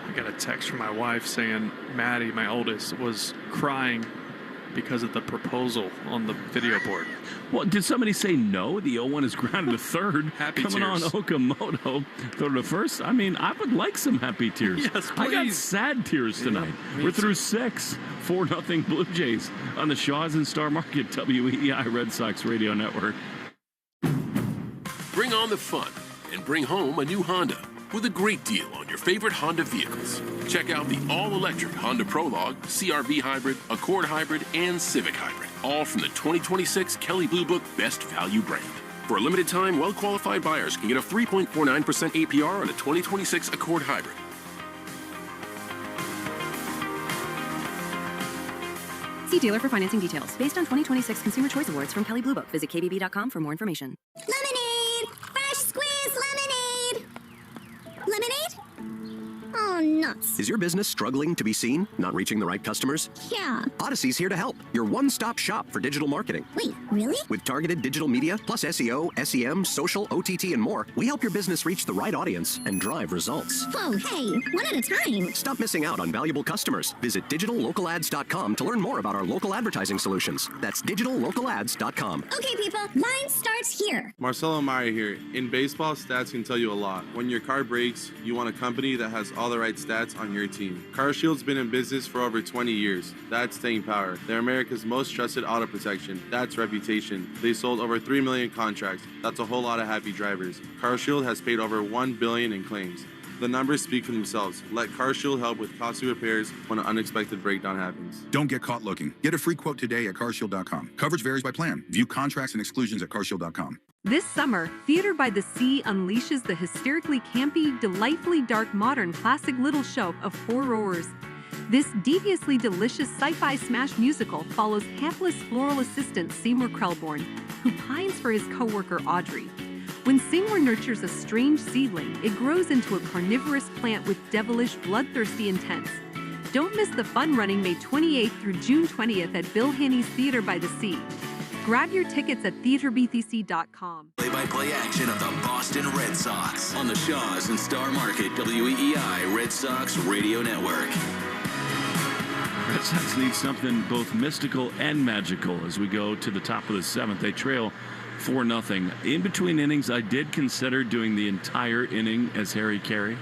I got a text from my wife saying Maddie, my oldest, was crying because of the proposal on the video board. Well, did somebody say no? The 0-1 is grounded to third. Happy coming tears. on Okamoto. Throw to first. I mean, I would like some happy tears. Yes, I got please. sad tears tonight. Yeah, We're through 6. 4-0 Blue Jays on the Shaw's and Star Market WEEI Red Sox Radio Network. Bring on the fun and bring home a new Honda. with a great deal on your favorite Honda vehicles. Check out the all-electric Honda Prologue, CR-V Hybrid, Accord Hybrid, and Civic Hybrid, all from the 2026 Kelley Blue Book Best Value brand. For a limited time, well-qualified buyers can get a 3.49% APR on a 2026 Accord Hybrid. See dealer for financing details. Based on 2026 Consumer Choice Awards from Kelley Blue Book. Visit kbb.com for more information. Lemonade! Fresh squeezed lemonade! Lemonade? Oh, nuts. Is your business struggling to be seen? Not reaching the right customers? Yeah. Odyssey's here to help. Your one-stop shop for digital marketing. Wait, really? With targeted digital media, plus SEO, SEM, social, OTT, and more, we help your business reach the right audience and drive results. Whoa, hey, one at a time. Stop missing out on valuable customers. Visit digitallocalads.com to learn more about our local advertising solutions. That's digitallocalads.com. Okay, people, line starts here. Marcelo Meyer here. In baseball, stats can tell you a lot. When your car breaks, you want a company that has all the right stats on your team. CarShield's been in business for over 20 years. That's staying power. They're America's most trusted auto protection. That's reputation. They sold over 3 million contracts. That's a whole lot of happy drivers. CarShield has paid over $1 billion in claims. The numbers speak for themselves. Let CarShield help with costly repairs when an unexpected breakdown happens. Don't get caught looking. Get a free quote today at carshield.com. Coverage varies by plan. View contracts and exclusions at carshield.com. This summer, Theater by the Sea unleashes the hysterically campy, delightfully dark modern classic little show of Four Rowers. This deviously delicious sci-fi smash musical follows hapless floral assistant Seymour Krelborn, who pines for his co-worker Audrey. When Seymour nurtures a strange seedling, it grows into a carnivorous plant with devilish, bloodthirsty intents. Don't miss the fun running May 28th through June 20th at Bill Haney's Theater by the Sea. Grab your tickets at theaterbtc.com. Play-by-play action of the Boston Red Sox on the Shaws and Star Market WEEI Red Sox Radio Network. Red Sox need something both mystical and magical as we go to the top of the seventh. They trail 4-0. In between innings, I did consider doing the entire inning as Harry Carey.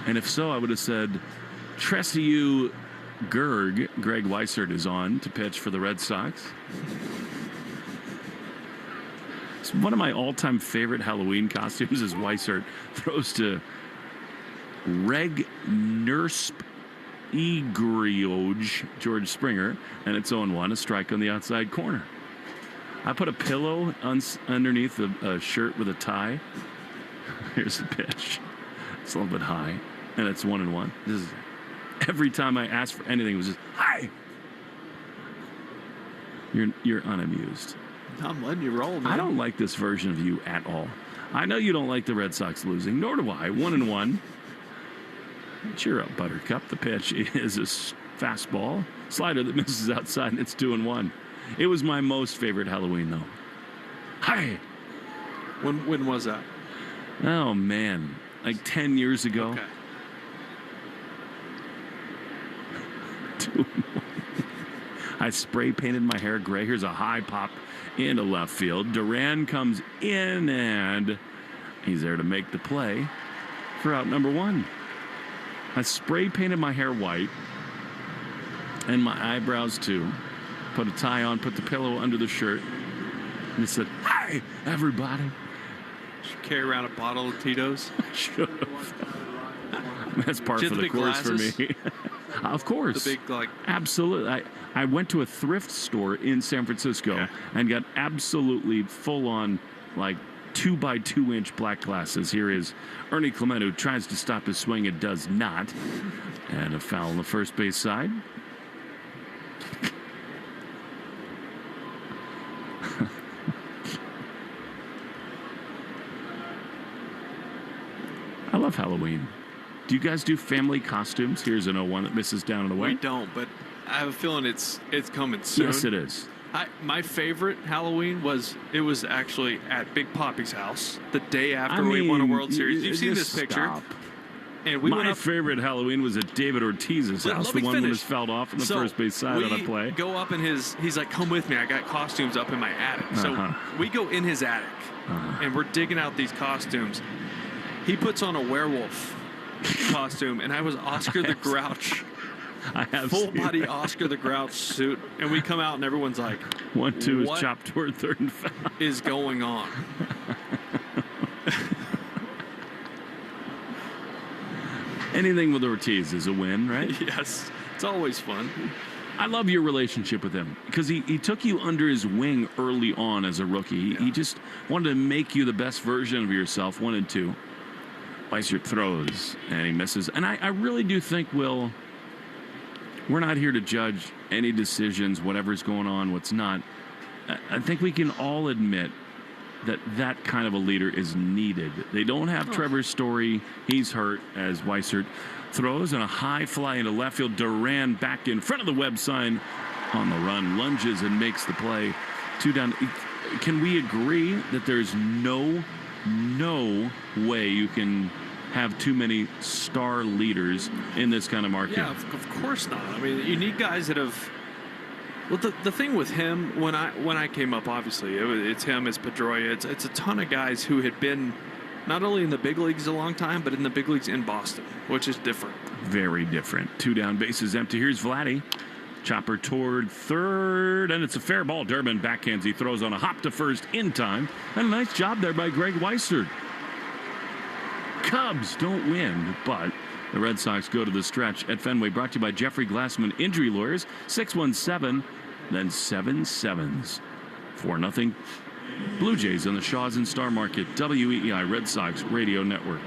And if so, I would have said, Tressiu Greg Weissert is on to pitch for the Red Sox. One of my all-time favorite Halloween costumes is Weissert throws to Reg Nursp Egrioj, George Springer, and it's 0-1, a strike on the outside corner. I put a pillow underneath a shirt with a tie. Here's the pitch. It's a little bit high, and it's 1-1. This is every time I asked for anything, it was just, hi! You're unamused. I'm letting you roll, man. I don't like this version of you at all. I know you don't like the Red Sox losing, nor do I. 1-1. Cheer up, Buttercup. The pitch is a fastball. Slider that misses outside, and it's 2-1. It was my most favorite Halloween, though. Hi! When was that? Oh, man. Like 10 years ago. Okay. 2-1. I spray painted my hair gray. Here's a high pop into left field. Duran comes in, and he's there to make the play for out number 1. I spray painted my hair white and my eyebrows too. Put a tie on, put the pillow under the shirt, and it said, "Hi, everybody." Should carry around a bottle of Tito's. Should have. That's part of the course for me. Of course. The big, absolutely. I went to a thrift store in San Francisco and got absolutely full-on, 2x2-inch black glasses. Here is Ernie Clement, who tries to stop his swing and does not. And a foul on the first base side. I love Halloween. Do you guys do family costumes? Here's an 0-1 that misses down and away. We don't, but I have a feeling it's coming soon. Yes, it is. My favorite Halloween was actually at Big Poppy's house the day after we won a World Series. You've seen this picture. And my favorite Halloween was at David Ortiz's house, the one that was fouled off on the first base side on a play. Go up in he's like, come with me. I got costumes up in my attic. So we go in his attic, and we're digging out these costumes. He puts on a werewolf costume, and I was Oscar the Grouch. I have full body Oscar the Grouch suit, and we come out and everyone's like, 1-2 is chopped toward third and foul. Is going on? Anything with Ortiz is a win, right? Yes, it's always fun. I love your relationship with him because he took you under his wing early on as a rookie. He just wanted to make you the best version of yourself, 1 and 2. Weissert throws, and he misses. And I really do think, Will, we're not here to judge any decisions, whatever's going on, what's not. I think we can all admit that kind of a leader is needed. They don't have Trevor Story. He's hurt as Weissert throws, and a high fly into left field. Duran back in front of the web sign on the run, lunges and makes the play. 2 down. Can we agree that there's no way you can have too many star leaders in this kind of market? Yeah, of course not. I mean, you need guys that have. Well, the thing with him, when I came up, obviously, it's him, it's Pedroia, it's a ton of guys who had been not only in the big leagues a long time, but in the big leagues in Boston, which is different. Very different. 2 down, bases empty. Here's Vladdy. Chopper toward third, and it's a fair ball. Durbin backhands. He throws on a hop to first in time. And a nice job there by Greg Weissert. Cubs don't win, but the Red Sox go to the stretch at Fenway. Brought to you by Jeffrey Glassman Injury Lawyers. 617, then 7 sevens. 4-0. Blue Jays on the Shaws and Star Market. WEEI Red Sox Radio Network.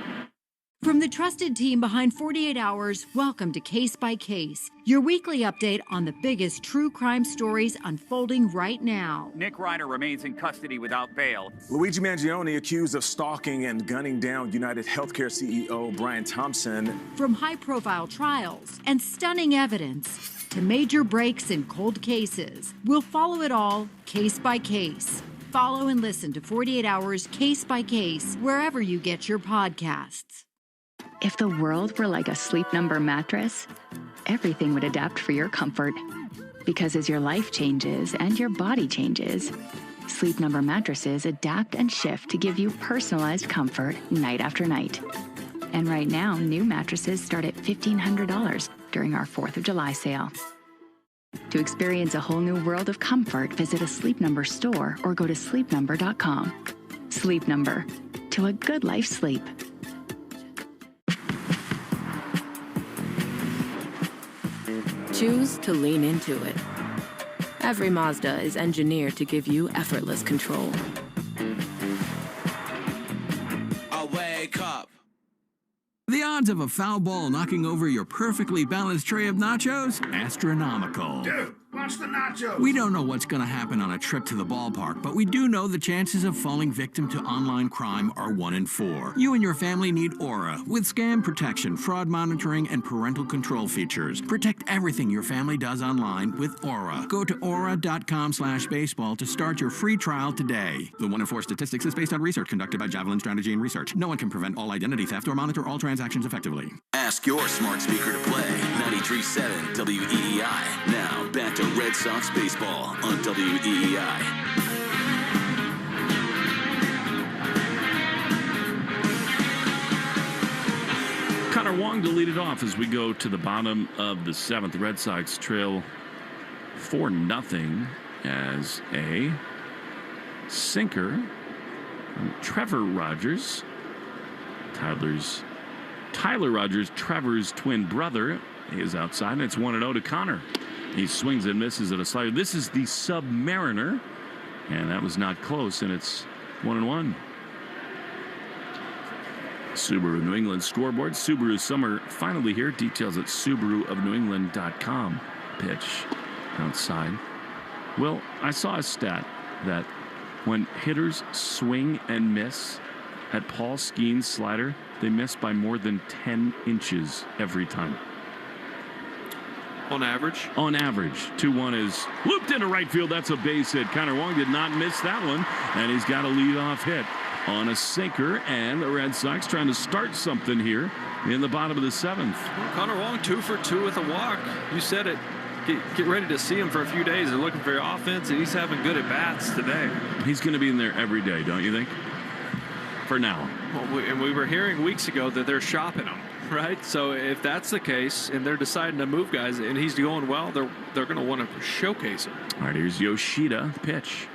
From the trusted team behind 48 Hours, welcome to Case by Case, your weekly update on the biggest true crime stories unfolding right now. Nick Ryder remains in custody without bail. Luigi Mangione accused of stalking and gunning down United Healthcare CEO Brian Thompson. From high-profile trials and stunning evidence to major breaks in cold cases, we'll follow it all case by case. Follow and listen to 48 Hours Case by Case wherever you get your podcasts. If the world were like a Sleep Number mattress, everything would adapt for your comfort. Because as your life changes and your body changes, Sleep Number mattresses adapt and shift to give you personalized comfort night after night. And right now, new mattresses start at $1,500 during our 4th of July sale. To experience a whole new world of comfort, visit a Sleep Number store or go to sleepnumber.com. Sleep Number. To a good life sleep. Choose to lean into it. Every Mazda is engineered to give you effortless control. I wake up. The odds of a foul ball knocking over your perfectly balanced tray of nachos? Astronomical. Dude, watch the nachos. We don't know what's going to happen on a trip to the ballpark, but we do know the chances of falling victim to online crime are 1 in 4. You and your family need Aura with scam protection, fraud monitoring, and parental control features. Protect everything your family does online with Aura. Go to aura.com/baseball to start your free trial today. The 1 in 4 statistics is based on research conducted by Javelin Strategy and Research. No one can prevent all identity theft or monitor all transactions effectively. Ask your smart speaker to play 93.7 WEEI. Now back to Red Sox baseball on WEEI. Connor Wong to lead it off as we go to the bottom of the 7th. Red Sox trail 4-0 as a sinker from Trevor Rogers. Tyler Rogers, Trevor's twin brother, is outside, and it's 1-0 to Connor. He swings and misses at a slider. This is the Submariner, and that was not close, and it's 1-1. Subaru New England scoreboard. Subaru summer finally here. Details at SubaruofNewEngland.com. Pitch outside. Well, I saw a stat that when hitters swing and miss at Paul Skeen's slider, they miss by more than 10 inches every time. On average? On average. 2-1 is looped into right field. That's a base hit. Connor Wong did not miss that one, and he's got a leadoff hit on a sinker, and the Red Sox trying to start something here in the bottom of the 7th. Well, Connor Wong 2 for 2 with a walk. You said it. Get ready to see him for a few days. They're looking for offense, and he's having good at-bats today. He's going to be in there every day, don't you think? For now. Well, and we were hearing weeks ago that they're shopping him, right? So if that's the case and they're deciding to move guys and he's going well, they're going to want to showcase him. All right, here's Yoshida. Pitch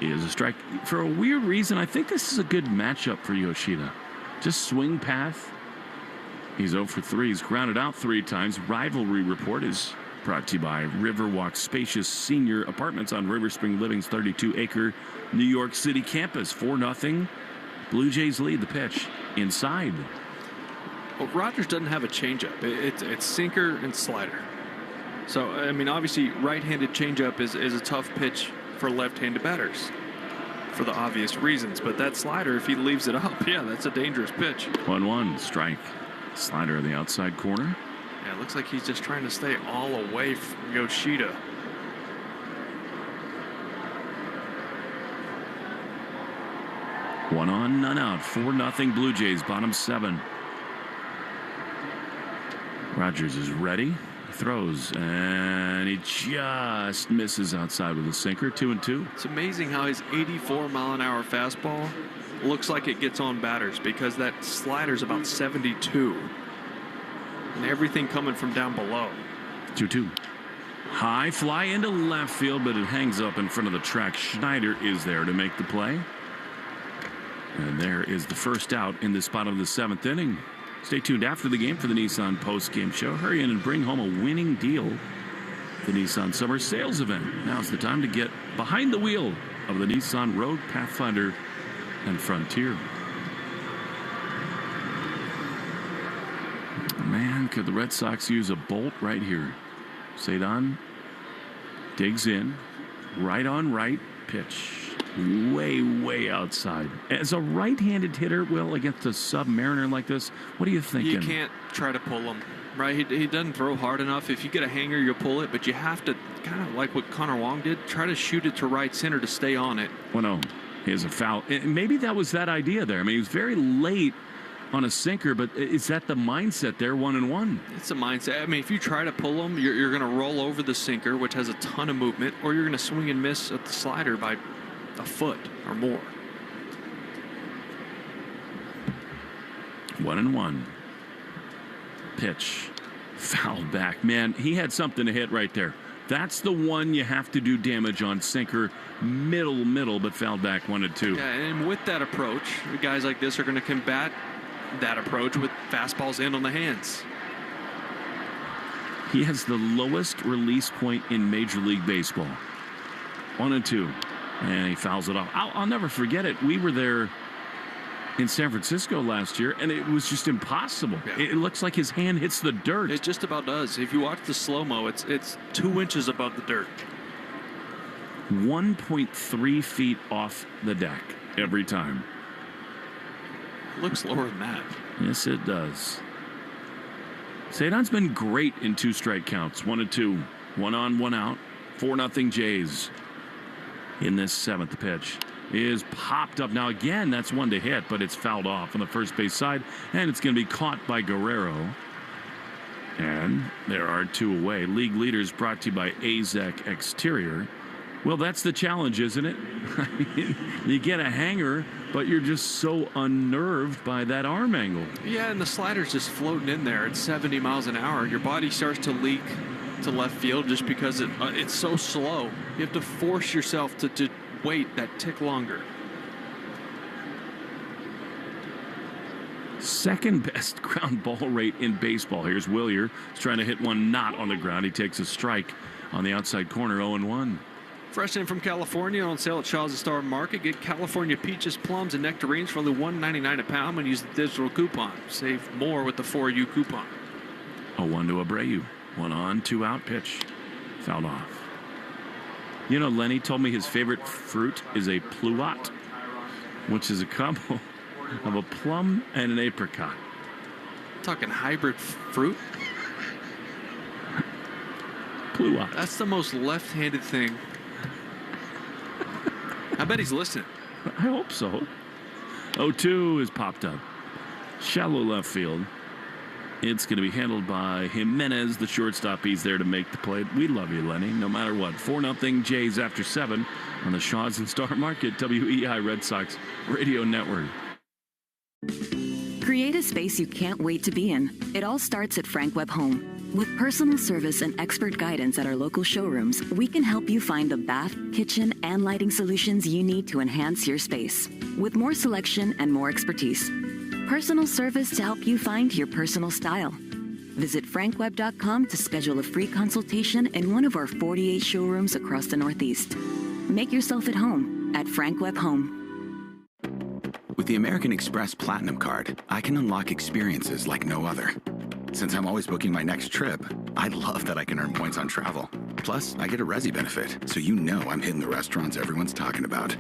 is a strike. For a weird reason, I think this is a good matchup for Yoshida. Just swing path. He's 0 for 3. He's grounded out 3 times. Rivalry Report is brought to you by Riverwalk Spacious Senior Apartments on River Spring Living's 32-acre New York City campus. 4-0. Blue Jays lead the pitch. Inside. Well, Rogers doesn't have a changeup. It's sinker and slider. So, I mean, obviously, right-handed changeup is a tough pitch for left-handed batters for the obvious reasons. But that slider, if he leaves it up, yeah, that's a dangerous pitch. 1-1 strike. Slider in the outside corner. Yeah, it looks like he's just trying to stay all away from Yoshida. One on, none out. 4-0 Blue Jays, bottom 7. Rogers is ready. He throws, and he just misses outside with a sinker. 2-2. It's amazing how his 84-mile-an-hour fastball looks like it gets on batters, because that slider's about 72. And everything coming from down below. 2-2. High fly into left field, but it hangs up in front of the track. Schneider is there to make the play. And there is the first out in the spot of the 7th inning. Stay tuned after the game for the Nissan post-game show. Hurry in and bring home a winning deal. The Nissan Summer Sales Event. Now's the time to get behind the wheel of the Nissan Rogue, Pathfinder, and Frontier. Man, could the Red Sox use a bolt right here? Cedon digs in, right on right, pitch. Way outside. As a right-handed hitter, Will, against a Submariner like this, what are you thinking? You can't try to pull him, right? He doesn't throw hard enough. If you get a hanger, you'll pull it, but you have to, kind of like what Connor Wong did, try to shoot it to right center to stay on it. Well, no, here's a foul. Maybe that was that idea there. I mean, he was very late on a sinker, but is that the mindset there, 1-1? It's a mindset. I mean, if you try to pull him, you're going to roll over the sinker, which has a ton of movement, or you're going to swing and miss at the slider by a foot or more. 1-1. Pitch. Fouled back. Man, he had something to hit right there. That's the one you have to do damage on. Sinker, middle, but fouled back 1-2. Yeah, and with that approach, guys like this are going to combat that approach with fastballs in on the hands. He has the lowest release point in Major League Baseball. 1-2. And he fouls it off. I'll never forget it. We were there in San Francisco last year, and it was just impossible. Yeah. It looks like his hand hits the dirt. It just about does. If you watch the slow-mo, it's 2 inches above the dirt. 1.3 feet off the deck every time. It looks lower than that. Yes, it does. Cedon's been great in 2 strike counts. 1-2. 1 on, 1 out. 4-0 Jays. In this 7th pitch is popped up. Now again, that's one to hit, but it's fouled off on the first base side, and it's going to be caught by Guerrero. And there are 2 away. League leaders brought to you by AZEC Exterior. Well, that's the challenge, isn't it? I mean, you get a hanger, but you're just so unnerved by that arm angle. Yeah, and the slider's just floating in there at 70 miles an hour. Your body starts to leak to left field just because it's so slow. You have to force yourself to wait that tick longer. Second best ground ball rate in baseball. Here's Willier. He's trying to hit one not on the ground. He takes a strike on the outside corner, 0-1. Fresh in from California, on sale at Shaw's Star Market. Get California peaches, plums, and nectarines for only $1.99 a pound when you use the digital coupon. Save more with the 4U coupon. 0-1 to Abreu. 1 on, 2 out pitch. Fouled off. You know, Lenny told me his favorite fruit is a pluot, which is a combo of a plum and an apricot. Talking hybrid fruit? Pluot. That's the most left-handed thing. I bet he's listening. I hope so. 0-2 is popped up. Shallow left field. It's going to be handled by Jimenez, the shortstop. He's there to make the play. We love you, Lenny, no matter what. 4-0 Jays after 7 on the Shaw's and Star Market WEI Red Sox Radio Network. Create a space you can't wait to be in. It all starts at Frank Webb Home. With personal service and expert guidance at our local showrooms, we can help you find the bath, kitchen, and lighting solutions you need to enhance your space. With more selection and more expertise. Personal service to help you find your personal style. Visit frankweb.com to schedule a free consultation in one of our 48 showrooms across the Northeast. Make yourself at home at Frank Web Home. With the American Express Platinum Card, I can unlock experiences like no other. Since I'm always booking my next trip, I love that I can earn points on travel. Plus, I get a Resi benefit, so you know I'm hitting the restaurants everyone's talking about.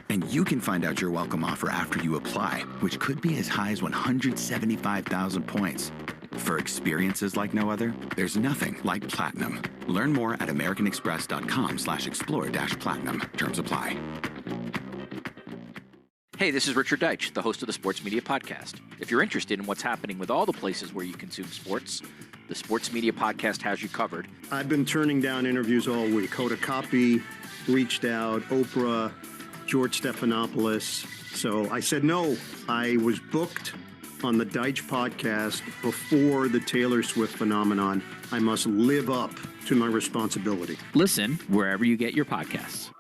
And you can find out your welcome offer after you apply, which could be as high as 175,000 points. For experiences like no other, there's nothing like Platinum. Learn more at americanexpress.com/explore-platinum. Terms apply. Hey, this is Richard Deitch, the host of the Sports Media Podcast. If you're interested in what's happening with all the places where you consume sports, the Sports Media Podcast has you covered. I've been turning down interviews all week. Hoda Kotb reached out, Oprah, George Stephanopoulos. So I said no. I was booked on the Deitch podcast before the Taylor Swift phenomenon. I must live up to my responsibility. Listen wherever you get your podcasts.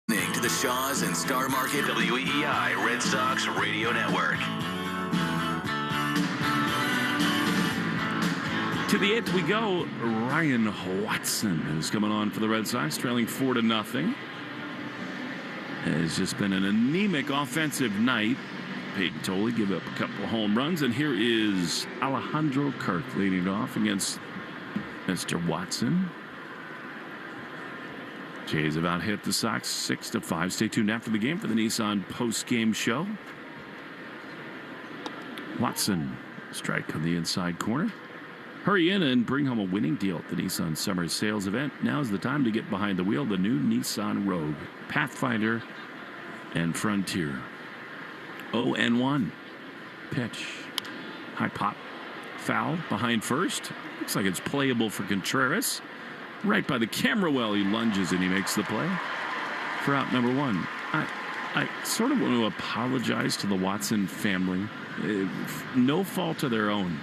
To the Shaws and Star Market WEEI Red Sox Radio Network. To the 8th we go. Ryan Watson is coming on for the Red Sox, trailing 4-0. It's just been an anemic offensive night. Peyton Tolley give up a couple of home runs, and here is Alejandro Kirk leading off against Mr. Watson. Jays have out-hit the Sox 6-5. Stay tuned after the game for the Nissan post-game show. Watson, strike on the inside corner. Hurry in and bring home a winning deal at the Nissan Summer Sales Event. Now's the time to get behind the wheel. The new Nissan Rogue, Pathfinder, and Frontier. 0-1. Pitch. High pop. Foul behind first. Looks like it's playable for Contreras. Right by the camera well, he lunges and he makes the play for out number one. I sort of want to apologize to the Watson family. No fault of their own.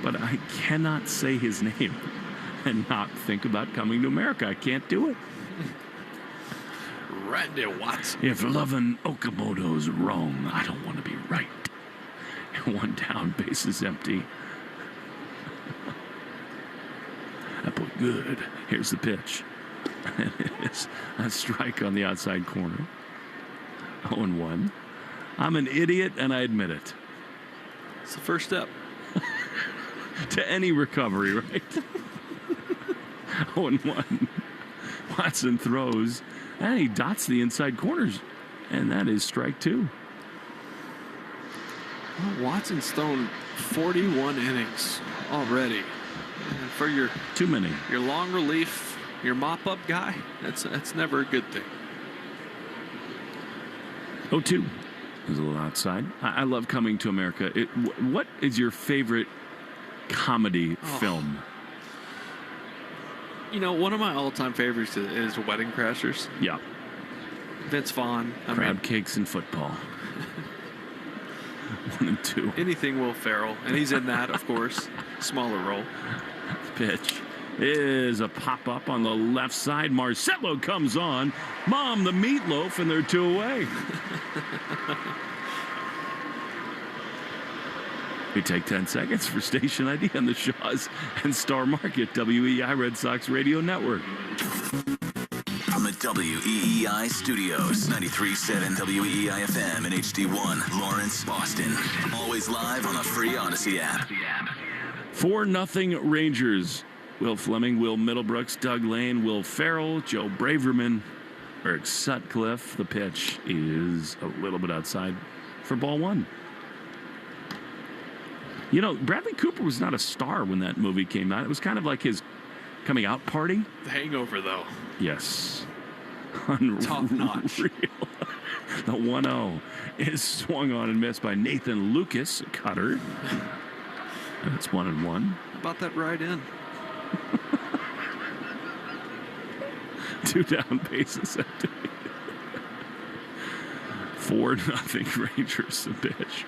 But I cannot say his name and not think about coming to America. I can't do it. Randy Watson. If loving Okamoto's wrong, I don't want to be right. One down, base is empty. That boy good. Here's the pitch. And it's a strike on the outside corner. 0-1. I'm an idiot, and I admit it. It's the first step. To any recovery, right? 0-1. Watson throws, and he dots the inside corners, and that is strike two. Well, Watson's thrown 41 innings already. And for your too many, your long relief, your mop-up guy, that's never a good thing. 0-2. Is a little outside. I love coming to America. What is your favorite comedy film? You know, one of my all-time favorites is Wedding Crashers. Yeah. Vince Vaughn. Crab cakes and football. 1 and 2. Anything Will Ferrell, and he's in that, of course. Smaller role. Pitch is a pop-up on the left side. Marcelo comes on. Mom, the meatloaf, and they're 2 away. We take 10 seconds for station ID on the Shaws and Star Market WEEI Red Sox Radio Network. From the WEEI studios, 93.7 WEEI FM and HD1, Lawrence, Boston. Always live on the free Odyssey app. 4-0 Rangers. Will Fleming, Will Middlebrooks, Doug Lane, Will Ferrell, Joe Braverman, Eric Sutcliffe. The pitch is a little bit outside for ball one. You know, Bradley Cooper was not a star when that movie came out. It was kind of like his coming out party. The Hangover, though. Yes. Unreal. Top notch. The 1-0 is swung on and missed by Nathan Lucas, a cutter. And it's 1-1. How about that ride in? 2 down, bases empty. 4-0 Rangers. The pitch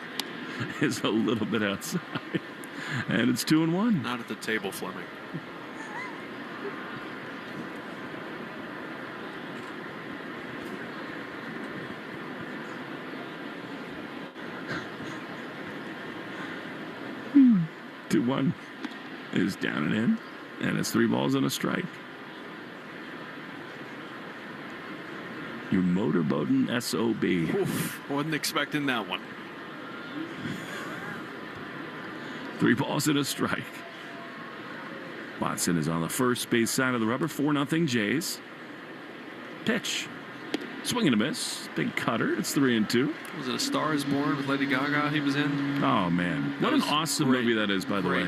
is a little bit outside. And it's 2-1. Not at the table, Fleming. 2-1 is down and in, and it's 3 balls and a strike. Your motorboating SOB. Oof, wasn't expecting that one. 3 balls and a strike. Watson is on the first base side of the rubber. 4-0 Jays. Pitch. Swing and a miss. Big cutter. It's 3-2. Was it A Star Is Born with Lady Gaga he was in? Oh, man. What an awesome movie that is, by the way.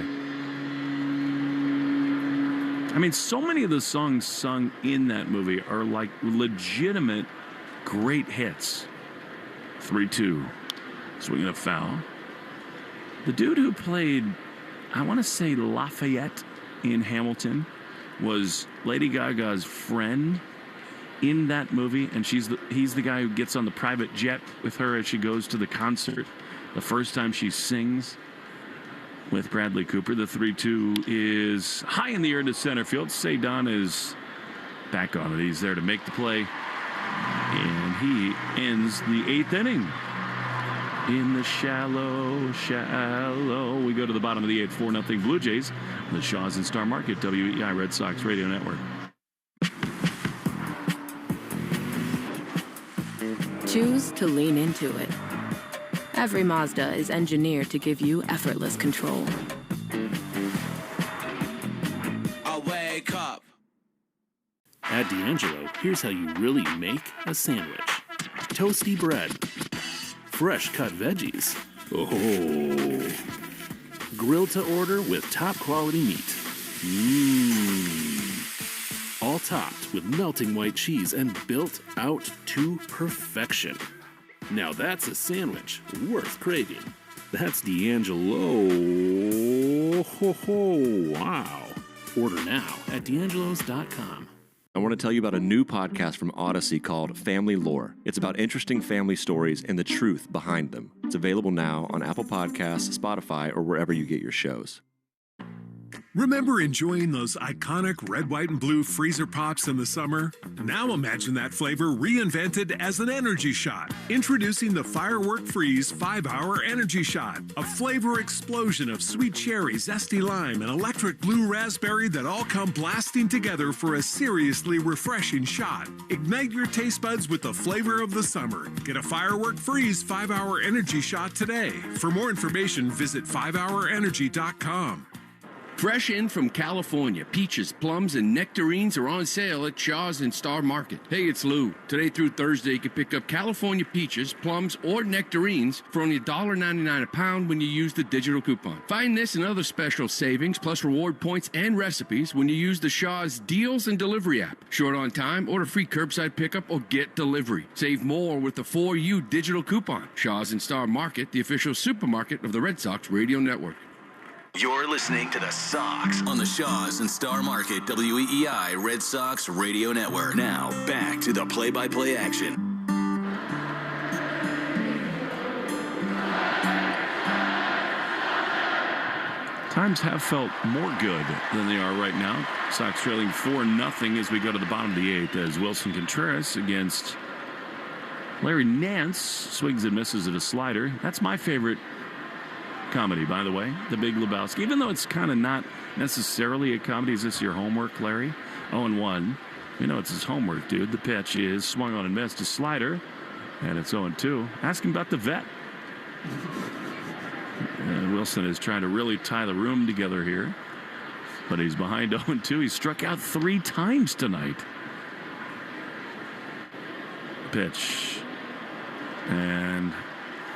I mean, so many of the songs sung in that movie are like legitimate great hits. 3-2. Swinging a foul. The dude who played, I want to say Lafayette in Hamilton, was Lady Gaga's friend in that movie, and he's the guy who gets on the private jet with her as she goes to the concert the first time she sings with Bradley Cooper. The 3-2 is high in the air to center field. Cedon is back on it. He's there to make the play, and he ends the 8th inning. In the shallow. We go to the bottom of the 8th, 4-0 Blue Jays. The Shaws and Star Market, WEI Red Sox Radio Network. Choose to lean into it. Every Mazda is engineered to give you effortless control. I wake up. At D'Angelo, here's how you really make a sandwich. Toasty bread. Fresh cut veggies. Oh. Grilled to order with top quality meat. All topped with melting white cheese and built out to perfection. Now that's a sandwich worth craving. That's D'Angelo. Ho ho, wow. Order now at D'Angelo's.com. I want to tell you about a new podcast from Odyssey called Family Lore. It's about interesting family stories and the truth behind them. It's available now on Apple Podcasts, Spotify, or wherever you get your shows. Remember enjoying those iconic red, white, and blue freezer pops in the summer? Now imagine that flavor reinvented as an energy shot. Introducing the Firework Freeze 5-Hour Energy Shot. A flavor explosion of sweet cherry, zesty lime, and electric blue raspberry that all come blasting together for a seriously refreshing shot. Ignite your taste buds with the flavor of the summer. Get a Firework Freeze 5-Hour Energy Shot today. For more information, visit 5hourenergy.com. Fresh in from California, peaches, plums, and nectarines are on sale at Shaw's and Star Market. Hey, it's Lou. Today through Thursday, you can pick up California peaches, plums, or nectarines for only $1.99 a pound when you use the digital coupon. Find this and other special savings, plus reward points and recipes when you use the Shaw's Deals and Delivery app. Short on time, order free curbside pickup, or get delivery. Save more with the 4U digital coupon. Shaw's and Star Market, the official supermarket of the Red Sox Radio Network. You're listening to the Sox on the Shaws and Star Market WEEI Red Sox Radio Network. Now, back to the play-by-play action. Times have felt more good than they are right now. Sox trailing 4-0 as we go to the bottom of the 8th as Wilson Contreras against Larry Nance swings and misses at a slider. That's my favorite comedy, by the way, The Big Lebowski. Even though it's kind of not necessarily a comedy. Is this your homework, Larry? 0-1. You know it's his homework, dude. The pitch is swung on and missed, a slider, and it's 0-2. Ask him about the vet. And Wilson is trying to really tie the room together here, but he's behind 0-2. He struck out 3 times tonight. Pitch. And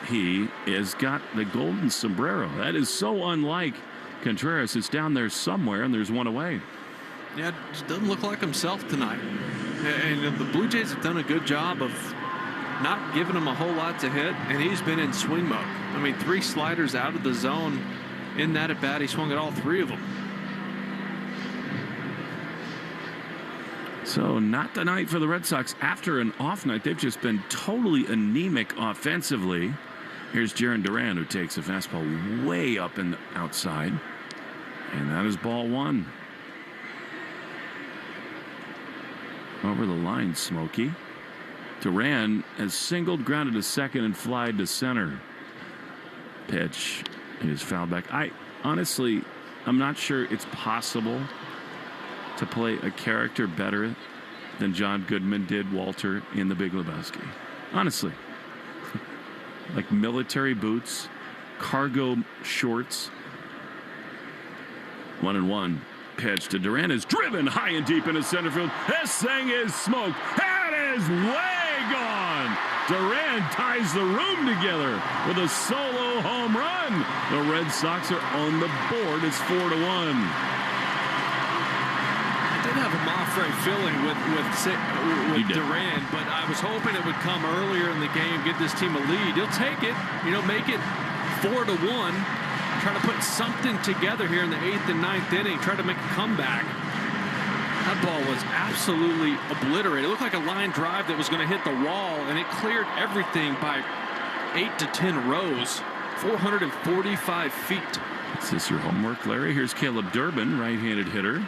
he has got the golden sombrero. That is so unlike Contreras. It's down there somewhere, and there's one away. Yeah, it just doesn't look like himself tonight. And the Blue Jays have done a good job of not giving him a whole lot to hit, and he's been in swing mode. I mean, 3 sliders out of the zone in that at bat. He swung at all 3 of them. So not the night for the Red Sox. After an off night, they've just been totally anemic offensively. Here's Jarren Duran, who takes a fastball way up and outside. And that is ball 1. Over the line, Smokey. Duran has singled, grounded to second, and flied to center. Pitch. is fouled back. I'm not sure it's possible to play a character better than John Goodman did Walter in The Big Lebowski. Honestly. Like military boots, cargo shorts. 1-1. Pitch to Duran is driven high and deep into center field. This thing is smoked. It is way gone. Duran ties the room together with a solo home run. The Red Sox are on the board. It's 4-1. I did have a Moffrey feeling with Duran, but I was hoping it would come earlier in the game, get this team a lead. He'll take it, make it 4-1. Try to put something together here in the 8th and 9th inning. Try to make a comeback. That ball was absolutely obliterated. It looked like a line drive that was going to hit the wall, and it cleared everything by 8 to 10 rows, 445 feet. Is this your homework, Larry? Here's Caleb Durbin, right-handed hitter.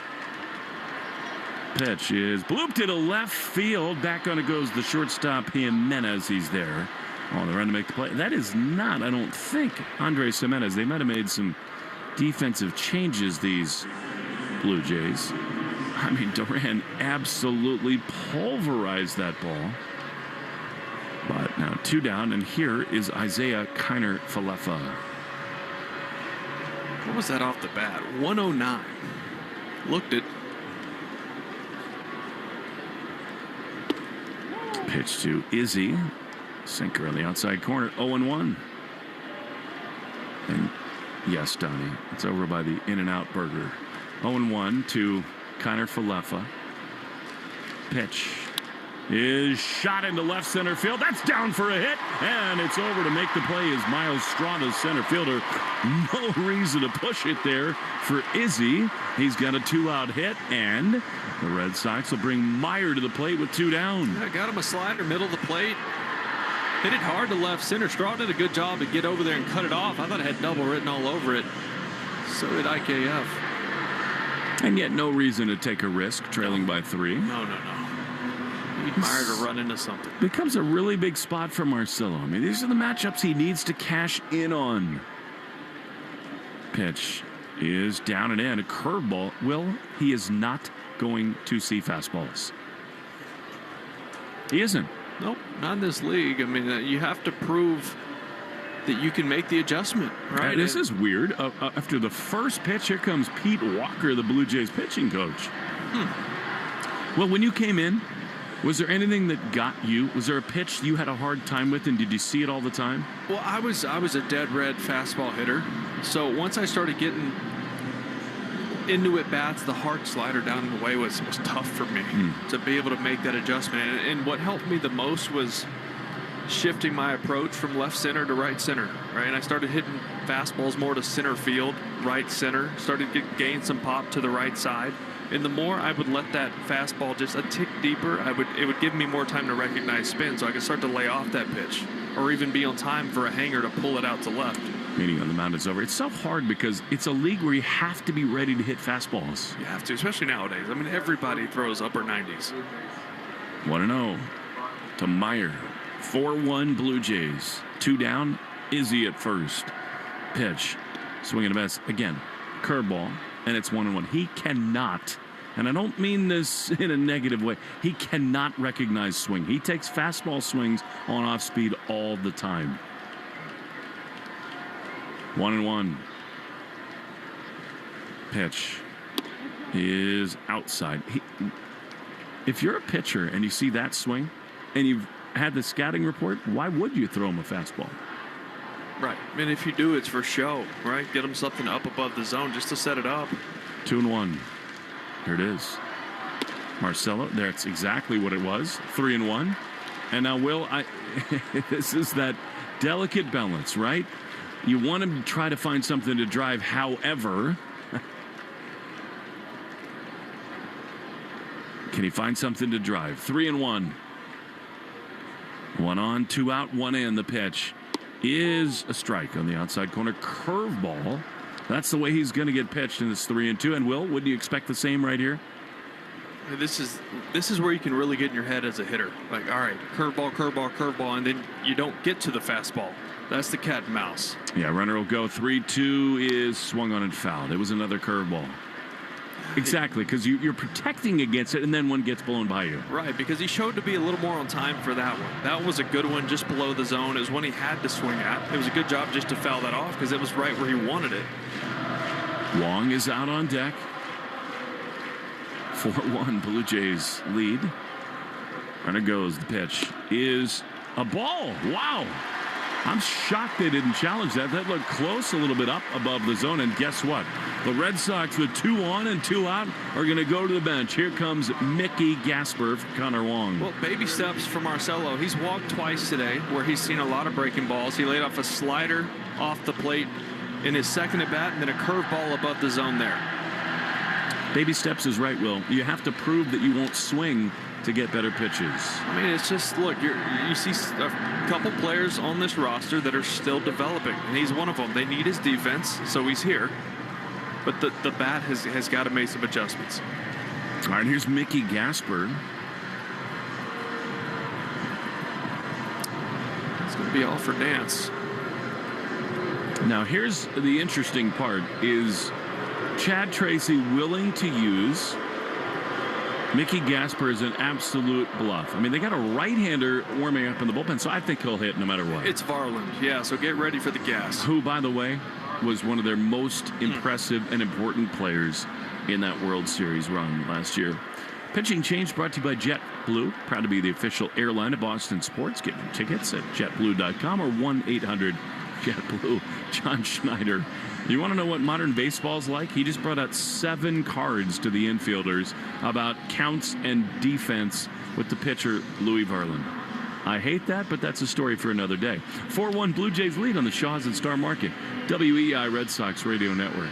Pitch is blooped into left field. Back on it goes the shortstop Jimenez. He's there on the run to make the play. That is not, I don't think, Andres Jimenez. They might have made some defensive changes, these Blue Jays. I mean, Duran absolutely pulverized that ball. But now 2 down, and here is Isaiah Kiner-Falefa. What was that off the bat? 109. Looked it. Pitch to Izzy. Sinker on the outside corner. 0-1. And yes, Donnie, it's over by the In-N-Out Burger. 0-1 to Kiner-Falefa. Pitch is shot into left center field. That's down for a hit, and it's over to make the play is Miles Straw, the center fielder. No reason to push it there for Izzy. He's got a 2-out hit, and the Red Sox will bring Meyer to the plate with 2 down. Yeah, got him a slider, middle of the plate. Hit it hard to left center. Straw did a good job to get over there and cut it off. I thought it had double written all over it. So did IKF. And yet no reason to take a risk, trailing by 3. No. Need Meyer to run into something. Becomes a really big spot for Marcelo. I mean, these are the matchups he needs to cash in on. Pitch is down and in. A curveball. He is not going to see fastballs. He isn't. Nope, not in this league. I mean, you have to prove that you can make the adjustment, right? This is weird. After the first pitch, here comes Pete Walker, the Blue Jays pitching coach. Well, when you came in, was there anything that got you? Was there a pitch you had a hard time with, and did you see it all the time? Well, I was a dead red fastball hitter. So once I started getting into at bats, the hard slider down in the way was tough for me to be able to make that adjustment. And what helped me the most was shifting my approach from left center to right center, right? And I started hitting fastballs more to center field, right center, started to gain some pop to the right side. And the more I would let that fastball just a tick deeper, it would give me more time to recognize spin, so I could start to lay off that pitch or even be on time for a hanger to pull it out to left. Meeting on the mound is over. It's so hard because it's a league where you have to be ready to hit fastballs. You have to, especially nowadays. I mean, everybody throws upper 90s. 1-0 to Meyer. 4-1 Blue Jays. 2 down. Izzy at first. Pitch. Swing and a miss. Again, curveball. And it's 1-1. He cannot, and I don't mean this in a negative way, he cannot recognize swing. He takes fastball swings on off speed all the time. 1-1. Pitch is outside. If you're a pitcher and you see that swing and you've had the scouting report, why would you throw him a fastball? Right. And if you do, it's for show, right? Get him something up above the zone just to set it up. 2-1. There it is. Marcelo, that's exactly what it was. 3-1. And now, Will, this is that delicate balance, right? You want him to try to find something to drive, however, can he find something to drive? 3-1. 1 on, 2 out, 1 in. The pitch is a strike on the outside corner. Curveball. That's the way he's going to get pitched in this 3-2. And Will, wouldn't you expect the same right here? This is where you can really get in your head as a hitter. Like, all right, curveball, and then you don't get to the fastball. That's the cat and mouse. Yeah, runner will go. 3-2 is swung on and fouled. It was another curveball. Exactly, because you're protecting against it, and then one gets blown by you. Right, because he showed to be a little more on time for that one. That was a good one just below the zone. It was one he had to swing at. It was a good job just to foul that off because it was right where he wanted it. Wong is out on deck. 4-1 Blue Jays lead. Runner goes. The pitch is a ball. Wow. I'm shocked they didn't challenge that. That looked close, a little bit up above the zone. And guess what? The Red Sox with 2 on and 2 out are going to go to the bench. Here comes Mickey Gasper for Connor Wong. Well, baby steps for Marcelo. He's walked twice today where he's seen a lot of breaking balls. He laid off a slider off the plate in his second at bat and then a curveball above the zone there. Baby steps is right, Will. You have to prove that you won't swing to get better pitches. I mean, it's just, look, you see a couple players on this roster that are still developing, and he's one of them. They need his defense, so he's here. But the bat has got to make some adjustments. All right, here's Mickey Gasper. It's going to be all for dance. Now, here's the interesting part. Is Chad Tracy willing to use Mickey Gasper as an absolute bluff? I mean, they got a right-hander warming up in the bullpen, so I think he'll hit no matter what. It's Varland, yeah, so get ready for the gas. Who, by the way, was one of their most impressive and important players in that World Series run last year. Pitching change brought to you by JetBlue. Proud to be the official airline of Boston Sports. Get your tickets at jetblue.com or 1-800-JetBlue. John Schneider. You want to know what modern baseball's like? He just brought out 7 cards to the infielders about counts and defense with the pitcher, Louis Varland. I hate that, but that's a story for another day. 4-1 Blue Jays lead on the Shaws and Star Market. WEI Red Sox Radio Network.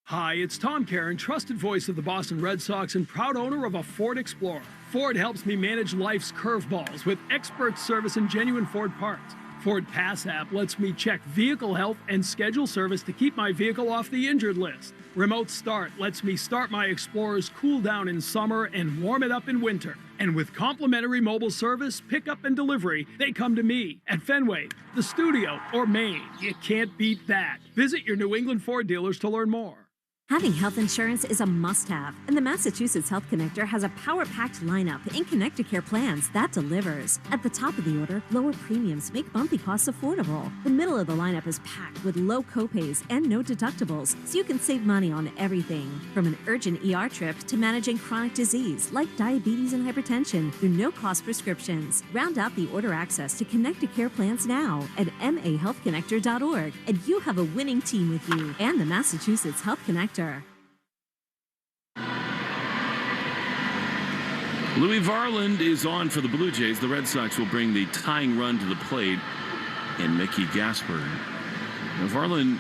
Hi, it's Tom Caron, trusted voice of the Boston Red Sox and proud owner of a Ford Explorer. Ford helps me manage life's curveballs with expert service and genuine Ford parts. Ford Pass app lets me check vehicle health and schedule service to keep my vehicle off the injured list. Remote Start lets me start my Explorer's cool down in summer and warm it up in winter. And with complimentary mobile service, pickup and delivery, they come to me at Fenway, the studio, or Maine. You can't beat that. Visit your New England Ford dealers to learn more. Having health insurance is a must-have, and the Massachusetts Health Connector has a power-packed lineup in Connecticare plans that delivers. At the top of the order, lower premiums make bumpy costs affordable. The middle of the lineup is packed with low copays and no deductibles, so you can save money on everything. From an urgent ER trip to managing chronic disease like diabetes and hypertension through no-cost prescriptions. Round out the order access to Connecticare plans now at mahealthconnector.org, and you have a winning team with you and the Massachusetts Health Connector. Louis Varland is on for the Blue Jays. The Red Sox will bring the tying run to the plate, and Mickey Gasper. Now, Varland,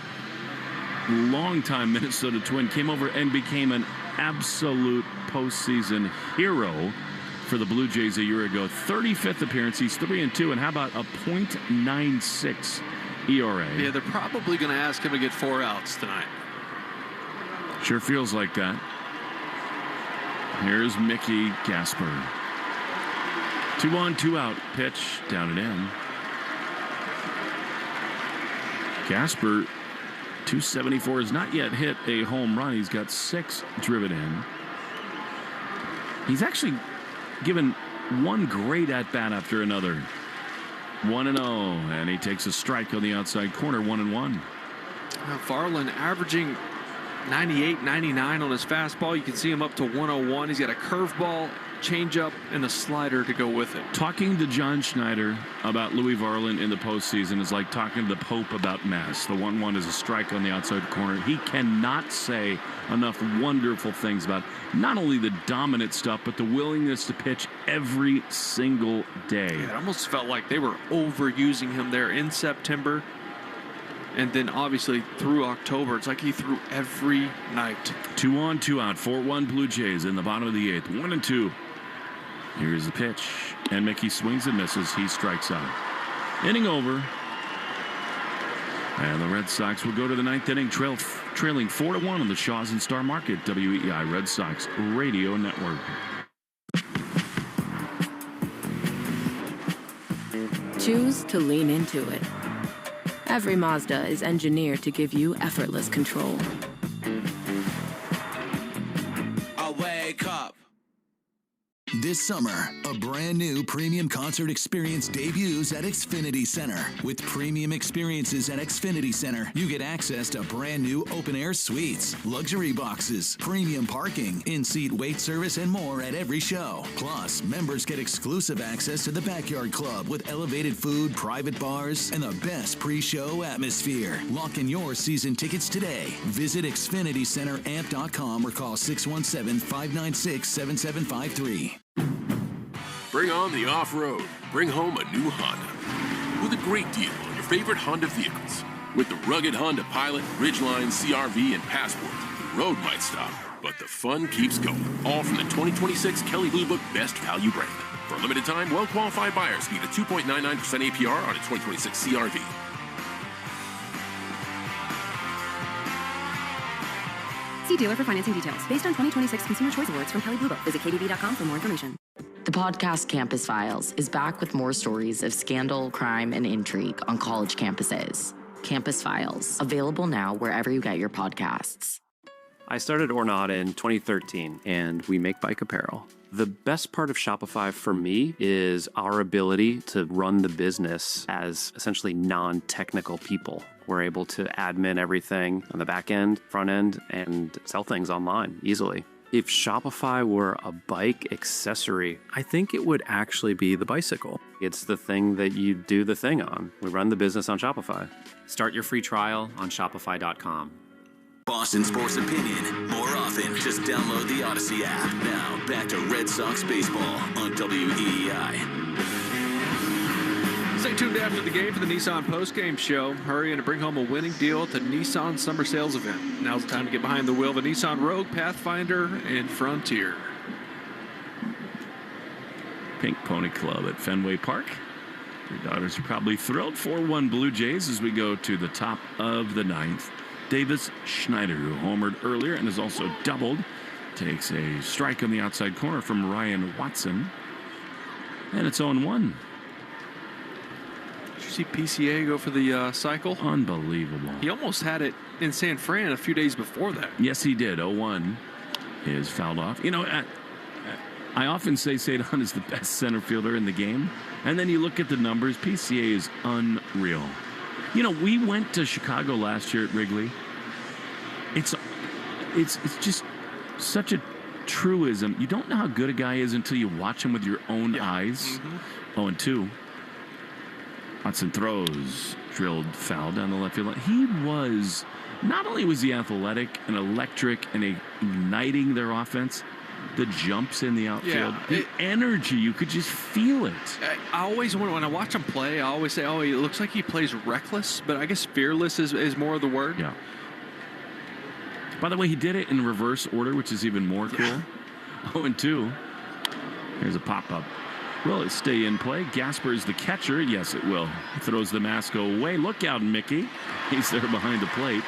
longtime Minnesota Twin, came over and became an absolute postseason hero for the Blue Jays a year ago. 35th appearance. He's 3-2, and how about a .96 ERA? Yeah, they're probably going to ask him to get 4 outs tonight. Sure feels like that. Here's Mickey Gasper. 2 on, 2 out pitch down and in. Gasper, 274, has not yet hit a home run. He's got 6 driven in. He's actually given one great at-bat after another. 1-0, and he takes a strike on the outside corner, 1-1. Varland averaging 98, 99 on his fastball. You can see him up to 101. He's got a curveball, changeup, and a slider to go with it. Talking to John Schneider about Louis Varland in the postseason is like talking to the Pope about Mass. The 1-1 is a strike on the outside corner. He cannot say enough wonderful things about not only the dominant stuff, but the willingness to pitch every single day. Yeah, it almost felt like they were overusing him there in September. And then obviously through October, it's like he threw every night. 2 on, 2 out. 4-1 Blue Jays in the bottom of the 8th. 1-2. Here's the pitch. And Mickey swings and misses. He strikes out. Inning over. And the Red Sox will go to the 9th inning, trailing 4-1 on the Shaws and Star Market. WEI Red Sox Radio Network. Choose to lean into it. Every Mazda is engineered to give you effortless control. I wake up. This summer, a brand new premium concert experience debuts at Xfinity Center. With premium experiences at Xfinity Center, you get access to brand new open-air suites, luxury boxes, premium parking, in-seat wait service, and more at every show. Plus, members get exclusive access to the Backyard Club with elevated food, private bars, and the best pre-show atmosphere. Lock in your season tickets today. Visit XfinityCenterAmp.com or call 617-596-7753. Bring on the off-road. Bring home a new Honda. With a great deal on your favorite Honda vehicles. With the rugged Honda Pilot, Ridgeline, CR-V, and Passport, the road might stop, but the fun keeps going. All from the 2026 Kelley Blue Book Best Value brand. For a limited time, well-qualified buyers get a 2.99% APR on a 2026 CR-V. See dealer for financing details. Based on 2026 Consumer Choice Awards from Kelley Blue Book. Visit KBB.com for more information. The podcast Campus Files is back with more stories of scandal, crime, and intrigue on college campuses. Campus Files, available now wherever you get your podcasts. I started Ornata in 2013, and we make bike apparel. The best part of Shopify for me is our ability to run the business as essentially non-technical people. We're able to admin everything on the back end, front end, and sell things online easily. If Shopify were a bike accessory, I think it would actually be the bicycle. It's the thing that you do the thing on. We run the business on Shopify. Start your free trial on shopify.com. Boston sports opinion more often. Just download the Odyssey app. Now, back to Red Sox baseball on WEEI. Stay tuned after the game for the Nissan postgame show. Hurry in to bring home a winning deal at the Nissan Summer Sales event. Now's the time to get behind the wheel of a Nissan Rogue, Pathfinder, and Frontier. Pink Pony Club at Fenway Park. Your daughters are probably thrilled. 4-1 Blue Jays as we go to the top of the ninth. Davis Schneider, who homered earlier and has also doubled, takes a strike on the outside corner from Ryan Watson. And it's 0-1. Did you see PCA go for the cycle? Unbelievable. He almost had it in San Fran a few days before that. Yes, he did. 0-1 is fouled off. You know, I often say Cedon is the best center fielder in the game. And then you look at the numbers, PCA is unreal. You know, we went to Chicago last year at Wrigley. It's just such a truism. You don't know how good a guy is until you watch him with your own eyes. 0-2. Hudson throws, drilled foul down the left field line. He was, not only was he athletic and electric and igniting their offense, the jumps in the outfield, the energy, you could just feel it. I always, when I watch him play, I always say, oh, he looks like he plays reckless, but I guess fearless is more of the word. Yeah. By the way, he did it in reverse order, which is even more cool. 0-2. Here's a pop-up. Will it stay in play? Gasper is the catcher. Yes, it will. He throws the mask away. Look out, Mickey. He's there behind the plate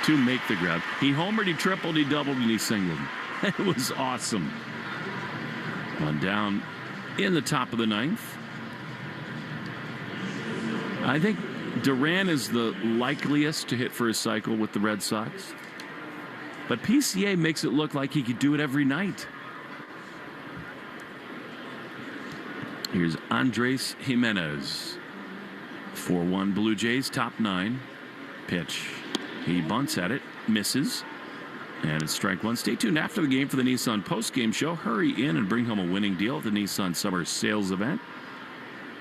to make the grab. He homered, he tripled, he doubled, and he singled. It was awesome. One down in the top of the ninth. I think Duran is the likeliest to hit for his cycle with the Red Sox. But PCA makes it look like he could do it every night. Here's Andres Jimenez. 4-1 Blue Jays, top 9. Pitch. He bunts at it, misses. And it's strike one. Stay tuned after the game for the Nissan postgame show. Hurry in and bring home a winning deal at the Nissan Summer Sales event.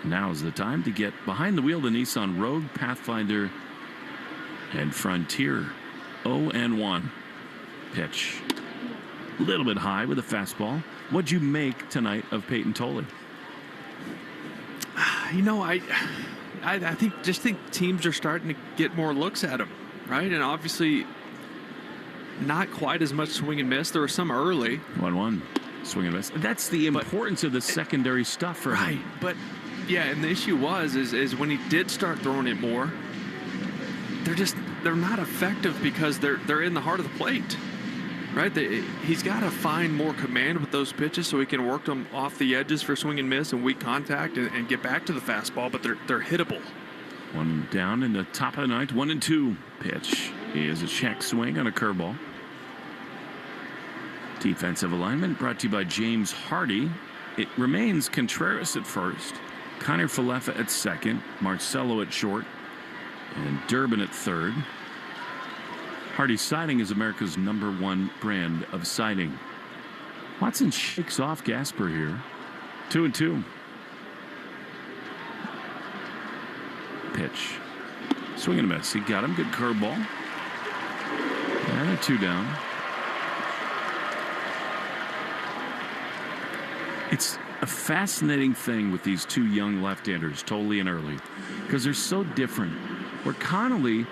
Now is the time to get behind the wheel of the Nissan Rogue, Pathfinder, and Frontier. 0-1. Pitch. A little bit high with a fastball. What'd you make tonight of Peyton Tolley? You know, I think teams are starting to get more looks at him, right? And obviously, not quite as much swing and miss. There were some early. 1-1. Swing and miss. That's the importance of the secondary stuff for him. Right, but yeah, and the issue is when he did start throwing it more, they're not effective because they're in the heart of the plate. Right, he's got to find more command with those pitches so he can work them off the edges for swing and miss and weak contact and get back to the fastball, but they're hittable. One down in the top of the ninth. 1-2. Pitch is a check swing on a curveball. Defensive alignment brought to you by James Hardy. It remains Contreras at first, Connor Falefa at second, Marcelo at short, and Durbin at third. Hardy Siding is America's #1 brand of siding. Watson shakes off Gasper here. 2-2. Pitch. Swing and a miss. He got him. Good curveball. And a 2 down. It's a fascinating thing with these two young left-handers, Tolley and Early, because they're so different. Where Connolly,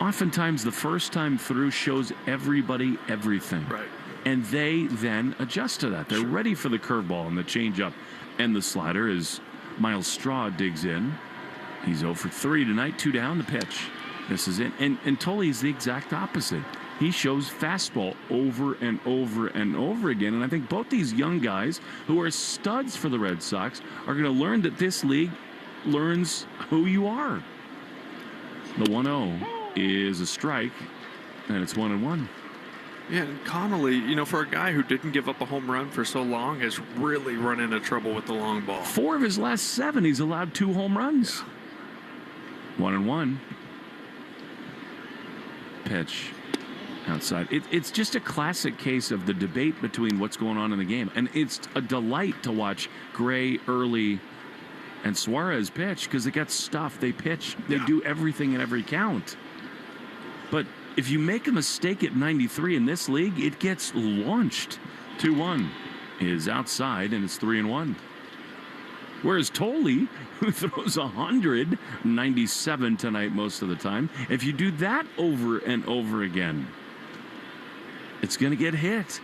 oftentimes the first time through, shows everybody everything. Right. And they then adjust to that. They're ready for the curveball and the changeup and the slider as Miles Straw digs in. He's 0 for 3 tonight, 2 down, the pitch. This is it. And Tolley is the exact opposite. He shows fastball over and over and over again. And I think both these young guys who are studs for the Red Sox are going to learn that this league learns who you are. The 1-0 is a strike, and it's 1-1. Yeah, and Connolly, for a guy who didn't give up a home run for so long, has really run into trouble with the long ball. 4 of his last 7, he's allowed 2 home runs. 1-1. Pitch. Outside. It's just a classic case of the debate between what's going on in the game. And it's a delight to watch Gray, Early, and Suarez pitch because they got stuff. They pitch. They do everything in every count. But if you make a mistake at 93 in this league, it gets launched. 2-1 is outside, and it's 3-1. Whereas Tolley, who throws 197 tonight most of the time, if you do that over and over again, it's going to get hit.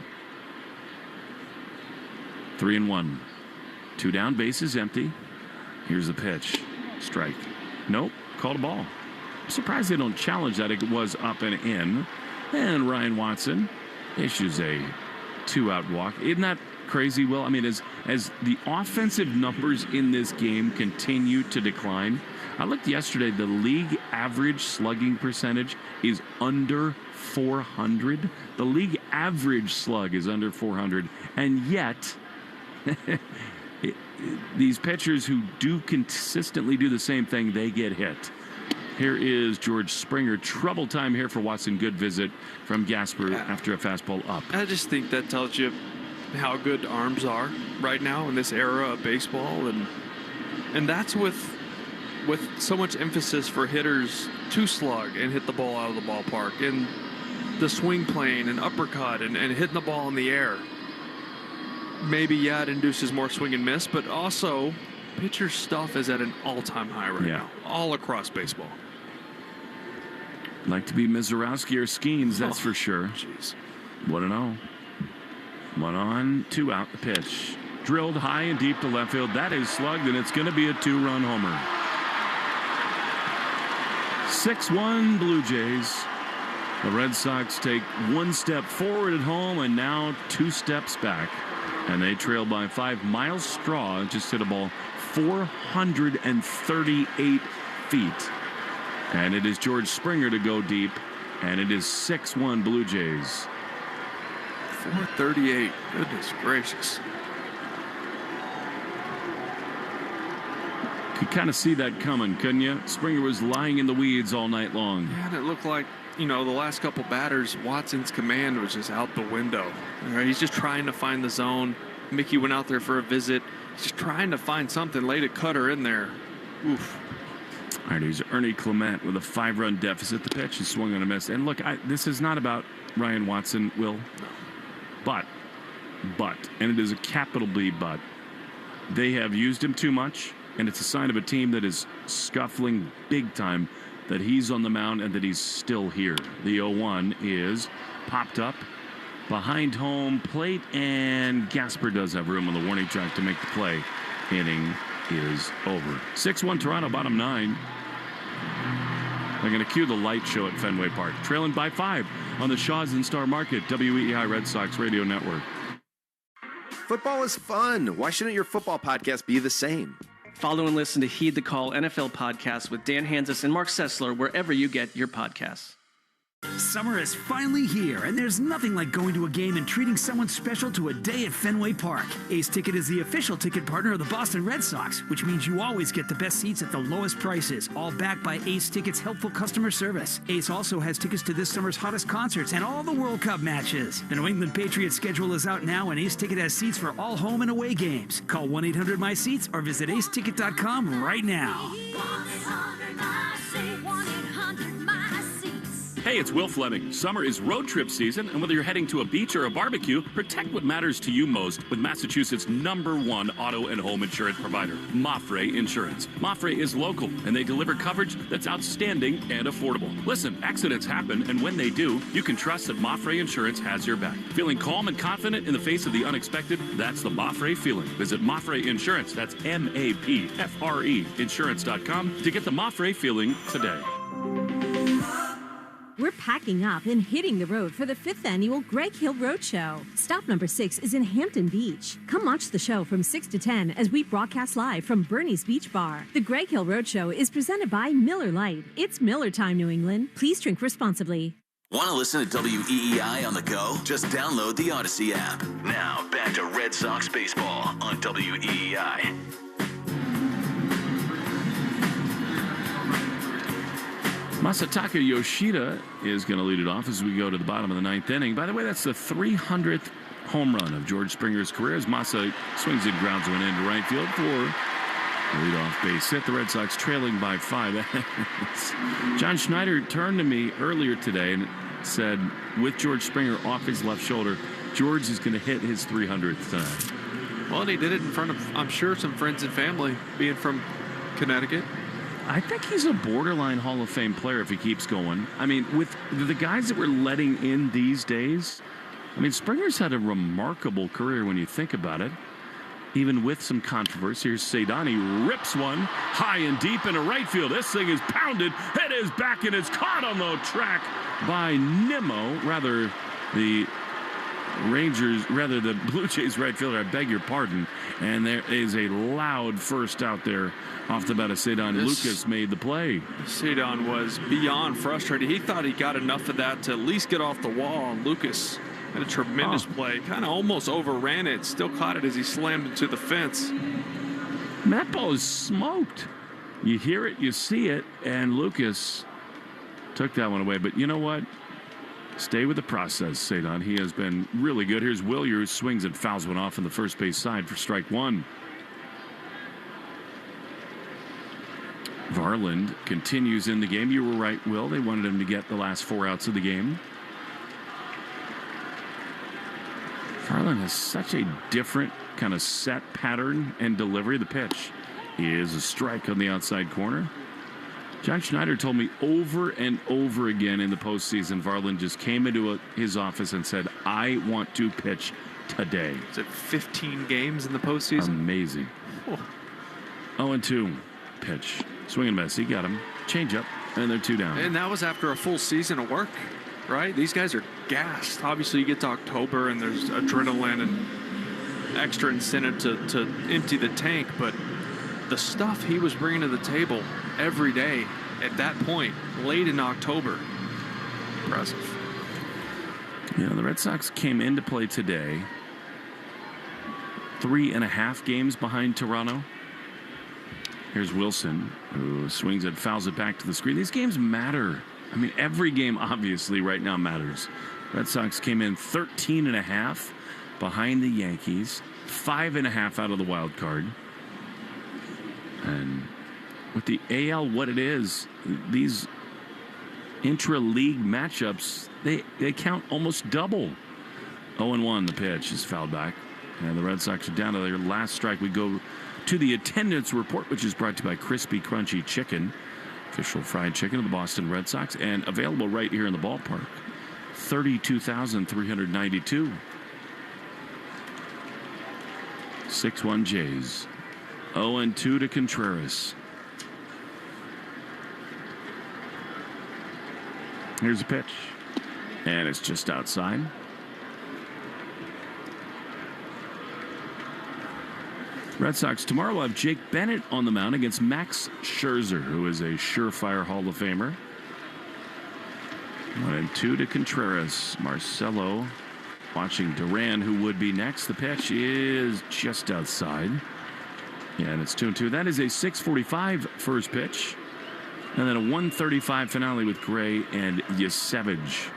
3-1. 2 down, bases empty. Here's the pitch. Strike. Nope. Called a ball. I'm surprised they don't challenge that. It was up and in. And Ryan Watson issues a 2-out walk. Isn't that crazy, Will? I mean, as the offensive numbers in this game continue to decline, I looked yesterday, the league average slugging percentage is under 400. The league average slug is under 400. And yet, these pitchers who do consistently do the same thing, they get hit. Here is George Springer. Trouble time here for Watson. Good visit from Gasper after a fastball up. I just think that tells you how good arms are right now in this era of baseball. And that's with so much emphasis for hitters to slug and hit the ball out of the ballpark. And the swing plane and uppercut and hitting the ball in the air. Maybe, it induces more swing and miss, but also pitcher stuff is at an all-time high right now, all across baseball. Like to be Mizorowski or Skeens, that's for sure. Jeez. 1-0. 1 on, 2 out, the pitch. Drilled high and deep to left field. That is slugged, and it's going to be a 2-run homer. 6-1 Blue Jays. The Red Sox take 1 step forward at home and now 2 steps back. And they trail by 5. Miles Straw just hit a ball 438 feet. And it is George Springer to go deep. And it is 6-1 Blue Jays. 438. Goodness gracious. Could kind of see that coming, couldn't you? Springer was lying in the weeds all night long. Yeah, and it looked like, the last couple batters, Watson's command was just out the window. He's just trying to find the zone. Mickey went out there for a visit. He's just trying to find something, laid a cutter in there. Oof. All right, here's Ernie Clement with a 5-run deficit. The pitch is swung on a miss. And look, this is not about Ryan Watson, Will. But, and it is a capital B but, they have used him too much, and it's a sign of a team that is scuffling big time that he's on the mound and that he's still here. The 0-1 is popped up behind home plate, and Gasper does have room on the warning track to make the play. Inning is over. 6-1 Toronto, bottom 9. They're going to cue the light show at Fenway Park. Trailing by 5 on the Shaws and Star Market, WEEI Red Sox Radio Network. Football is fun. Why shouldn't your football podcast be the same? Follow and listen to Heed the Call NFL podcast with Dan Hansis and Mark Sessler wherever you get your podcasts. Summer is finally here, and there's nothing like going to a game and treating someone special to a day at Fenway Park. Ace Ticket is the official ticket partner of the Boston Red Sox, which means you always get the best seats at the lowest prices, all backed by Ace Ticket's helpful customer service. Ace also has tickets to this summer's hottest concerts and all the World Cup matches. The New England Patriots schedule is out now, and Ace Ticket has seats for all home and away games. Call 1-800-MY-SEATS or visit aceticket.com right now. Hey, it's Will Fleming. Summer is road trip season, and whether you're heading to a beach or a barbecue, protect what matters to you most with Massachusetts' #1 auto and home insurance provider, Mafre Insurance. Mafre is local, and they deliver coverage that's outstanding and affordable. Listen, accidents happen, and when they do, you can trust that Mafre Insurance has your back. Feeling calm and confident in the face of the unexpected? That's the Mafre feeling. Visit Mafre Insurance, that's MAPFRE insurance.com to get the Mafre feeling today. We're packing up and hitting the road for the 5th annual Greg Hill Roadshow. Stop number 6 is in Hampton Beach. Come watch the show from 6 to 10 as we broadcast live from Bernie's Beach Bar. The Greg Hill Roadshow is presented by Miller Lite. It's Miller time, New England. Please drink responsibly. Want to listen to WEEI on the go? Just download the Odyssey app. Now, back to Red Sox baseball on WEEI. Masataka Yoshida is going to lead it off as we go to the bottom of the 9th inning. By the way, that's the 300th home run of George Springer's career as Masa swings and grounds one into right field for a leadoff base hit. The Red Sox trailing by 5. John Schneider turned to me earlier today and said, with George Springer off his left shoulder, George is going to hit his 300th tonight. Well, and he did it in front of, I'm sure, some friends and family, being from Connecticut. I think he's a borderline Hall of Fame player if he keeps going. I mean, with the guys that we're letting in these days, I mean, Springer's had a remarkable career when you think about it, even with some controversy. Here's Cedon. He rips one high and deep into right field. This thing is pounded. It is back, and it's caught on the track by Nimmo. The Blue Jays right fielder, I beg your pardon. And there is a loud first out there off the bat of Cedon. Lucas made the play. Cedon was beyond frustrated. He thought he got enough of that to at least get off the wall. Lucas had a tremendous play. Kind of almost overran it. Still caught it as he slammed into the fence. That ball is smoked. You hear it, you see it, and Lucas took that one away. But you know what? Stay with the process, Cedon. He has been really good. Here's Willier, who swings and fouls one off on the first base side for strike one. Varland continues in the game. You were right, Will. They wanted him to get the last 4 outs of the game. Varland has such a different kind of set pattern and delivery. The pitch is a strike on the outside corner. John Schneider told me over and over again in the postseason, Varland just came into his office and said, I want to pitch today. Is it 15 games in the postseason? Amazing. 0-2 pitch. Swing and miss. He got him. Change up, and they're 2 down. And that was after a full season of work, right? These guys are gassed. Obviously, you get to October, and there's adrenaline and extra incentive to empty the tank, but the stuff he was bringing to the table every day at that point, late in October, impressive. You know, the Red Sox came into play today 3.5 games behind Toronto. Here's Wilson, who swings it, fouls it back to the screen. These games matter. I mean, every game obviously right now matters. Red Sox came in 13.5 behind the Yankees, 5.5 out of the wild card. And with the AL, what it is, these intra-league matchups, they count almost double. 0-1, the pitch is fouled back. And the Red Sox are down to their last strike. We go to the attendance report, which is brought to you by Crispy Crunchy Chicken, official fried chicken of the Boston Red Sox, and available right here in the ballpark. 32,392. 6-1 Jays. 0-2 to Contreras. Here's a pitch. And it's just outside. Red Sox tomorrow will have Jake Bennett on the mound against Max Scherzer, who is a surefire Hall of Famer. 1-2 to Contreras. Marcelo watching Duran, who would be next. The pitch is just outside. Yeah, and it's 2-2. That is a 6:45 first pitch. And then a 1:35 finale with Gray and Yasevich.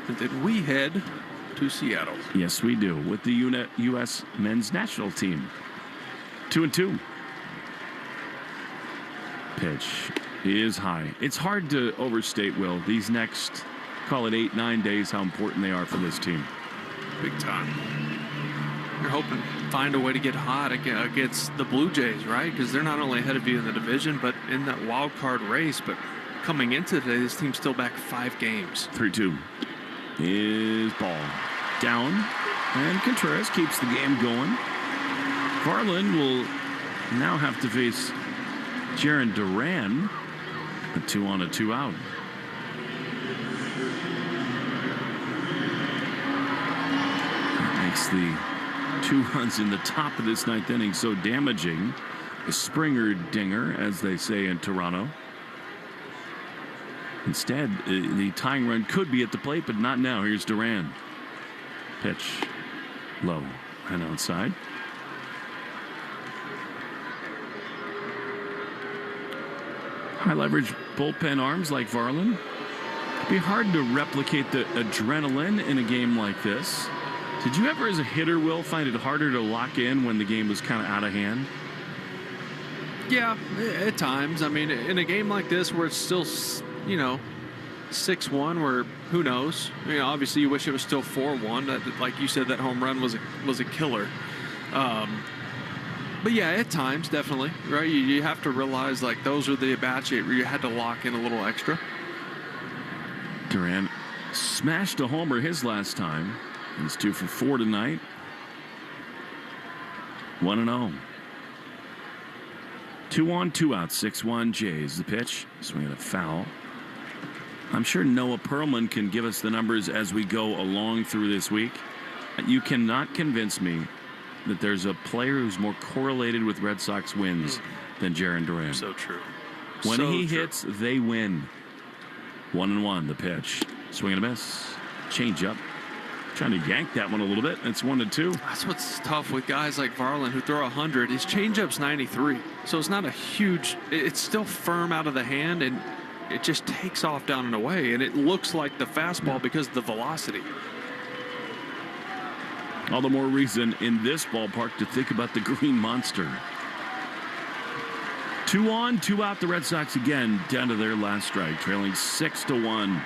And then we head to Seattle. Yes, we do, with the U.S. men's national team. 2-2. Pitch is high. It's hard to overstate, Will, these next, call it 8-9 days, how important they are for this team. Big time. You're hoping to find a way to get hot against the Blue Jays, right? Because they're not only ahead of you in the division, but in that wild card race. But coming into today, this team's still back 5 games. 3-2. Is ball down, and Contreras keeps the game going. Varland will now have to face Jarren Duran, a 2-on a 2-out. That makes the 2 runs in the top of this 9th inning so damaging. A Springer dinger, as they say in Toronto. Instead, the tying run could be at the plate, but not now. Here's Duran. Pitch low and outside. High leverage bullpen arms like Varland. It'd be hard to replicate the adrenaline in a game like this. Did you ever, as a hitter, Will, find it harder to lock in when the game was kind of out of hand? Yeah, at times. I mean, in a game like this where it's still, 6-1, where who knows? Obviously you wish it was still 4-1. Like you said, that home run was a killer. But yeah, at times, definitely, right? You have to realize, like, those are the at-bats where you had to lock in a little extra. Duran smashed a homer his last time. He's 2 for 4 tonight. 1-0. 2-on, 2-out, 6-1 Jays. The pitch, swinging a foul. I'm sure Noah Perlman can give us the numbers as we go along through this week. You cannot convince me that there's a player who's more correlated with Red Sox wins than Jarren Duran. So true. When he hits, they win. 1-1, the pitch. Swing and a miss. Change up. Trying to yank that one a little bit. It's 1-2. That's what's tough with guys like Varland who throw 100. His changeup's 93. So it's not a huge, it's still firm out of the hand, and it just takes off down and away. And it looks like the fastball because of the velocity. All the more reason in this ballpark to think about the Green Monster. 2-on, 2-out, the Red Sox again down to their last strike, trailing 6-1.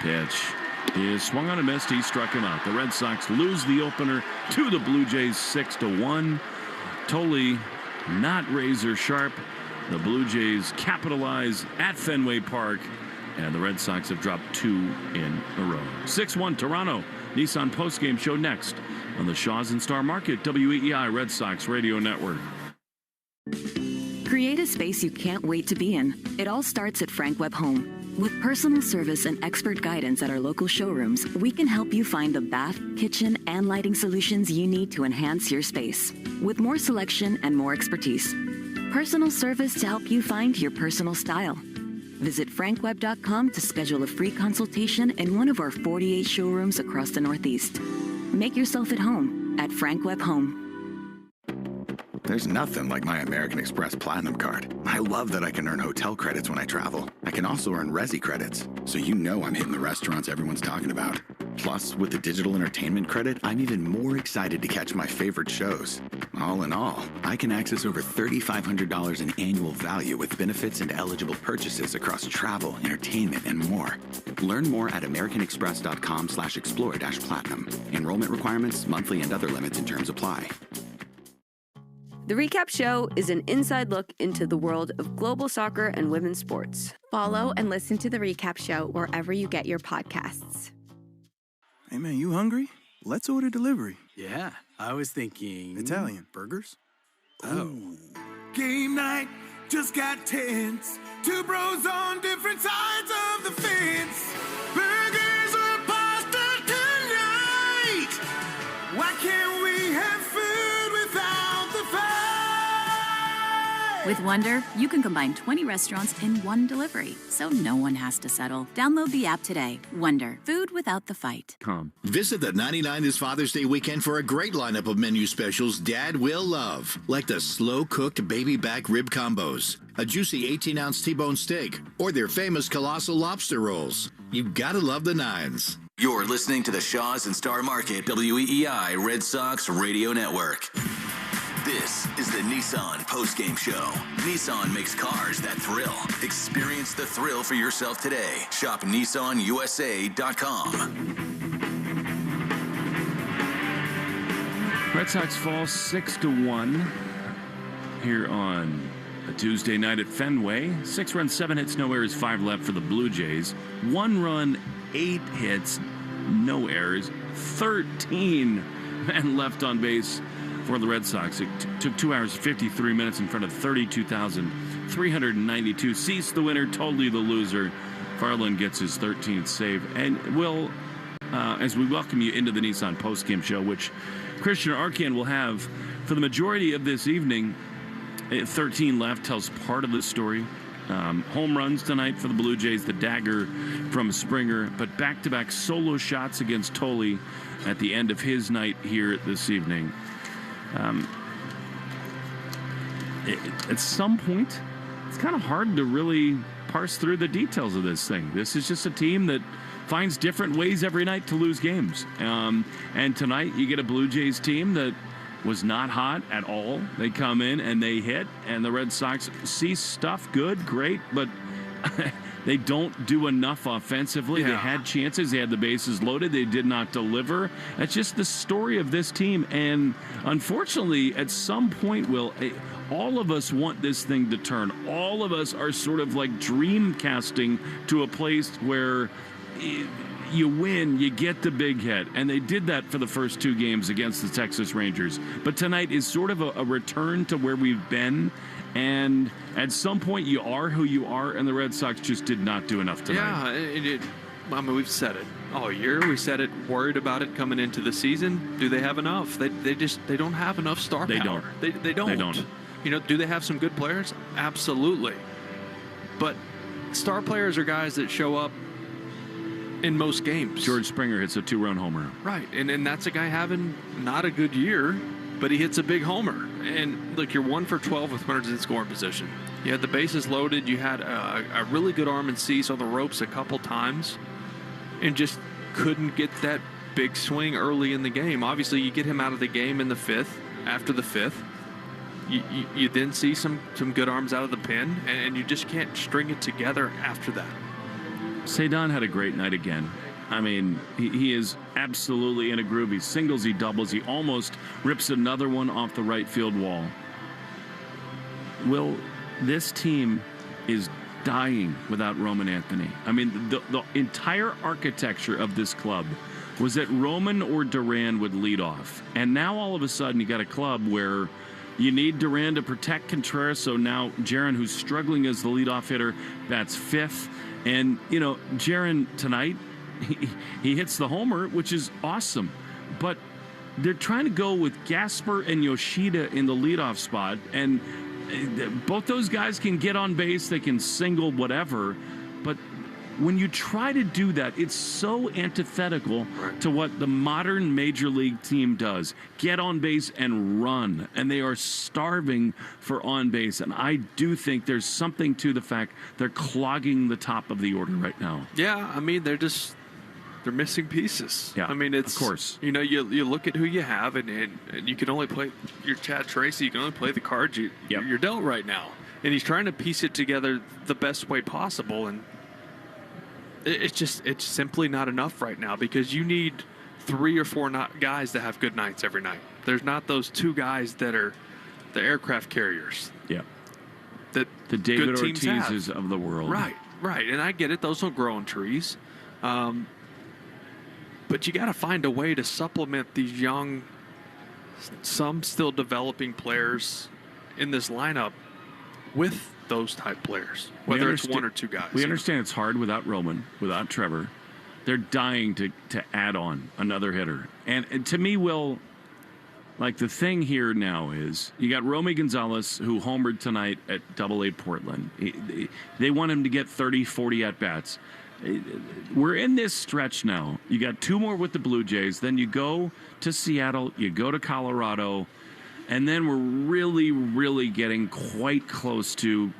Pitch is swung on and missed. He struck him out. The Red Sox lose the opener to the Blue Jays 6-1. Tolley not razor sharp. The Blue Jays capitalize at Fenway Park, and the Red Sox have dropped 2 in a row. 6-1 Toronto. Nissan postgame show next on the Shaws and Star Market, WEEI Red Sox Radio Network. Create a space you can't wait to be in. It all starts at Frank Webb Home. With personal service and expert guidance at our local showrooms, we can help you find the bath, kitchen, and lighting solutions you need to enhance your space. With more selection and more expertise. Personal service to help you find your personal style. Visit frankweb.com to schedule a free consultation in one of our 48 showrooms across the Northeast. Make yourself at home at Frank Webb Home. There's nothing like my American Express Platinum card. I love that I can earn hotel credits when I travel. I can also earn Resi credits, so you know I'm hitting the restaurants everyone's talking about. Plus, with the digital entertainment credit, I'm even more excited to catch my favorite shows. All in all, I can access over $3,500 in annual value with benefits and eligible purchases across travel, entertainment, and more. Learn more at americanexpress.com/explore-platinum. Enrollment requirements, monthly and other limits and terms apply. The Recap Show is an inside look into the world of global soccer and women's sports. Follow and listen to The Recap Show wherever you get your podcasts. Hey man, you hungry? Let's order delivery. Yeah, I was thinking... Italian. Burgers? Oh. Game night just got tense. Two bros on different sides of the fence. Burgers or pasta tonight? Why can't we have food with With Wonder, you can combine 20 restaurants in one delivery, so no one has to settle. Download the app today. Wonder, food without the fight. Visit the 99 this Father's Day weekend for a great lineup of menu specials Dad will love, like the slow-cooked baby back rib combos, a juicy 18-ounce T-bone steak, or their famous colossal lobster rolls. You gotta love the nines. You're listening to the Shaws and Star Market WEEI Red Sox Radio Network. This is the Nissan postgame show. Nissan makes cars that thrill. Experience the thrill for yourself today. Shop NissanUSA.com. Red Sox fall 6-1 here on a Tuesday night at Fenway. 6 runs, 7 hits, no errors, 5 left for the Blue Jays. 1 run, 8 hits, no errors, 13 men left on base for the Red Sox. It took 2 hours, 53 minutes in front of 32,392. Cease the winner, totally the loser. Farland gets his 13th save. And will, as we welcome you into the Nissan postgame show, which Christian Arcand will have for the majority of this evening. 13 left tells part of the story. Home runs tonight for the Blue Jays, the dagger from Springer, but back-to-back solo shots against Tolley at the end of his night here this evening. At some point, it's kind of hard to really parse through the details of this thing. This is just a team that finds different ways every night to lose games. And tonight, you get a Blue Jays team that was not hot at all. They come in and they hit, and the Red Sox see stuff good, great, but they don't do enough offensively. Yeah. They had chances. They had the bases loaded. They did not deliver. That's just the story of this team. And unfortunately, at some point, all of us want this thing to turn. All of us are sort of like dream casting to a place where you win, you get the big hit. And they did that for the first 2 games against the Texas Rangers. But tonight is sort of a return to where we've been. And at some point, you are who you are, and the Red Sox just did not do enough tonight. Yeah, I mean, we've said it all year. We said it, worried about it coming into the season. Do they have enough? They don't have enough star power. They don't. You know, do they have some good players? Absolutely. But star players are guys that show up in most games. George Springer hits a 2-run homer. Right, and that's a guy having not a good year, but he hits a big homer. And look, you're 1 for 12 with runners in scoring position. You had the bases loaded. You had a really good arm and Cease on the ropes a couple times, and just couldn't get that big swing early in the game. Obviously, you get him out of the game in the 5th. After the 5th, you then see some good arms out of the pen, and you just can't string it together after that. Cedon had a great night again. I mean, he is absolutely in a groove. He singles, he doubles, he almost rips another one off the right field wall. Will, this team is dying without Roman Anthony. I mean, the entire architecture of this club was that Roman or Duran would lead off. And now all of a sudden you got a club where you need Duran to protect Contreras, so now Jaron, who's struggling as the leadoff hitter, bats 5th. And, you know, Jaron tonight, he hits the homer, which is awesome. But they're trying to go with Gasper and Yoshida in the leadoff spot. And both those guys can get on base. They can single, whatever. But when you try to do that, it's so antithetical to what the modern major league team does. Get on base and run. And they are starving for on base. And I do think there's something to the fact they're clogging the top of the order right now. Yeah, I mean, they're missing pieces. Yeah, I mean, it's, of course. You know, you look at who you have, and you can only play your Chad Tracy. You can only play the cards you're dealt right now. And he's trying to piece it together the best way possible. And it's simply not enough right now, because you need 3 or 4 guys to have good nights every night. There's not those 2 guys that are the aircraft carriers. Yeah. That the David good teams Ortizes have. of the world. Right. And I get it. Those don't grow on trees. But you got to find a way to supplement these young, some still developing players in this lineup with those type players, whether it's 1 or 2 guys. We understand it's hard without Roman, without Trevor. They're dying to add on another hitter. And to me, Will, Like, the thing here now is you got Romy Gonzalez, who homered tonight at AA Portland. They want him to get 30, 40 at-bats. We're in this stretch now. You got 2 more with the Blue Jays. Then you go to Seattle. You go to Colorado. And then we're really, really getting quite close to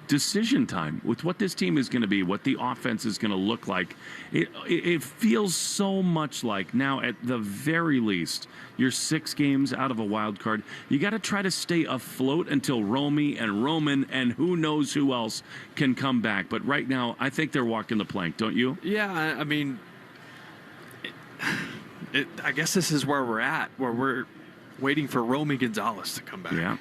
decision time with what this team is going to be, what the offense is going to look like. It feels so much like now, at the very least, you're 6 games out of a wild card. You got to try to stay afloat until Romy and Roman and who knows who else can come back. But right now, I think they're walking the plank, don't you? Yeah, I mean, I guess this is where we're at, where we're waiting for Romy Gonzalez to come back. Yeah.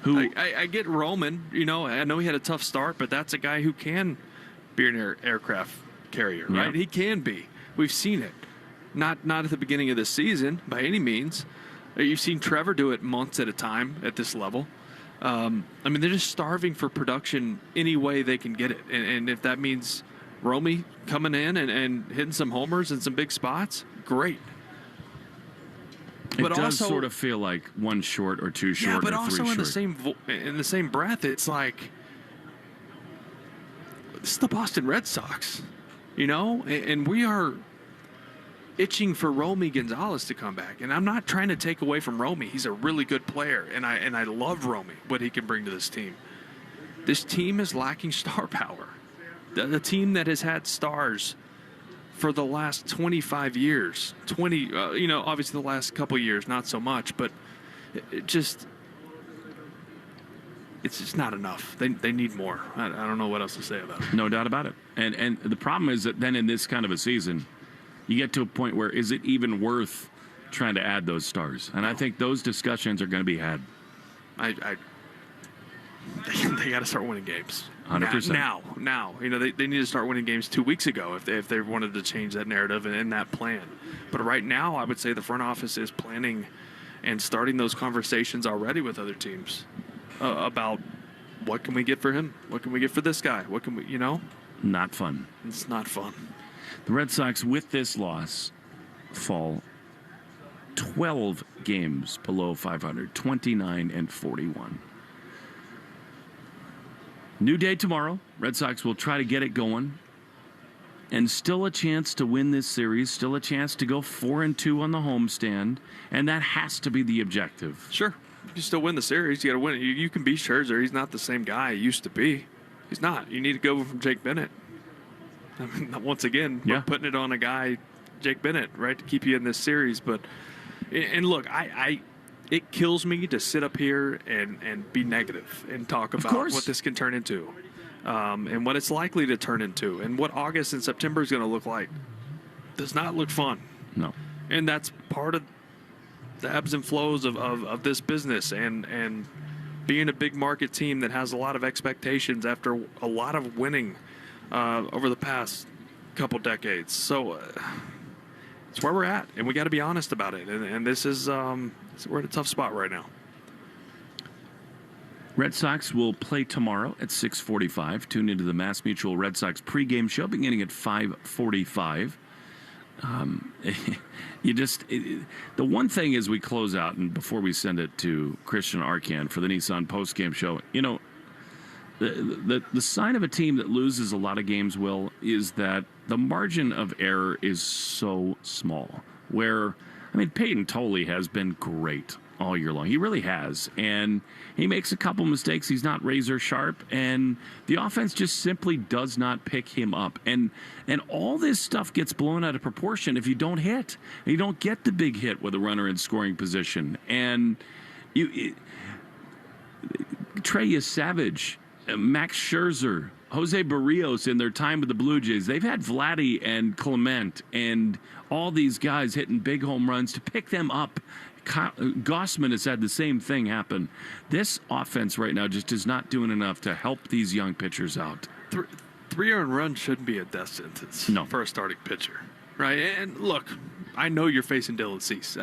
I get Roman, I know he had a tough start, but that's a guy who can be an aircraft carrier, right? Yeah. He can be. We've seen it. Not at the beginning of the season, by any means. You've seen Trevor do it months at a time at this level. I mean, they're just starving for production any way they can get it. And if that means Romy coming in and hitting some homers in some big spots, great. It does sort of feel like 1 short or 2 short, but or 3 also short. in the same breath, it's like this is the Boston Red Sox, and we are itching for Romy Gonzalez to come back. And I'm not trying to take away from Romy; he's a really good player, and I love Romy, what he can bring to this team. This team is lacking star power. The team that has had stars for the last 25 years, obviously the last couple years, not so much, but it's just not enough. They need more. I don't know what else to say about it. No doubt about it. And the problem is that then in this kind of a season, you get to a point where is it even worth trying to add those stars? And I think those discussions are going to be had. They got to start winning games. 100%. Now. They need to start winning games 2 weeks ago if they wanted to change that narrative and that plan. But right now, I would say the front office is planning and starting those conversations already with other teams about what can we get for him? What can we get for this guy? What can we, Not fun. It's not fun. The Red Sox, with this loss, fall 12 games below 500, 29-41. New day tomorrow. Red Sox will try to get it going. And still a chance to win this series. Still a chance to go 4-2 on the homestand. And that has to be the objective. Sure. You can still win the series. You got to win it. You can beat Scherzer. He's not the same guy he used to be. He's not. You need to go from Jake Bennett. I mean, once again, we're putting it on a guy, Jake Bennett, right, to keep you in this series. But, and look, it kills me to sit up here and be negative and talk about what this can turn into and what it's likely to turn into and what August and September is going to look like. Does not look fun. No. And that's part of the ebbs and flows of this business and being a big market team that has a lot of expectations after a lot of winning over the past couple decades. So it's where we're at, and we got to be honest about it. And this is we're in a tough spot right now. Red Sox will play tomorrow at 6:45. Tune into the Mass Mutual Red Sox pregame show beginning at 5:45. The one thing as we close out and before we send it to Christian Arcan for the Nissan postgame show, the sign of a team that loses a lot of games, Will, is that the margin of error is so small. Peyton Tolley has been great all year long. He really has. And he makes a couple mistakes. He's not razor sharp. And the offense just simply does not pick him up. And all this stuff gets blown out of proportion if you don't hit. You don't get the big hit with a runner in scoring position. And Trey Savage, Max Scherzer, Jose Barrios in their time with the Blue Jays, they've had Vladdy and Clement and all these guys hitting big home runs to pick them up. Gossman has had the same thing happen. This offense right now just is not doing enough to help these young pitchers out. 3 earned runs shouldn't be a death sentence for a starting pitcher, right? And look, I know you're facing Dylan Cease.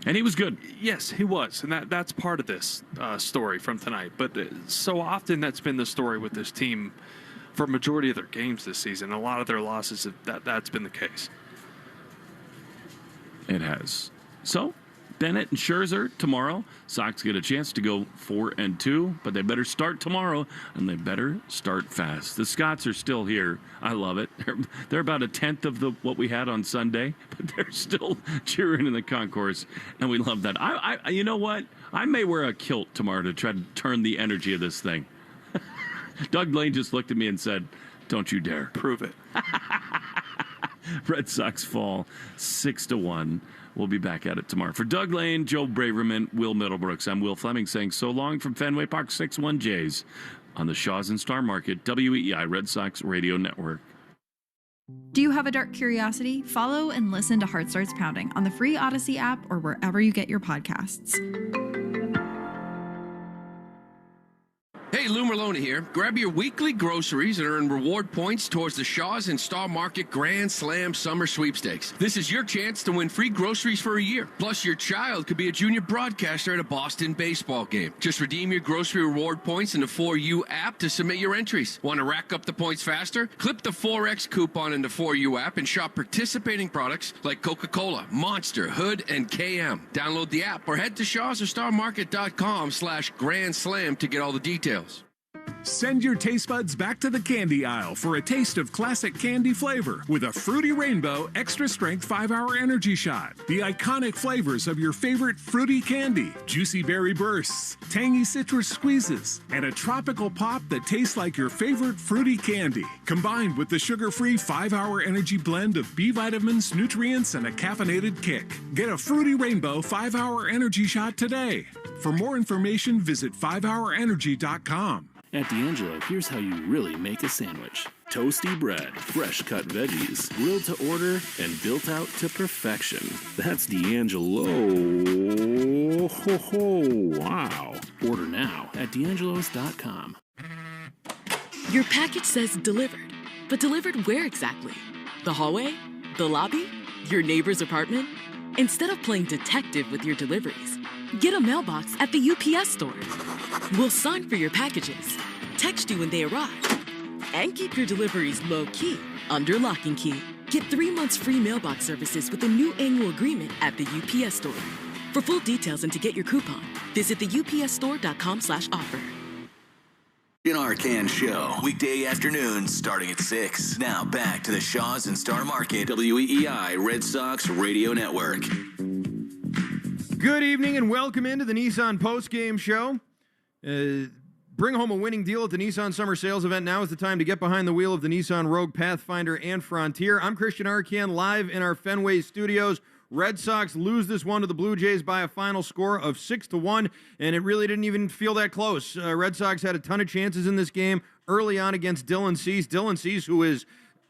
And he was good. Yes, he was. And that's part of this story from tonight. But so often that's been the story with this team for a majority of their games this season. A lot of their losses, that's been the case. It has. So, Bennett and Scherzer tomorrow. Sox get a chance to go 4-2, but they better start tomorrow, and they better start fast. The Scots are still here. I love it. They're about a tenth of what we had on Sunday, but they're still cheering in the concourse, and we love that. I you know what? I may wear a kilt tomorrow to try to turn the energy of this thing. Doug Lane just looked at me and said, "Don't you dare." Prove it. Red Sox fall 6-1. We'll be back at it tomorrow. For Doug Lane, Joe Braverman, Will Middlebrooks, I'm Will Fleming saying so long from Fenway Park 6-1 Jays on the Shaws and Star Market, WEEI Red Sox Radio Network. Do you have a dark curiosity? Follow and listen to Heart Starts Pounding on the free Odyssey app or wherever you get your podcasts. Hey, Lou Merlone here. Grab your weekly groceries and earn reward points towards the Shaws and Star Market Grand Slam Summer Sweepstakes. This is your chance to win free groceries for a year. Plus, your child could be a junior broadcaster at a Boston baseball game. Just redeem your grocery reward points in the 4U app to submit your entries. Want to rack up the points faster? Clip the 4X coupon in the 4U app and shop participating products like Coca-Cola, Monster, Hood, and KM. Download the app or head to shawsorstarmarket.com/Grand Slam to get all the details. Send your taste buds back to the candy aisle for a taste of classic candy flavor with a Fruity Rainbow Extra Strength 5-Hour Energy Shot. The iconic flavors of your favorite fruity candy, juicy berry bursts, tangy citrus squeezes, and a tropical pop that tastes like your favorite fruity candy. Combined with the sugar-free 5-Hour Energy blend of B vitamins, nutrients, and a caffeinated kick. Get a Fruity Rainbow 5-Hour Energy Shot today. For more information, visit 5hourenergy.com. At D'Angelo, here's how you really make a sandwich. Toasty bread, fresh cut veggies, grilled to order, and built out to perfection. That's D'Angelo. Ho ho, wow. Order now at D'Angelo's.com. Your package says delivered, but delivered where exactly? The hallway? The lobby? Your neighbor's apartment? Instead of playing detective with your deliveries, get a mailbox at the UPS store. We'll sign for your packages, text you when they arrive, and keep your deliveries low-key, under lock and key. Get 3 months free mailbox services with a new annual agreement at the UPS store. For full details and to get your coupon, visit the upsstore.com/offer. In our Can Show, weekday afternoons starting at 6. Now back to the Shaws and Star Market, WEEI Red Sox Radio Network. Good evening and welcome into the Nissan Post-Game Show. Bring home a winning deal at the Nissan Summer Sales Event. Now is the time to get behind the wheel of the Nissan Rogue, Pathfinder, and Frontier. I'm Christian Arcand, live in our Fenway studios. Red Sox lose this one to the Blue Jays by a final score of 6-1, and it really didn't even feel that close. Red Sox had a ton of chances in this game early on against Dylan Cease. Dylan Cease, who is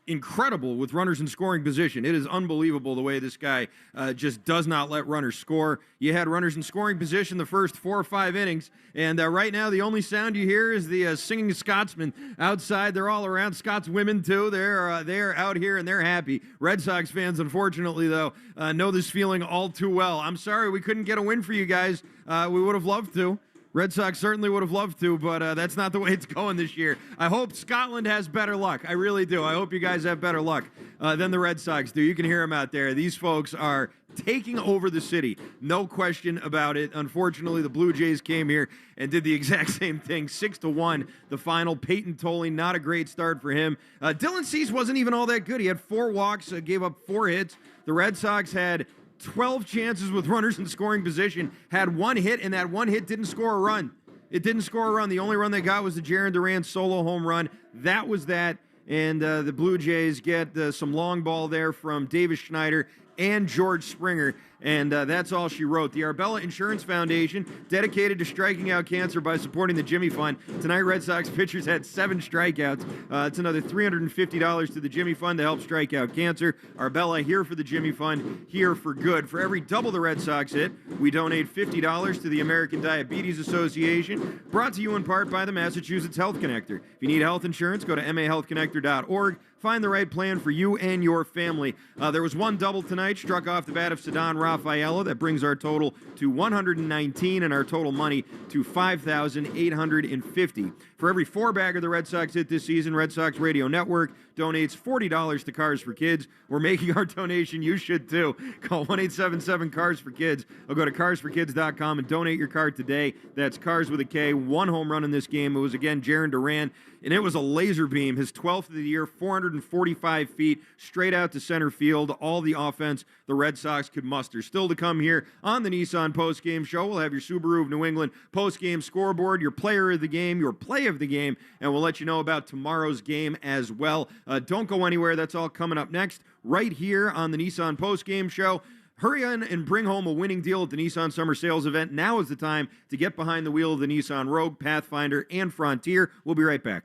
incredible with runners in scoring position. It is unbelievable the way this guy just does not let runners score. You had runners in scoring position the first 4 or 5 innings, and right now the only sound you hear is the singing Scotsmen outside. They're all around. Scots women too. They're out here and they're happy. Red Sox fans, unfortunately though, know this feeling all too well. I'm sorry we couldn't get a win for you guys. We would have loved to. Red Sox certainly would have loved to, but that's not the way it's going this year. I hope Scotland has better luck. I really do. I hope you guys have better luck than the Red Sox do. You can hear them out there. These folks are taking over the city. No question about it. Unfortunately, the Blue Jays came here and did the exact same thing. 6-1, the final. Peyton Tolley, not a great start for him. Dylan Cease wasn't even all that good. He had 4 walks, gave up 4 hits. The Red Sox had 12 chances with runners in scoring position, had 1 hit, and that 1 hit didn't score a run. It didn't score a run. The only run they got was the Jarren Duran solo home run. That was that, and the Blue Jays get some long ball there from Davis Schneider and George Springer, and that's all she wrote. The Arbella Insurance Foundation, dedicated to striking out cancer by supporting the Jimmy Fund. Tonight, Red Sox pitchers had 7 strikeouts. It's another $350 to the Jimmy Fund to help strike out cancer. Arbella, here for the Jimmy Fund, here for good. For every double the Red Sox hit, we donate $50 to the American Diabetes Association, brought to you in part by the Massachusetts Health Connector. If you need health insurance, go to mahealthconnector.org. find the right plan for you and your family. There was one double tonight, struck off the bat of Ceddanne Rafaela. That brings our total to 119 and our total money to $5,850. For every four-bagger the Red Sox hit this season, Red Sox Radio Network donates $40 to Cars for Kids. We're making our donation. You should too. Call 1-877-CARS-FOR-KIDS or go to carsforkids.com and donate your car today. That's Cars with a K. One home run in this game. It was, again, Jarren Duran, and it was a laser beam. His 12th of the year, 445 feet, straight out to center field. All the offense the Red Sox could muster. Still to come here on the Nissan Postgame Show. We'll have your Subaru of New England postgame scoreboard, your player of the game, your play of the game, and we'll let you know about tomorrow's game as well. Don't go anywhere. That's all coming up next right here on the Nissan Postgame Show. Hurry on and bring home a winning deal at the Nissan Summer Sales Event. Now is the time to get behind the wheel of the Nissan Rogue, Pathfinder, and Frontier. We'll be right back.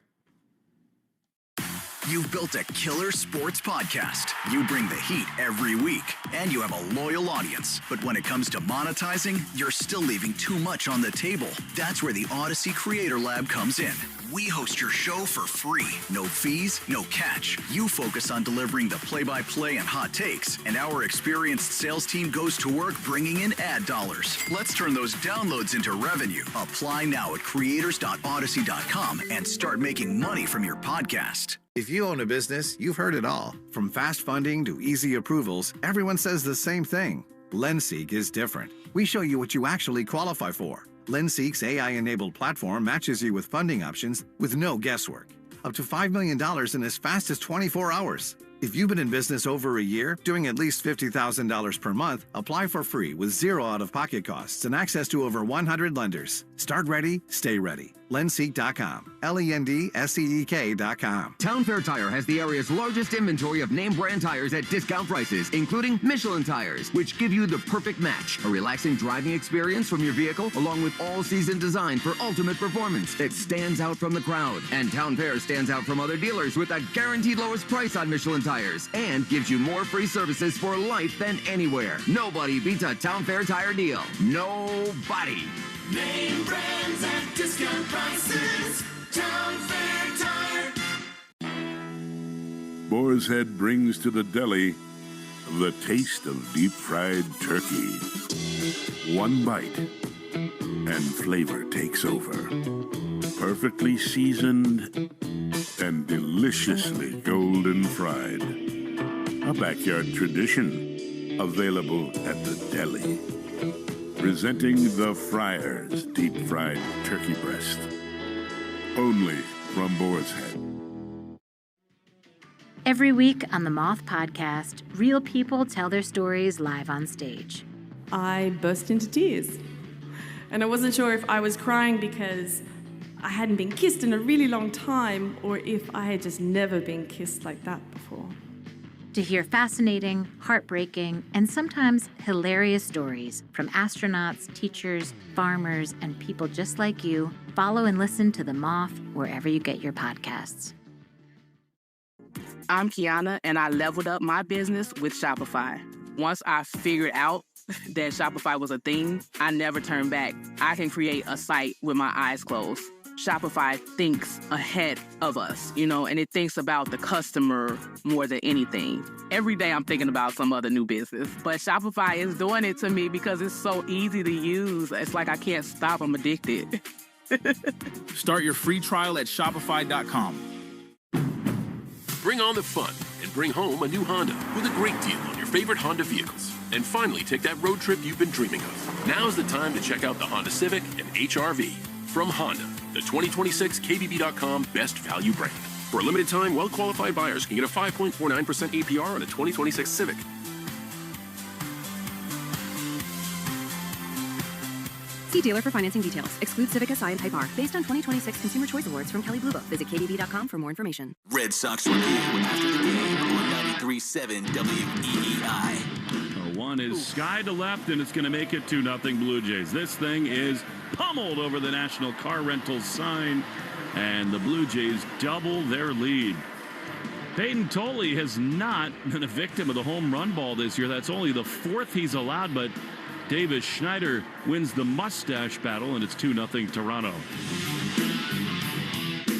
You've built a killer sports podcast. You bring the heat every week, and you have a loyal audience. But when it comes to monetizing, you're still leaving too much on the table. That's where the Odyssey Creator Lab comes in. We host your show for free. No fees, no catch. You focus on delivering the play-by-play and hot takes, and our experienced sales team goes to work bringing in ad dollars. Let's turn those downloads into revenue. Apply now at creators.odyssey.com and start making money from your podcast. If you own a business, you've heard it all. From fast funding to easy approvals, everyone says the same thing. LendSeek is different. We show you what you actually qualify for. LendSeek's AI-enabled platform matches you with funding options with no guesswork. Up to $5 million in as fast as 24 hours. If you've been in business over a year, doing at least $50,000 per month, apply for free with zero out-of-pocket costs and access to over 100 lenders. Start ready, stay ready. Lendseek.com. LENDSEEK.com. Town Fair Tire has the area's largest inventory of name brand tires at discount prices, including Michelin tires, which give you the perfect match. A relaxing driving experience from your vehicle, along with all-season design for ultimate performance that stands out from the crowd. And Town Fair stands out from other dealers with a guaranteed lowest price on Michelin tires and gives you more free services for life than anywhere. Nobody beats a Town Fair Tire deal. Nobody. Name brands at discount prices. Town Fair Tire. Boar's Head brings to the deli the taste of deep-fried turkey. One bite, and flavor takes over. Perfectly seasoned and deliciously golden fried. A backyard tradition, available at the deli. Presenting the Friar's deep-fried turkey breast. Only from Boar's Head. Every week on the Moth Podcast, real people tell their stories live on stage. I burst into tears. And I wasn't sure if I was crying because I hadn't been kissed in a really long time or if I had just never been kissed like that before. To hear fascinating, heartbreaking, and sometimes hilarious stories from astronauts, teachers, farmers, and people just like you, follow and listen to The Moth wherever you get your podcasts. I'm Kiana, and I leveled up my business with Shopify. Once I figured out that Shopify was a thing, I never turned back. I can create a site with my eyes closed. Shopify thinks ahead of us, and it thinks about the customer more than anything. Every day I'm thinking about some other new business, but Shopify is doing it to me because it's so easy to use. It's like I can't stop. I'm addicted. Start your free trial at shopify.com. Bring on the fun and bring home a new Honda with a great deal on your favorite Honda vehicles. And finally take that road trip you've been dreaming of. Now's the time to check out the Honda Civic and HR-V. From Honda, the 2026 KBB.com Best Value Brand. For a limited time, well-qualified buyers can get a 5.49% APR on a 2026 Civic. See dealer for financing details. Exclude Civic Si and Type R. Based on 2026 Consumer Choice Awards from Kelley Blue Book. Visit KBB.com for more information. Red Sox Review after the game on 93.7 WEEI. One is sky to left, and it's going to make it 2-0 Blue Jays. This thing is pummeled over the National Car Rentals sign, and the Blue Jays double their lead. Peyton Tolley has not been a victim of the home run ball this year. That's only the fourth he's allowed, but Davis Schneider wins the mustache battle, and it's 2-0 Toronto.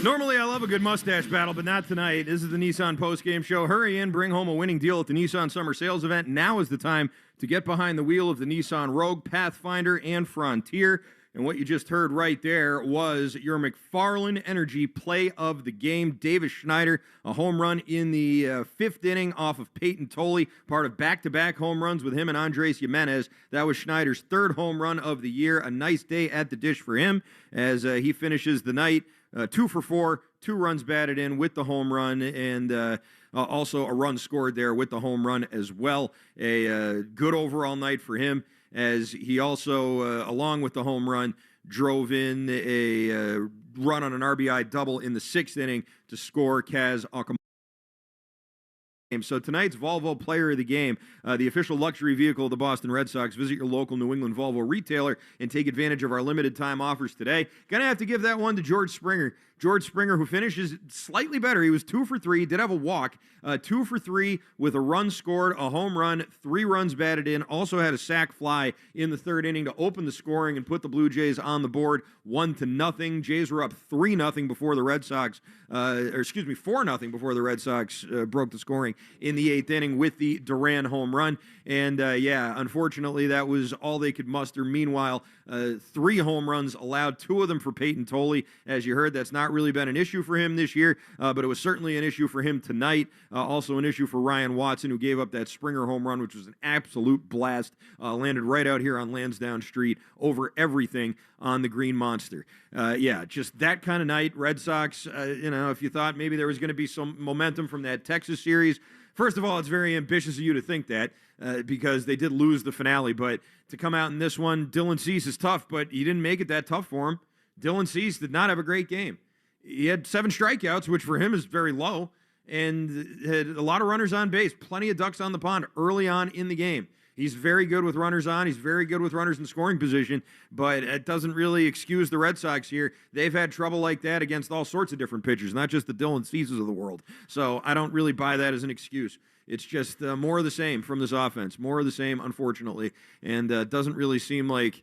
Normally, I love a good mustache battle, but not tonight. This is the Nissan postgame show. Hurry in, bring home a winning deal at the Nissan Summer Sales Event. Now is the time to get behind the wheel of the Nissan Rogue, Pathfinder, and Frontier. And what you just heard right there was your McFarland Energy play of the game. Davis Schneider, a home run in the fifth inning off of Peyton Tolley, part of back-to-back home runs with him and Andres Jimenez. That was Schneider's third home run of the year. A nice day at the dish for him as he finishes the night 2 for 4, 2 runs batted in with the home run, and also a run scored there with the home run as well. A good overall night for him, as he also, along with the home run, drove in a run on an RBI double in the 6th inning to score Kaz Okamoto. So tonight's Volvo Player of the Game, the official luxury vehicle of the Boston Red Sox. Visit your local New England Volvo retailer and take advantage of our limited time offers today. Gonna have to give that one to George Springer. George Springer, who finishes slightly better. He was 2 for 3, did have a walk, 2 for 3 with a run scored, a home run, 3 runs batted in, also had a sac fly in the 3rd inning to open the scoring and put the Blue Jays on the board 1-0. Jays were up 3-0 before the Red Sox, 4-0 before the Red Sox broke the scoring in the 8th inning with the Duran home run. And unfortunately, that was all they could muster. Meanwhile, 3 home runs allowed, 2 of them for Peyton Tolley. As you heard, that's not really been an issue for him this year, but it was certainly an issue for him tonight. Also an issue for Ryan Watson, who gave up that Springer home run, which was an absolute blast. Landed right out here on Lansdowne Street over everything on the Green Monster. Just that kind of night. Red Sox, if you thought maybe there was going to be some momentum from that Texas series, first of all, it's very ambitious of you to think that because they did lose the finale. But to come out in this one, Dylan Cease is tough, but he didn't make it that tough for him. Dylan Cease did not have a great game. He had 7 strikeouts, which for him is very low, and had a lot of runners on base, plenty of ducks on the pond early on in the game. He's very good with runners on. He's very good with runners in scoring position, but it doesn't really excuse the Red Sox here. They've had trouble like that against all sorts of different pitchers, not just the Dylan Ceases of the world. So I don't really buy that as an excuse. It's just more of the same from this offense, more of the same, unfortunately, and doesn't really seem like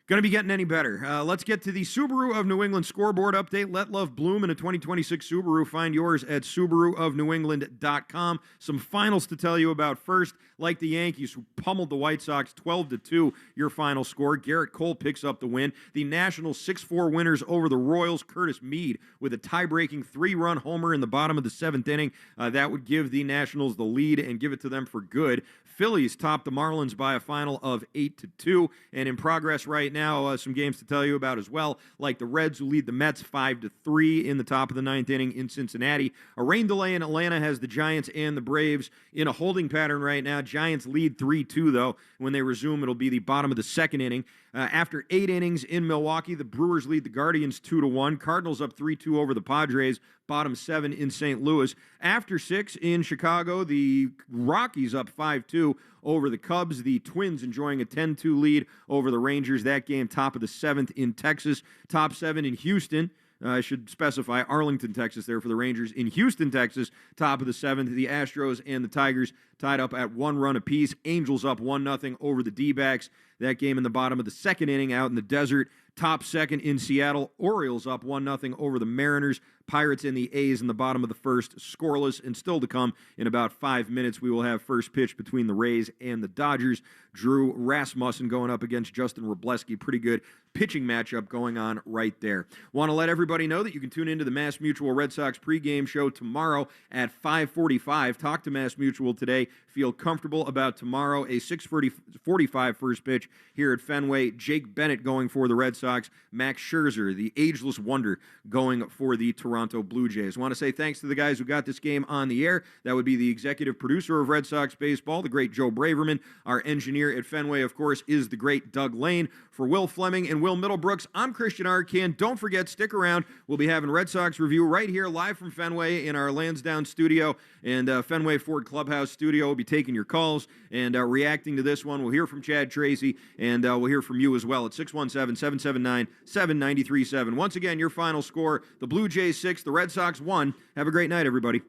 going to be getting any better. Let's get to the Subaru of New England scoreboard update. Let love bloom in a 2026 Subaru. Find yours at SubaruofNewEngland.com. Some finals to tell you about first. Like the Yankees, who pummeled the White Sox 12-2, your final score. Garrett Cole picks up the win. The Nationals 6-4 winners over the Royals. Curtis Mead with a tie-breaking 3-run homer in the bottom of the 7th inning. That would give the Nationals the lead and give it to them for good. Phillies topped the Marlins by a final of 8-2. And in progress right now, some games to tell you about as well, like the Reds, who lead the Mets 5-3 in the top of the 9th inning in Cincinnati. A rain delay in Atlanta has the Giants and the Braves in a holding pattern right now. Giants lead 3-2, though. When they resume, it'll be the bottom of the 2nd inning. After 8 innings in Milwaukee, the Brewers lead the Guardians 2-1. Cardinals up 3-2 over the Padres, bottom 7 in St. Louis. After 6 in Chicago, the Rockies up 5-2 over the Cubs. The Twins enjoying a 10-2 lead over the Rangers. That game top of the 7th in Texas. Top 7 in Houston. I should specify Arlington, Texas there for the Rangers. In Houston, Texas, top of the 7th, the Astros and the Tigers tied up at 1 run apiece. Angels up 1-0 over the D-backs. That game in the bottom of the 2nd inning out in the desert. Top 2nd in Seattle. Orioles up 1-0 over the Mariners. Pirates and the A's in the bottom of the 1st, scoreless. And still to come in about 5 minutes, we will have first pitch between the Rays and the Dodgers. Drew Rasmussen going up against Justin Wroblewski. Pretty good pitching matchup going on right there. Want to let everybody know that you can tune into the Mass Mutual Red Sox pregame show tomorrow at 5:45. Talk to Mass Mutual today. Feel comfortable about tomorrow. A 6:45 first pitch here at Fenway. Jake Bennett going for the Red Sox. Max Scherzer, the ageless wonder, going for the Toronto Blue Jays. Want to say thanks to the guys who got this game on the air. That would be the executive producer of Red Sox baseball, the great Joe Braverman. Our engineer at Fenway, of course, is the great Doug Lane. For Will Fleming and Will Middlebrooks, I'm Christian Arcand. Don't forget, stick around. We'll be having Red Sox Review right here live from Fenway in our Lansdowne studio, and Fenway Ford Clubhouse studio. We'll be taking your calls and reacting to this one. We'll hear from Chad Tracy, and we'll hear from you as well at 617-779-7937. Once again, your final score, the Blue Jays 6, the Red Sox 1. Have a great night, everybody.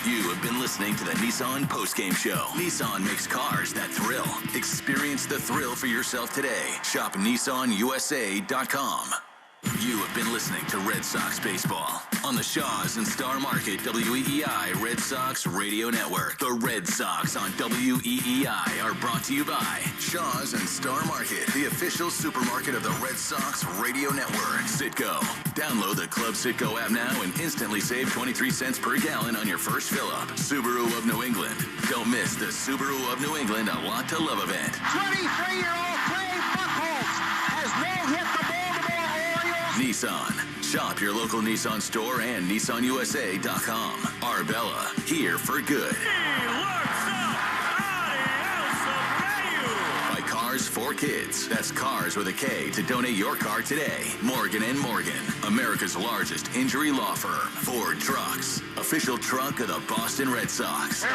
You have been listening to the Nissan Postgame Show. Nissan makes cars that thrill. Experience the thrill for yourself today. Shop NissanUSA.com. You have been listening to Red Sox Baseball on the Shaws and Star Market WEEI Red Sox Radio Network. The Red Sox on WEEI are brought to you by Shaws and Star Market, the official supermarket of the Red Sox Radio Network. Citgo. Download the Club Citgo app now and instantly save 23 cents per gallon on your first fill-up. Subaru of New England. Don't miss the Subaru of New England A Lot to Love event. 23-year-old Clay Buchholz has no-hit the Baltimore Orioles. Nissan. Shop your local Nissan store and NissanUSA.com. Arbella, here for good. By Cars for Kids. That's Cars with a K to donate your car today. Morgan & Morgan, America's largest injury law firm. Ford Trucks, official truck of the Boston Red Sox.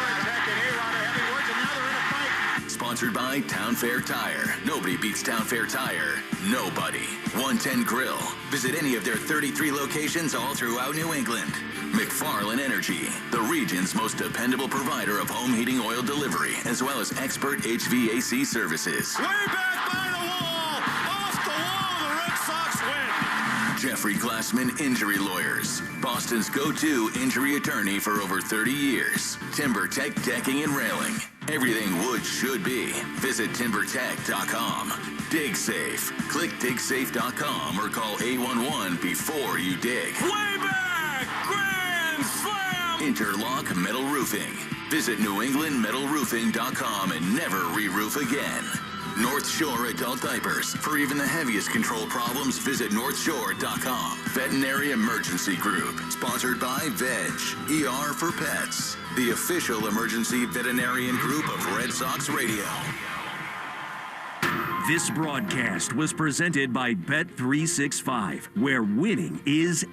Sponsored by Town Fair Tire. Nobody beats Town Fair Tire. Nobody. 110 Grill. Visit any of their 33 locations all throughout New England. McFarland Energy, the region's most dependable provider of home heating oil delivery, as well as expert HVAC services. Way back by the wall! Off the wall, the Red Sox win! Jeffrey Glassman Injury Lawyers, Boston's go-to injury attorney for over 30 years. Timber Tech Decking and Railing. Everything wood should be. Visit timbertech.com. Dig Safe. Click digsafe.com or call 811 before you dig. Way back! Grand slam! Interlock Metal Roofing. Visit newenglandmetalroofing.com and never re-roof again. North Shore Adult Diapers. For even the heaviest control problems, visit northshore.com. Veterinary Emergency Group. Sponsored by Veg. ER for Pets. The official emergency veterinarian group of Red Sox Radio. This broadcast was presented by Bet365, where winning is.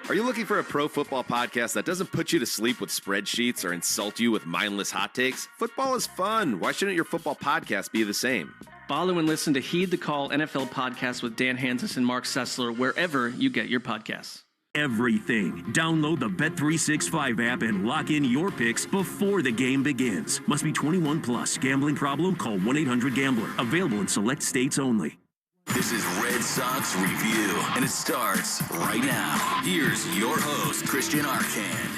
Are you looking for a pro football podcast that doesn't put you to sleep with spreadsheets or insult you with mindless hot takes? Football is fun. Why shouldn't your football podcast be the same? Follow and listen to Heed the Call NFL podcast with Dan Hansis and Mark Sessler wherever you get your podcasts. Everything. Download the Bet365 app and lock in your picks before the game begins. Must be 21 plus. Gambling problem? Call 1-800-GAMBLER. Available in select states only. This is Red Sox Review, and it starts right now. Here's your host, Christian Arcand.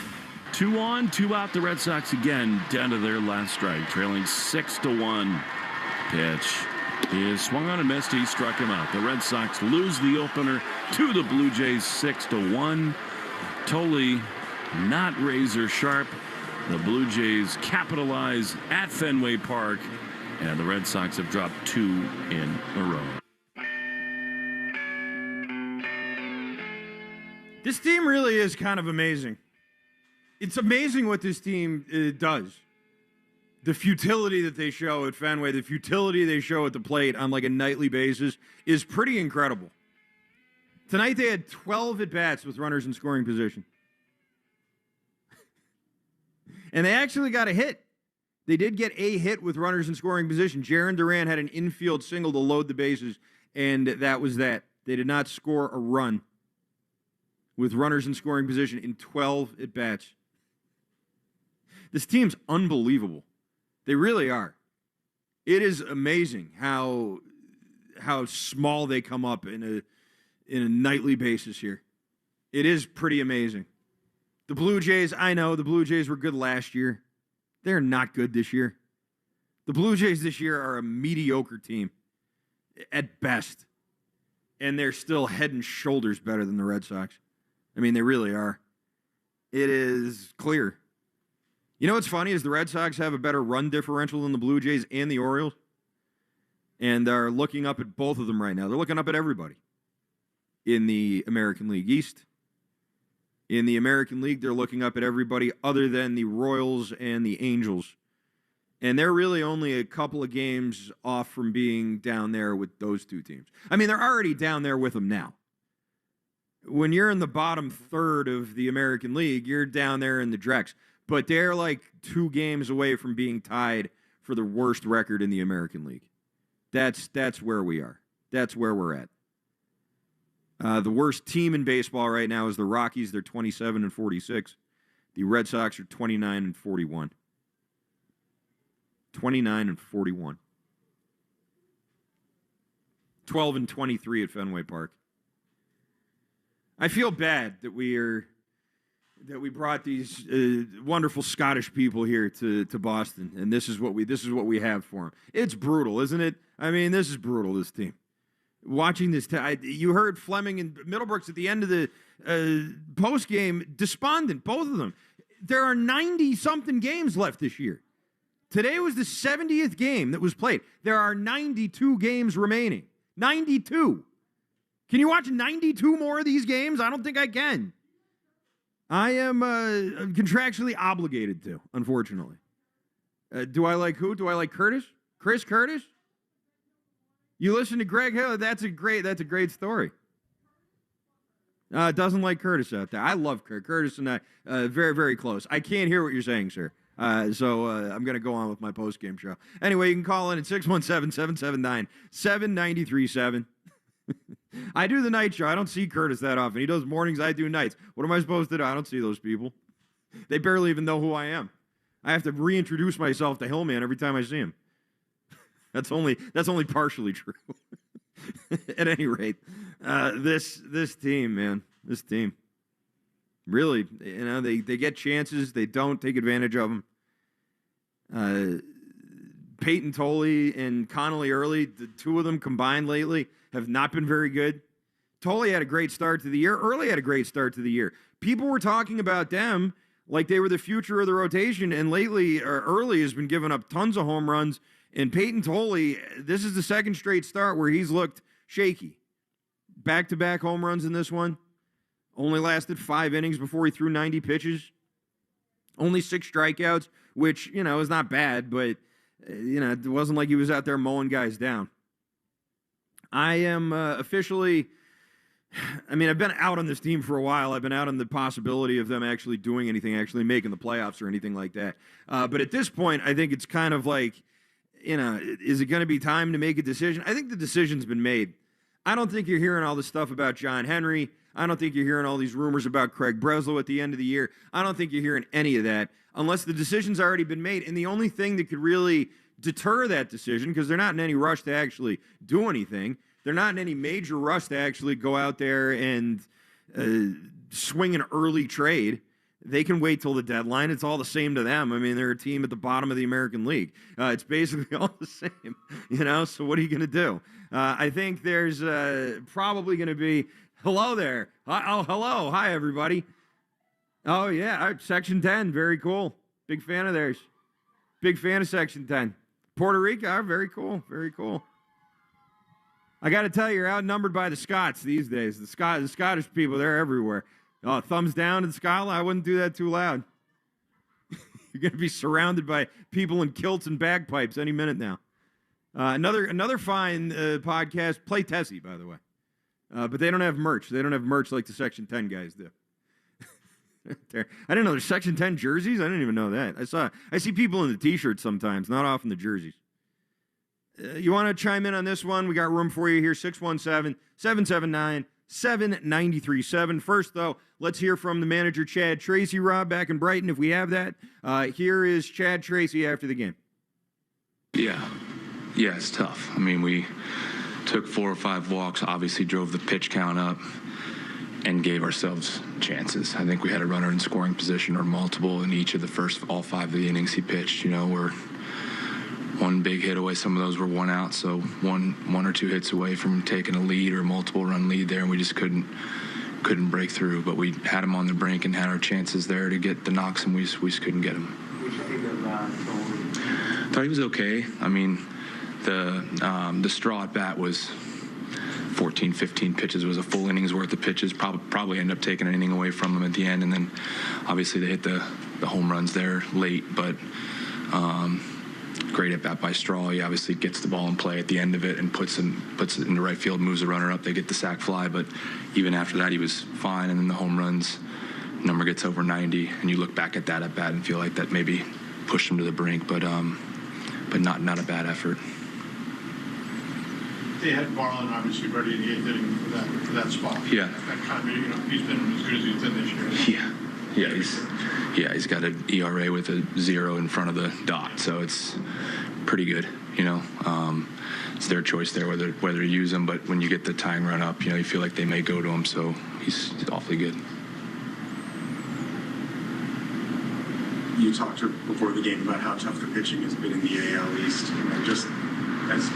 2 on, 2 out. The Red Sox again down to their last strike, trailing 6-1. Pitch is swung on and missed. He struck him out. The Red Sox lose the opener to the Blue Jays 6-1. Tolley not razor sharp. The Blue Jays capitalize at Fenway Park, and the Red Sox have dropped 2 in a row. This team really is kind of amazing. It's amazing what this team does. The futility that they show at Fenway, the futility they show at the plate on like a nightly basis is pretty incredible. Tonight they had 12 at-bats with runners in scoring position. And they actually got a hit. They did get a hit with runners in scoring position. Jarren Duran had an infield single to load the bases, and that was that. They did not score a run with runners in scoring position in 12 at-bats. This team's unbelievable. They really are. It is amazing how small they come up in a nightly basis here. It is pretty amazing. The Blue Jays, I know the Blue Jays were good last year. They're not good this year. The Blue Jays this year are a mediocre team at best. And they're still head and shoulders better than the Red Sox. I mean, they really are. It is clear. You know what's funny is the Red Sox have a better run differential than the Blue Jays and the Orioles. And they're looking up at both of them right now. They're looking up at everybody in the American League East. In the American League, they're looking up at everybody other than the Royals and the Angels. And they're really only a couple of games off from being down there with those two teams. I mean, they're already down there with them now. When you're in the bottom third of the American League, you're down there in the Drex. But they're like 2 games away from being tied for the worst record in the American League. That's where we are. That's where we're at. The worst team in baseball right now is the Rockies. They're 27-46. The Red Sox are 29-41. 29-41. 12-23 at Fenway Park. I feel bad that we brought these wonderful Scottish people here to Boston, and this is what we have for them. It's brutal, isn't it? I mean, this is brutal. This team. Watching this, you heard Fleming and Middlebrooks at the end of the post game, despondent, both of them. There are 90-something games left this year. Today was the 70th game that was played. There are 92 games remaining. 92. Can you watch 92 more of these games? I don't think I can. I am contractually obligated to, unfortunately. Do I like who? Do I like Curtis? Chris Curtis? You listen to Greg Hill, that's a great story. Doesn't like Curtis out there. I love Curtis and I, very, very close. I can't hear what you're saying, sir. So I'm going to go on with my post-game show. Anyway, you can call in at 617-779-7937. I do the night show. I don't see Curtis that often. He does mornings, I do nights. What am I supposed to do? I don't see those people. They barely even know who I am. I have to reintroduce myself to Hillman every time I see him. That's only partially true. At any rate, this team, man, this team, really, they get chances, they don't take advantage of them. Peyton Tolley and Connolly Early, the two of them combined lately, have not been very good. Tolley had a great start to the year. Early had a great start to the year. People were talking about them like they were the future of the rotation, and lately, Early has been giving up tons of home runs. And Peyton Tolley, this is the second straight start where he's looked shaky. Back-to-back home runs in this one. Only lasted 5 innings before he threw 90 pitches. Only 6 strikeouts, which, is not bad, but, it wasn't like he was out there mowing guys down. I am officially, I've been out on this team for a while. I've been out on the possibility of them actually doing anything, actually making the playoffs or anything like that. But at this point, I think it's kind of like, is it going to be time to make a decision? I think the decision's been made. I don't think you're hearing all this stuff about John Henry. I don't think you're hearing all these rumors about Craig Breslow at the end of the year. I don't think you're hearing any of that unless the decision's already been made. And the only thing that could really deter that decision, because they're not in any rush to actually do anything, they're not in any major rush to actually go out there and swing an early trade. They can wait till the deadline. It's all the same to them. They're a team at the bottom of the American League. It's basically all the same, so what are you going to do? I think there's probably going to be, hello there. Hello. Hi, everybody. Oh, yeah, Section 10, very cool. Big fan of theirs. Big fan of Section 10. Puerto Rico, very cool, very cool. I got to tell you, you're outnumbered by the Scots these days. The Scottish people, they're everywhere. Oh, thumbs down in Scotland? I wouldn't do that too loud. You're going to be surrounded by people in kilts and bagpipes any minute now. Another fine podcast, Play Tessie, by the way. But they don't have merch. They don't have merch like the Section 10 guys do. I didn't know there's Section 10 jerseys. I didn't even know that. I see people in the T-shirts sometimes, not often the jerseys. You want to chime in on this one? We got room for you here, 617-779-7937. First, though, let's hear from the manager, Chad Tracy. Rob, back in Brighton, if we have that. Here is Chad Tracy after the game. Yeah, it's tough. We took 4 or 5 walks, obviously drove the pitch count up, and gave ourselves chances. I think we had a runner in scoring position or multiple in each of the first, all 5 of the innings he pitched. We're one big hit away. Some of those were 1 out, so one or 2 hits away from taking a lead or multiple run lead there, and we just couldn't break through. But we had him on the brink and had our chances there to get the knocks, and we just couldn't get him. What did you think of that? Thought he was okay. The straw at bat was 14, 15 pitches. It was a full inning's worth of pitches. Probably ended up taking an inning away from him at the end, and then obviously they hit the home runs there late, but great at bat by Straw. He obviously gets the ball in play at the end of it and puts it into right field, moves the runner up. They get the sac fly, but even after that, he was fine. And then the home runs number gets over 90, and you look back at that at bat and feel like that maybe pushed him to the brink, but not a bad effort. They had Barlin obviously ready in the 8th inning for that spot. Yeah. That kind of, he's been as good as he's been this year. Yeah, he's got an ERA with a 0 in front of the dot, so it's pretty good. It's their choice there whether to use him. But when you get the tying run up, you feel like they may go to him. So he's awfully good. You talked before the game about how tough the pitching has been in the AL East, and just as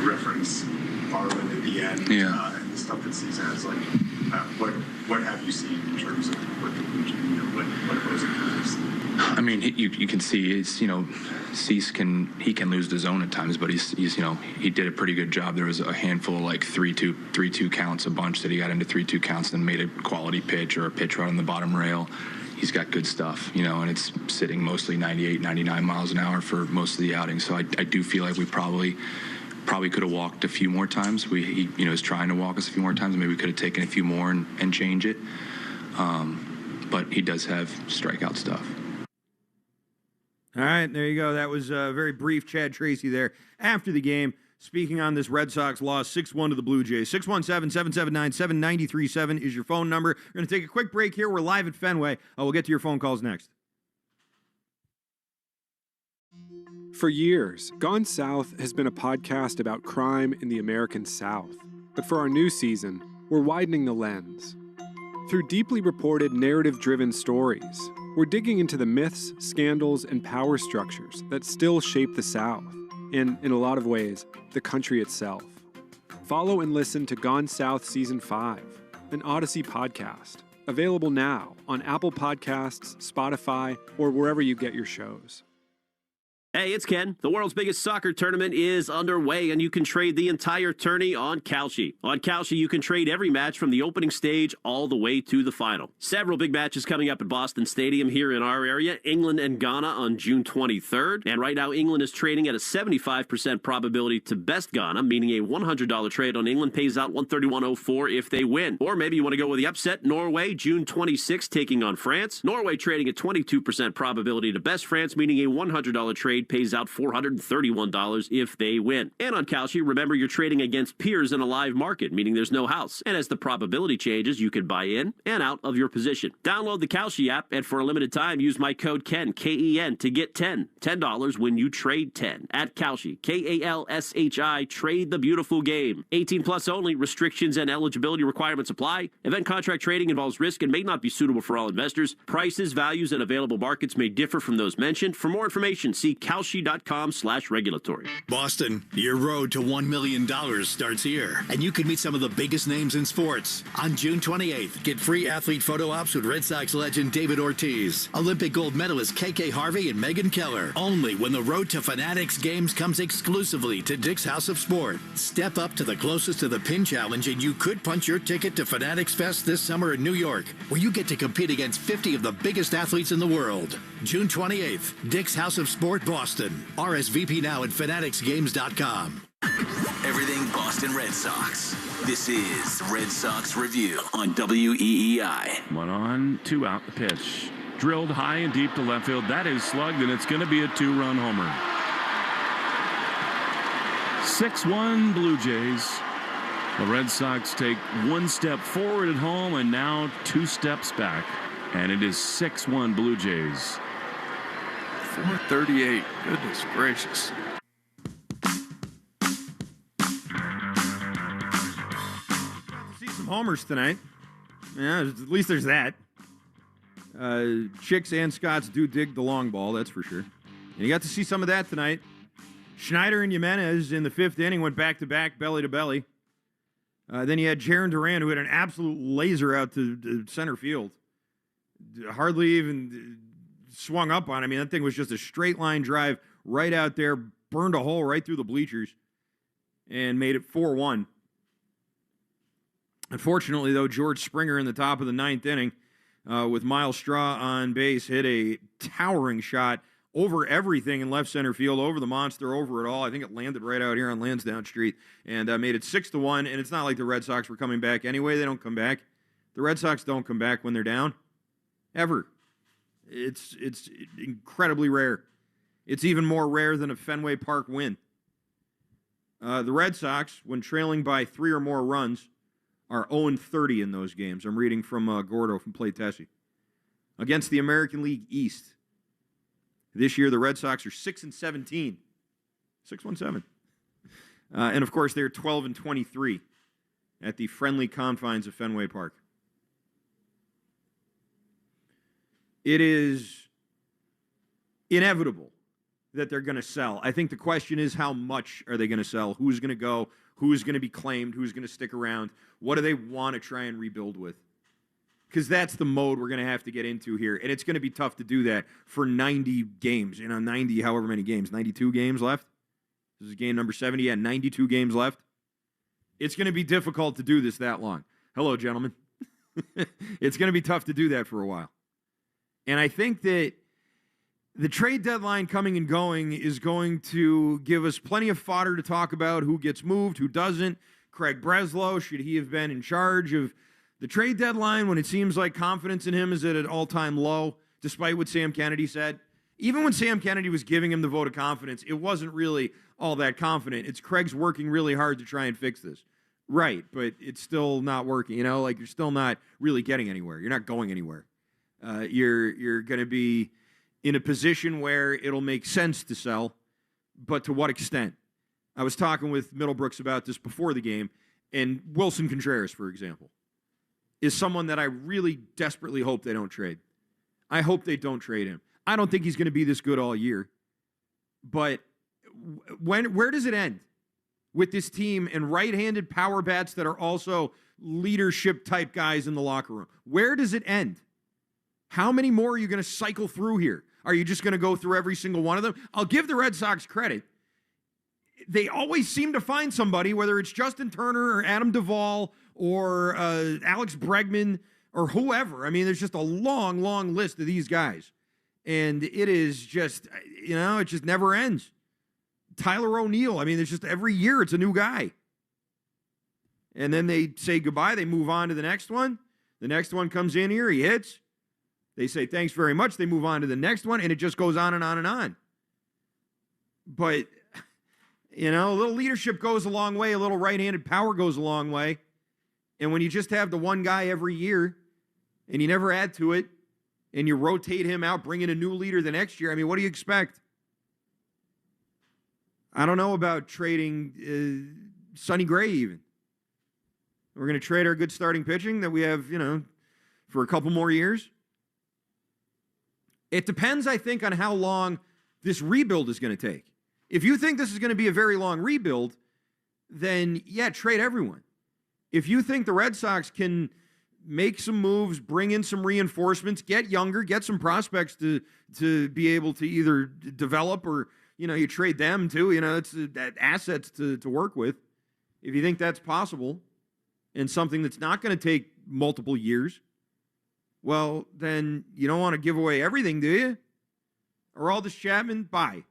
reference Marlin at the end, and the stuff that Cease has. Like, what have you seen in terms of what the Blue Jays, what opposing teams? I mean, you can see it's Cease can lose the zone at times, but he's he did a pretty good job. There was a handful of like 3-2 counts, a bunch that he got into 3-2 counts, and then made a quality pitch or a pitch right on the bottom rail. He's got good stuff, and it's sitting mostly 98, 99 miles an hour for most of the outing. So I do feel like we probably could have walked a few more times. He is trying to walk us a few more times. Maybe we could have taken a few more and change it. But he does have strikeout stuff. All right, there you go. That was a very brief Chad Tracy there after the game, speaking on this Red Sox loss, 6-1 to the Blue Jays. 617-779-7937 is your phone number. We're going to take a quick break here. We're live at Fenway. We'll get to your phone calls next. For years, Gone South has been a podcast about crime in the American South. But for our new season, we're widening the lens. Through deeply reported, narrative-driven stories, we're digging into the myths, scandals, and power structures that still shape the South, and, in a lot of ways, the country itself. Follow and listen to Gone South Season 5, an Odyssey podcast, available now on Apple Podcasts, Spotify, or wherever you get your shows. Hey, it's Ken. The world's biggest soccer tournament is underway, and you can trade the entire tourney on Kalshi. On Kalshi, you can trade every match from the opening stage all the way to the final. Several big matches coming up at Boston Stadium here in our area. England and Ghana on June 23rd. And right now, England is trading at a 75% probability to best Ghana, meaning a $100 trade on England pays out $131.04 if they win. Or maybe you want to go with the upset. Norway, June 26th, taking on France. Norway trading at 22% probability to best France, meaning a $100 trade pays out $431 if they win. And on Kalshi, remember you're trading against peers in a live market, meaning there's no house. And as the probability changes, you can buy in and out of your position. Download the Kalshi app, and for a limited time, use my code KEN, K-E-N, to get $10 when you trade 10 at Kalshi, K-A-L-S-H-I, trade the beautiful game. 18 plus only. Restrictions and eligibility requirements apply. Event contract trading involves risk and may not be suitable for all investors. Prices, values, and available markets may differ from those mentioned. For more information, see Kalshi.com/regulatory. Boston, your road to $1 million starts here, and you can meet some of the biggest names in sports. On June 28th, get free athlete photo ops with Red Sox legend David Ortiz, Olympic gold medalist KK Harvey, and Megan Keller. Only when the Road to Fanatics games comes exclusively to Dick's House of Sport. Step up to the closest to the pin challenge, and you could punch your ticket to Fanatics Fest this summer in New York, where you get to compete against 50 of the biggest athletes in the world. June 28th, Dick's House of Sport, Boston. RSVP now at fanaticsgames.com. Everything Boston Red Sox. This is Red Sox Review on WEEI. 1 on, 2 out, the pitch. Drilled high and deep to left field. That is slugged, and it's going to be a 2-run homer. 6-1 Blue Jays. The Red Sox take 1 step forward at home and now 2 steps back. And it is 6-1 Blue Jays. 438. Goodness gracious. See some homers tonight. Yeah, at least there's that. Chicks and Scots do dig the long ball, that's for sure. And you got to see some of that tonight. Schneider and Jimenez in the 5th inning went back-to-back, belly to belly. Then you had Jaron Duran, who had an absolute laser out to center field. Hardly even swung up on. I mean, that thing was just a straight line drive right out there, burned a hole right through the bleachers, and made it 4-1. Unfortunately, though, George Springer in the top of the 9th inning with Miles Straw on base hit a towering shot over everything in left center field, over the monster, over it all. I think it landed right out here on Lansdowne Street and made it 6-1. And it's not like the Red Sox were coming back anyway. They don't come back. The Red Sox don't come back when they're down, ever. It's incredibly rare. It's even more rare than a Fenway Park win. The Red Sox, when trailing by 3 or more runs, are 0-30 in those games. I'm reading from Gordo from Play Tessie. Against the American League East, this year the Red Sox are 6-17. 617. And, of course, they're 12-23 at the friendly confines of Fenway Park. It is inevitable that they're going to sell. I think the question is, how much are they going to sell? Who's going to go? Who's going to be claimed? Who's going to stick around? What do they want to try and rebuild with? Because that's the mode we're going to have to get into here. And it's going to be tough to do that for 90 games. 90, however many games. 92 games left. This is game number 70. Yeah, 92 games left. It's going to be difficult to do this that long. Hello, gentlemen. It's going to be tough to do that for a while. And I think that the trade deadline coming and going is going to give us plenty of fodder to talk about who gets moved, who doesn't. Craig Breslow, should he have been in charge of the trade deadline when it seems like confidence in him is at an all-time low, despite what Sam Kennedy said? Even when Sam Kennedy was giving him the vote of confidence, it wasn't really all that confident. It's Craig's working really hard to try and fix this. Right, but it's still not working. You're still not really getting anywhere. You're not going anywhere. You're going to be in a position where it'll make sense to sell, but to what extent? I was talking with Middlebrooks about this before the game, and Wilson Contreras, for example, is someone that I really desperately hope they don't trade. I hope they don't trade him. I don't think he's going to be this good all year, but where does it end with this team and right-handed power bats that are also leadership-type guys in the locker room? Where does it end? How many more are you going to cycle through here? Are you just going to go through every single one of them? I'll give the Red Sox credit. They always seem to find somebody, whether it's Justin Turner or Adam Duvall or Alex Bregman or whoever. I mean, there's just a long, long list of these guys. And it is just, it just never ends. Tyler O'Neill, I mean, there's just every year it's a new guy. And then they say goodbye. They move on to the next one. The next one comes in here. He hits. They say, thanks very much. They move on to the next one, and it just goes on and on and on. But, a little leadership goes a long way. A little right-handed power goes a long way. And when you just have the one guy every year, and you never add to it, and you rotate him out, bring in a new leader the next year, I mean, what do you expect? I don't know about trading Sonny Gray even. We're going to trade our good starting pitching that we have, for a couple more years. It depends, I think, on how long this rebuild is going to take. If you think this is going to be a very long rebuild, then, yeah, trade everyone. If you think the Red Sox can make some moves, bring in some reinforcements, get younger, get some prospects to be able to either develop or, you trade them too. It's assets to work with. If you think that's possible and something that's not going to take multiple years, well, then you don't want to give away everything, do you? Aroldis Chapman, bye.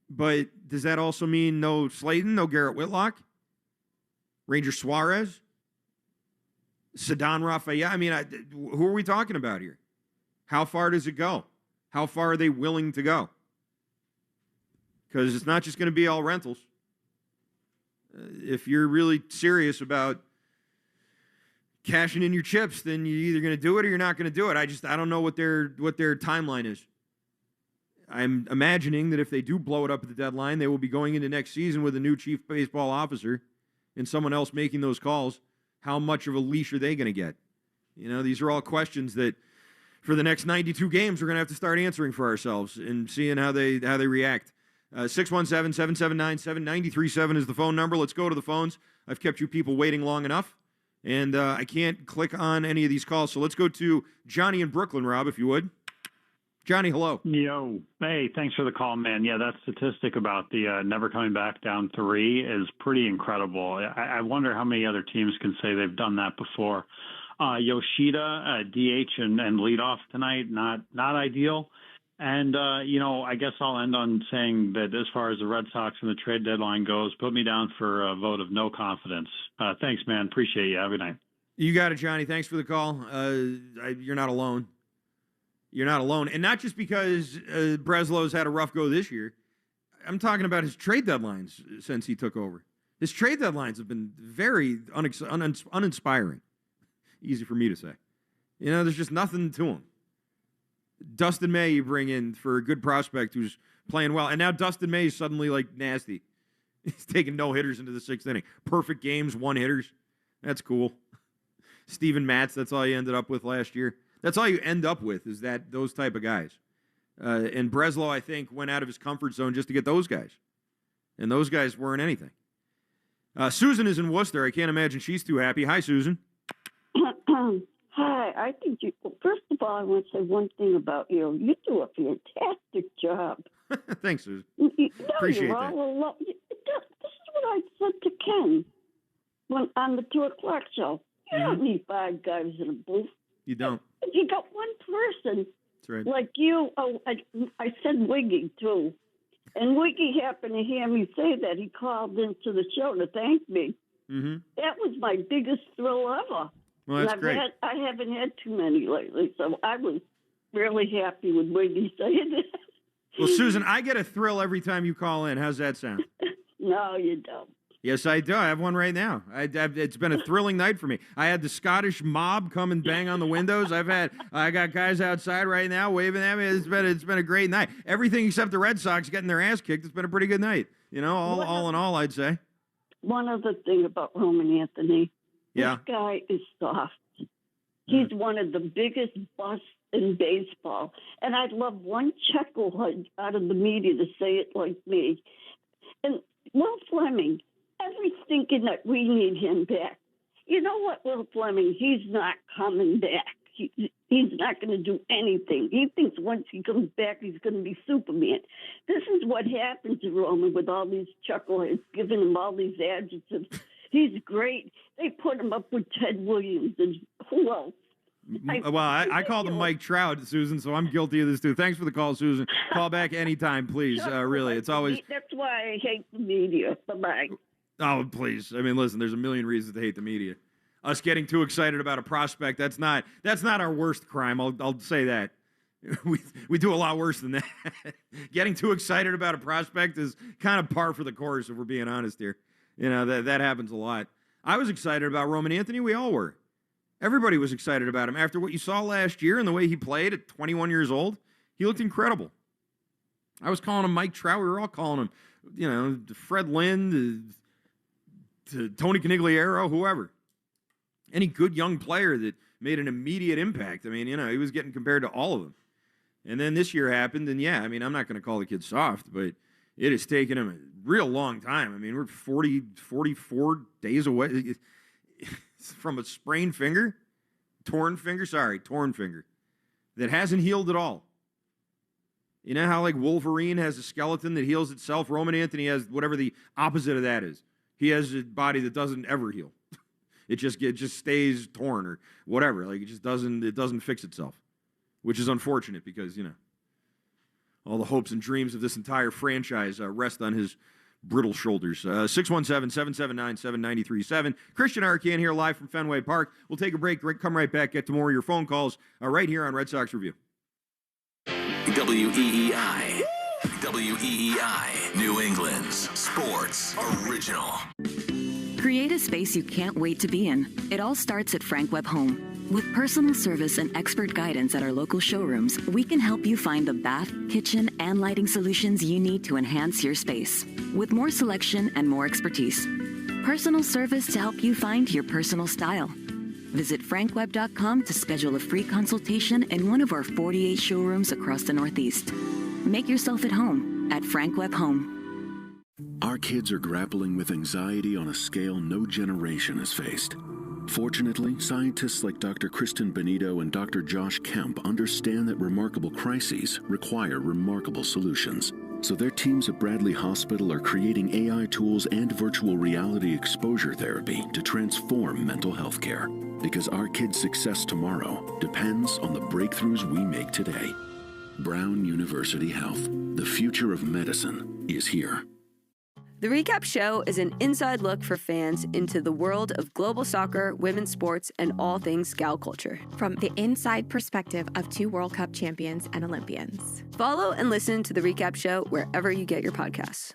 But does that also mean no Slayton, no Garrett Whitlock? Ranger Suarez? Ceddanne Rafael? I mean, who are we talking about here? How far does it go? How far are they willing to go? Because it's not just going to be all rentals. If you're really serious about cashing in your chips, then you're either going to do it or you're not going to do it. I don't know what their timeline is. I'm imagining that if they do blow it up at the deadline, they will be going into next season with a new chief baseball officer and someone else making those calls. How much of a leash are they going to get? These are all questions that for the next 92 games we're going to have to start answering for ourselves and seeing how they react. 617-779-7937 is the phone number. Let's go to the phones. I've kept you people waiting long enough. And I can't click on any of these calls. So let's go to Johnny in Brooklyn, Rob, if you would. Johnny, hello. Yo. Hey, thanks for the call, man. Yeah, that statistic about the never coming back down 3 is pretty incredible. I wonder how many other teams can say they've done that before. Yoshida, DH and leadoff tonight, not ideal. And, I guess I'll end on saying that as far as the Red Sox and the trade deadline goes, put me down for a vote of no confidence. Thanks, man. Appreciate you. Have a good night. You got it, Johnny. Thanks for the call. You're not alone. You're not alone. And not just because Breslow's had a rough go this year. I'm talking about his trade deadlines since he took over. His trade deadlines have been very uninspiring. Easy for me to say. There's just nothing to him. Dustin May you bring in for a good prospect who's playing well. And now Dustin May's suddenly, like, nasty. He's taking no-hitters into the 6th inning. Perfect games, 1-hitters. That's cool. Steven Matz, that's all you ended up with last year. That's all you end up with is those type of guys. And Breslow, I think, went out of his comfort zone just to get those guys. And those guys weren't anything. Susan is in Worcester. I can't imagine she's too happy. Hi, Susan. Hi. I think first of all, I want to say one thing about you. You do a fantastic job. Thanks, Susan. Appreciate that. This is what I said to Ken on the 2 o'clock show. You don't need 5 guys in a booth. You don't. If you got one person right. like you, I said Wiggy, too. And Wiggy happened to hear me say that. He called into the show to thank me. Mm-hmm. That was my biggest thrill ever. Well, that's great. I haven't had too many lately, so I was really happy with Wiggy saying that. Well, Susan, I get a thrill every time you call in. How's that sound? No, you don't. Yes, I do. I have one right now. It's been a thrilling night for me. I had the Scottish mob come and bang on the windows. I got guys outside right now waving at me. It's been a great night. Everything except the Red Sox getting their ass kicked. It's been a pretty good night. You know, all in all, I'd say. One other thing about Roman Anthony. Yeah. This guy is soft. He's one of the biggest busts in baseball. And I'd love one chucklehead out of the media to say it like me. And Will Fleming, every thinking that we need him back. You know what, Will Fleming? He's not coming back. He's not going to do anything. He thinks once he comes back, he's going to be Superman. This is what happened to Roman with all these chuckleheads, giving him all these adjectives. He's great. They put him up with Ted Williams and who else? Well, I called him Mike Trout, Susan, so I'm guilty of this too. Thanks for the call, Susan. Call back anytime, please. Really, it's always... That's why I hate the media. Bye-bye. Oh, please. I mean, listen, there's a million reasons to hate the media. Us getting too excited about a prospect, that's not our worst crime. I'll say that. We do a lot worse than that. Getting too excited about a prospect is kind of par for the course, if we're being honest here. You know, that happens a lot. I was excited about Roman Anthony. We all were. Everybody was excited about him. After what you saw last year and the way he played at 21 years old, he looked incredible. I was calling him Mike Trout. We were all calling him, you know, Fred Lynn, to Tony Conigliaro, whoever. Any good young player that made an immediate impact. I mean, you know, he was getting compared to all of them. And then this year happened, and yeah, I mean, I'm not going to call the kid soft, but it has taken him a real long time. I mean, we're 44 days away from a sprained finger, torn finger, that hasn't healed at all. You know how, like, Wolverine has a skeleton that heals itself? Roman Anthony has whatever the opposite of that is. He has a body that doesn't ever heal. It just stays torn or whatever. Like, it doesn't fix itself, which is unfortunate because, you know, all the hopes and dreams of this entire franchise rest on his brittle shoulders. 617-779-7937. Christian Arcand here live from Fenway Park. We'll take a break, come right back, get to more of your phone calls right here on Red Sox Review. WEEI, New England's sports original. Create a space you can't wait to be in. It all starts at Frank Webb Home. With personal service and expert guidance at our local showrooms, we can help you find the bath, kitchen, and lighting solutions you need to enhance your space. With more selection and more expertise. Personal service to help you find your personal style. Visit frankwebb.com to schedule a free consultation in one of our 48 showrooms across the Northeast. Make yourself at home at Frank Webb Home. Our kids are grappling with anxiety on a scale no generation has faced. Fortunately, scientists like Dr. Kristen Benito and Dr. Josh Kemp understand that remarkable crises require remarkable solutions. So their teams at Bradley Hospital are creating AI tools and virtual reality exposure therapy to transform mental health care. Because our kids' success tomorrow depends on the breakthroughs we make today. Brown University Health. The future of medicine is here. The Recap Show is an inside look for fans into the world of global soccer, women's sports, and all things gal culture. From the inside perspective of 2 World Cup champions and Olympians. Follow and listen to The Recap Show wherever you get your podcasts.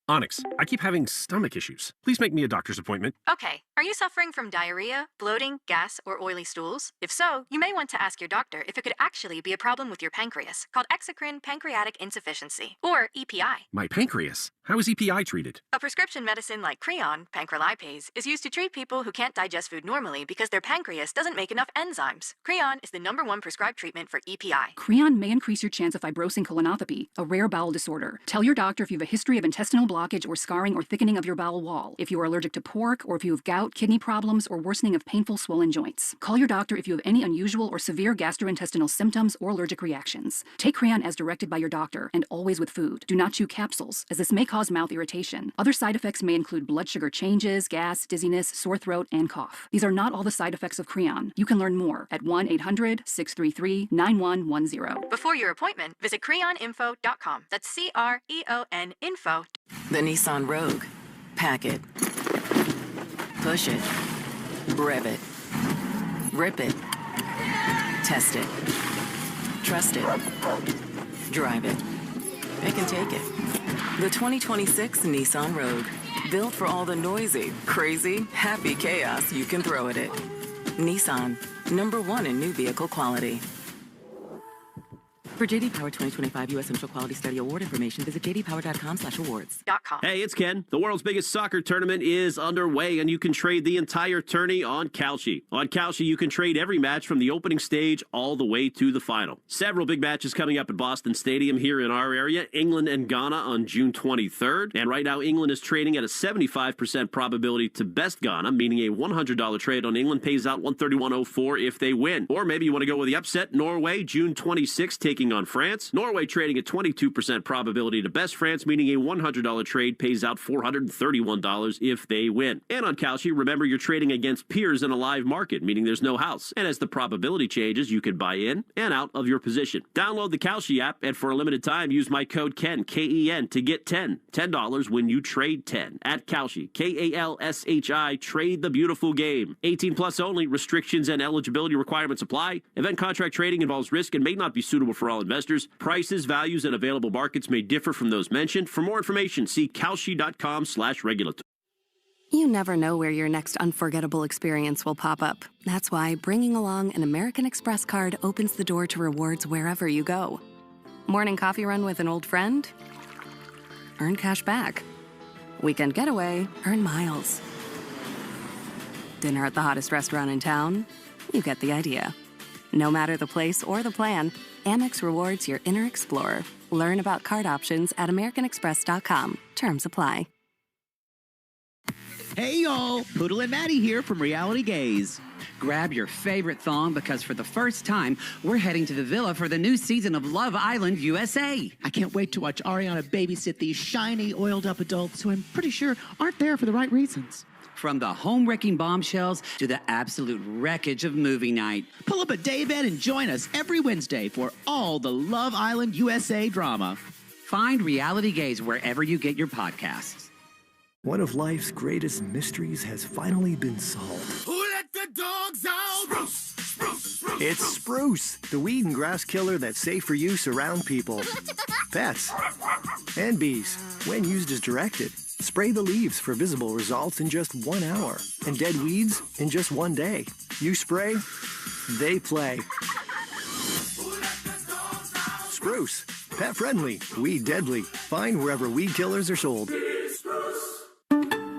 Onyx, I keep having stomach issues. Please make me a doctor's appointment. Okay, are you suffering from diarrhea, bloating, gas, or oily stools? If so, you may want to ask your doctor if it could actually be a problem with your pancreas, called exocrine pancreatic insufficiency, or EPI. My pancreas? How is EPI treated? A prescription medicine like Creon, pancrelipase, is used to treat people who can't digest food normally because their pancreas doesn't make enough enzymes. Creon is the #1 prescribed treatment for EPI. Creon may increase your chance of fibrosing colonopathy, a rare bowel disorder. Tell your doctor if you have a history of intestinal blockage or scarring or thickening of your bowel wall, if you are allergic to pork, or if you have gout, kidney problems, or worsening of painful swollen joints. Call your doctor if you have any unusual or severe gastrointestinal symptoms or allergic reactions. Take Creon as directed by your doctor, and always with food. Do not chew capsules, as this may cause mouth irritation. Other side effects may include blood sugar changes, gas, dizziness, sore throat, and cough. These are not all the side effects of Creon. You can learn more at 1-800-633-9110. Before your appointment, visit creoninfo.com. That's CREON info. The Nissan Rogue. Pack it. Push it. Rev it. Rip it. Test it. Trust it. Drive it. It can take it. The 2026 Nissan Rogue. Built for all the noisy, crazy, happy chaos you can throw at it. Nissan. #1 in new vehicle quality. For JD Power 2025 U.S. Central Quality Study Award information, visit jdpower.com/awards. Hey, it's Ken. The world's biggest soccer tournament is underway, and you can trade the entire tourney on Kalshi. On Kalshi, you can trade every match from the opening stage all the way to the final. Several big matches coming up at Boston Stadium here in our area. England and Ghana on June 23rd. And right now, England is trading at a 75% probability to best Ghana, meaning a $100 trade on England pays out $131.04 if they win. Or maybe you want to go with the upset. Norway, June 26th, taking on France. Norway trading at 22% probability to best France, meaning a $100 trade pays out $431 if they win. And on Kalshi, remember you're trading against peers in a live market, meaning there's no house. And as the probability changes, you can buy in and out of your position. Download the Kalshi app, and for a limited time, use my code KEN, K-E-N, to get $10 when you trade 10 at Kalshi, K-A-L-S-H-I. Trade the beautiful game. 18 plus only. Restrictions and eligibility requirements apply. Event contract trading involves risk and may not be suitable for all investors. Prices, values, and available markets may differ from those mentioned. For more information, see kalshi.com/regulatory. You never know where your next unforgettable experience will pop up. That's why bringing along an American Express card opens the door to rewards wherever you go. Morning coffee run with an old friend? Earn cash back. Weekend getaway? Earn miles. Dinner at the hottest restaurant in town? You get the idea. No matter the place or the plan, Amex rewards your inner explorer. Learn about card options at americanexpress.com. Terms apply. Hey y'all, Poodle and Maddie here from Reality Gaze. Grab your favorite thong because for the first time, we're heading to the villa for the new season of Love Island USA. I can't wait to watch Ariana babysit these shiny, oiled-up adults who I'm pretty sure aren't there for the right reasons. From the home-wrecking bombshells to the absolute wreckage of movie night. Pull up a daybed and join us every Wednesday for all the Love Island USA drama. Find Reality Gaze wherever you get your podcasts. One of life's greatest mysteries has finally been solved. Who let the dogs out? Spruce, spruce, spruce. It's Spruce, the weed and grass killer that's safe for use around people, pets, and bees, when used as directed. Spray the leaves for visible results in just 1 hour, and dead weeds in just 1 day. You spray, they play. Spruce, pet friendly, weed deadly. Find wherever weed killers are sold.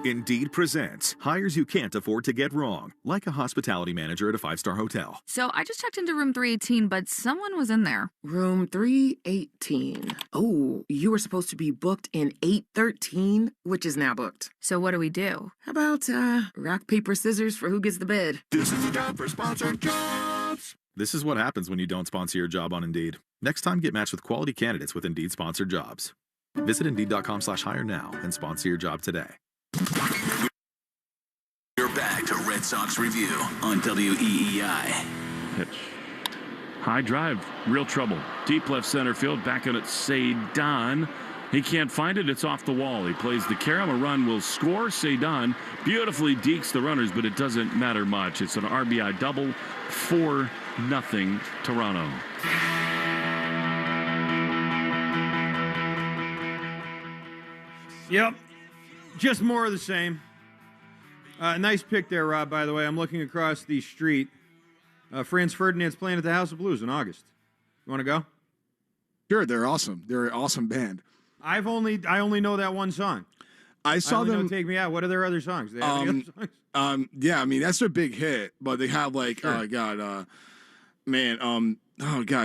Indeed presents hires you can't afford to get wrong, like a hospitality manager at a 5-star hotel. So I just checked into room 318, but someone was in there. Room 318. Oh, you were supposed to be booked in 813, which is now booked. So what do we do? How about rock, paper, scissors for who gets the bid? This is the time for sponsored jobs. This is what happens when you don't sponsor your job on Indeed. Next time, get matched with quality candidates with Indeed sponsored jobs. Visit Indeed.com/hire now and sponsor your job today. You're back to Red Sox Review on WEEI. Pitch. High drive, real trouble. Deep left center field, back on it, Cedon. He can't find it, it's off the wall. He plays the carom, a run will score. Cedon beautifully dekes the runners, but it doesn't matter much. It's an RBI double, 4-0 Toronto. Yep. Just more of the same. Nice pick there, Rob, by the way. I'm looking across the street. Franz Ferdinand's playing at the House of Blues in August. You want to go? Sure, they're awesome. They're an awesome band. I only know that one song. I saw them Take Me Out. What are their other songs? They have any other songs? Yeah, I mean that's their big hit, but they have like Sure.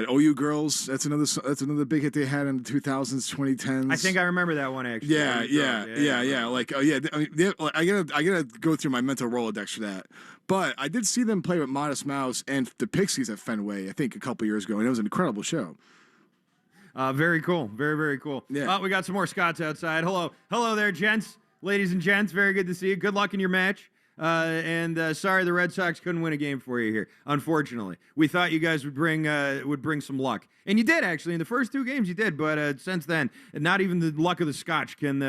Oh You Girls. That's another big hit they had in the 2000s, 2010s. I think I remember that one actually. Yeah. Like, I mean, I gotta go through my mental Rolodex for that. But I did see them play with Modest Mouse and the Pixies at Fenway, I think, a couple years ago, and it was an incredible show. Very cool. Very, very cool. Yeah. We got some more Scots outside. Hello there, gents. Ladies and gents, very good to see you. Good luck in your match. Sorry the Red Sox couldn't win a game for you here, unfortunately. We thought you guys would bring some luck. And you did, actually. In the first two games, you did. But since then, not even the luck of the Scotch can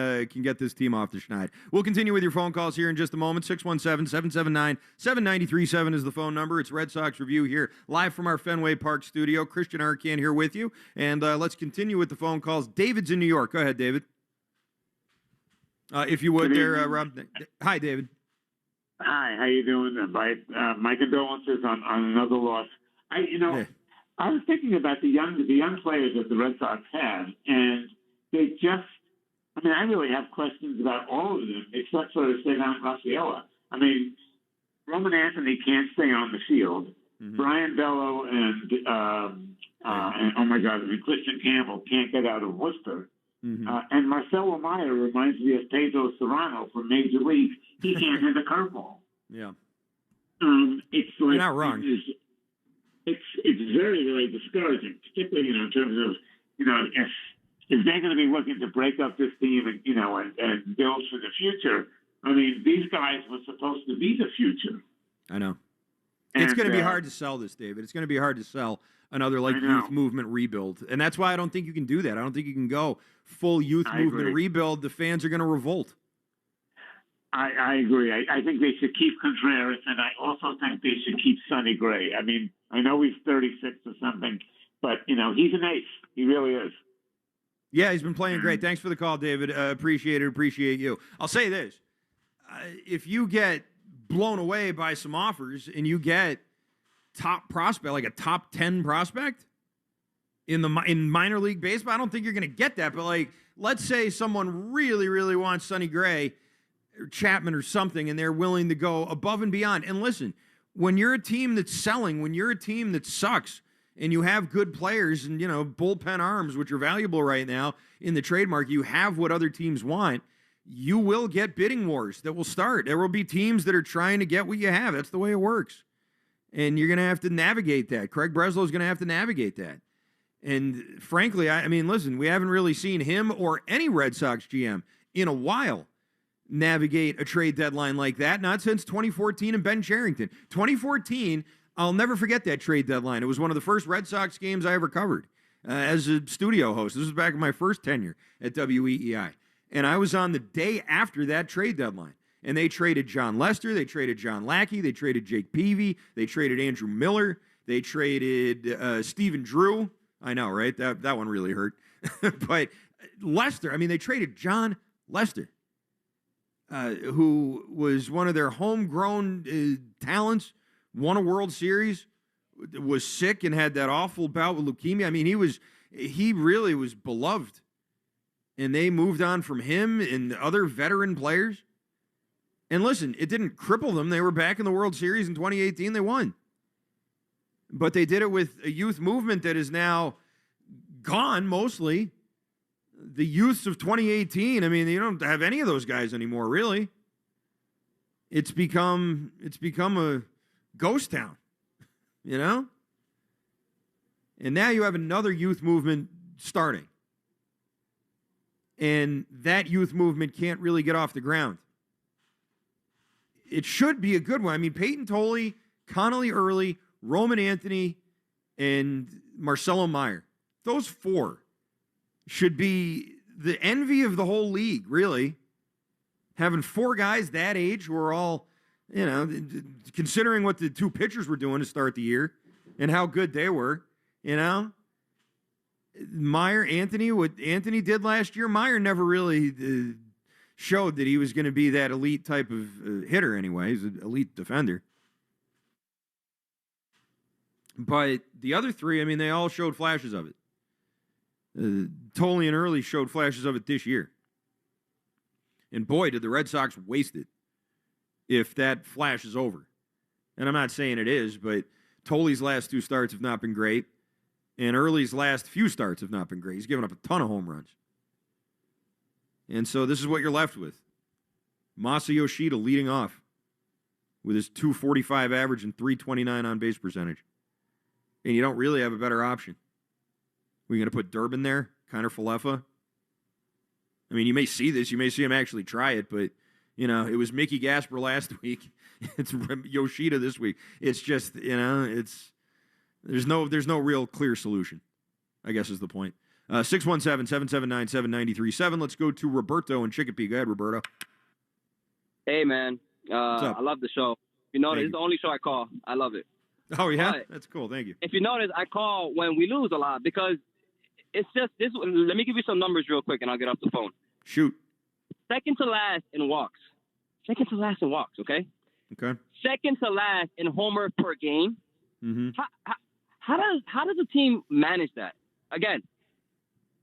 get this team off the schneid. We'll continue with your phone calls here in just a moment. 617-779-7937 is the phone number. It's Red Sox Review here, live from our Fenway Park studio. Christian Arcand here with you. And let's continue with the phone calls. David's in New York. Go ahead, David. If you would there, Rob. Hi, David. Hi, how you doing? My condolences on another loss. I was thinking about the young players that the Red Sox have, and they just. I mean, I really have questions about all of them, except for Stevan Rafaela. I mean, Roman Anthony can't stay on the field. Mm-hmm. Brian Bello and oh my God, and Christian Campbell can't get out of Worcester. Mm-hmm. And Marcelo Meyer reminds me of Pedro Serrano from Major League. He can't hit a curveball. Yeah. It's like, you're not wrong. It's very, very discouraging, particularly in terms of if they're going to be looking to break up this team and and build for the future. I mean, these guys were supposed to be the future. I know. It's going to be hard to sell this, David. It's going to be hard to sell another youth movement rebuild. And that's why I don't think you can do that. I don't think you can go full youth movement rebuild. The fans are going to revolt. I agree. I think they should keep Contreras, and I also think they should keep Sonny Gray. I mean, I know he's 36 or something, but, he's an ace. He really is. Yeah, he's been playing great. Thanks for the call, David. Appreciate it. Appreciate you. I'll say this. If you get blown away by some offers and you get top prospect, like a top 10 prospect in minor league baseball, I don't think you're going to get that. But let's say someone really, really wants Sonny Gray or Chapman or something, and they're willing to go above and beyond. And listen, when you're a team that's selling, when you're a team that sucks, and you have good players and bullpen arms, which are valuable right now in the trade market, you have what other teams want. You will get bidding wars that will start. There will be teams that are trying to get what you have. That's the way it works. And you're going to have to navigate that. Craig Breslow is going to have to navigate that. And frankly, I mean, listen, we haven't really seen him or any Red Sox GM in a while navigate a trade deadline like that. Not since 2014 and Ben Cherington. 2014, I'll never forget that trade deadline. It was one of the first Red Sox games I ever covered as a studio host. This was back in my first tenure at WEEI. And I was on the day after that trade deadline. And they traded John Lester. They traded John Lackey. They traded Jake Peavy. They traded Andrew Miller. They traded Stephen Drew. I know, right? That one really hurt. But Lester, I mean, they traded John Lester, who was one of their homegrown talents, won a World Series, was sick and had that awful bout with leukemia. I mean, he really was beloved. And they moved on from him and other veteran players. And listen, it didn't cripple them. They were back in the World Series in 2018. They won. But they did it with a youth movement that is now gone, mostly. The youths of 2018, I mean, you don't have any of those guys anymore, really. It's become a ghost town, And now you have another youth movement starting. And that youth movement can't really get off the ground. It should be a good one. I mean, Peyton Tolley, Connolly Early, Roman Anthony, and Marcelo Meyer. Those four should be the envy of the whole league, really. Having four guys that age who are all, considering what the two pitchers were doing to start the year and how good they were, Meyer, Anthony, what Anthony did last year, Meyer never really showed that he was going to be that elite type of hitter anyway. He's an elite defender. But the other three, I mean, they all showed flashes of it. Tolley and Early showed flashes of it this year. And boy, did the Red Sox waste it if that flash is over. And I'm not saying it is, but Tolley's last 2 starts have not been great. And Early's last few starts have not been great. He's given up a ton of home runs. And so this is what you're left with. Masa Yoshida leading off with his .245 average and .329 on-base percentage. And you don't really have a better option. We're going to put Durbin there, Connor Falefa. I mean, you may see this. You may see him actually try it, but, you know, it was Mickey Gasper last week. It's Yoshida this week. It's just, you know, there's no real clear solution, I guess is the point. 617-779-7937. Let's go to Roberto in Chicopee. Go ahead, Roberto. Hey, man. I love the show. You know, this is the only show I call. I love it. Oh, yeah? But that's cool. Thank you. If you notice, I call when we lose a lot because it's just this. Let me give you some numbers real quick, and I'll get off the phone. Shoot. Second to last in walks. Okay? Okay. Second to last in homers per game. Mm-hmm. How does a team manage that? Again,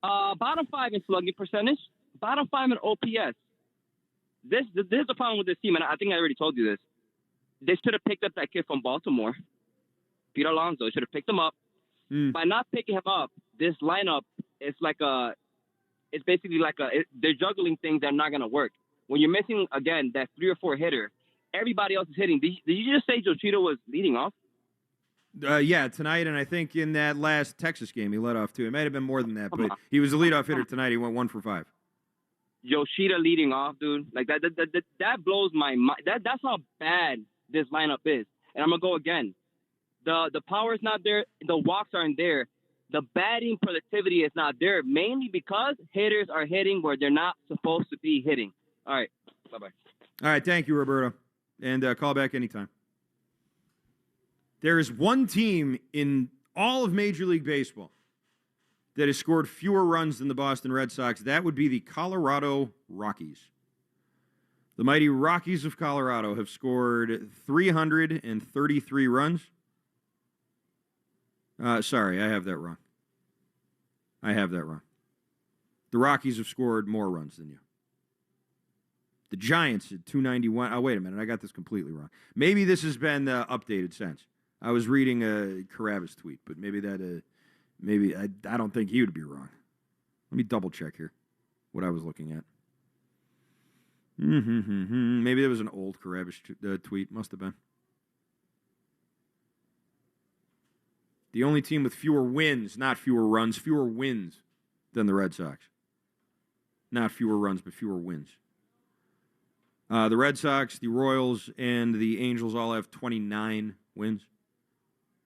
bottom 5 in slugging percentage, bottom 5 in OPS. This is the problem with this team, and I think I already told you this. They should have picked up that kid from Baltimore, Peter Alonso. Should have picked him up. By not picking him up, this lineup is it's basically they're juggling things that are not going to work. When you're missing, again, that 3 or 4 hitter, everybody else is hitting. Did you just say Yoshida was leading off? Yeah, tonight, and I think in that last Texas game, he led off too. It might have been more than that, but he was the leadoff hitter tonight. He went 1 for 5. Yoshida leading off, dude. Like that blows my mind. That's how bad this lineup is. And I'm gonna go again. The power is not there. The walks aren't there. The batting productivity is not there, mainly because hitters are hitting where they're not supposed to be hitting. All right, bye-bye. All right, thank you, Roberto. And call back anytime. There is one team in all of Major League Baseball that has scored fewer runs than the Boston Red Sox. That would be the Colorado Rockies. The mighty Rockies of Colorado have scored 333 runs. Sorry, I have that wrong. The Rockies have scored more runs than you. The Giants at 291. Oh, wait a minute. I got this completely wrong. Maybe this has been updated since. I was reading a Carabas tweet, but maybe I don't think he would be wrong. Let me double check here what I was looking at. Maybe there was an old Carabas tweet. Must have been. The only team with fewer wins, not fewer runs, fewer wins than the Red Sox. Not fewer runs, but fewer wins. The Red Sox, the Royals, and the Angels all have 29 wins.